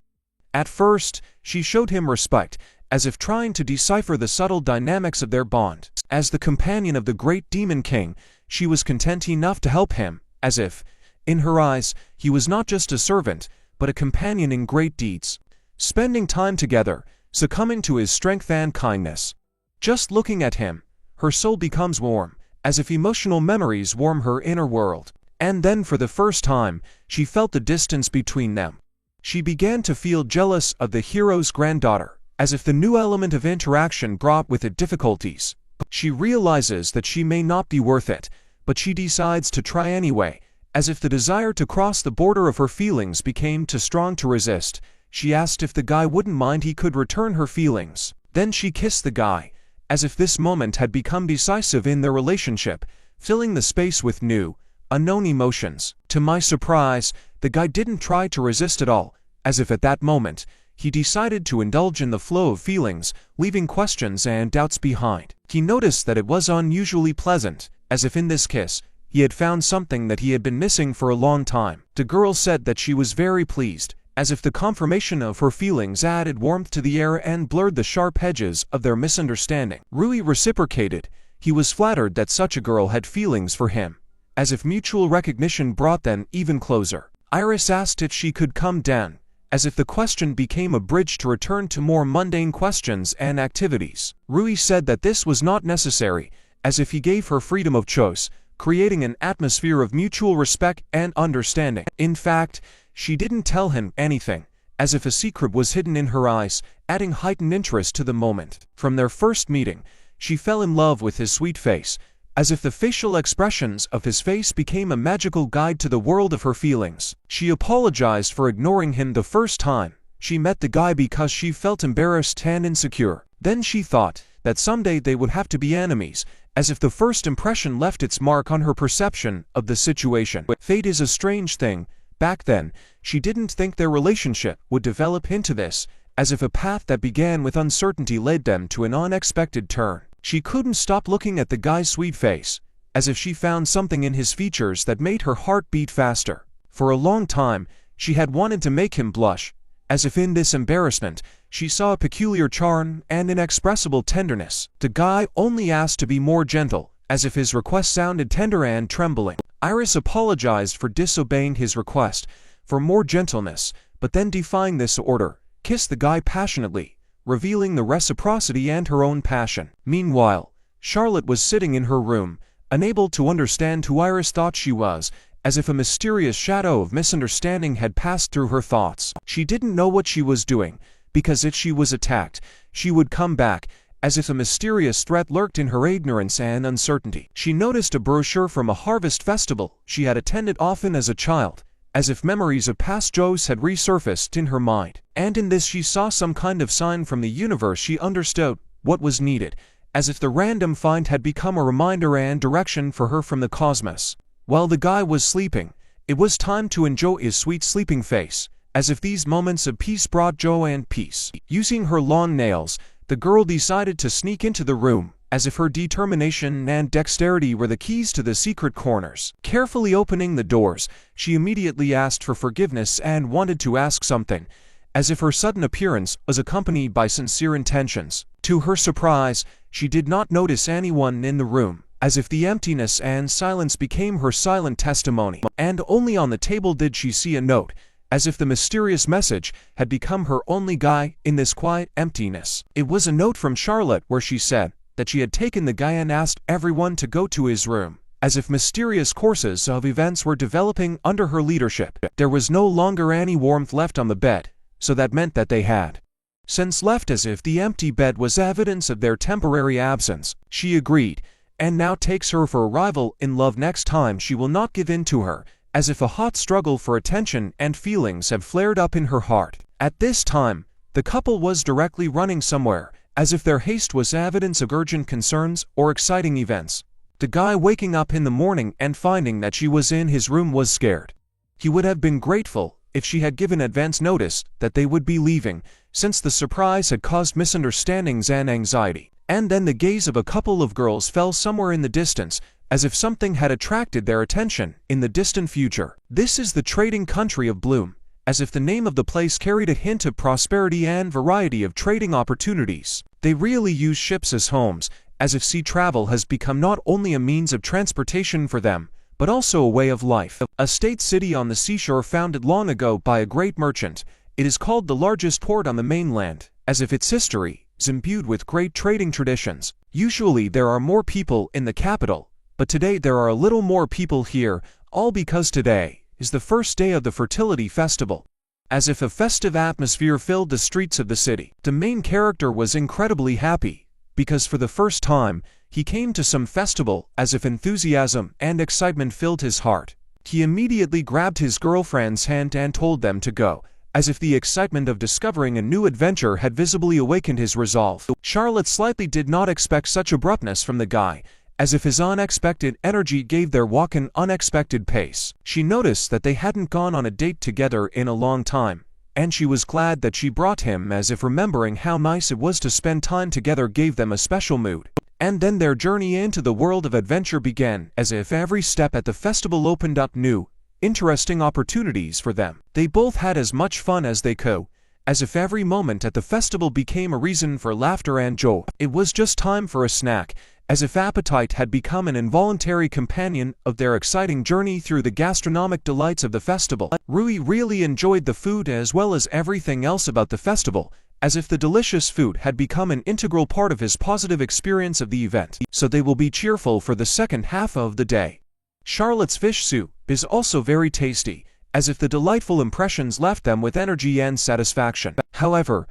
At first, she showed him respect, as if trying to decipher the subtle dynamics of their bond. As the companion of the great demon king, she was content enough to help him, as if, in her eyes, he was not just a servant, but a companion in great deeds. Spending time together, succumbing to his strength and kindness. Just looking at him, her soul becomes warm, as if emotional memories warm her inner world. And then for the first time, she felt the distance between them. She began to feel jealous of the hero's granddaughter, as if the new element of interaction brought with it difficulties. She realizes that she may not be worth it, but she decides to try anyway, as if the desire to cross the border of her feelings became too strong to resist. She asked if the guy wouldn't mind he could return her feelings. Then she kissed the guy, as if this moment had become decisive in their relationship, filling the space with new, unknown emotions. To my surprise, the guy didn't try to resist at all, as if at that moment, he decided to indulge in the flow of feelings, leaving questions and doubts behind. He noticed that it was unusually pleasant, as if in this kiss, he had found something that he had been missing for a long time. The girl said that she was very pleased, as if the confirmation of her feelings added warmth to the air and blurred the sharp edges of their misunderstanding. Rui reciprocated. He was flattered that such a girl had feelings for him, as if mutual recognition brought them even closer. Iris asked if she could come down, as if the question became a bridge to return to more mundane questions and activities. Rui said that this was not necessary, as if he gave her freedom of choice, creating an atmosphere of mutual respect and understanding. In fact, she didn't tell him anything, as if a secret was hidden in her eyes, adding heightened interest to the moment. From their first meeting, she fell in love with his sweet face, as if the facial expressions of his face became a magical guide to the world of her feelings. She apologized for ignoring him the first time she met the guy because she felt embarrassed and insecure. Then she thought that someday they would have to be enemies, as if the first impression left its mark on her perception of the situation. Fate is a strange thing. Back then, she didn't think their relationship would develop into this, as if a path that began with uncertainty led them to an unexpected turn. She couldn't stop looking at the guy's sweet face, as if she found something in his features that made her heart beat faster. For a long time, she had wanted to make him blush, as if in this embarrassment, she saw a peculiar charm and inexpressible tenderness. The guy only asked to be more gentle, as if his request sounded tender and trembling. Iris apologized for disobeying his request for more gentleness, but then defying this order, kissed the guy passionately, revealing the reciprocity and her own passion. Meanwhile, Charlotte was sitting in her room, unable to understand who Iris thought she was, as if a mysterious shadow of misunderstanding had passed through her thoughts. She didn't know what she was doing, because if she was attacked, she would come back, as if a mysterious threat lurked in her ignorance and uncertainty. She noticed a brochure from a harvest festival she had attended often as a child, as if memories of past joys had resurfaced in her mind. And in this she saw some kind of sign from the universe. She understood what was needed, as if the random find had become a reminder and direction for her from the cosmos. While the guy was sleeping, it was time to enjoy his sweet sleeping face, as if these moments of peace brought joy and peace. Using her long nails, the girl decided to sneak into the room, as if her determination and dexterity were the keys to the secret corners. Carefully opening the doors, she immediately asked for forgiveness and wanted to ask something, as if her sudden appearance was accompanied by sincere intentions. To her surprise, she did not notice anyone in the room, as if the emptiness and silence became her silent testimony. And only on the table did she see a note, as if the mysterious message had become her only guide in this quiet emptiness. It was a note from Charlotte where she said that she had taken the guy and asked everyone to go to his room, as if mysterious courses of events were developing under her leadership. There was no longer any warmth left on the bed, so that meant that they had since left, as if the empty bed was evidence of their temporary absence. She agreed, and now takes her for a rival in love. Next time she will not give in to her, as if a hot struggle for attention and feelings have flared up in her heart. At this time, the couple was directly running somewhere, as if their haste was evidence of urgent concerns or exciting events. The guy waking up in the morning and finding that she was in his room was scared. He would have been grateful if she had given advance notice that they would be leaving, since the surprise had caused misunderstandings and anxiety. And then the gaze of a couple of girls fell somewhere in the distance, as if something had attracted their attention in the distant future. This is the trading country of Bloom, as if the name of the place carried a hint of prosperity and variety of trading opportunities. They really use ships as homes, as if sea travel has become not only a means of transportation for them, but also a way of life. A state city on the seashore founded long ago by a great merchant, it is called the largest port on the mainland, as if its history is imbued with great trading traditions. Usually there are more people in the capital, but today there are a little more people here, all because today is the first day of the fertility festival. As if a festive atmosphere filled the streets of the city. The main character was incredibly happy, because for the first time, he came to some festival, as if enthusiasm and excitement filled his heart. He immediately grabbed his girlfriend's hand and told them to go, as if the excitement of discovering a new adventure had visibly awakened his resolve. Charlotte slightly did not expect such abruptness from the guy, as if his unexpected energy gave their walk an unexpected pace. She noticed that they hadn't gone on a date together in a long time, and she was glad that she brought him, as if remembering how nice it was to spend time together gave them a special mood. And then their journey into the world of adventure began, as if every step at the festival opened up new, interesting opportunities for them. They both had as much fun as they could, as if every moment at the festival became a reason for laughter and joy. It was just time for a snack, as if appetite had become an involuntary companion of their exciting journey through the gastronomic delights of the festival. Rui really enjoyed the food as well as everything else about the festival, as if the delicious food had become an integral part of his positive experience of the event. So they will be cheerful for the second half of the day. Charlotte's fish soup is also very tasty, as if the delightful impressions left them with energy and satisfaction. However,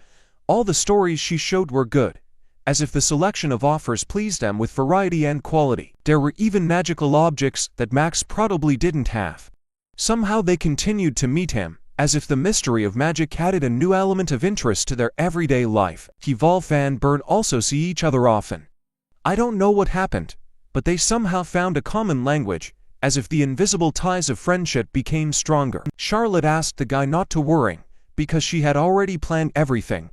all the stories she showed were good, as if the selection of offers pleased them with variety and quality. There were even magical objects that Max probably didn't have. Somehow they continued to meet him, as if the mystery of magic added a new element of interest to their everyday life. Wolf and Bird also see each other often. I don't know what happened, but they somehow found a common language, as if the invisible ties of friendship became stronger. Charlotte asked the guy not to worry, because she had already planned everything,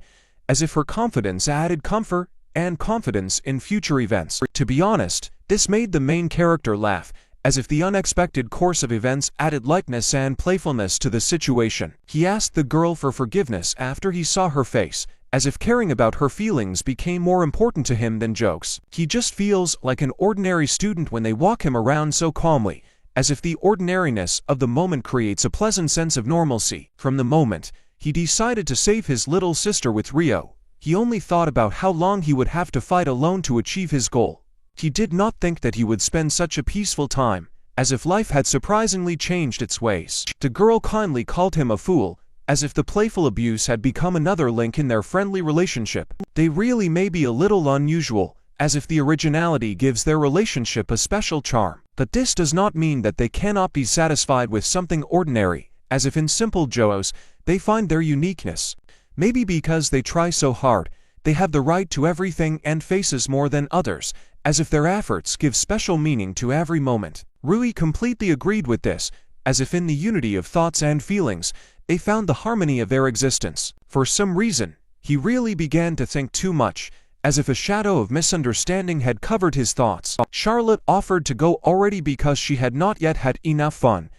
as if her confidence added comfort and confidence in future events. To be honest, this made the main character laugh, as if the unexpected course of events added lightness and playfulness to the situation. He asked the girl for forgiveness after he saw her face, as if caring about her feelings became more important to him than jokes. He just feels like an ordinary student when they walk him around so calmly, as if the ordinariness of the moment creates a pleasant sense of normalcy. From the moment he decided to save his little sister with Rio, he only thought about how long he would have to fight alone to achieve his goal. He did not think that he would spend such a peaceful time, as if life had surprisingly changed its ways. The girl kindly called him a fool, as if the playful abuse had become another link in their friendly relationship. They really may be a little unusual, as if the originality gives their relationship a special charm. But this does not mean that they cannot be satisfied with something ordinary, as if in simple joys they find their uniqueness. Maybe because they try so hard, they have the right to everything and faces more than others, as if their efforts give special meaning to every moment. Rui completely agreed with this, as if in the unity of thoughts and feelings, they found the harmony of their existence. For some reason, he really began to think too much, as if a shadow of misunderstanding had covered his thoughts. Charlotte offered to go already because she had not yet had enough fun,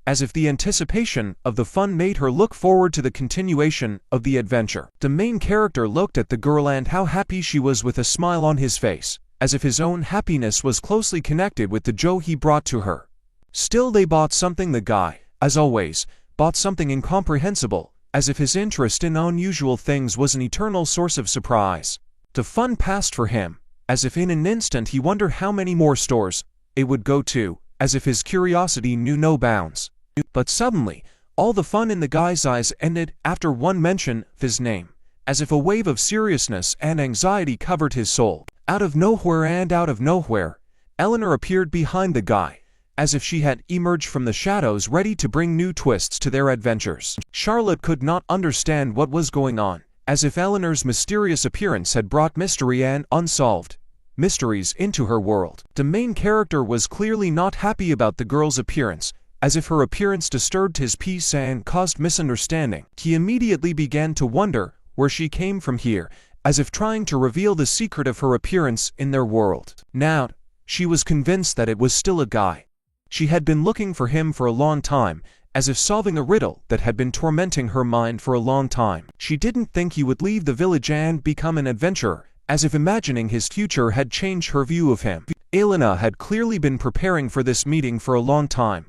as if the anticipation of the fun made her look forward to the continuation of the adventure. The main character looked at the girl and how happy she was with a smile on his face, as if his own happiness was closely connected with the joy he brought to her. Still they bought something. The guy, as always, bought something incomprehensible, as if his interest in unusual things was an eternal source of surprise. The fun passed for him, as if in an instant he wondered how many more stores it would go to, as if his curiosity knew no bounds. But suddenly, all the fun in the guy's eyes ended after one mention of his name, as if a wave of seriousness and anxiety covered his soul. Out of nowhere, Eleanor appeared behind the guy, as if she had emerged from the shadows ready to bring new twists to their adventures. Charlotte could not understand what was going on, as if Eleanor's mysterious appearance had brought mystery and unsolved mysteries into her world. The main character was clearly not happy about the girl's appearance, as if her appearance disturbed his peace and caused misunderstanding. He immediately began to wonder where she came from here, as if trying to reveal the secret of her appearance in their world. Now, she was convinced that it was still a guy. She had been looking for him for a long time, as if solving a riddle that had been tormenting her mind for a long time. She didn't think he would leave the village and become an adventurer, as if imagining his future had changed her view of him. Alina had clearly been preparing for this meeting for a long time.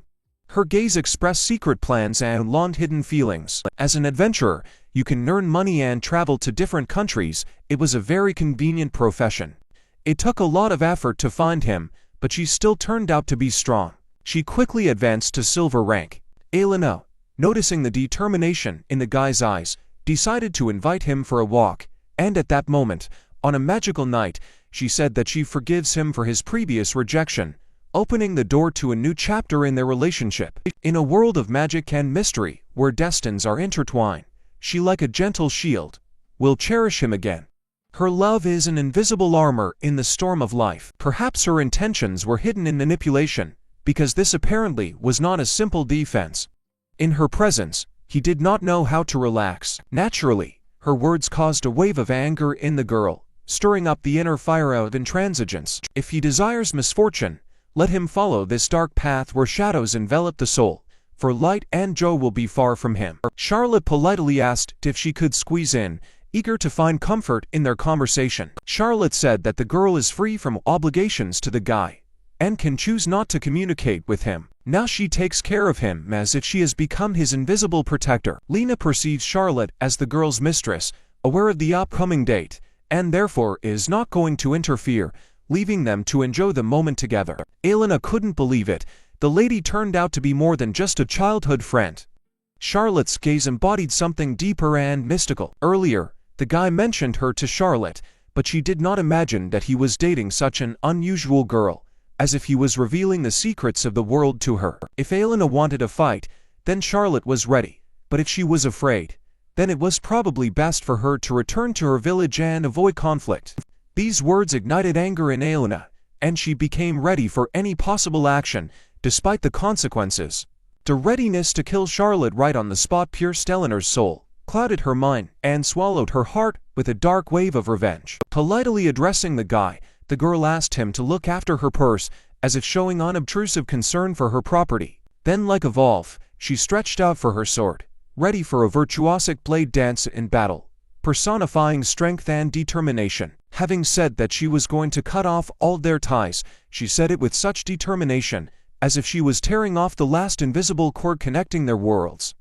Her gaze expressed secret plans and long-hidden feelings. As an adventurer, you can earn money and travel to different countries. It was a very convenient profession. It took a lot of effort to find him, but she still turned out to be strong. She quickly advanced to silver rank. Alina, noticing the determination in the guy's eyes, decided to invite him for a walk, and at that moment, on a magical night, she said that she forgives him for his previous rejection, opening the door to a new chapter in their relationship. In a world of magic and mystery, where destinies are intertwined, she, like a gentle shield, will cherish him again. Her love is an invisible armor in the storm of life. Perhaps her intentions were hidden in manipulation, because this apparently was not a simple defense. In her presence, he did not know how to relax. Naturally, her words caused a wave of anger in the girl, stirring up the inner fire of intransigence. If he desires misfortune, let him follow this dark path where shadows envelop the soul, for light and joy will be far from him. Charlotte politely asked if she could squeeze in, eager to find comfort in their conversation. Charlotte said that the girl is free from obligations to the guy, and can choose not to communicate with him. Now she takes care of him as if she has become his invisible protector. Lena perceives Charlotte as the girl's mistress, aware of the upcoming date, and therefore is not going to interfere, leaving them to enjoy the moment together. Alina couldn't believe it. The lady turned out to be more than just a childhood friend. Charlotte's gaze embodied something deeper and mystical. Earlier, the guy mentioned her to Charlotte, but she did not imagine that he was dating such an unusual girl, as if he was revealing the secrets of the world to her. If Alina wanted a fight, then Charlotte was ready, but if she was afraid, then it was probably best for her to return to her village and avoid conflict. These words ignited anger in Alina, and she became ready for any possible action, despite the consequences. The readiness to kill Charlotte right on the spot pierced Eleanor's soul, clouded her mind, and swallowed her heart with a dark wave of revenge. Politely addressing the guy, the girl asked him to look after her purse, as if showing unobtrusive concern for her property. Then, like a wolf, she stretched out for her sword, ready for a virtuosic blade dance in battle, personifying strength and determination. Having said that she was going to cut off all their ties, she said it with such determination, as if she was tearing off the last invisible cord connecting their worlds.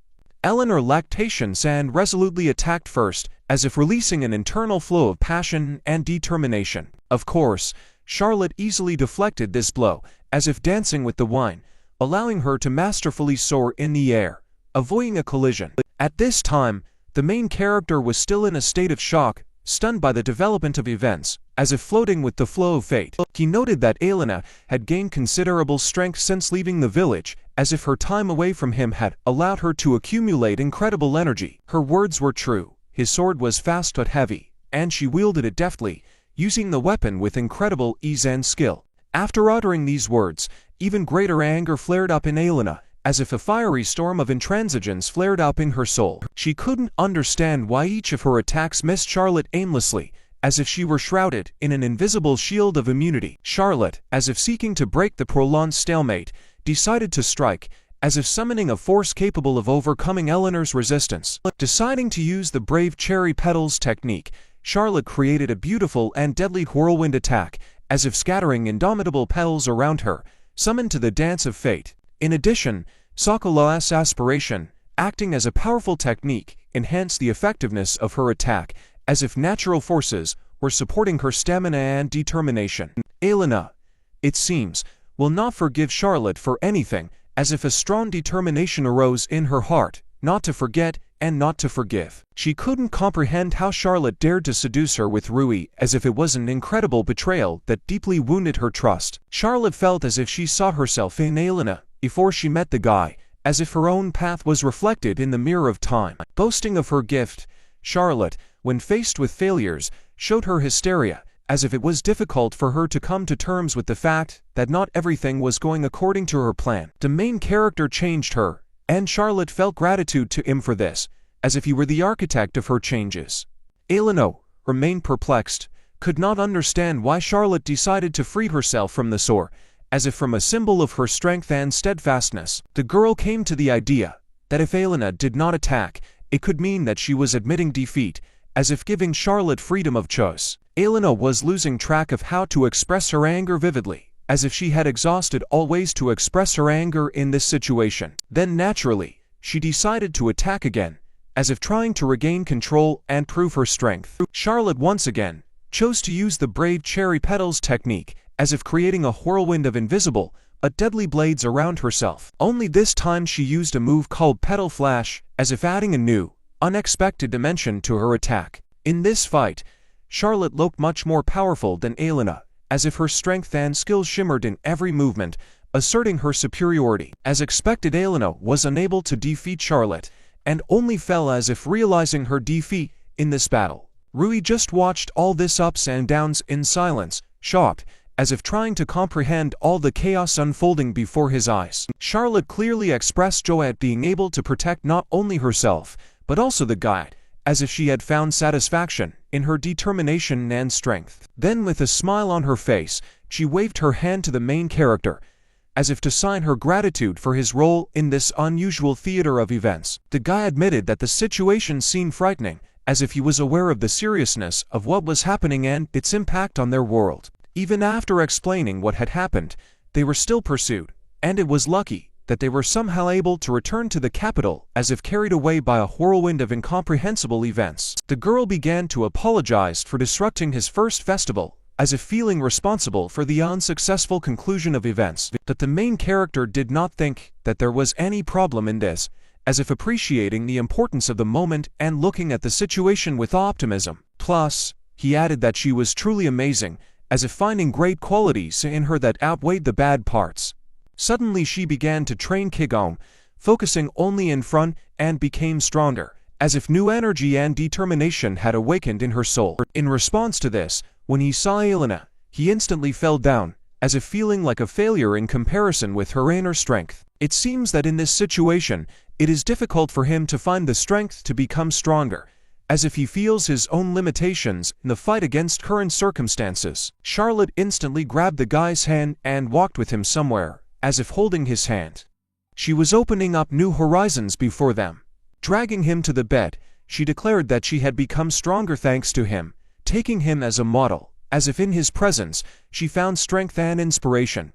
Eleanor lacked patience and resolutely attacked first, as if releasing an internal flow of passion and determination. Of course, Charlotte easily deflected this blow, as if dancing with the wind, allowing her to masterfully soar in the air, avoiding a collision. At this time, the main character was still in a state of shock, stunned by the development of events, as if floating with the flow of fate. He noted that Alina had gained considerable strength since leaving the village, as if her time away from him had allowed her to accumulate incredible energy. Her words were true. His sword was fast but heavy, and she wielded it deftly, using the weapon with incredible ease and skill. After uttering these words, even greater anger flared up in Alina, as if a fiery storm of intransigence flared up in her soul. She couldn't understand why each of her attacks missed Charlotte aimlessly, as if she were shrouded in an invisible shield of immunity. Charlotte, as if seeking to break the prolonged stalemate, decided to strike, as if summoning a force capable of overcoming Eleanor's resistance. Deciding to use the brave cherry petals technique, Charlotte created a beautiful and deadly whirlwind attack, as if scattering indomitable petals around her, summoned to the dance of fate. In addition, Sokolo's aspiration, acting as a powerful technique, enhanced the effectiveness of her attack, as if natural forces were supporting her stamina and determination. Alina, it seems, will not forgive Charlotte for anything, as if a strong determination arose in her heart, not to forget and not to forgive. She couldn't comprehend how Charlotte dared to seduce her with Rui, as if it was an incredible betrayal that deeply wounded her trust. Charlotte felt as if she saw herself in Alina before she met the guy, as if her own path was reflected in the mirror of time. Boasting of her gift, Charlotte, when faced with failures, showed her hysteria, as if it was difficult for her to come to terms with the fact that not everything was going according to her plan. The main character changed her, and Charlotte felt gratitude to him for this, as if he were the architect of her changes. Alina remained perplexed, could not understand why Charlotte decided to free herself from the sword, as if from a symbol of her strength and steadfastness. The girl came to the idea that if Alina did not attack, it could mean that she was admitting defeat, as if giving Charlotte freedom of choice. Alina was losing track of how to express her anger vividly, as if she had exhausted all ways to express her anger in this situation. Then naturally, she decided to attack again, as if trying to regain control and prove her strength. Charlotte once again chose to use the brave cherry petals technique, as if creating a whirlwind of invisible, deadly blades around herself. Only this time she used a move called Petal Flash, as if adding a new, unexpected dimension to her attack. In this fight, Charlotte looked much more powerful than Alina, as if her strength and skill shimmered in every movement, asserting her superiority. As expected, Alina was unable to defeat Charlotte, and only fell as if realizing her defeat in this battle. Rui just watched all this ups and downs in silence, shocked, as if trying to comprehend all the chaos unfolding before his eyes. Charlotte clearly expressed joy at being able to protect not only herself, but also the guide, as if she had found satisfaction in her determination and strength. Then with a smile on her face, she waved her hand to the main character, as if to sign her gratitude for his role in this unusual theater of events. The guy admitted that the situation seemed frightening, as if he was aware of the seriousness of what was happening and its impact on their world. Even after explaining what had happened, they were still pursued, and it was lucky that they were somehow able to return to the capital as if carried away by a whirlwind of incomprehensible events. The girl began to apologize for disrupting his first festival, as if feeling responsible for the unsuccessful conclusion of events. But the main character did not think that there was any problem in this, as if appreciating the importance of the moment and looking at the situation with optimism. Plus, he added that she was truly amazing, as if finding great qualities in her that outweighed the bad parts. Suddenly she began to train Qigong, focusing only in front, and became stronger, as if new energy and determination had awakened in her soul. In response to this, when he saw Alina, he instantly fell down, as if feeling like a failure in comparison with her inner strength. It seems that in this situation, it is difficult for him to find the strength to become stronger, as if he feels his own limitations in the fight against current circumstances. Charlotte instantly grabbed the guy's hand and walked with him somewhere, as if holding his hand. She was opening up new horizons before them. Dragging him to the bed, she declared that she had become stronger thanks to him, taking him as a model, as if in his presence, she found strength and inspiration.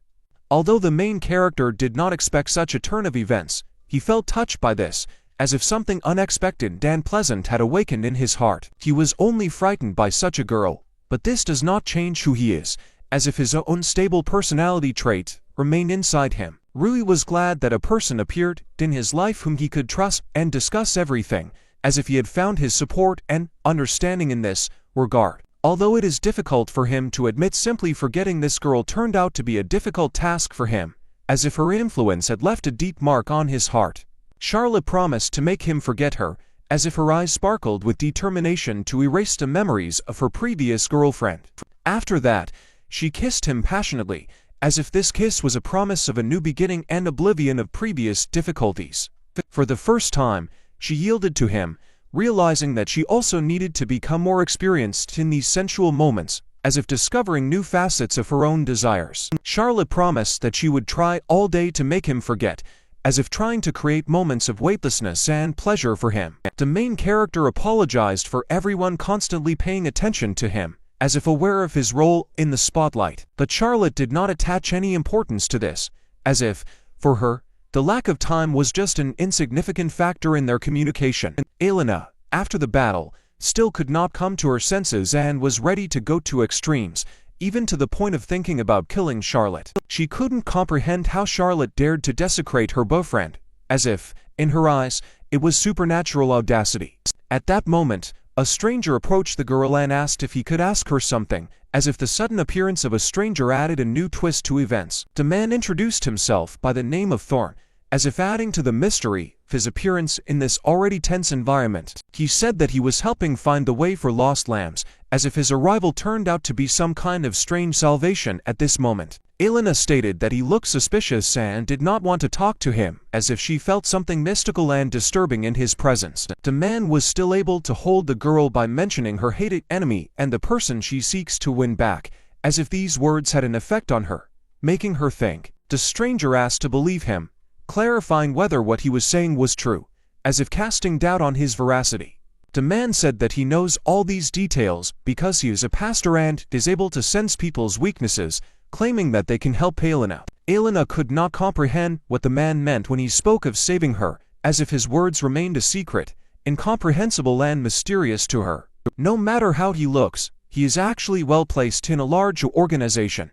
Although the main character did not expect such a turn of events, he felt touched by this, as if something unexpected and pleasant had awakened in his heart. He was only frightened by such a girl, but this does not change who he is, as if his own stable personality traits remained inside him. Rui was glad that a person appeared in his life whom he could trust and discuss everything, as if he had found his support and understanding in this regard. Although it is difficult for him to admit, simply forgetting this girl turned out to be a difficult task for him, as if her influence had left a deep mark on his heart. Charlotte promised to make him forget her, as if her eyes sparkled with determination to erase the memories of her previous girlfriend. After that, she kissed him passionately, as if this kiss was a promise of a new beginning and oblivion of previous difficulties. For the first time, she yielded to him, realizing that she also needed to become more experienced in these sensual moments, as if discovering new facets of her own desires. Charlotte promised that she would try all day to make him forget, as if trying to create moments of weightlessness and pleasure for him. The main character apologized for everyone constantly paying attention to him, as if aware of his role in the spotlight. But Charlotte did not attach any importance to this, as if, for her, the lack of time was just an insignificant factor in their communication. Alina, after the battle, still could not come to her senses and was ready to go to extremes, even to the point of thinking about killing Charlotte. She couldn't comprehend how Charlotte dared to desecrate her boyfriend, as if, in her eyes, it was supernatural audacity. At that moment, a stranger approached the girl and asked if he could ask her something, as if the sudden appearance of a stranger added a new twist to events. The man introduced himself by the name of Thorn, as if adding to the mystery of his appearance in this already tense environment. He said that he was helping find the way for lost lambs, as if his arrival turned out to be some kind of strange salvation at this moment. Alina stated that he looked suspicious and did not want to talk to him, as if she felt something mystical and disturbing in his presence. The man was still able to hold the girl by mentioning her hated enemy and the person she seeks to win back, as if these words had an effect on her, making her think. The stranger asked to believe him, clarifying whether what he was saying was true, as if casting doubt on his veracity. The man said that he knows all these details because he is a pastor and is able to sense people's weaknesses, claiming that they can help Alina. Alina could not comprehend what the man meant when he spoke of saving her, as if his words remained a secret, incomprehensible and mysterious to her. No matter how he looks, he is actually well placed in a large organization.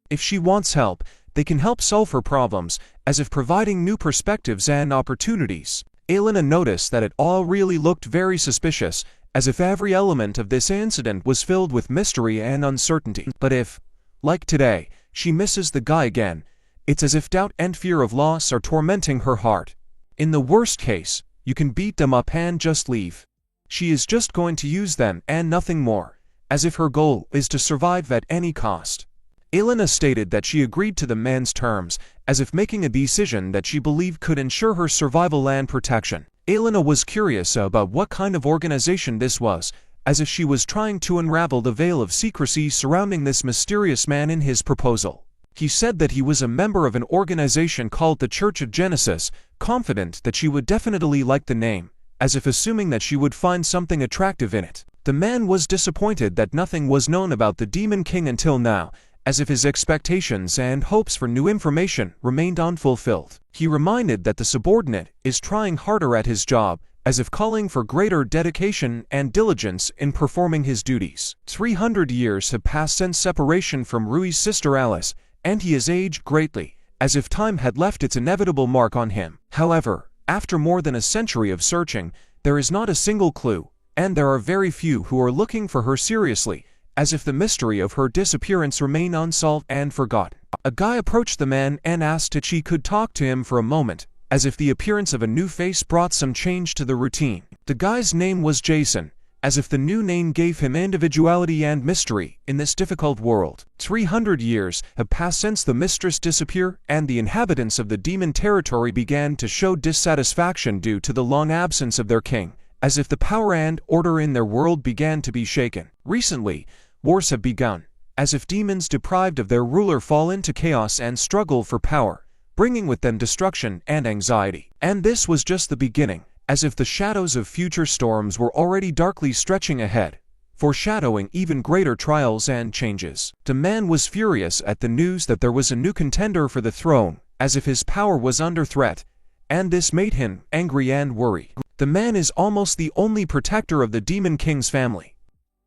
If she wants help, they can help solve her problems, as if providing new perspectives and opportunities. Alina noticed that it all really looked very suspicious, as if every element of this incident was filled with mystery and uncertainty. But if, like today, she misses the guy again, it's as if doubt and fear of loss are tormenting her heart. In the worst case, you can beat them up and just leave. She is just going to use them and nothing more, as if her goal is to survive at any cost. Alina stated that she agreed to the man's terms, as if making a decision that she believed could ensure her survival and protection. Alina was curious about what kind of organization this was, as if she was trying to unravel the veil of secrecy surrounding this mysterious man in his proposal. He said that he was a member of an organization called the Church of Genesis, confident that she would definitely like the name, as if assuming that she would find something attractive in it. The man was disappointed that nothing was known about the Demon King until now, as if his expectations and hopes for new information remained unfulfilled. He reminded that the subordinate is trying harder at his job, as if calling for greater dedication and diligence in performing his duties. 300 years have passed since separation from Rui's sister Alice, and he has aged greatly, as if time had left its inevitable mark on him. However, after more than a century of searching, there is not a single clue, and there are very few who are looking for her seriously, as if the mystery of her disappearance remained unsolved and forgotten. A guy approached the man and asked if she could talk to him for a moment, as if the appearance of a new face brought some change to the routine. The guy's name was Jason, as if the new name gave him individuality and mystery in this difficult world. 300 years have passed since the mistress disappeared, and the inhabitants of the demon territory began to show dissatisfaction due to the long absence of their king, as if the power and order in their world began to be shaken. Recently, wars have begun, as if demons deprived of their ruler fall into chaos and struggle for power, bringing with them destruction and anxiety. And this was just the beginning, as if the shadows of future storms were already darkly stretching ahead, foreshadowing even greater trials and changes. The man was furious at the news that there was a new contender for the throne, as if his power was under threat, and this made him angry and worried. The man is almost the only protector of the Demon King's family.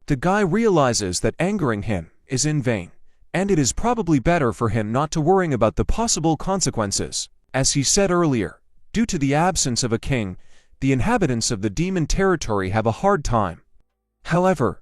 The guy realizes that angering him is in vain, and it is probably better for him not to worry about the possible consequences. As he said earlier, due to the absence of a king, the inhabitants of the demon territory have a hard time. However,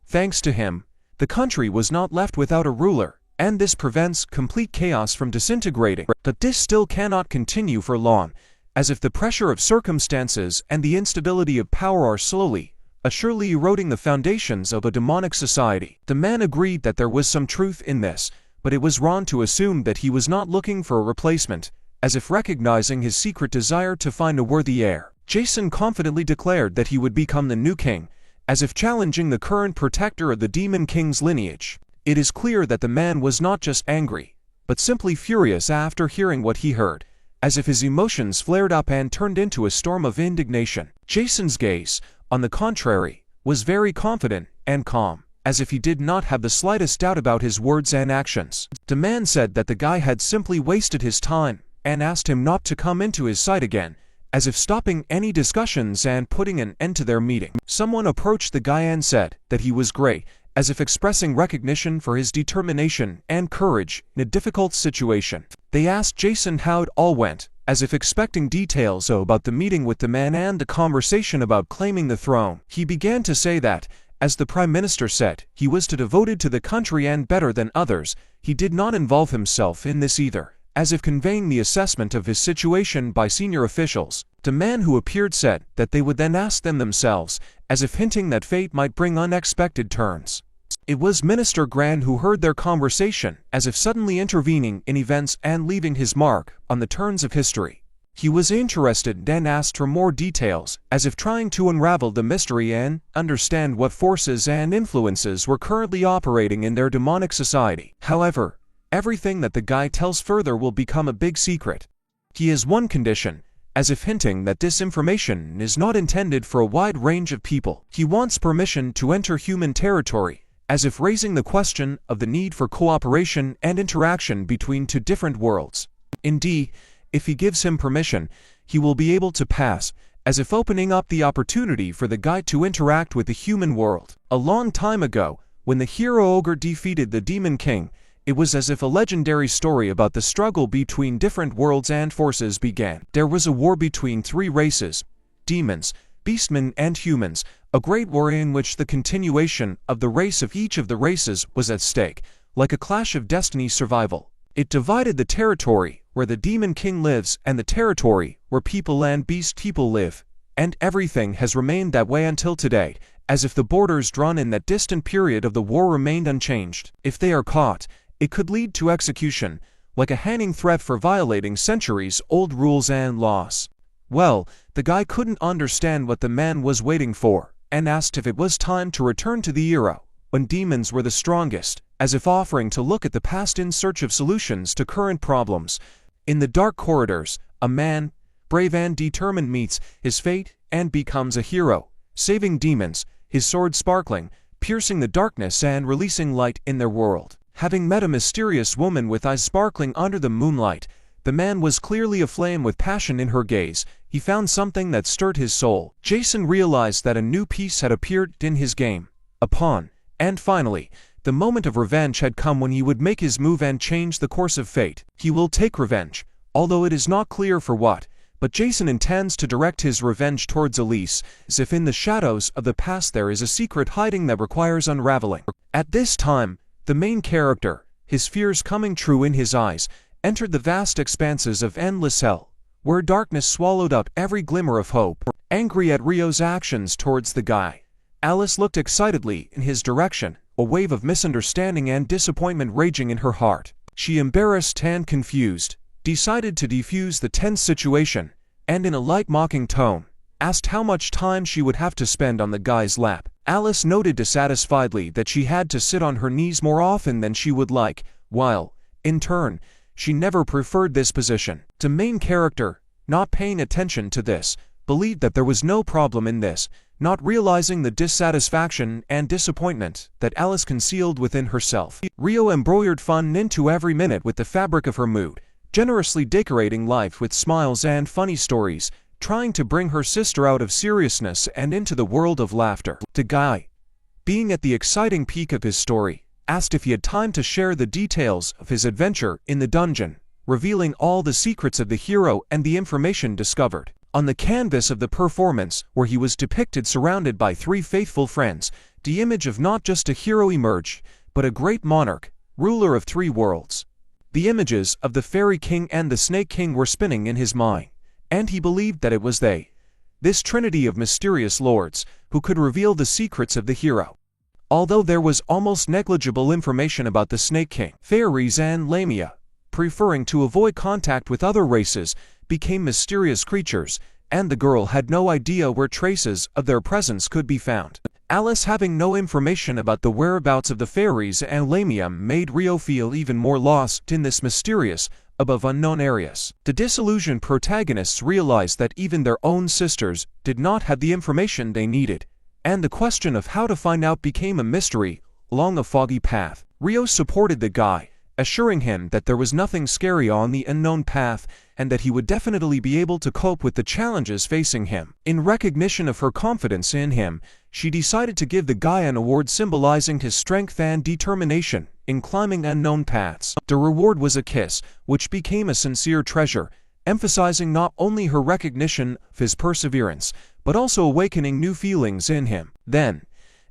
thanks to him, the country was not left without a ruler, and this prevents complete chaos from disintegrating. But this still cannot continue for long, as if the pressure of circumstances and the instability of power are slowly, surely eroding the foundations of a demonic society. The man agreed that there was some truth in this, but it was wrong to assume that he was not looking for a replacement, as if recognizing his secret desire to find a worthy heir. Jason confidently declared that he would become the new king, as if challenging the current protector of the Demon King's lineage. It is clear that the man was not just angry, but simply furious after hearing what he heard, as if his emotions flared up and turned into a storm of indignation. Jason's gaze, on the contrary, was very confident and calm, as if he did not have the slightest doubt about his words and actions. The man said that the guy had simply wasted his time, and asked him not to come into his sight again, as if stopping any discussions and putting an end to their meeting. Someone approached the guy and said that he was great, as if expressing recognition for his determination and courage in a difficult situation. They asked Jason how it all went, as if expecting details about the meeting with the man and the conversation about claiming the throne. He began to say that, as the Prime Minister said, he was devoted to the country and better than others, he did not involve himself in this either, as if conveying the assessment of his situation by senior officials. The man who appeared said that they would then ask them themselves, as if hinting that fate might bring unexpected turns. It was Minister Grand who heard their conversation, as if suddenly intervening in events and leaving his mark on the turns of history. He was interested and asked for more details, as if trying to unravel the mystery and understand what forces and influences were currently operating in their demonic society. However, everything that the guy tells further will become a big secret. He has one condition, as if hinting that this information is not intended for a wide range of people. He wants permission to enter human territory, as if raising the question of the need for cooperation and interaction between two different worlds. Indeed, if he gives him permission, he will be able to pass, as if opening up the opportunity for the guy to interact with the human world. A long time ago, when the hero ogre defeated the demon king, it was as if a legendary story about the struggle between different worlds and forces began. There was a war between three races: demons, beastmen, and humans, a great war in which the continuation of the race of each of the races was at stake, like a clash of destiny survival. It divided the territory where the demon king lives and the territory where people and beast people live, and everything has remained that way until today, as if the borders drawn in that distant period of the war remained unchanged. If they are caught, it could lead to execution, like a hanging threat for violating centuries-old rules and laws. Well, the guy couldn't understand what the man was waiting for, and asked if it was time to return to the era when demons were the strongest, as if offering to look at the past in search of solutions to current problems. In the dark corridors, a man, brave and determined, meets his fate and becomes a hero, saving demons, his sword sparkling, piercing the darkness and releasing light in their world. Having met a mysterious woman with eyes sparkling under the moonlight, the man was clearly aflame with passion in her gaze. He found something that stirred his soul. Jason realized that a new piece had appeared in his game, a pawn, and finally, the moment of revenge had come when he would make his move and change the course of fate. He will take revenge, although it is not clear for what, but Jason intends to direct his revenge towards Elise, as if in the shadows of the past there is a secret hiding that requires unraveling. At this time, the main character, his fears coming true in his eyes, entered the vast expanses of endless hell, where darkness swallowed up every glimmer of hope. Angry at Rio's actions towards the guy, Alice looked excitedly in his direction, a wave of misunderstanding and disappointment raging in her heart. She, embarrassed and confused, decided to defuse the tense situation, and in a light mocking tone, asked how much time she would have to spend on the guy's lap. Alice noted dissatisfiedly that she had to sit on her knees more often than she would like, while, in turn, she never preferred this position. The main character, not paying attention to this, believed that there was no problem in this, not realizing the dissatisfaction and disappointment that Alice concealed within herself. Rio embroidered fun into every minute with the fabric of her mood, generously decorating life with smiles and funny stories, trying to bring her sister out of seriousness and into the world of laughter. The guy, being at the exciting peak of his story, asked if he had time to share the details of his adventure in the dungeon, revealing all the secrets of the hero and the information discovered. On the canvas of the performance, where he was depicted surrounded by three faithful friends, the image of not just a hero emerged, but a great monarch, ruler of three worlds. The images of the Fairy King and the Snake King were spinning in his mind, and he believed that it was they, this trinity of mysterious lords, who could reveal the secrets of the hero. Although there was almost negligible information about the Snake King, fairies and Lamia, preferring to avoid contact with other races, became mysterious creatures, and the girl had no idea where traces of their presence could be found. Alice, having no information about the whereabouts of the fairies and Lamia, made Rio feel even more lost in this mysterious, above unknown areas. The disillusioned protagonists realized that even their own sisters did not have the information they needed, and the question of how to find out became a mystery along a foggy path. Rio supported the guy, assuring him that there was nothing scary on the unknown path and that he would definitely be able to cope with the challenges facing him. In recognition of her confidence in him, she decided to give the guy an award symbolizing his strength and determination in climbing unknown paths. The reward was a kiss, which became a sincere treasure, emphasizing not only her recognition of his perseverance, but also awakening new feelings in him. Then,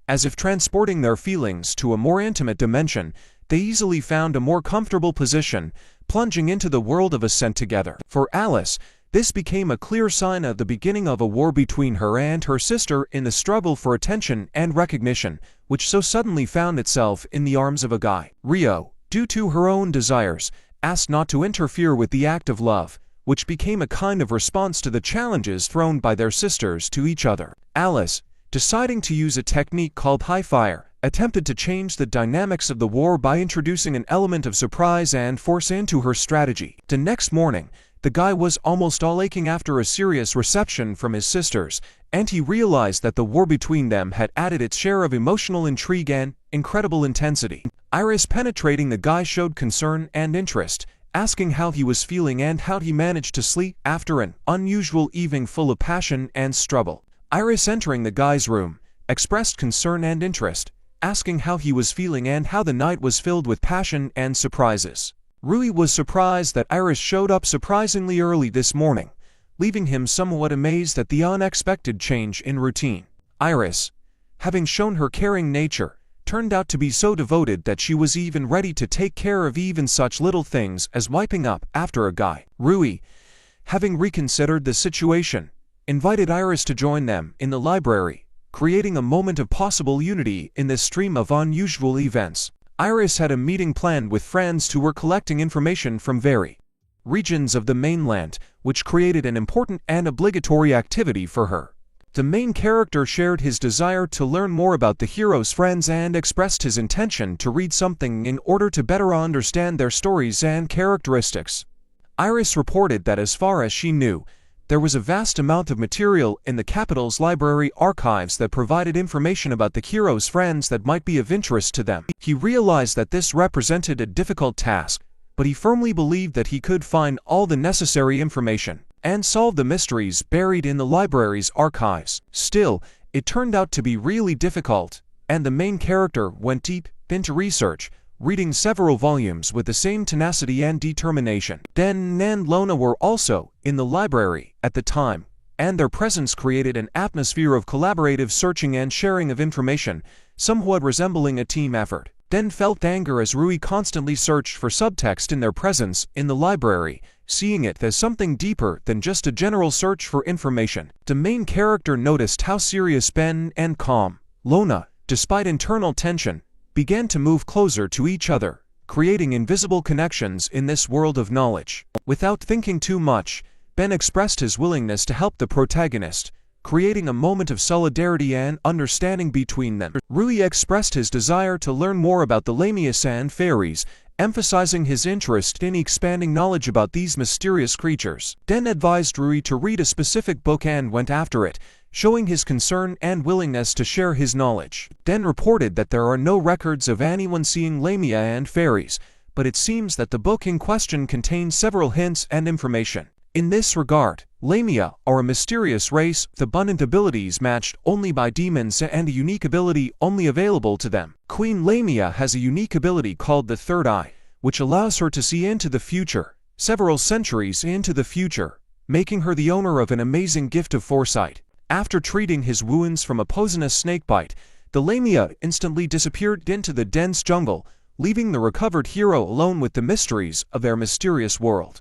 as if transporting their feelings to a more intimate dimension, they easily found a more comfortable position, plunging into the world of ascent together. For Alice, this became a clear sign of the beginning of a war between her and her sister in the struggle for attention and recognition, which so suddenly found itself in the arms of a guy. Rio, due to her own desires, asked not to interfere with the act of love, which became a kind of response to the challenges thrown by their sisters to each other. Alice, deciding to use a technique called high fire, attempted to change the dynamics of the war by introducing an element of surprise and force into her strategy. The next morning, the guy was almost all aching after a serious reception from his sisters, and he realized that the war between them had added its share of emotional intrigue and incredible intensity. Iris, penetrating the guy, showed concern and interest, asking how he was feeling and how he managed to sleep after an unusual evening full of passion and struggle. Iris, entering the guy's room, expressed concern and interest, asking how he was feeling and how the night was filled with passion and surprises. Rui was surprised that Iris showed up surprisingly early this morning, leaving him somewhat amazed at the unexpected change in routine. Iris, having shown her caring nature, turned out to be so devoted that she was even ready to take care of even such little things as wiping up after a guy. Rui, having reconsidered the situation, invited Iris to join them in the library, creating a moment of possible unity in this stream of unusual events. Iris had a meeting planned with friends who were collecting information from various regions of the mainland, which created an important and obligatory activity for her. The main character shared his desire to learn more about the hero's friends and expressed his intention to read something in order to better understand their stories and characteristics. Iris reported that as far as she knew, there was a vast amount of material in the capital's library archives that provided information about the hero's friends that might be of interest to them. He realized that this represented a difficult task, but he firmly believed that he could find all the necessary information and solve the mysteries buried in the library's archives. Still, it turned out to be really difficult, and the main character went deep into research, reading several volumes with the same tenacity and determination. Den and Lona were also in the library at the time, and their presence created an atmosphere of collaborative searching and sharing of information, somewhat resembling a team effort. Den felt anger as Rui constantly searched for subtext in their presence in the library, seeing it as something deeper than just a general search for information. The main character noticed how serious Ben and calm Lona, despite internal tension, began to move closer to each other, creating invisible connections in this world of knowledge. Without thinking too much, Ben expressed his willingness to help the protagonist, creating a moment of solidarity and understanding between them. Rui expressed his desire to learn more about the Lamias and fairies, emphasizing his interest in expanding knowledge about these mysterious creatures. Den advised Rui to read a specific book and went after it, showing his concern and willingness to share his knowledge. Den reported that there are no records of anyone seeing Lamia and fairies, but it seems that the book in question contains several hints and information. In this regard, Lamia are a mysterious race with abundant abilities matched only by demons and a unique ability only available to them. Queen Lamia has a unique ability called the Third Eye, which allows her to see into the future, several centuries into the future, making her the owner of an amazing gift of foresight. After treating his wounds from a poisonous snakebite, the Lamia instantly disappeared into the dense jungle, leaving the recovered hero alone with the mysteries of their mysterious world.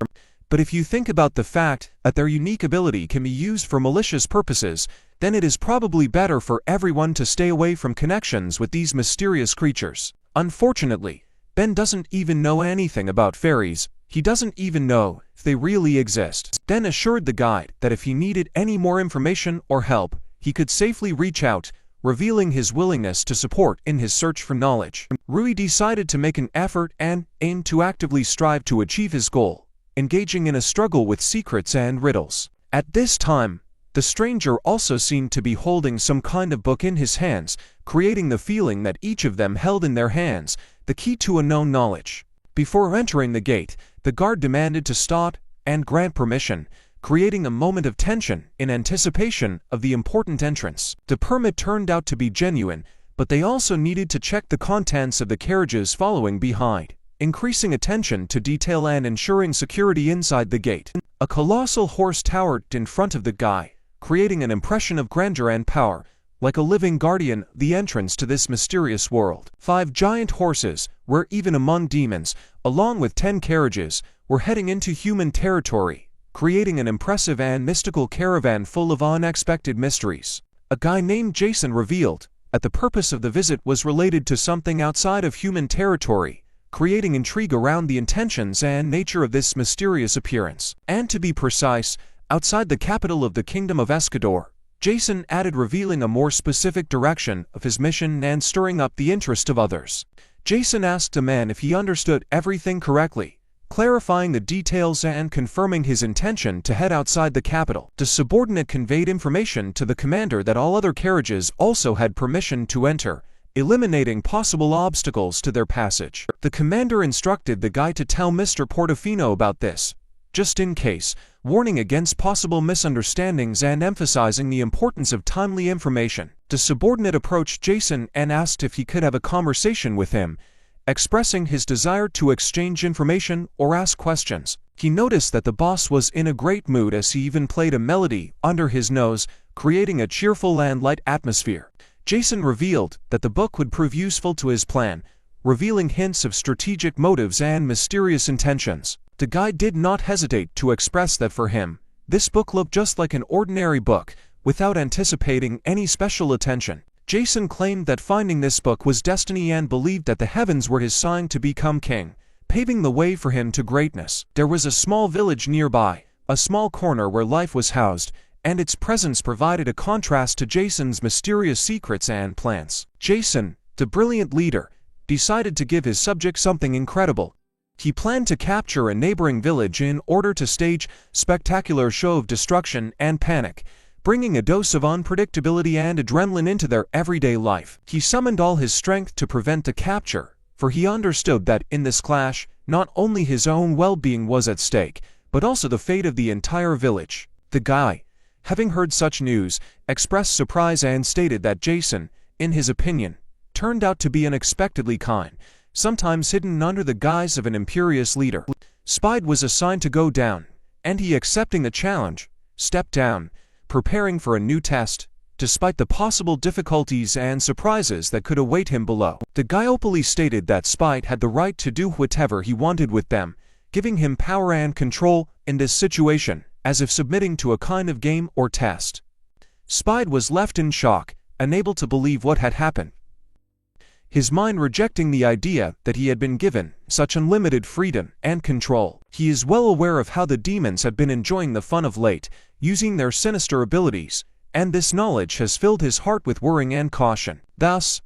But if you think about the fact that their unique ability can be used for malicious purposes, then it is probably better for everyone to stay away from connections with these mysterious creatures. Unfortunately, Ben doesn't even know anything about fairies. He doesn't even know if they really exist. Ben assured the guide that if he needed any more information or help, he could safely reach out, revealing his willingness to support in his search for knowledge. Rui decided to make an effort and aim to actively strive to achieve his goal, engaging in a struggle with secrets and riddles. At this time, the stranger also seemed to be holding some kind of book in his hands, creating the feeling that each of them held in their hands the key to unknown knowledge. Before entering the gate, the guard demanded to stop and grant permission, creating a moment of tension in anticipation of the important entrance. The permit turned out to be genuine, but they also needed to check the contents of the carriages following behind, increasing attention to detail and ensuring security inside the gate. A colossal horse towered in front of the guy, creating an impression of grandeur and power, like a living guardian, the entrance to this mysterious world. 5 giant horses, rare even among demons, along with 10 carriages, were heading into human territory, creating an impressive and mystical caravan full of unexpected mysteries. A guy named Jason revealed that the purpose of the visit was related to something outside of human territory, creating intrigue around the intentions and nature of this mysterious appearance. And to be precise, outside the capital of the Kingdom of Escador, Jason added, revealing a more specific direction of his mission and stirring up the interest of others. Jason asked the man if he understood everything correctly, clarifying the details and confirming his intention to head outside the capital. The subordinate conveyed information to the commander that all other carriages also had permission to enter, eliminating possible obstacles to their passage. The commander instructed the guy to tell Mr. Portofino about this, just in case, warning against possible misunderstandings and emphasizing the importance of timely information. The subordinate approached Jason and asked if he could have a conversation with him, expressing his desire to exchange information or ask questions. He noticed that the boss was in a great mood as he even played a melody under his nose, creating a cheerful and light atmosphere. Jason revealed that the book would prove useful to his plan, revealing hints of strategic motives and mysterious intentions. The guy did not hesitate to express that for him, this book looked just like an ordinary book, without anticipating any special attention. Jason claimed that finding this book was destiny and believed that the heavens were his sign to become king, paving the way for him to greatness. There was a small village nearby, a small corner where life was housed, and its presence provided a contrast to Jason's mysterious secrets and plans. Jason, the brilliant leader, decided to give his subject something incredible. He planned to capture a neighboring village in order to stage a spectacular show of destruction and panic, bringing a dose of unpredictability and adrenaline into their everyday life. He summoned all his strength to prevent the capture, for he understood that in this clash, not only his own well-being was at stake, but also the fate of the entire village. The guy, having heard such news, expressed surprise and stated that Jason, in his opinion, turned out to be unexpectedly kind, sometimes hidden under the guise of an imperious leader. Spide was assigned to go down, and he, accepting the challenge, stepped down, preparing for a new test, despite the possible difficulties and surprises that could await him below. The guy openly stated that Spide had the right to do whatever he wanted with them, giving him power and control in this situation, as if submitting to a kind of game or test. Spide was left in shock, unable to believe what had happened, his mind rejecting the idea that he had been given such unlimited freedom and control. He is well aware of how the demons have been enjoying the fun of late, using their sinister abilities, and this knowledge has filled his heart with worrying and caution. Thus,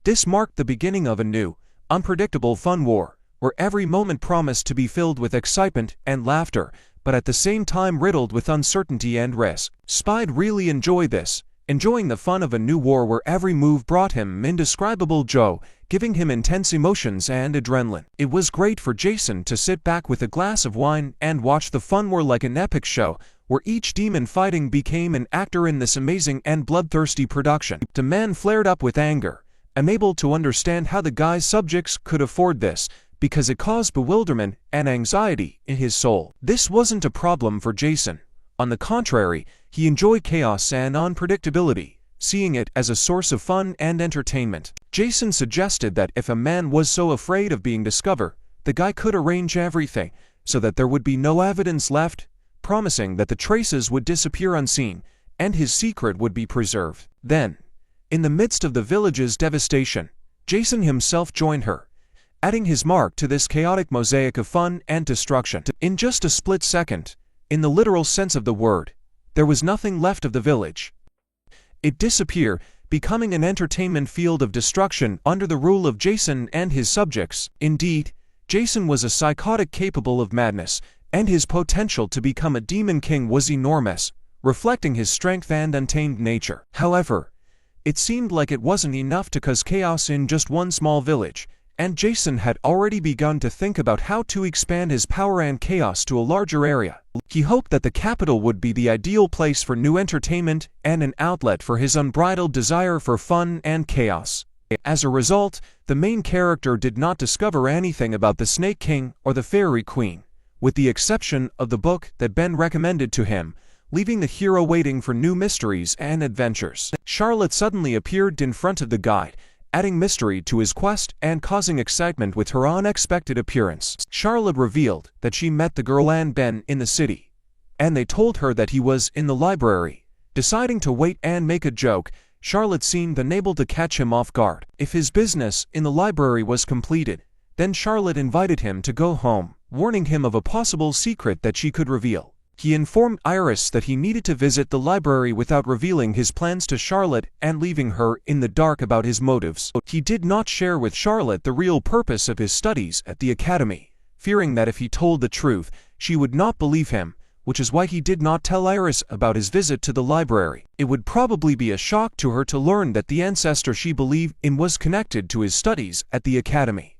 this marked the beginning of a new, unpredictable fun war, where every moment promised to be filled with excitement and laughter, but at the same time riddled with uncertainty and risk. Spide really enjoyed this, enjoying the fun of a new war where every move brought him indescribable joy, giving him intense emotions and adrenaline. It was great for Jason to sit back with a glass of wine and watch the fun war like an epic show, where each demon fighting became an actor in this amazing and bloodthirsty production. The man flared up with anger, unable to understand how the guy's subjects could afford this, because it caused bewilderment and anxiety in his soul. This wasn't a problem for Jason. On the contrary, he enjoyed chaos and unpredictability, seeing it as a source of fun and entertainment. Jason suggested that if a man was so afraid of being discovered, the guy could arrange everything so that there would be no evidence left, promising that the traces would disappear unseen and his secret would be preserved. Then, in the midst of the village's devastation, Jason himself joined her, adding his mark to this chaotic mosaic of fun and destruction. In just a split second, in the literal sense of the word, there was nothing left of the village. It disappeared, becoming an entertainment field of destruction under the rule of Jason and his subjects. Indeed, Jason was a psychotic capable of madness, and his potential to become a demon king was enormous, reflecting his strength and untamed nature. However, it seemed like it wasn't enough to cause chaos in just one small village, and Jason had already begun to think about how to expand his power and chaos to a larger area. He hoped that the capital would be the ideal place for new entertainment and an outlet for his unbridled desire for fun and chaos. As a result, the main character did not discover anything about the Snake King or the Fairy Queen, with the exception of the book that Ben recommended to him, leaving the hero waiting for new mysteries and adventures. Charlotte suddenly appeared in front of the guide, adding mystery to his quest and causing excitement with her unexpected appearance. Charlotte revealed that she met the girl and Ben in the city, and they told her that he was in the library. Deciding to wait and make a joke, Charlotte seemed unable to catch him off guard. If his business in the library was completed, then Charlotte invited him to go home, warning him of a possible secret that she could reveal. He informed Iris that he needed to visit the library without revealing his plans to Charlotte and leaving her in the dark about his motives. He did not share with Charlotte the real purpose of his studies at the academy, fearing that if he told the truth, she would not believe him, which is why he did not tell Iris about his visit to the library. It would probably be a shock to her to learn that the ancestor she believed in was connected to his studies at the academy.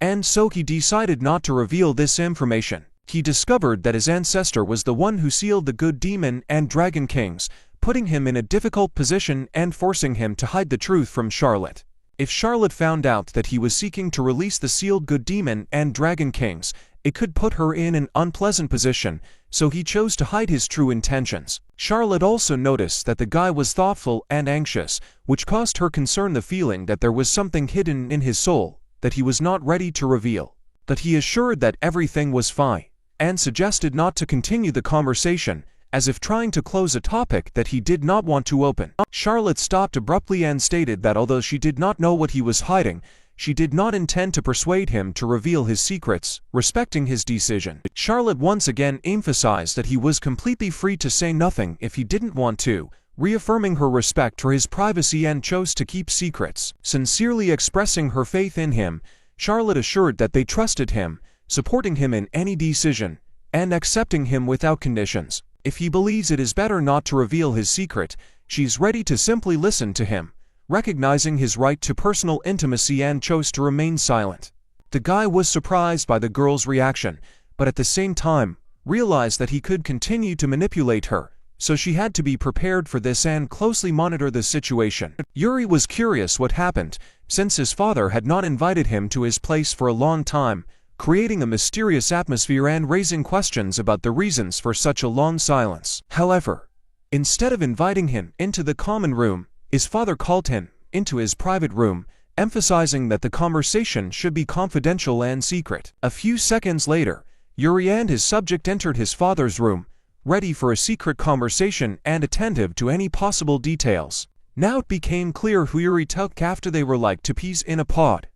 And so he decided not to reveal this information. He discovered that his ancestor was the one who sealed the good demon and dragon kings, putting him in a difficult position and forcing him to hide the truth from Charlotte. If Charlotte found out that he was seeking to release the sealed good demon and dragon kings, it could put her in an unpleasant position, so he chose to hide his true intentions. Charlotte also noticed that the guy was thoughtful and anxious, which caused her concern, the feeling that there was something hidden in his soul that he was not ready to reveal. But he assured that everything was fine, and suggested not to continue the conversation, as if trying to close a topic that he did not want to open. Charlotte stopped abruptly and stated that although she did not know what he was hiding, she did not intend to persuade him to reveal his secrets, respecting his decision. Charlotte once again emphasized that he was completely free to say nothing if he didn't want to, reaffirming her respect for his privacy and chose to keep secrets. Sincerely expressing her faith in him, Charlotte assured that they trusted him, supporting him in any decision, and accepting him without conditions. If he believes it is better not to reveal his secret, she's ready to simply listen to him, recognizing his right to personal intimacy, and chose to remain silent. The guy was surprised by the girl's reaction, but at the same time, realized that he could continue to manipulate her, so she had to be prepared for this and closely monitor the situation. Yuri was curious what happened, since his father had not invited him to his place for a long time, creating a mysterious atmosphere and raising questions about the reasons for such a long silence. However, instead of inviting him into the common room, his father called him into his private room, emphasizing that the conversation should be confidential and secret. A few seconds later, Yuri and his subject entered his father's room, ready for a secret conversation and attentive to any possible details. Now it became clear who Yuri took after they were like two peas in a pod,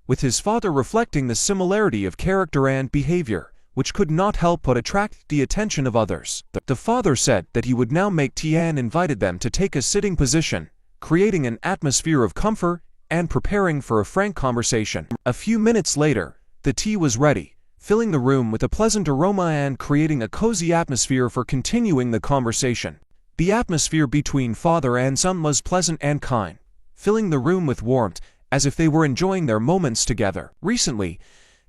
with his father reflecting the similarity of character and behavior, which could not help but attract the attention of others. The father said that he would now make tea and invited them to take a sitting position, creating an atmosphere of comfort and preparing for a frank conversation. A few minutes later, the tea was ready, filling the room with a pleasant aroma and creating a cozy atmosphere for continuing the conversation. The atmosphere between father and son was pleasant and kind, filling the room with warmth, as if they were enjoying their moments together. Recently,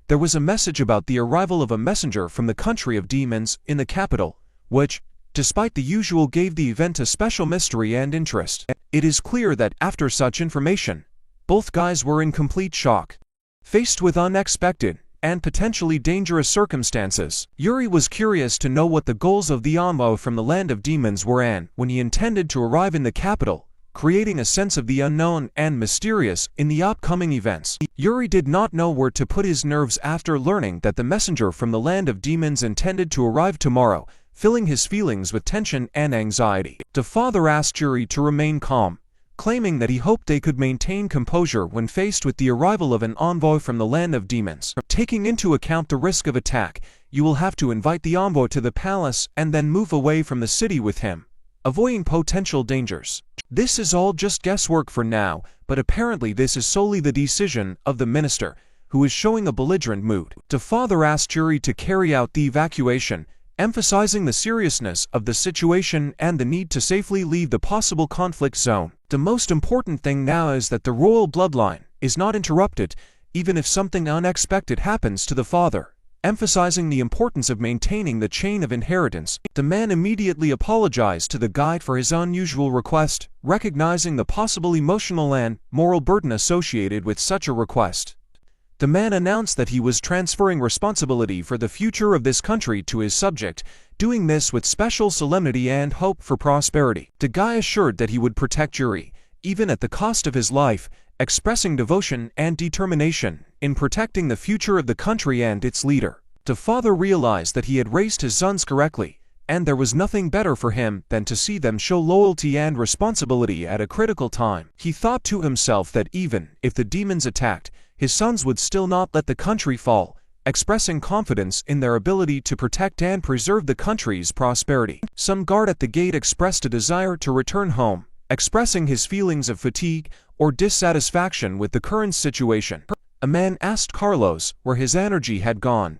there was a message about the arrival of a messenger from the country of demons in the capital, which, despite the usual, gave the event a special mystery and interest. It is clear that after such information, both guys were in complete shock. Faced with unexpected and potentially dangerous circumstances, Yuri was curious to know what the goals of the envoy from the land of demons were and when he intended to arrive in the capital, creating a sense of the unknown and mysterious in the upcoming events. Yuri did not know where to put his nerves after learning that the messenger from the land of demons intended to arrive tomorrow, filling his feelings with tension and anxiety. The father asked Yuri to remain calm, claiming that he hoped they could maintain composure when faced with the arrival of an envoy from the land of demons. Taking into account the risk of attack, you will have to invite the envoy to the palace and then move away from the city with him, avoiding potential dangers. This is all just guesswork for now, but apparently this is solely the decision of the minister, who is showing a belligerent mood. The father asked Yuri to carry out the evacuation, emphasizing the seriousness of the situation and the need to safely leave the possible conflict zone. The most important thing now is that the royal bloodline is not interrupted, even if something unexpected happens to the father. Emphasizing the importance of maintaining the chain of inheritance, the man immediately apologized to the guide for his unusual request, recognizing the possible emotional and moral burden associated with such a request. The man announced that he was transferring responsibility for the future of this country to his subject, doing this with special solemnity and hope for prosperity. The guy assured that he would protect Yuri, even at the cost of his life, expressing devotion and determination in protecting the future of the country and its leader. The father realized that he had raised his sons correctly, and there was nothing better for him than to see them show loyalty and responsibility at a critical time. He thought to himself that even if the demons attacked, his sons would still not let the country fall, expressing confidence in their ability to protect and preserve the country's prosperity. Some guard at the gate expressed a desire to return home, expressing his feelings of fatigue or dissatisfaction with the current situation. A man asked Carlos where his energy had gone,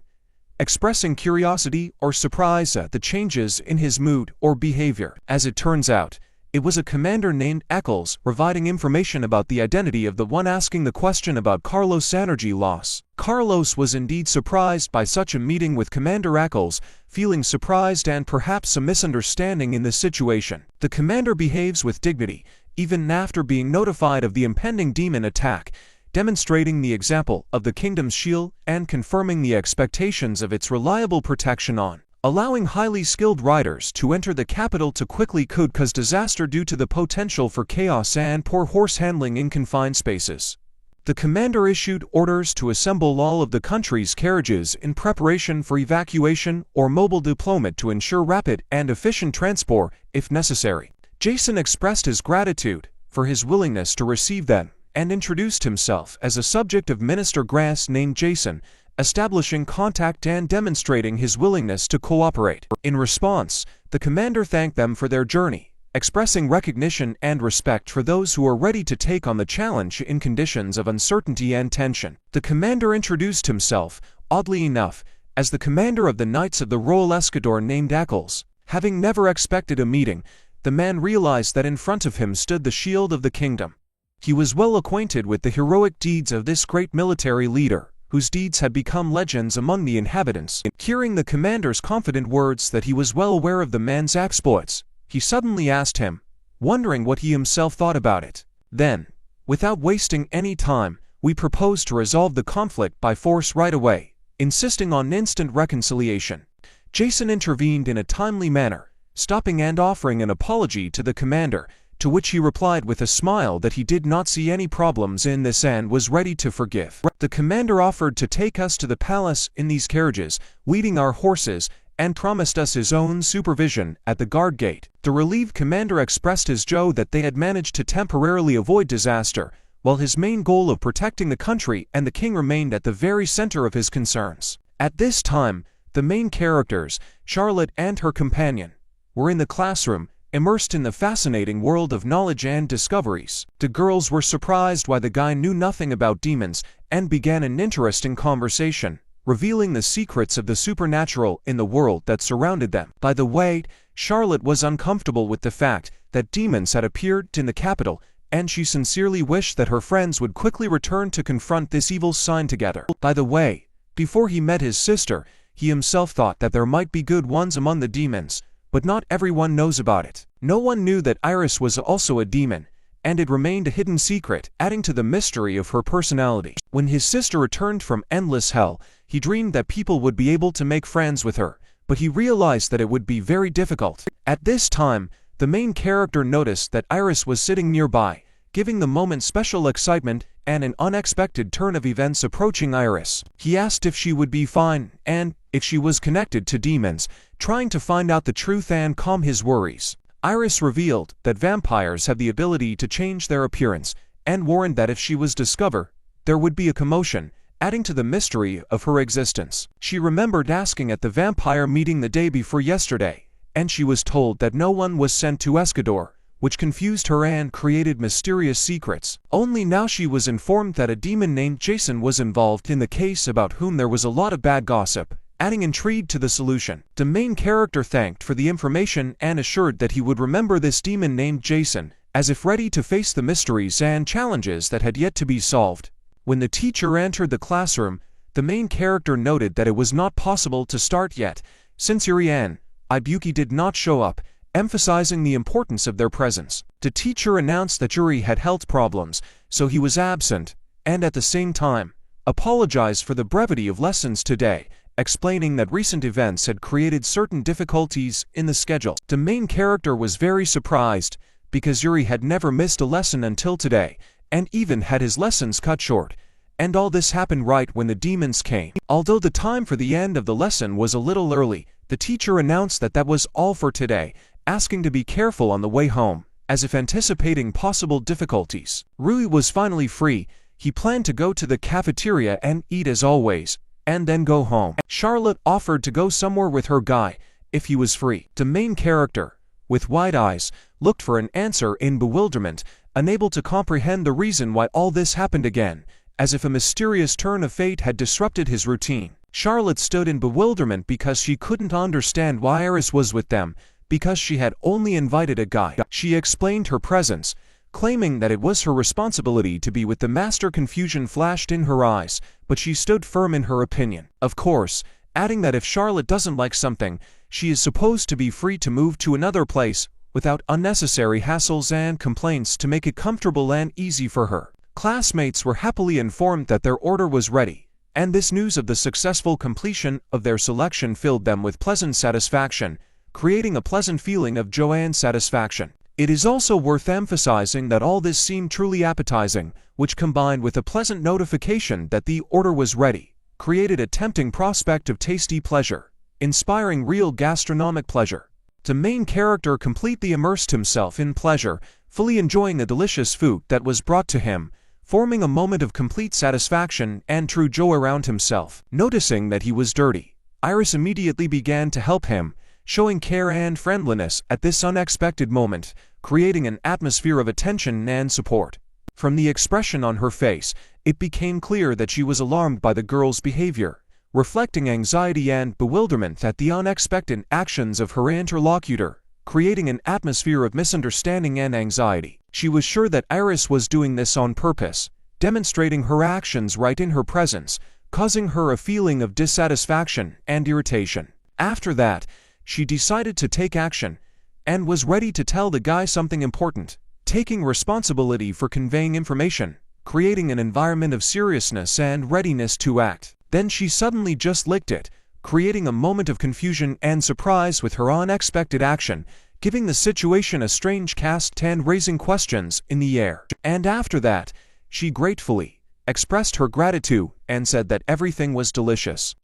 expressing curiosity or surprise at the changes in his mood or behavior. As it turns out, it was a commander named Eccles providing information about the identity of the one asking the question about Carlos' energy loss. Carlos was indeed surprised by such a meeting with Commander Eccles, feeling surprised and perhaps a misunderstanding in the situation. The commander behaves with dignity, even after being notified of the impending demon attack, demonstrating the example of the kingdom's shield and confirming the expectations of its reliable protection on allowing highly skilled riders to enter the capital to quickly cause disaster due to the potential for chaos and poor horse handling in confined spaces. The commander issued orders to assemble all of the country's carriages in preparation for evacuation or mobile deployment to ensure rapid and efficient transport if necessary. Jason expressed his gratitude for his willingness to receive them and introduced himself as a subject of Minister Grass named Jason, establishing contact and demonstrating his willingness to cooperate. In response, the commander thanked them for their journey, expressing recognition and respect for those who are ready to take on the challenge in conditions of uncertainty and tension. The commander introduced himself, oddly enough, as the commander of the Knights of the Royal Escador named Eccles. Having never expected a meeting, the man realized that in front of him stood the shield of the kingdom. He was well acquainted with the heroic deeds of this great military leader, whose deeds had become legends among the inhabitants. Hearing the commander's confident words that he was well aware of the man's exploits, he suddenly asked him, wondering what he himself thought about it. Then, without wasting any time, we proposed to resolve the conflict by force right away, insisting on instant reconciliation. Jason intervened in a timely manner, stopping and offering an apology to the commander, to which he replied with a smile that he did not see any problems in this and was ready to forgive. The commander offered to take us to the palace in these carriages, leading our horses, and promised us his own supervision at the guard gate. The relieved commander expressed his joy that they had managed to temporarily avoid disaster, while his main goal of protecting the country and the king remained at the very center of his concerns. At this time, the main characters, Charlotte and her companion, were in the classroom, immersed in the fascinating world of knowledge and discoveries. The girls were surprised why the guy knew nothing about demons and began an interesting conversation, revealing the secrets of the supernatural in the world that surrounded them. By the way, Charlotte was uncomfortable with the fact that demons had appeared in the capital, and she sincerely wished that her friends would quickly return to confront this evil sign together. By the way, before he met his sister, he himself thought that there might be good ones among the demons, but not everyone knows about it. No one knew that Iris was also a demon, and it remained a hidden secret, adding to the mystery of her personality. When his sister returned from endless hell, he dreamed that people would be able to make friends with her, but he realized that it would be very difficult. At this time, the main character noticed that Iris was sitting nearby, giving the moment special excitement and an unexpected turn of events approaching Iris. He asked if she would be fine and if she was connected to demons, trying to find out the truth and calm his worries. Iris revealed that vampires have the ability to change their appearance and warned that if she was discovered, there would be a commotion, adding to the mystery of her existence. She remembered asking at the vampire meeting the day before yesterday, and she was told that no one was sent to Escador, which confused her and created mysterious secrets. Only now she was informed that a demon named Jason was involved in the case, about whom there was a lot of bad gossip, adding intrigue to the solution. The main character thanked for the information and assured that he would remember this demon named Jason, as if ready to face the mysteries and challenges that had yet to be solved. When the teacher entered the classroom, the main character noted that it was not possible to start yet, since Yuri and Ibuki did not show up, emphasizing the importance of their presence. The teacher announced that Yuri had health problems, so he was absent, and at the same time, apologized for the brevity of lessons today, explaining that recent events had created certain difficulties in the schedule. The main character was very surprised, because Yuri had never missed a lesson until today, and even had his lessons cut short. And all this happened right when the demons came. Although the time for the end of the lesson was a little early, the teacher announced that that was all for today, asking to be careful on the way home, as if anticipating possible difficulties. Rui was finally free. He planned to go to the cafeteria and eat as always, and then go home. Charlotte offered to go somewhere with her guy, if he was free. The main character, with wide eyes, looked for an answer in bewilderment, unable to comprehend the reason why all this happened again, as if a mysterious turn of fate had disrupted his routine. Charlotte stood in bewilderment because she couldn't understand why Iris was with them, because she had only invited a guy. She explained her presence, claiming that it was her responsibility to be with the master. Confusion flashed in her eyes, but she stood firm in her opinion. Of course, adding that if Charlotte doesn't like something, she is supposed to be free to move to another place, without unnecessary hassles and complaints, to make it comfortable and easy for her. Classmates were happily informed that their order was ready, and this news of the successful completion of their selection filled them with pleasant satisfaction, creating a pleasant feeling of joy and satisfaction. It is also worth emphasizing that all this seemed truly appetizing, which combined with a pleasant notification that the order was ready, created a tempting prospect of tasty pleasure, inspiring real gastronomic pleasure. The main character completely immersed himself in pleasure, fully enjoying the delicious food that was brought to him, forming a moment of complete satisfaction and true joy around himself. Noticing that he was dirty, Iris immediately began to help him, showing care and friendliness at this unexpected moment, creating an atmosphere of attention and support. From the expression on her face, it became clear that she was alarmed by the girl's behavior, reflecting anxiety and bewilderment at the unexpected actions of her interlocutor, creating an atmosphere of misunderstanding and anxiety. She was sure that Iris was doing this on purpose, demonstrating her actions right in her presence, causing her a feeling of dissatisfaction and irritation. After that, she decided to take action, and was ready to tell the guy something important, taking responsibility for conveying information, creating an environment of seriousness and readiness to act. Then she suddenly just licked it, creating a moment of confusion and surprise with her unexpected action, giving the situation a strange cast and raising questions in the air. And after that, she gratefully expressed her gratitude and said that everything was delicious.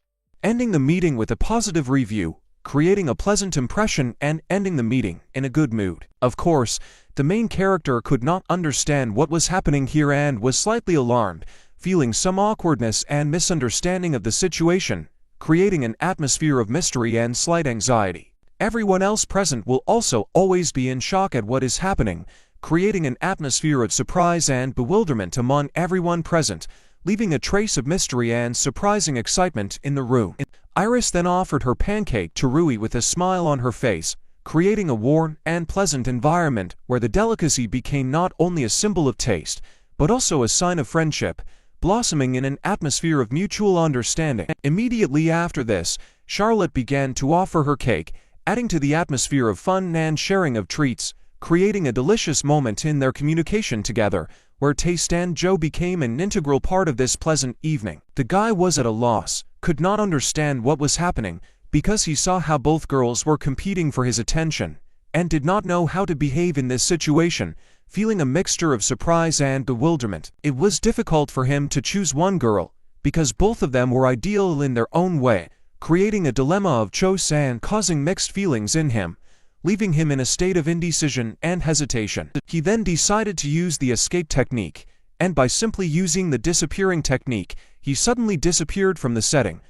Ending the meeting with a positive review, creating a pleasant impression and ending the meeting in a good mood. Of course, the main character could not understand what was happening here and was slightly alarmed, feeling some awkwardness and misunderstanding of the situation, creating an atmosphere of mystery and slight anxiety. Everyone else present will also always be in shock at what is happening, creating an atmosphere of surprise and bewilderment among everyone present, leaving a trace of mystery and surprising excitement in the room. Iris then offered her pancake to Rui with a smile on her face, creating a warm and pleasant environment where the delicacy became not only a symbol of taste, but also a sign of friendship, blossoming in an atmosphere of mutual understanding. Immediately after this, Charlotte began to offer her cake, adding to the atmosphere of fun and sharing of treats, creating a delicious moment in their communication together, where taste and joy became an integral part of this pleasant evening. The guy was at a loss, could not understand what was happening, because he saw how both girls were competing for his attention, and did not know how to behave in this situation, feeling a mixture of surprise and bewilderment. It was difficult for him to choose one girl, because both of them were ideal in their own way, creating a dilemma of choice and causing mixed feelings in him, leaving him in a state of indecision and hesitation. He then decided to use the escape technique, and by simply using the disappearing technique, he suddenly disappeared from the setting,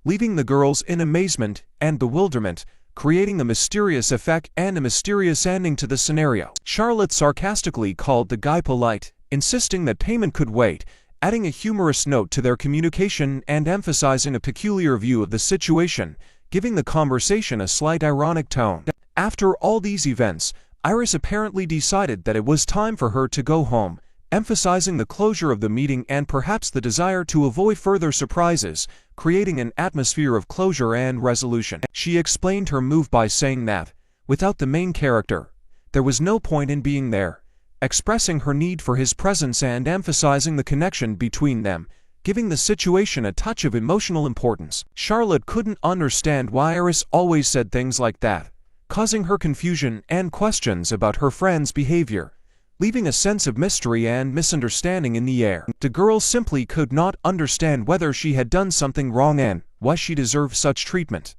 leaving the girls in amazement and bewilderment, creating a mysterious effect and a mysterious ending to the scenario. Charlotte sarcastically called the guy polite, insisting that payment could wait, adding a humorous note to their communication and emphasizing a peculiar view of the situation, giving the conversation a slight ironic tone. After all these events, Iris apparently decided that it was time for her to go home, emphasizing the closure of the meeting and perhaps the desire to avoid further surprises, creating an atmosphere of closure and resolution. She explained her move by saying that, without the main character, there was no point in being there, expressing her need for his presence and emphasizing the connection between them, giving the situation a touch of emotional importance. Charlotte couldn't understand why Iris always said things like that, causing her confusion and questions about her friend's behavior, leaving a sense of mystery and misunderstanding in the air. The girl simply could not understand whether she had done something wrong and why she deserved such treatment.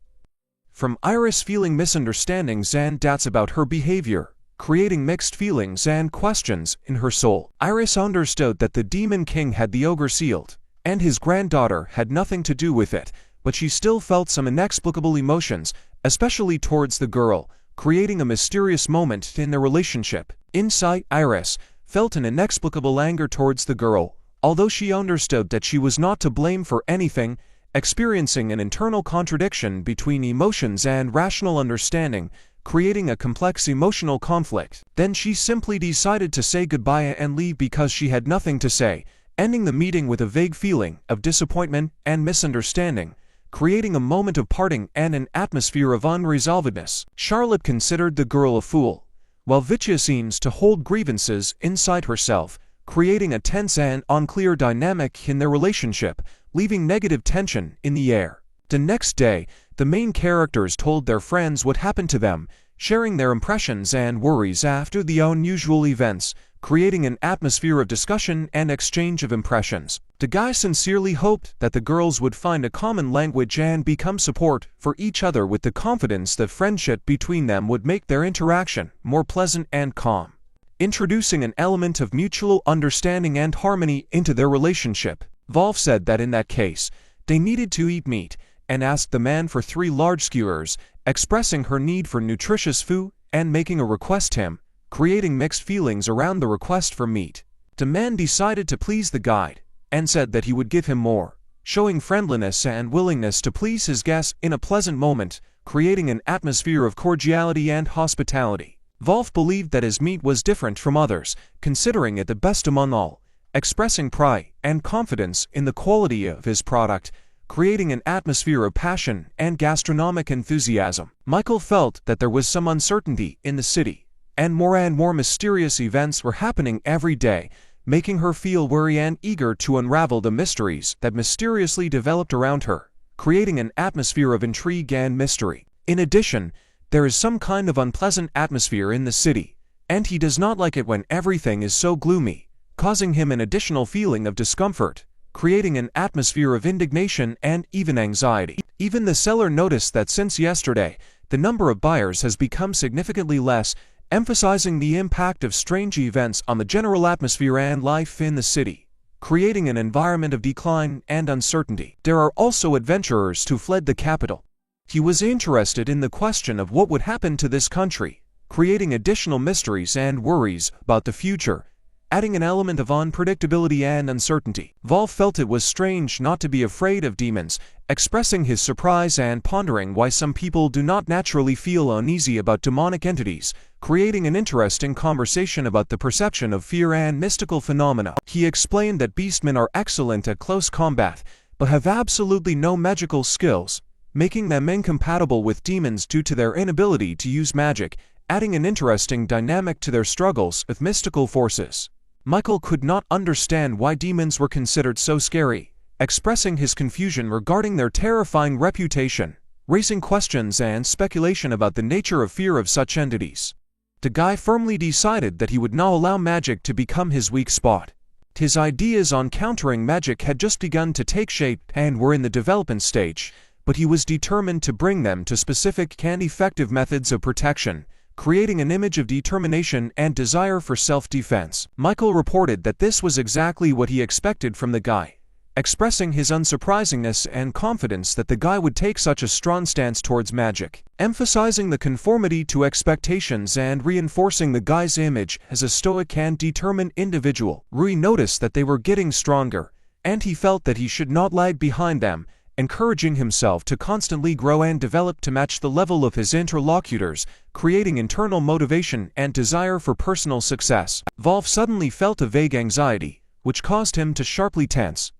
From Iris feeling misunderstandings and doubts about her behavior, creating mixed feelings and questions in her soul, Iris understood that the Demon King had the ogre sealed, and his granddaughter had nothing to do with it, but she still felt some inexplicable emotions, especially towards the girl, creating a mysterious moment in their relationship. Inside, Iris felt an inexplicable anger towards the girl, although she understood that she was not to blame for anything, experiencing an internal contradiction between emotions and rational understanding, creating a complex emotional conflict. Then she simply decided to say goodbye and leave because she had nothing to say, ending the meeting with a vague feeling of disappointment and misunderstanding, creating a moment of parting and an atmosphere of unresolvedness. Charlotte considered the girl a fool, while Vitya seems to hold grievances inside herself, creating a tense and unclear dynamic in their relationship, leaving negative tension in the air. The next day, the main characters told their friends what happened to them, sharing their impressions and worries after the unusual events, creating an atmosphere of discussion and exchange of impressions. The guy sincerely hoped that the girls would find a common language and become support for each other with the confidence that friendship between them would make their interaction more pleasant and calm, introducing an element of mutual understanding and harmony into their relationship. Volf said that in that case, they needed to eat meat, and asked the man for 3 large skewers, expressing her need for nutritious food and making a request him, creating mixed feelings around the request for meat. The man decided to please the guide, and said that he would give him more, showing friendliness and willingness to please his guests in a pleasant moment, creating an atmosphere of cordiality and hospitality. Volf believed that his meat was different from others, considering it the best among all, expressing pride and confidence in the quality of his product, creating an atmosphere of passion and gastronomic enthusiasm. Michael felt that there was some uncertainty in the city, and more mysterious events were happening every day, making her feel wary and eager to unravel the mysteries that mysteriously developed around her, creating an atmosphere of intrigue and mystery. In addition, there is some kind of unpleasant atmosphere in the city, and he does not like it when everything is so gloomy, causing him an additional feeling of discomfort, creating an atmosphere of indignation and even anxiety. Even the seller noticed that since yesterday, the number of buyers has become significantly less, emphasizing the impact of strange events on the general atmosphere and life in the city, creating an environment of decline and uncertainty. There are also adventurers who fled the capital. He was interested in the question of what would happen to this country, creating additional mysteries and worries about the future, adding an element of unpredictability and uncertainty. Volf felt it was strange not to be afraid of demons, expressing his surprise and pondering why some people do not naturally feel uneasy about demonic entities, creating an interesting conversation about the perception of fear and mystical phenomena. He explained that beastmen are excellent at close combat, but have absolutely no magical skills, making them incompatible with demons due to their inability to use magic, adding an interesting dynamic to their struggles with mystical forces. Michael could not understand why demons were considered so scary, expressing his confusion regarding their terrifying reputation, raising questions and speculation about the nature of fear of such entities. The guy firmly decided that he would not allow magic to become his weak spot. His ideas on countering magic had just begun to take shape and were in the development stage, but he was determined to bring them to specific and effective methods of protection, creating an image of determination and desire for self-defense. Michael reported that this was exactly what he expected from the guy, expressing his unsurprisingness and confidence that the guy would take such a strong stance towards magic. Emphasizing the conformity to expectations and reinforcing the guy's image as a stoic and determined individual, Rui noticed that they were getting stronger, and he felt that he should not lag behind them, encouraging himself to constantly grow and develop to match the level of his interlocutors, creating internal motivation and desire for personal success. Wolf suddenly felt a vague anxiety, which caused him to sharply tense.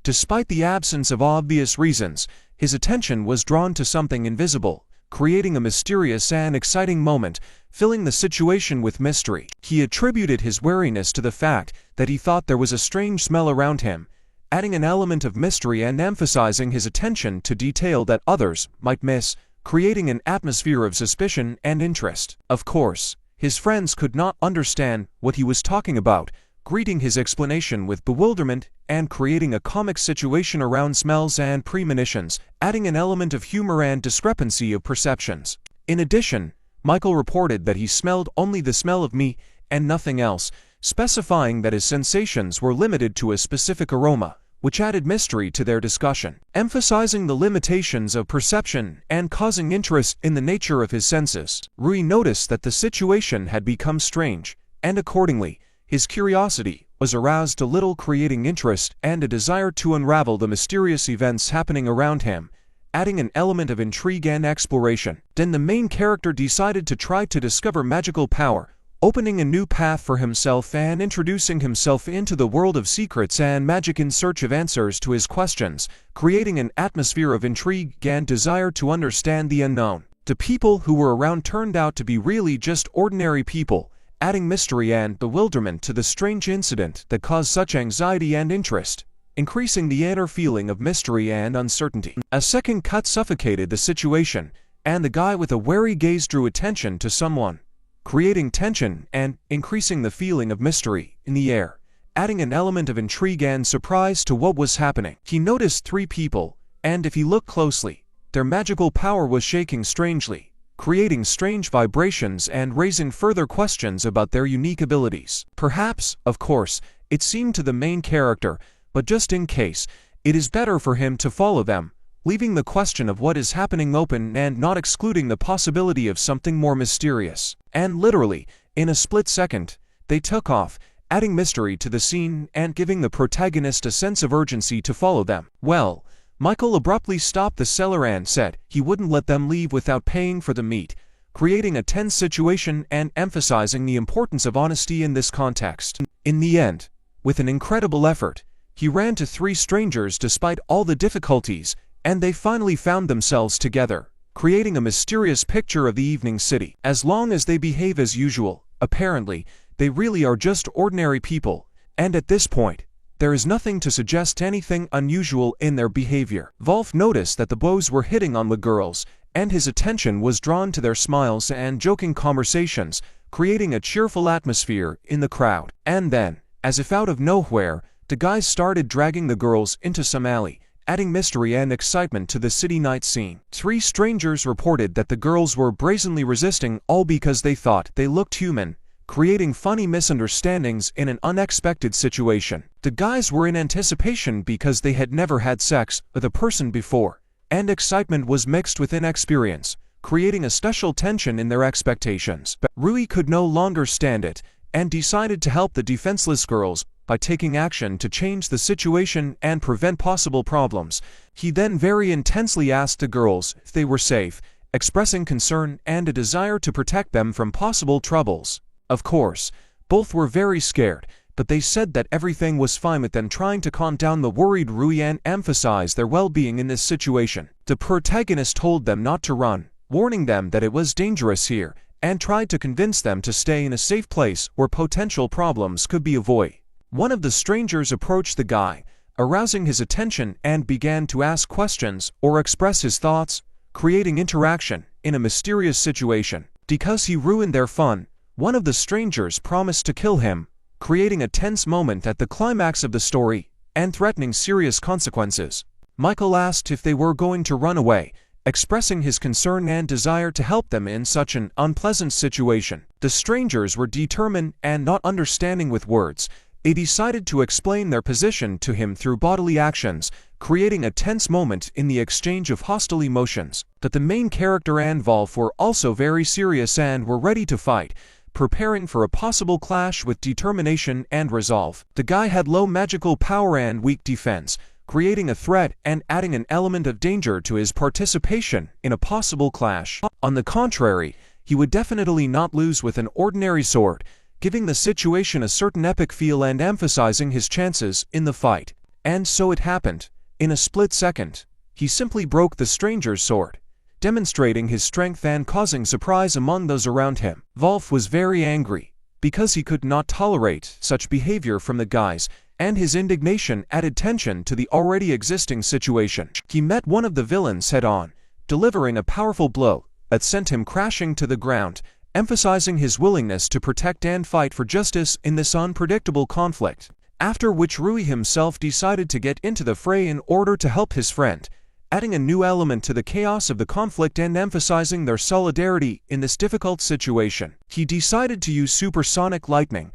Despite the absence of obvious reasons, his attention was drawn to something invisible, creating a mysterious and exciting moment, filling the situation with mystery. He attributed his wariness to the fact that he thought there was a strange smell around him, adding an element of mystery and emphasizing his attention to detail that others might miss, creating an atmosphere of suspicion and interest. Of course, his friends could not understand what he was talking about, greeting his explanation with bewilderment and creating a comic situation around smells and premonitions, adding an element of humor and discrepancy of perceptions. In addition, Michael reported that he smelled only the smell of me and nothing else, specifying that his sensations were limited to a specific aroma, which added mystery to their discussion. Emphasizing the limitations of perception and causing interest in the nature of his senses, Rui noticed that the situation had become strange, and accordingly, his curiosity was aroused a little, creating interest and a desire to unravel the mysterious events happening around him, adding an element of intrigue and exploration. Then the main character decided to try to discover magical power, opening a new path for himself and introducing himself into the world of secrets and magic in search of answers to his questions, creating an atmosphere of intrigue and desire to understand the unknown. The people who were around turned out to be really just ordinary people, adding mystery and bewilderment to the strange incident that caused such anxiety and interest, increasing the inner feeling of mystery and uncertainty. A second cut suffocated the situation, and the guy with a wary gaze drew attention to someone, creating tension and increasing the feeling of mystery in the air, adding an element of intrigue and surprise to what was happening. He noticed three people, and if he looked closely, their magical power was shaking strangely, creating strange vibrations and raising further questions about their unique abilities. Perhaps, of course, it seemed to the main character, but just in case, it is better for him to follow them, leaving the question of what is happening open and not excluding the possibility of something more mysterious. And literally, in a split second, they took off, adding mystery to the scene and giving the protagonist a sense of urgency to follow them. Well, Michael abruptly stopped the seller and said he wouldn't let them leave without paying for the meat, creating a tense situation and emphasizing the importance of honesty in this context. In the end, with an incredible effort, he ran to three strangers despite all the difficulties, and they finally found themselves together, creating a mysterious picture of the evening city. As long as they behave as usual, apparently, they really are just ordinary people, and at this point, there is nothing to suggest anything unusual in their behavior. Wolf noticed that the boys were hitting on the girls, and his attention was drawn to their smiles and joking conversations, creating a cheerful atmosphere in the crowd. And then, as if out of nowhere, the guys started dragging the girls into some alley, adding mystery and excitement to the city night scene. Three strangers reported that the girls were brazenly resisting, all because they thought they looked human, creating funny misunderstandings in an unexpected situation. The guys were in anticipation because they had never had sex with a person before, and excitement was mixed with inexperience, creating a special tension in their expectations. But Rui could no longer stand it, and decided to help the defenseless girls by taking action to change the situation and prevent possible problems. He then very intensely asked the girls if they were safe, expressing concern and a desire to protect them from possible troubles. Of course, both were very scared, but they said that everything was fine with them, trying to calm down the worried Rui and emphasize their well-being in this situation. The protagonist told them not to run, warning them that it was dangerous here, and tried to convince them to stay in a safe place where potential problems could be avoided. One of the strangers approached the guy, arousing his attention, and began to ask questions or express his thoughts, creating interaction in a mysterious situation. Because he ruined their fun, one of the strangers promised to kill him, creating a tense moment at the climax of the story and threatening serious consequences. Michael asked if they were going to run away, expressing his concern and desire to help them in such an unpleasant situation. The strangers were determined and not understanding with words, They decided to explain their position to him through bodily actions, creating a tense moment in the exchange of hostile emotions. That the main character and Wolf were also very serious and were ready to fight, preparing for a possible clash with determination and resolve. The guy had low magical power and weak defense, creating a threat and adding an element of danger to his participation in a possible clash. On the contrary, he would definitely not lose with an ordinary sword, giving the situation a certain epic feel and emphasizing his chances in the fight. And so it happened. In a split second, he simply broke the stranger's sword, demonstrating his strength and causing surprise among those around him. Wolf was very angry, because he could not tolerate such behavior from the guys, and his indignation added tension to the already existing situation. He met one of the villains head-on, delivering a powerful blow that sent him crashing to the ground, emphasizing his willingness to protect and fight for justice in this unpredictable conflict. After which Rui himself decided to get into the fray in order to help his friend, adding a new element to the chaos of the conflict and emphasizing their solidarity in this difficult situation. He decided to use supersonic lightning,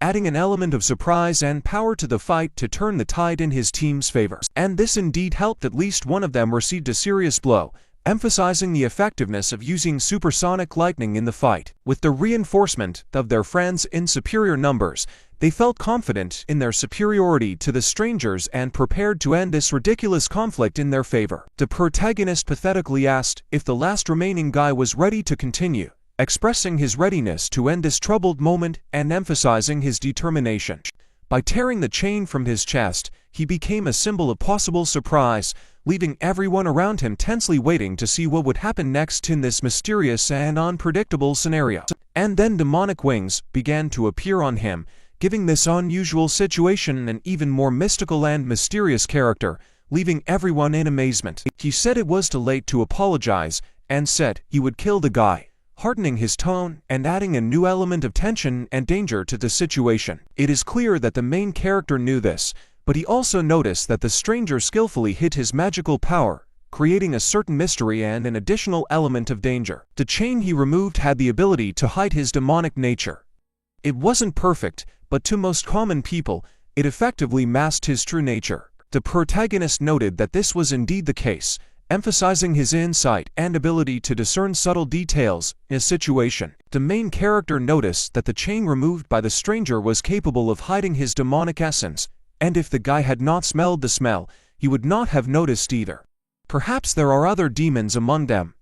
adding an element of surprise and power to the fight to turn the tide in his team's favor. And this indeed helped. At least one of them received a serious blow, emphasizing the effectiveness of using supersonic lightning in the fight. With the reinforcement of their friends in superior numbers, they felt confident in their superiority to the strangers and prepared to end this ridiculous conflict in their favor. The protagonist pathetically asked if the last remaining guy was ready to continue, expressing his readiness to end this troubled moment and emphasizing his determination. By tearing the chain from his chest, he became a symbol of possible surprise, leaving everyone around him tensely waiting to see what would happen next in this mysterious and unpredictable scenario. And then demonic wings began to appear on him, giving this unusual situation an even more mystical and mysterious character, leaving everyone in amazement. He said it was too late to apologize, and said he would kill the guy, hardening his tone and adding a new element of tension and danger to the situation. It is clear that the main character knew this, but he also noticed that the stranger skillfully hid his magical power, creating a certain mystery and an additional element of danger. The chain he removed had the ability to hide his demonic nature. It wasn't perfect, but to most common people, it effectively masked his true nature. The protagonist noted that this was indeed the case, emphasizing his insight and ability to discern subtle details in a situation. The main character noticed that the chain removed by the stranger was capable of hiding his demonic essence, and if the guy had not smelled the smell, he would not have noticed either. Perhaps there are other demons among them,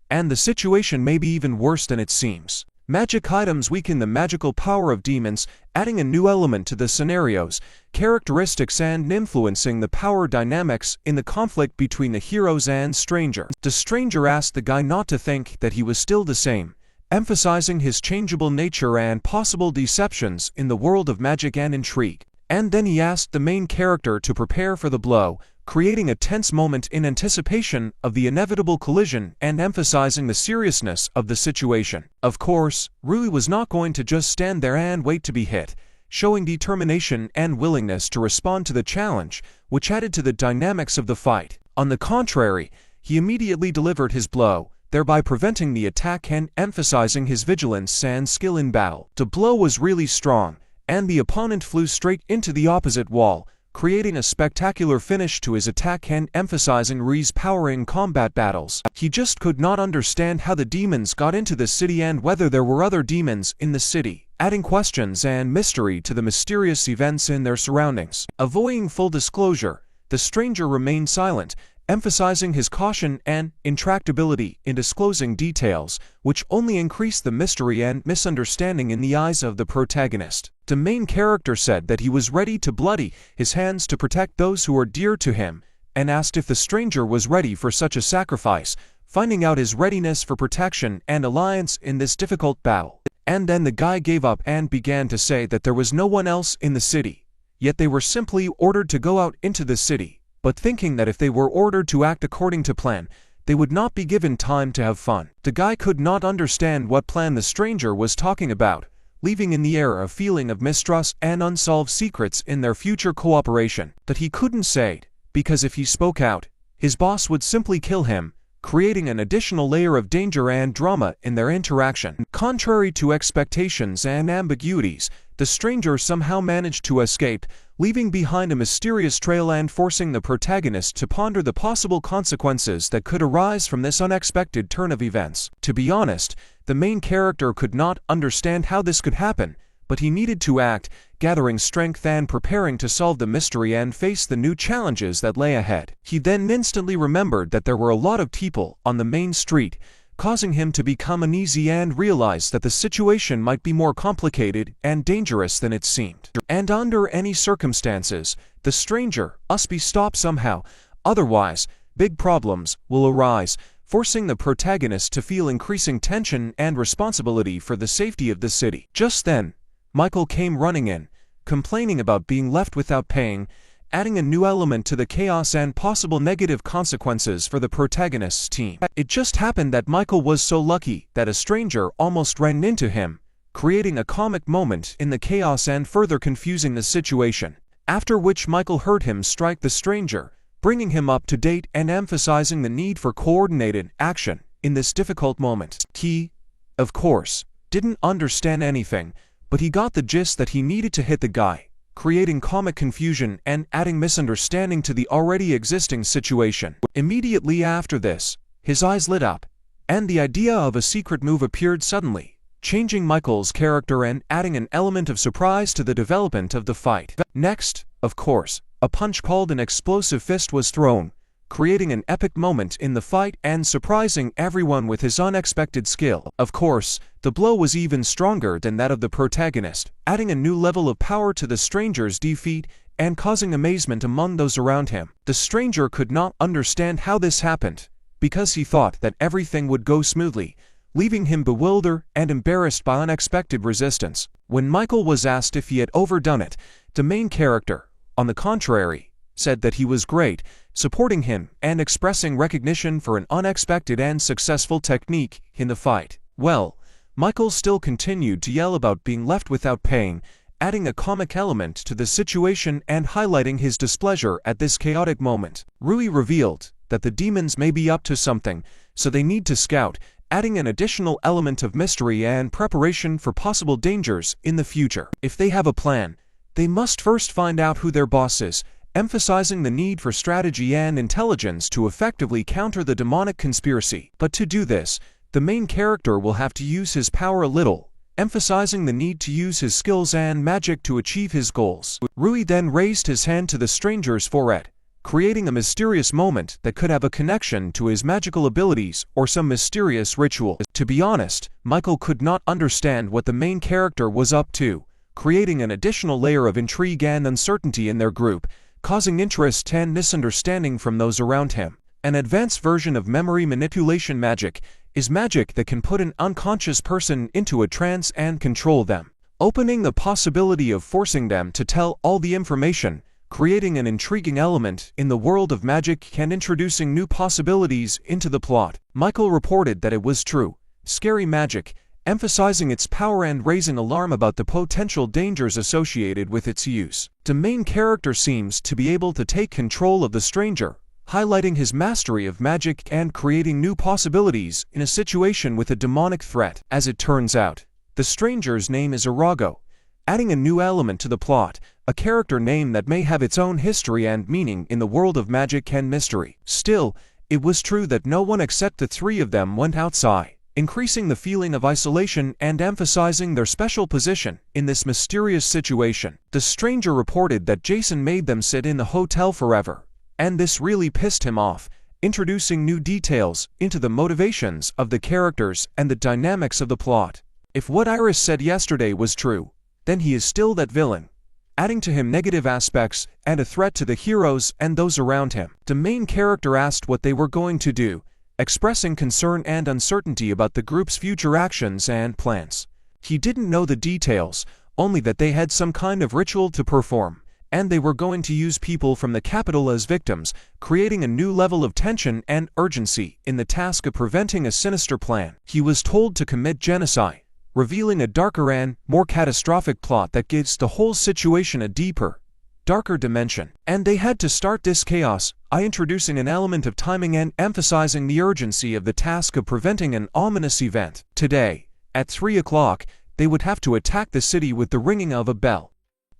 and the situation may be even worse than it seems. Magic items weaken the magical power of demons, adding a new element to the scenarios, characteristics and influencing the power dynamics in the conflict between the heroes and stranger. The stranger asked the guy not to think that he was still the same, emphasizing his changeable nature and possible deceptions in the world of magic and intrigue. And then he asked the main character to prepare for the blow, creating a tense moment in anticipation of the inevitable collision and emphasizing the seriousness of the situation. Of course, Rui was not going to just stand there and wait to be hit, showing determination and willingness to respond to the challenge, which added to the dynamics of the fight. On the contrary, he immediately delivered his blow, thereby preventing the attack and emphasizing his vigilance and skill in battle. The blow was really strong, and the opponent flew straight into the opposite wall, creating a spectacular finish to his attack and emphasizing Rui's power in combat battles. He just could not understand how the demons got into the city and whether there were other demons in the city, adding questions and mystery to the mysterious events in their surroundings. Avoiding full disclosure, the stranger remained silent, emphasizing his caution and intractability in disclosing details, which only increased the mystery and misunderstanding in the eyes of the protagonist. The main character said that he was ready to bloody his hands to protect those who are dear to him, and asked if the stranger was ready for such a sacrifice, finding out his readiness for protection and alliance in this difficult battle. And then the guy gave up and began to say that there was no one else in the city, yet they were simply ordered to go out into the city, but thinking that if they were ordered to act according to plan, they would not be given time to have fun. The guy could not understand what plan the stranger was talking about, leaving in the air a feeling of mistrust and unsolved secrets in their future cooperation that he couldn't say, because if he spoke out, his boss would simply kill him, creating an additional layer of danger and drama in their interaction. Contrary to expectations and ambiguities, the stranger somehow managed to escape, leaving behind a mysterious trail and forcing the protagonist to ponder the possible consequences that could arise from this unexpected turn of events. To be honest, the main character could not understand how this could happen, but he needed to act, gathering strength and preparing to solve the mystery and face the new challenges that lay ahead. He then instantly remembered that there were a lot of people on the main street, causing him to become uneasy and realize that the situation might be more complicated and dangerous than it seemed. And under any circumstances, the stranger must be stopped somehow, otherwise, big problems will arise, forcing the protagonist to feel increasing tension and responsibility for the safety of the city. Just then, Michael came running in, complaining about being left without paying, adding a new element to the chaos and possible negative consequences for the protagonist's team. It just happened that Michael was so lucky that a stranger almost ran into him, creating a comic moment in the chaos and further confusing the situation, after which Michael heard him strike the stranger, bringing him up to date and emphasizing the need for coordinated action in this difficult moment. He, of course, didn't understand anything, but he got the gist that he needed to hit the guy, creating comic confusion and adding misunderstanding to the already existing situation. Immediately after this, his eyes lit up, and the idea of a secret move appeared suddenly, changing Michael's character and adding an element of surprise to the development of the fight. Next, of course, a punch called an explosive fist was thrown, creating an epic moment in the fight and surprising everyone with his unexpected skill. Of course, the blow was even stronger than that of the protagonist, adding a new level of power to the stranger's defeat and causing amazement among those around him. The stranger could not understand how this happened, because he thought that everything would go smoothly, leaving him bewildered and embarrassed by unexpected resistance. When Michael was asked if he had overdone it, the main character, on the contrary, said that he was great, supporting him and expressing recognition for an unexpected and successful technique in the fight. Well, Michael still continued to yell about being left without paying, adding a comic element to the situation and highlighting his displeasure at this chaotic moment. Rui revealed that the demons may be up to something, so they need to scout, adding an additional element of mystery and preparation for possible dangers in the future. If they have a plan, they must first find out who their boss is, emphasizing the need for strategy and intelligence to effectively counter the demonic conspiracy. But to do this, the main character will have to use his power a little, emphasizing the need to use his skills and magic to achieve his goals. Rui then raised his hand to the stranger's forehead, creating a mysterious moment that could have a connection to his magical abilities or some mysterious ritual. To be honest, Michael could not understand what the main character was up to, creating an additional layer of intrigue and uncertainty in their group, causing interest and misunderstanding from those around him. An advanced version of memory manipulation magic is magic that can put an unconscious person into a trance and control them, opening the possibility of forcing them to tell all the information, creating an intriguing element in the world of magic and introducing new possibilities into the plot. Michael reported that it was true, scary magic, emphasizing its power and raising alarm about the potential dangers associated with its use. The main character seems to be able to take control of the stranger, highlighting his mastery of magic and creating new possibilities in a situation with a demonic threat. As it turns out, the stranger's name is Arago, adding a new element to the plot, a character name that may have its own history and meaning in the world of magic and mystery. Still, it was true that no one except the three of them went outside, increasing the feeling of isolation and emphasizing their special position in this mysterious situation. The stranger reported that Jason made them sit in the hotel forever, and this really pissed him off, introducing new details into the motivations of the characters and the dynamics of the plot. If what Iris said yesterday was true, then he is still that villain, adding to him negative aspects and a threat to the heroes and those around him. The main character asked what they were going to do, expressing concern and uncertainty about the group's future actions and plans. He didn't know the details, only that they had some kind of ritual to perform, and they were going to use people from the capital as victims, creating a new level of tension and urgency in the task of preventing a sinister plan. He was told to commit genocide, revealing a darker and more catastrophic plot that gives the whole situation a deeper, darker dimension. And they had to start this chaos by introducing an element of timing and emphasizing the urgency of the task of preventing an ominous event. Today, at 3 o'clock, they would have to attack the city with the ringing of a bell.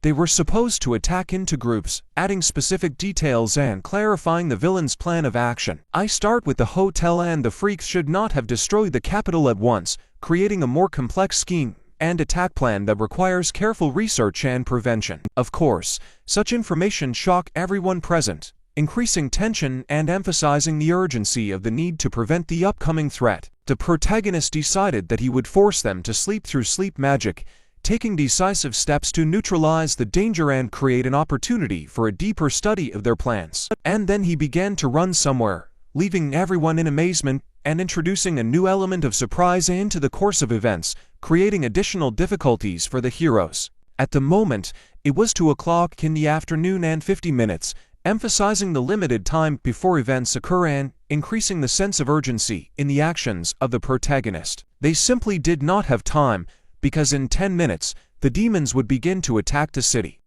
They were supposed to attack into groups, adding specific details and clarifying the villain's plan of action. I start with the hotel, and the freaks should not have destroyed the capital at once, creating a more complex scheme and attack plan that requires careful research and prevention. Of course, such information shocked everyone present, increasing tension and emphasizing the urgency of the need to prevent the upcoming threat. The protagonist decided that he would force them to sleep through sleep magic, taking decisive steps to neutralize the danger and create an opportunity for a deeper study of their plans. And then he began to run somewhere, leaving everyone in amazement and introducing a new element of surprise into the course of events, creating additional difficulties for the heroes. At the moment, it was 2 o'clock in the afternoon and 50 minutes, emphasizing the limited time before events occur and increasing the sense of urgency in the actions of the protagonist. They simply did not have time, because in 10 minutes, the demons would begin to attack the city.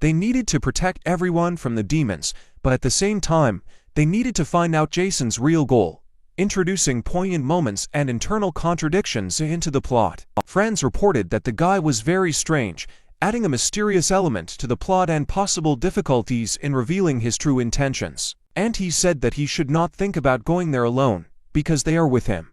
They needed to protect everyone from the demons, but at the same time, they needed to find out Jason's real goal, introducing poignant moments and internal contradictions into the plot. Friends reported that the guy was very strange, adding a mysterious element to the plot and possible difficulties in revealing his true intentions. And he said that he should not think about going there alone, because they are with him.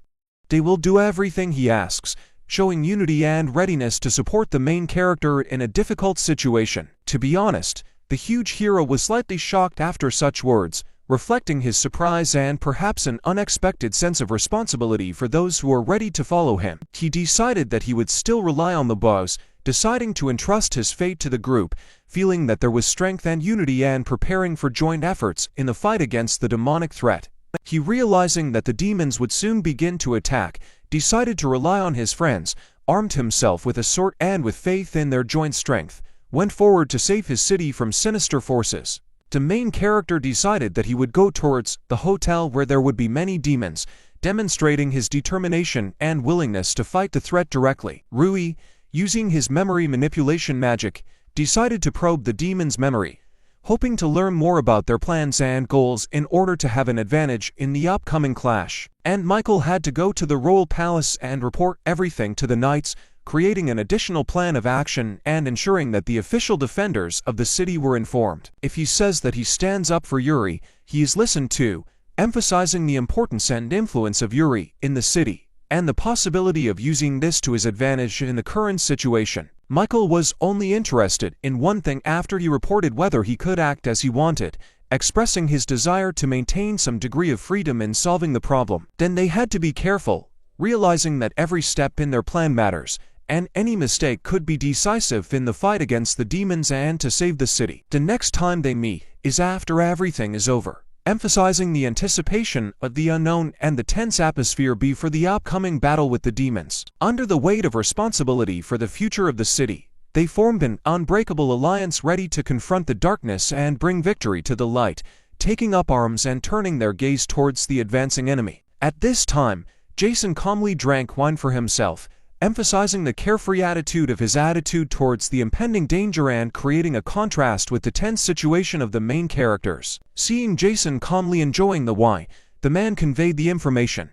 They will do everything he asks, showing unity and readiness to support the main character in a difficult situation. To be honest, the huge hero was slightly shocked after such words, reflecting his surprise and perhaps an unexpected sense of responsibility for those who were ready to follow him. He decided that he would still rely on the boss, deciding to entrust his fate to the group, feeling that there was strength and unity and preparing for joint efforts in the fight against the demonic threat. He, realizing that the demons would soon begin to attack, decided to rely on his friends, armed himself with a sword and with faith in their joint strength, went forward to save his city from sinister forces. The main character decided that he would go towards the hotel where there would be many demons, demonstrating his determination and willingness to fight the threat directly. Rui, using his memory manipulation magic, decided to probe the demon's memory, hoping to learn more about their plans and goals in order to have an advantage in the upcoming clash. And Michael had to go to the royal palace and report everything to the knights, creating an additional plan of action and ensuring that the official defenders of the city were informed. If he says that he stands up for Yuri, he is listened to, emphasizing the importance and influence of Yuri in the city, and the possibility of using this to his advantage in the current situation. Michael was only interested in one thing after he reported whether he could act as he wanted, expressing his desire to maintain some degree of freedom in solving the problem. Then they had to be careful, realizing that every step in their plan matters, and any mistake could be decisive in the fight against the demons and to save the city. The next time they meet is after everything is over, emphasizing the anticipation of the unknown and the tense atmosphere before the upcoming battle with the demons. Under the weight of responsibility for the future of the city, they formed an unbreakable alliance ready to confront the darkness and bring victory to the light, taking up arms and turning their gaze towards the advancing enemy. At this time, Jason calmly drank wine for himself, emphasizing the carefree attitude of his attitude towards the impending danger and creating a contrast with the tense situation of the main characters. Seeing Jason calmly enjoying the wine, the man conveyed the information.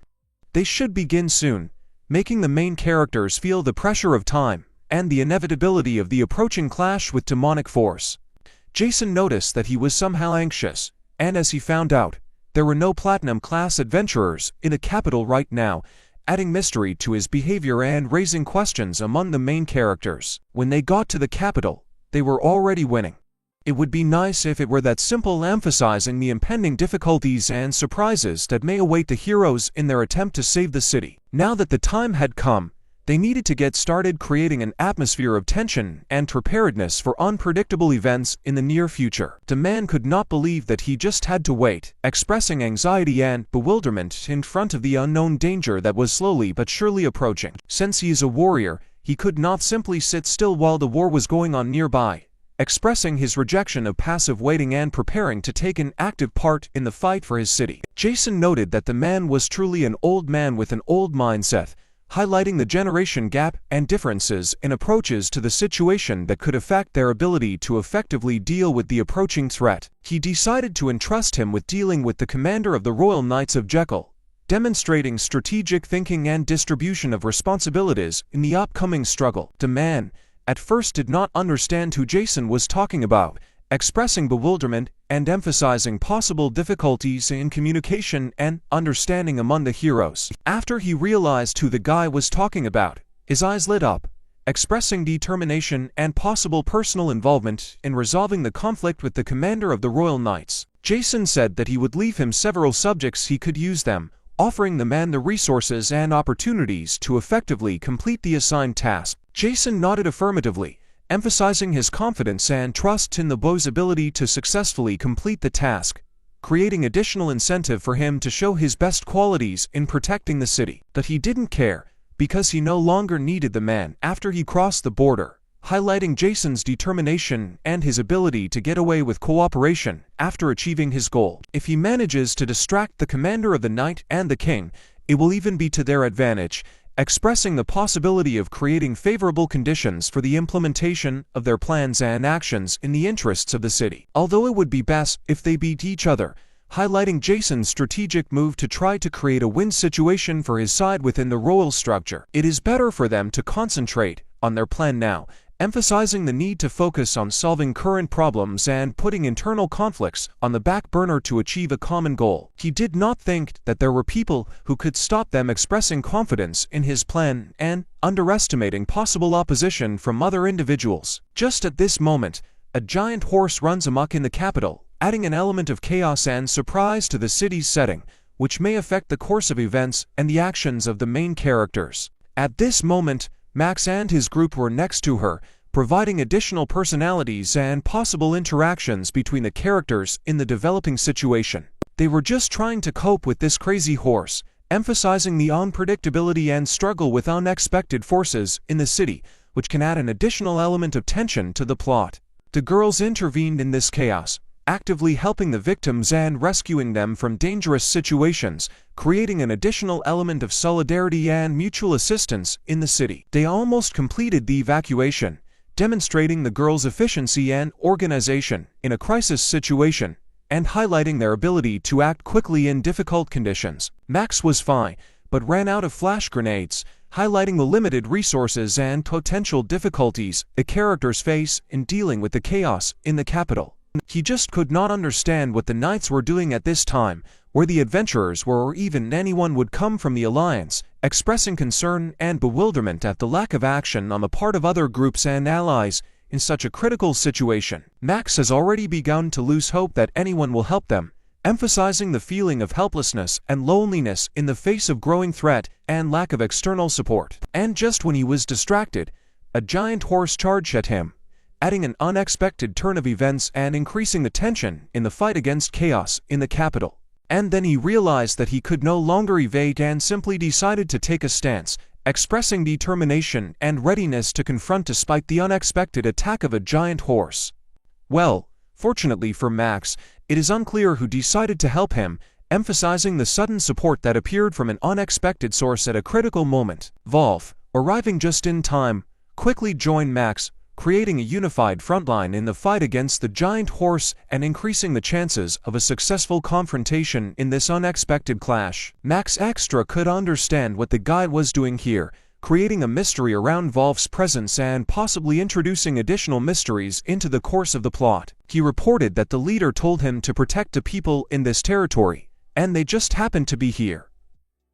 They should begin soon, making the main characters feel the pressure of time and the inevitability of the approaching clash with demonic force. Jason noticed that he was somehow anxious, and as he found out, there were no platinum-class adventurers in the capital right now, adding mystery to his behavior and raising questions among the main characters. When they got to the capital, they were already winning. It would be nice if it were that simple, emphasizing the impending difficulties and surprises that may await the heroes in their attempt to save the city. Now that the time had come, they needed to get started creating an atmosphere of tension and preparedness for unpredictable events in the near future. The man could not believe that he just had to wait, expressing anxiety and bewilderment in front of the unknown danger that was slowly but surely approaching. Since he is a warrior, he could not simply sit still while the war was going on nearby, expressing his rejection of passive waiting and preparing to take an active part in the fight for his city. Jason noted that the man was truly an old man with an old mindset, highlighting the generation gap and differences in approaches to the situation that could affect their ability to effectively deal with the approaching threat. He decided to entrust him with dealing with the commander of the Royal Knights of Jekyll, demonstrating strategic thinking and distribution of responsibilities in the upcoming struggle. The man, at first, did not understand who Jason was talking about, expressing bewilderment and emphasizing possible difficulties in communication and understanding among the heroes. After he realized who the guy was talking about, his eyes lit up, expressing determination and possible personal involvement in resolving the conflict with the commander of the Royal Knights. Jason said that he would leave him several subjects he could use them, offering the man the resources and opportunities to effectively complete the assigned task. Jason nodded affirmatively, emphasizing his confidence and trust in the boy's ability to successfully complete the task, creating additional incentive for him to show his best qualities in protecting the city. But he didn't care, because he no longer needed the man after he crossed the border, highlighting Jason's determination and his ability to get away with cooperation after achieving his goal. If he manages to distract the commander of the knight and the king, it will even be to their advantage, expressing the possibility of creating favorable conditions for the implementation of their plans and actions in the interests of the city. Although it would be best if they beat each other, highlighting Jason's strategic move to try to create a win situation for his side within the royal structure. It is better for them to concentrate on their plan now, emphasizing the need to focus on solving current problems and putting internal conflicts on the back burner to achieve a common goal. He did not think that there were people who could stop them expressing confidence in his plan and underestimating possible opposition from other individuals. Just at this moment, a giant horse runs amok in the capital, adding an element of chaos and surprise to the city's setting, which may affect the course of events and the actions of the main characters. At this moment, Max and his group were next to her, providing additional personalities and possible interactions between the characters in the developing situation. They were just trying to cope with this crazy horse, emphasizing the unpredictability and struggle with unexpected forces in the city, which can add an additional element of tension to the plot. The girls intervened in this chaos, actively helping the victims and rescuing them from dangerous situations, creating an additional element of solidarity and mutual assistance in the city. They almost completed the evacuation, demonstrating the girls' efficiency and organization in a crisis situation, and highlighting their ability to act quickly in difficult conditions. Max was fine, but ran out of flash grenades, highlighting the limited resources and potential difficulties the characters face in dealing with the chaos in the capital. He just could not understand what the knights were doing at this time, where the adventurers were, or even anyone would come from the alliance, expressing concern and bewilderment at the lack of action on the part of other groups and allies in such a critical situation. Max has already begun to lose hope that anyone will help them, emphasizing the feeling of helplessness and loneliness in the face of growing threat and lack of external support. And just when he was distracted, a giant horse charged at him, adding an unexpected turn of events and increasing the tension in the fight against chaos in the capital. And then he realized that he could no longer evade and simply decided to take a stance, expressing determination and readiness to confront despite the unexpected attack of a giant horse. Well, fortunately for Max, it is unclear who decided to help him, emphasizing the sudden support that appeared from an unexpected source at a critical moment. Wolf, arriving just in time, quickly joined Max, creating a unified frontline in the fight against the giant horse and increasing the chances of a successful confrontation in this unexpected clash. Max Extra could understand what the guide was doing here, creating a mystery around Wolf's presence and possibly introducing additional mysteries into the course of the plot. He reported that the leader told him to protect the people in this territory, and they just happened to be here.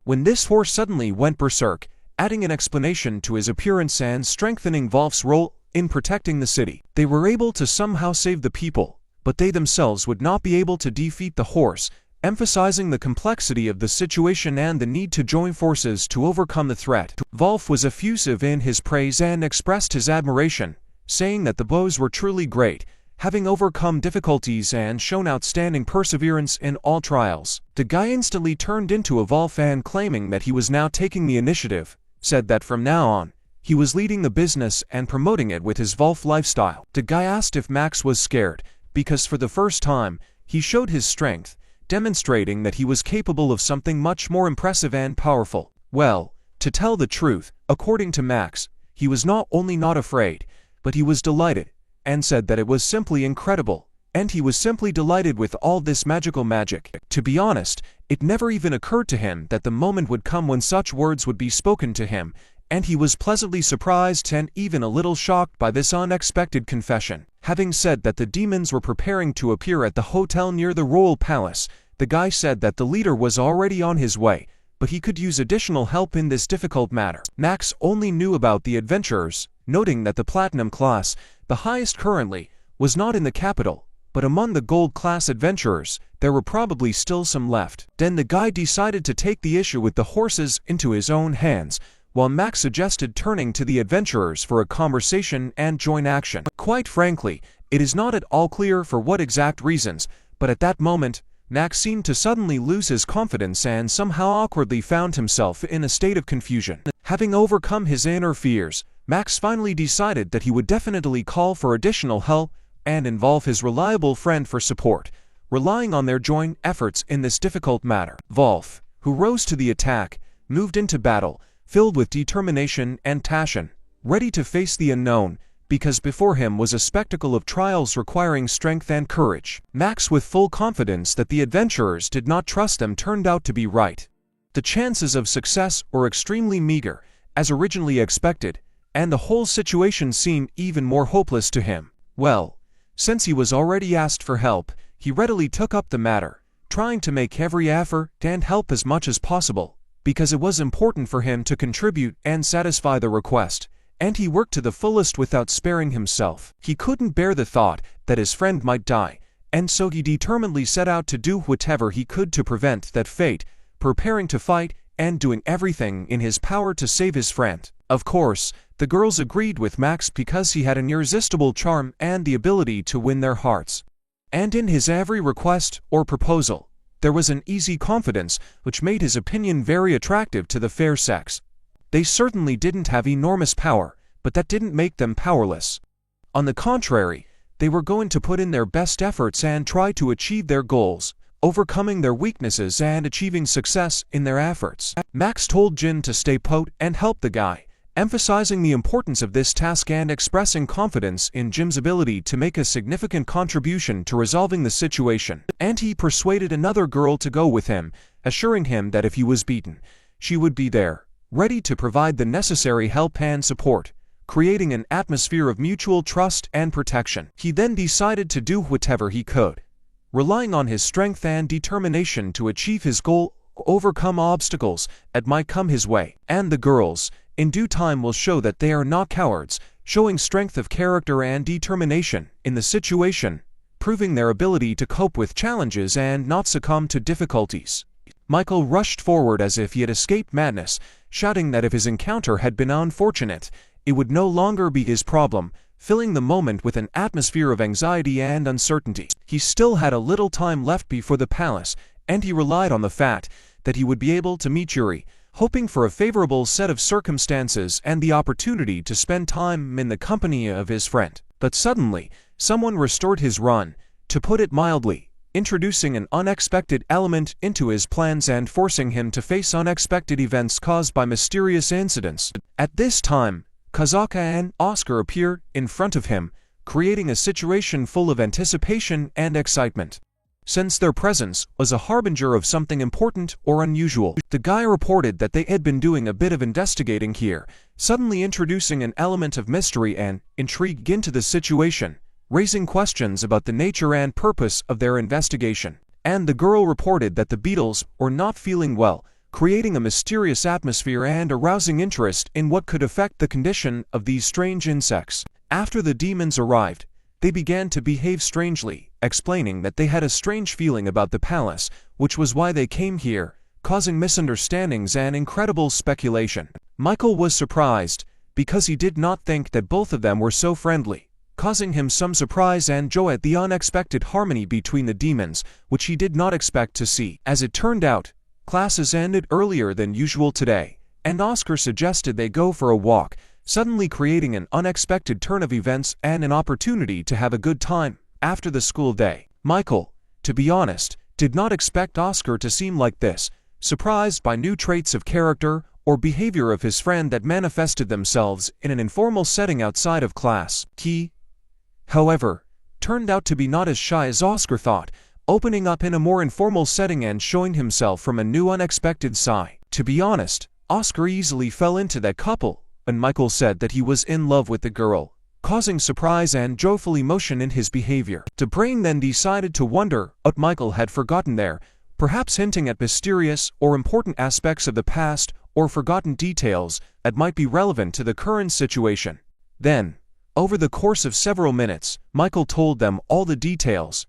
When this horse suddenly went berserk, adding an explanation to his appearance and strengthening Wolf's role in protecting the city. They were able to somehow save the people, but they themselves would not be able to defeat the horse, emphasizing the complexity of the situation and the need to join forces to overcome the threat. Wolf was effusive in his praise and expressed his admiration, saying that the bows were truly great, having overcome difficulties and shown outstanding perseverance in all trials. The guy instantly turned into a Wolf and, claiming that he was now taking the initiative, said that from now on, he was leading the business and promoting it with his Wolf lifestyle. The guy asked if Max was scared, because for the first time, he showed his strength, demonstrating that he was capable of something much more impressive and powerful. Well, to tell the truth, according to Max, he was not only not afraid, but he was delighted, and said that it was simply incredible, and he was simply delighted with all this magical magic. To be honest, it never even occurred to him that the moment would come when such words would be spoken to him, and he was pleasantly surprised and even a little shocked by this unexpected confession. Having said that the demons were preparing to appear at the hotel near the royal palace, the guy said that the leader was already on his way, but he could use additional help in this difficult matter. Max only knew about the adventurers, noting that the platinum class, the highest currently, was not in the capital, but among the gold class adventurers, there were probably still some left. Then the guy decided to take the issue with the horses into his own hands, while Max suggested turning to the adventurers for a conversation and joint action. Quite frankly, it is not at all clear for what exact reasons, but at that moment, Max seemed to suddenly lose his confidence and somehow awkwardly found himself in a state of confusion. Having overcome his inner fears, Max finally decided that he would definitely call for additional help and involve his reliable friend for support, relying on their joint efforts in this difficult matter. Wolf, who rose to the attack, moved into battle, filled with determination and passion, ready to face the unknown, because before him was a spectacle of trials requiring strength and courage. Max, with full confidence that the adventurers did not trust them, turned out to be right. The chances of success were extremely meager, as originally expected, and the whole situation seemed even more hopeless to him. Well, since he was already asked for help, he readily took up the matter, trying to make every effort and help as much as possible, because it was important for him to contribute and satisfy the request, and he worked to the fullest without sparing himself. He couldn't bear the thought that his friend might die, and so he determinedly set out to do whatever he could to prevent that fate, preparing to fight and doing everything in his power to save his friend. Of course, the girls agreed with Max because he had an irresistible charm and the ability to win their hearts. And in his every request or proposal, there was an easy confidence which made his opinion very attractive to the fair sex. They certainly didn't have enormous power, but that didn't make them powerless. On the contrary, they were going to put in their best efforts and try to achieve their goals, overcoming their weaknesses and achieving success in their efforts. Max told Jin to stay put and help the guy, emphasizing the importance of this task and expressing confidence in Jim's ability to make a significant contribution to resolving the situation. And he persuaded another girl to go with him, assuring him that if he was beaten, she would be there, ready to provide the necessary help and support, creating an atmosphere of mutual trust and protection. He then decided to do whatever he could, relying on his strength and determination to achieve his goal, overcome obstacles that might come his way. And the girls, in due time, will show that they are not cowards, showing strength of character and determination in the situation, proving their ability to cope with challenges and not succumb to difficulties. Michael rushed forward as if he had escaped madness, shouting that if his encounter had been unfortunate, it would no longer be his problem, filling the moment with an atmosphere of anxiety and uncertainty. He still had a little time left before the palace, and he relied on the fact that he would be able to meet Yuri, hoping for a favorable set of circumstances and the opportunity to spend time in the company of his friend. But suddenly, someone restored his run, to put it mildly, introducing an unexpected element into his plans and forcing him to face unexpected events caused by mysterious incidents. At this time, Kazaka and Oscar appeared in front of him, creating a situation full of anticipation and excitement. Since their presence was a harbinger of something important or unusual, the guy reported that they had been doing a bit of investigating here, suddenly introducing an element of mystery and intrigue into the situation, raising questions about the nature and purpose of their investigation. And the girl reported that the beetles were not feeling well, creating a mysterious atmosphere and arousing interest in what could affect the condition of these strange insects. After the demons arrived, they began to behave strangely, explaining that they had a strange feeling about the palace, which was why they came here, causing misunderstandings and incredible speculation. Michael was surprised, because he did not think that both of them were so friendly, causing him some surprise and joy at the unexpected harmony between the demons, which he did not expect to see. As it turned out, classes ended earlier than usual today, and Oscar suggested they go for a walk, suddenly creating an unexpected turn of events and an opportunity to have a good time after the school day. Michael, to be honest, did not expect Oscar to seem like this, surprised by new traits of character or behavior of his friend that manifested themselves in an informal setting outside of class. He, however, turned out to be not as shy as Oscar thought, opening up in a more informal setting and showing himself from a new unexpected side. To be honest, Oscar easily fell into that couple, and Michael said that he was in love with the girl, causing surprise and joyful emotion in his behavior. The brain then decided to wonder what Michael had forgotten there, perhaps hinting at mysterious or important aspects of the past or forgotten details that might be relevant to the current situation. Then, over the course of several minutes, Michael told them all the details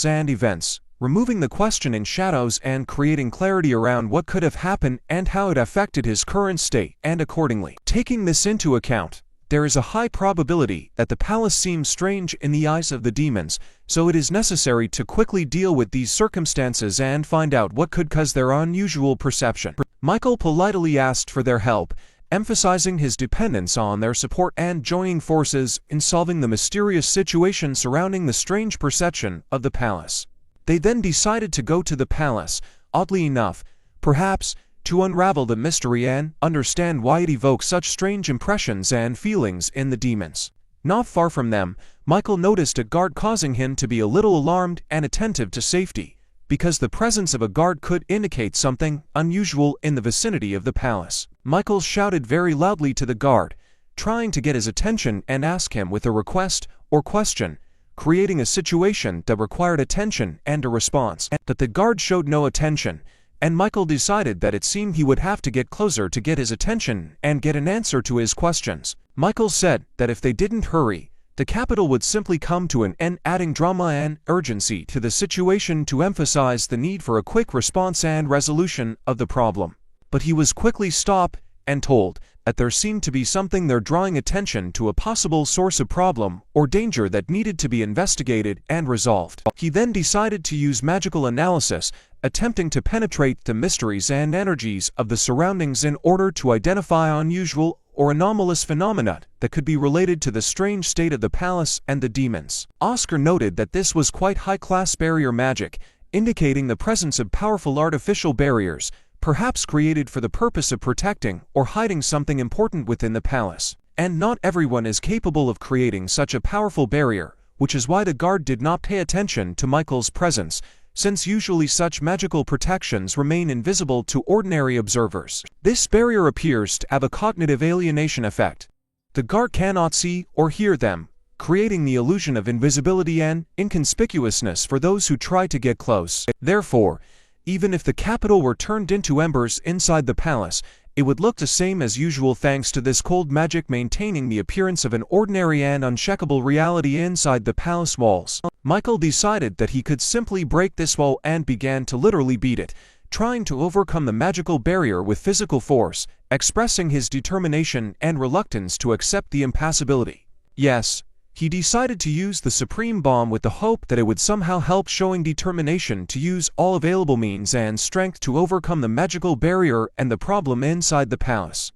and events, removing the questioning shadows and creating clarity around what could have happened and how it affected his current state, and accordingly. Taking this into account, there is a high probability that the palace seems strange in the eyes of the demons, so it is necessary to quickly deal with these circumstances and find out what could cause their unusual perception. Michael politely asked for their help, emphasizing his dependence on their support and joining forces in solving the mysterious situation surrounding the strange perception of the palace. They then decided to go to the palace, oddly enough, perhaps, to unravel the mystery and understand why it evokes such strange impressions and feelings in the demons. Not far from them, Michael noticed a guard, causing him to be a little alarmed and attentive to safety, because the presence of a guard could indicate something unusual in the vicinity of the palace. Michael shouted very loudly to the guard, trying to get his attention and ask him with a request or question, creating a situation that required attention and a response. But the guard showed no attention, and Michael decided that it seemed he would have to get closer to get his attention and get an answer to his questions. Michael said that if they didn't hurry, the capital would simply come to an end, adding drama and urgency to the situation to emphasize the need for a quick response and resolution of the problem. But he was quickly stopped and told that there seemed to be something there, drawing attention to a possible source of problem or danger that needed to be investigated and resolved. He then decided to use magical analysis, attempting to penetrate the mysteries and energies of the surroundings in order to identify unusual or anomalous phenomena that could be related to the strange state of the palace and the demons. Oscar noted that this was quite high-class barrier magic, indicating the presence of powerful artificial barriers, perhaps created for the purpose of protecting or hiding something important within the palace. And not everyone is capable of creating such a powerful barrier, which is why the guard did not pay attention to Michael's presence, since usually such magical protections remain invisible to ordinary observers. This barrier appears to have a cognitive alienation effect. The guard cannot see or hear them, creating the illusion of invisibility and inconspicuousness for those who try to get close. Therefore, even if the capital were turned into embers inside the palace, it would look the same as usual thanks to this cold magic maintaining the appearance of an ordinary and uncheckable reality inside the palace walls. Michael decided that he could simply break this wall and began to literally beat it, trying to overcome the magical barrier with physical force, expressing his determination and reluctance to accept the impassibility. Yes, he decided to use the supreme bomb with the hope that it would somehow help, showing determination to use all available means and strength to overcome the magical barrier and the problem inside the palace.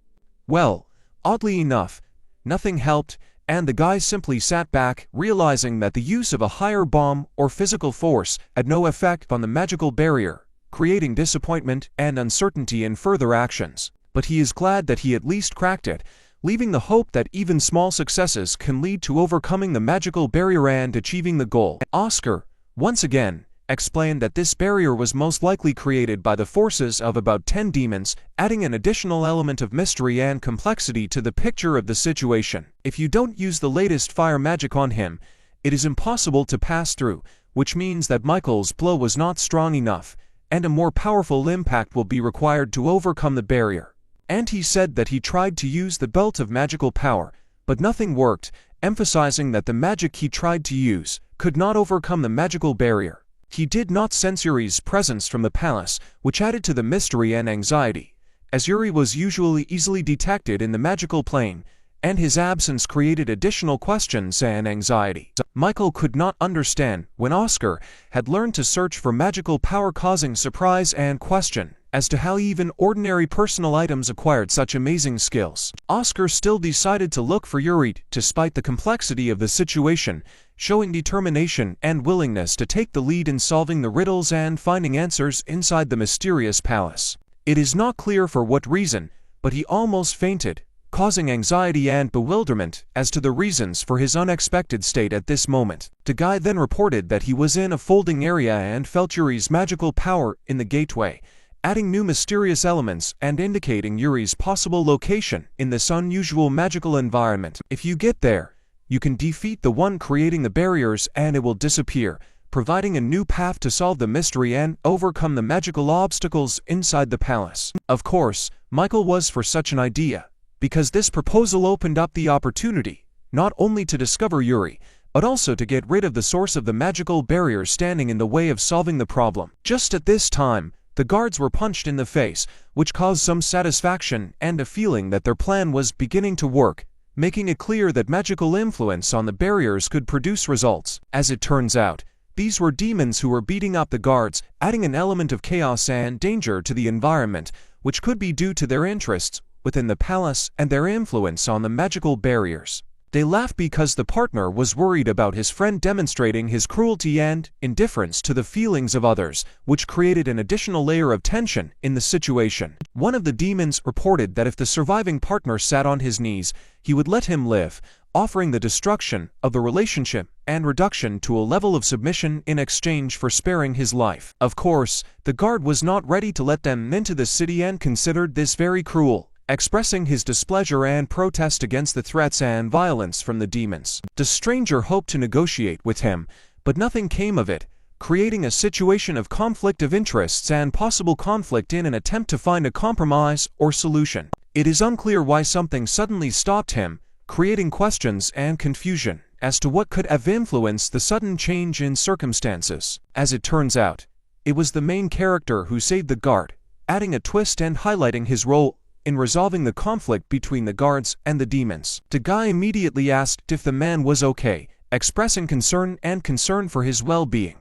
Well, oddly enough, nothing helped, and the guy simply sat back, realizing that the use of a higher bomb or physical force had no effect on the magical barrier, creating disappointment and uncertainty in further actions. But he is glad that he at least cracked it, leaving the hope that even small successes can lead to overcoming the magical barrier and achieving the goal. Oscar, once again, explained that this barrier was most likely created by the forces of about 10 demons, adding an additional element of mystery and complexity to the picture of the situation. If you don't use the latest fire magic on him, it is impossible to pass through, which means that Michael's blow was not strong enough, and a more powerful impact will be required to overcome the barrier. And he said that he tried to use the belt of magical power, but nothing worked, emphasizing that the magic he tried to use could not overcome the magical barrier. He did not sense Yuri's presence from the palace, which added to the mystery and anxiety, as Yuri was usually easily detected in the magical plane, and his absence created additional questions and anxiety. Michael could not understand when Oscar had learned to search for magical power, causing surprise and question as to how even ordinary personal items acquired such amazing skills. Oscar still decided to look for Yuri despite the complexity of the situation, showing determination and willingness to take the lead in solving the riddles and finding answers inside the mysterious palace. It is not clear for what reason, but he almost fainted causing anxiety and bewilderment as to the reasons for his unexpected state at this moment. The guy then reported that he was in a folding area and felt Yuri's magical power in the gateway, adding new mysterious elements and indicating Yuri's possible location in this unusual magical environment. If you get there, you can defeat the one creating the barriers and it will disappear, providing a new path to solve the mystery and overcome the magical obstacles inside the palace. Of course, Michael was for such an idea, because this proposal opened up the opportunity, not only to discover Yuri, but also to get rid of the source of the magical barriers standing in the way of solving the problem. Just at this time, the guards were punched in the face, which caused some satisfaction and a feeling that their plan was beginning to work, making it clear that magical influence on the barriers could produce results. As it turns out, these were demons who were beating up the guards, adding an element of chaos and danger to the environment, which could be due to their interests within the palace and their influence on the magical barriers. They laughed because the partner was worried about his friend demonstrating his cruelty and indifference to the feelings of others, which created an additional layer of tension in the situation. One of the demons reported that if the surviving partner sat on his knees, he would let him live, offering the destruction of the relationship and reduction to a level of submission in exchange for sparing his life. Of course, the guard was not ready to let them into the city and considered this very cruel, expressing his displeasure and protest against the threats and violence from the demons. The stranger hoped to negotiate with him, but nothing came of it, creating a situation of conflict of interests and possible conflict in an attempt to find a compromise or solution. It is unclear why something suddenly stopped him, creating questions and confusion as to what could have influenced the sudden change in circumstances. As it turns out, it was the main character who saved the guard, adding a twist and highlighting his role in resolving the conflict between the guards and the demons. The guy immediately asked if the man was okay, expressing concern for his well-being.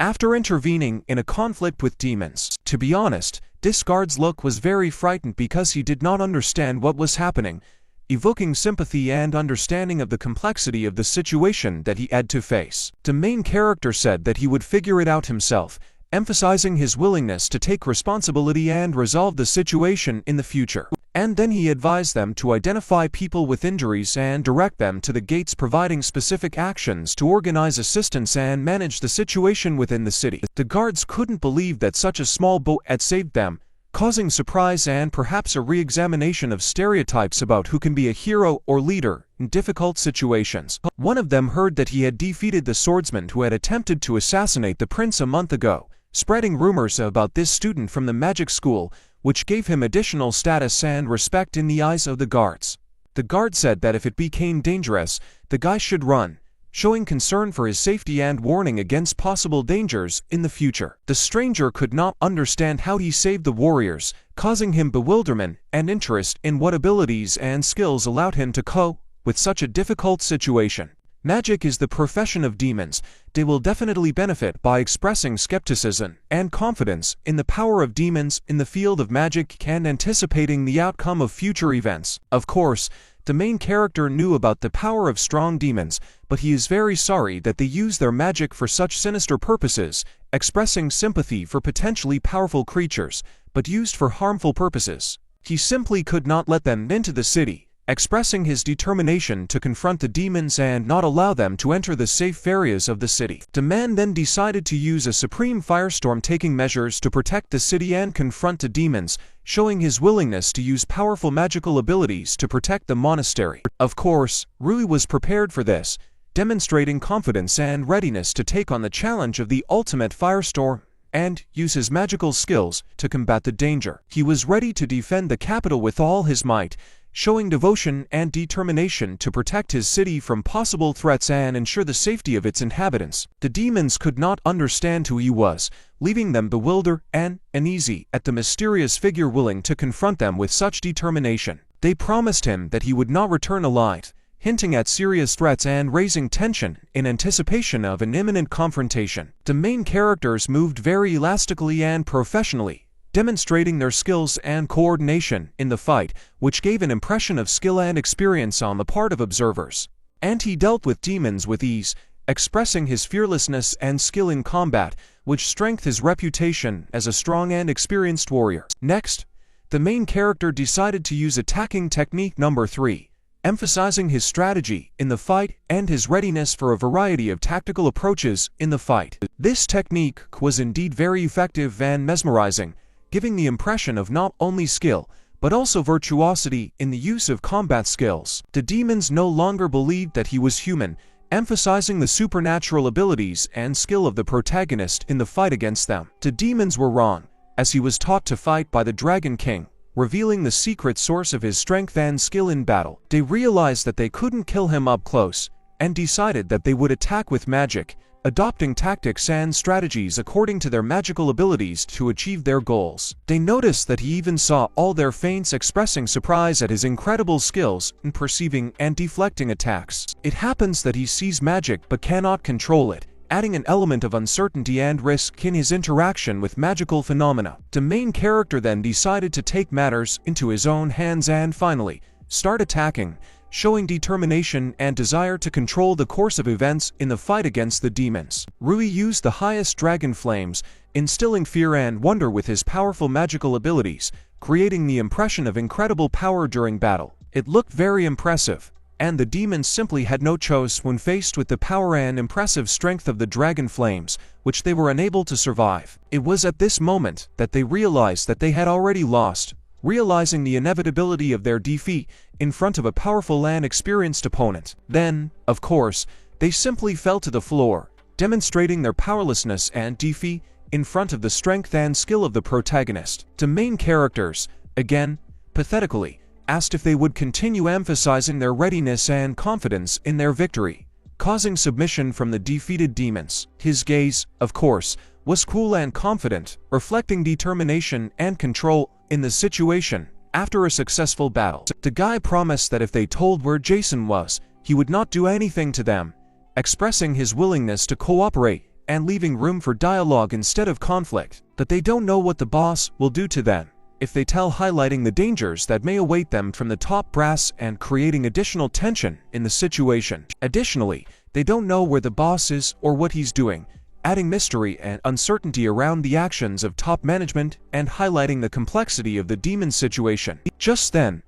After intervening in a conflict with demons, to be honest, this guard's look was very frightened because he did not understand what was happening, evoking sympathy and understanding of the complexity of the situation that he had to face. The main character said that he would figure it out himself, emphasizing his willingness to take responsibility and resolve the situation in the future. And then he advised them to identify people with injuries and direct them to the gates, providing specific actions to organize assistance and manage the situation within the city. The guards couldn't believe that such a small boat had saved them, causing surprise and perhaps a re-examination of stereotypes about who can be a hero or leader in difficult situations. One of them heard that he had defeated the swordsman who had attempted to assassinate the prince a month ago, spreading rumors about this student from the magic school, which gave him additional status and respect in the eyes of the guards. The guard said that if it became dangerous, the guy should run, showing concern for his safety and warning against possible dangers in the future. The stranger could not understand how he saved the warriors, causing him bewilderment and interest in what abilities and skills allowed him to cope with such a difficult situation. Magic is the profession of demons. They will definitely benefit by expressing skepticism and confidence in the power of demons in the field of magic and anticipating the outcome of future events. Of course, the main character knew about the power of strong demons, but he is very sorry that they use their magic for such sinister purposes, expressing sympathy for potentially powerful creatures, but used for harmful purposes. He simply could not let them into the city, expressing his determination to confront the demons and not allow them to enter the safe areas of the city. The man then decided to use a supreme firestorm, taking measures to protect the city and confront the demons, showing his willingness to use powerful magical abilities to protect the monastery. Of course, Rui was prepared for this, demonstrating confidence and readiness to take on the challenge of the ultimate firestorm and use his magical skills to combat the danger. He was ready to defend the capital with all his might, showing devotion and determination to protect his city from possible threats and ensure the safety of its inhabitants. The demons could not understand who he was, leaving them bewildered and uneasy at the mysterious figure willing to confront them with such determination. They promised him that he would not return alive, hinting at serious threats and raising tension in anticipation of an imminent confrontation. The main characters moved very elastically and professionally, demonstrating their skills and coordination in the fight, which gave an impression of skill and experience on the part of observers. And he dealt with demons with ease, expressing his fearlessness and skill in combat, which strengthened his reputation as a strong and experienced warrior. Next, the main character decided to use attacking technique number 3, emphasizing his strategy in the fight and his readiness for a variety of tactical approaches in the fight. This technique was indeed very effective and mesmerizing, giving the impression of not only skill, but also virtuosity in the use of combat skills. The demons no longer believed that he was human, emphasizing the supernatural abilities and skill of the protagonist in the fight against them. The demons were wrong, as he was taught to fight by the Dragon King, revealing the secret source of his strength and skill in battle. They realized that they couldn't kill him up close, and decided that they would attack with magic, adopting tactics and strategies according to their magical abilities to achieve their goals. They noticed that he even saw all their feints, expressing surprise at his incredible skills in perceiving and deflecting attacks. It happens that he sees magic but cannot control it, adding an element of uncertainty and risk in his interaction with magical phenomena. The main character then decided to take matters into his own hands and finally start attacking, showing determination and desire to control the course of events in the fight against the demons. Rui used the highest dragon flames, instilling fear and wonder with his powerful magical abilities, creating the impression of incredible power during battle. It looked very impressive, and the demons simply had no choice when faced with the power and impressive strength of the dragon flames, which they were unable to survive. It was at this moment that they realized that they had already lost, realizing the inevitability of their defeat in front of a powerful and experienced opponent. Then, of course, they simply fell to the floor, demonstrating their powerlessness and defeat in front of the strength and skill of the protagonist. The main characters, again, pathetically, asked if they would continue emphasizing their readiness and confidence in their victory, causing submission from the defeated demons. His gaze, of course, was cool and confident, reflecting determination and control in the situation. After a successful battle, the guy promised that if they told where Jason was, he would not do anything to them, expressing his willingness to cooperate and leaving room for dialogue instead of conflict. But they don't know what the boss will do to them if they tell, highlighting the dangers that may await them from the top brass and creating additional tension in the situation. Additionally, they don't know where the boss is or what he's doing, adding mystery and uncertainty around the actions of top management and highlighting the complexity of the demon situation. Just then,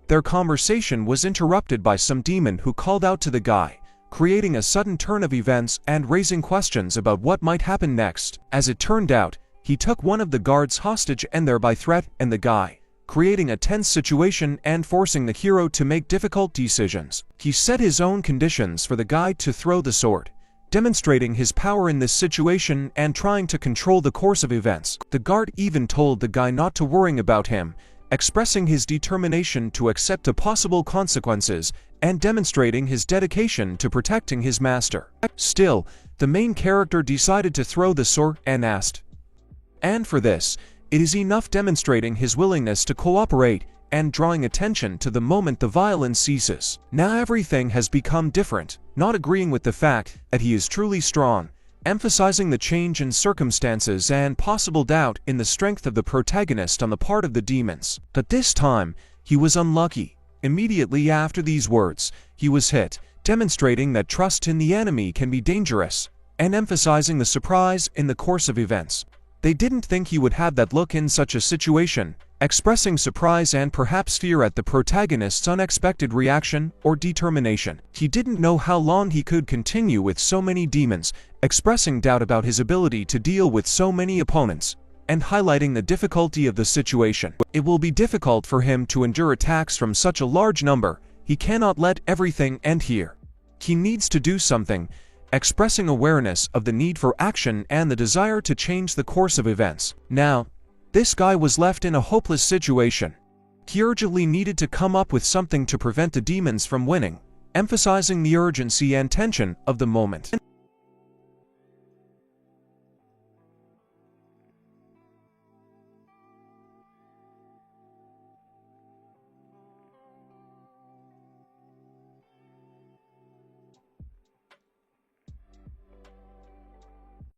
their conversation was interrupted by some demon who called out to the guy, creating a sudden turn of events and raising questions about what might happen next. As it turned out, he took one of the guards hostage and thereby threatened the guy, creating a tense situation and forcing the hero to make difficult decisions. He set his own conditions for the guy to throw the sword, demonstrating his power in this situation and trying to control the course of events. The guard even told the guy not to worry about him, expressing his determination to accept the possible consequences and demonstrating his dedication to protecting his master. Still, the main character decided to throw the sword and asked, and for this, it is enough, demonstrating his willingness to cooperate and drawing attention to the moment the violence ceases. Now everything has become different, not agreeing with the fact that he is truly strong, emphasizing the change in circumstances and possible doubt in the strength of the protagonist on the part of the demons. But this time, he was unlucky. Immediately after these words, he was hit, demonstrating that trust in the enemy can be dangerous, and emphasizing the surprise in the course of events. They didn't think he would have that look in such a situation, expressing surprise and perhaps fear at the protagonist's unexpected reaction or determination. He didn't know how long he could continue with so many demons, expressing doubt about his ability to deal with so many opponents, and highlighting the difficulty of the situation. It will be difficult for him to endure attacks from such a large number. He cannot let everything end here. He needs to do something, expressing awareness of the need for action and the desire to change the course of events. Now, this guy was left in a hopeless situation. He urgently needed to come up with something to prevent the demons from winning, emphasizing the urgency and tension of the moment.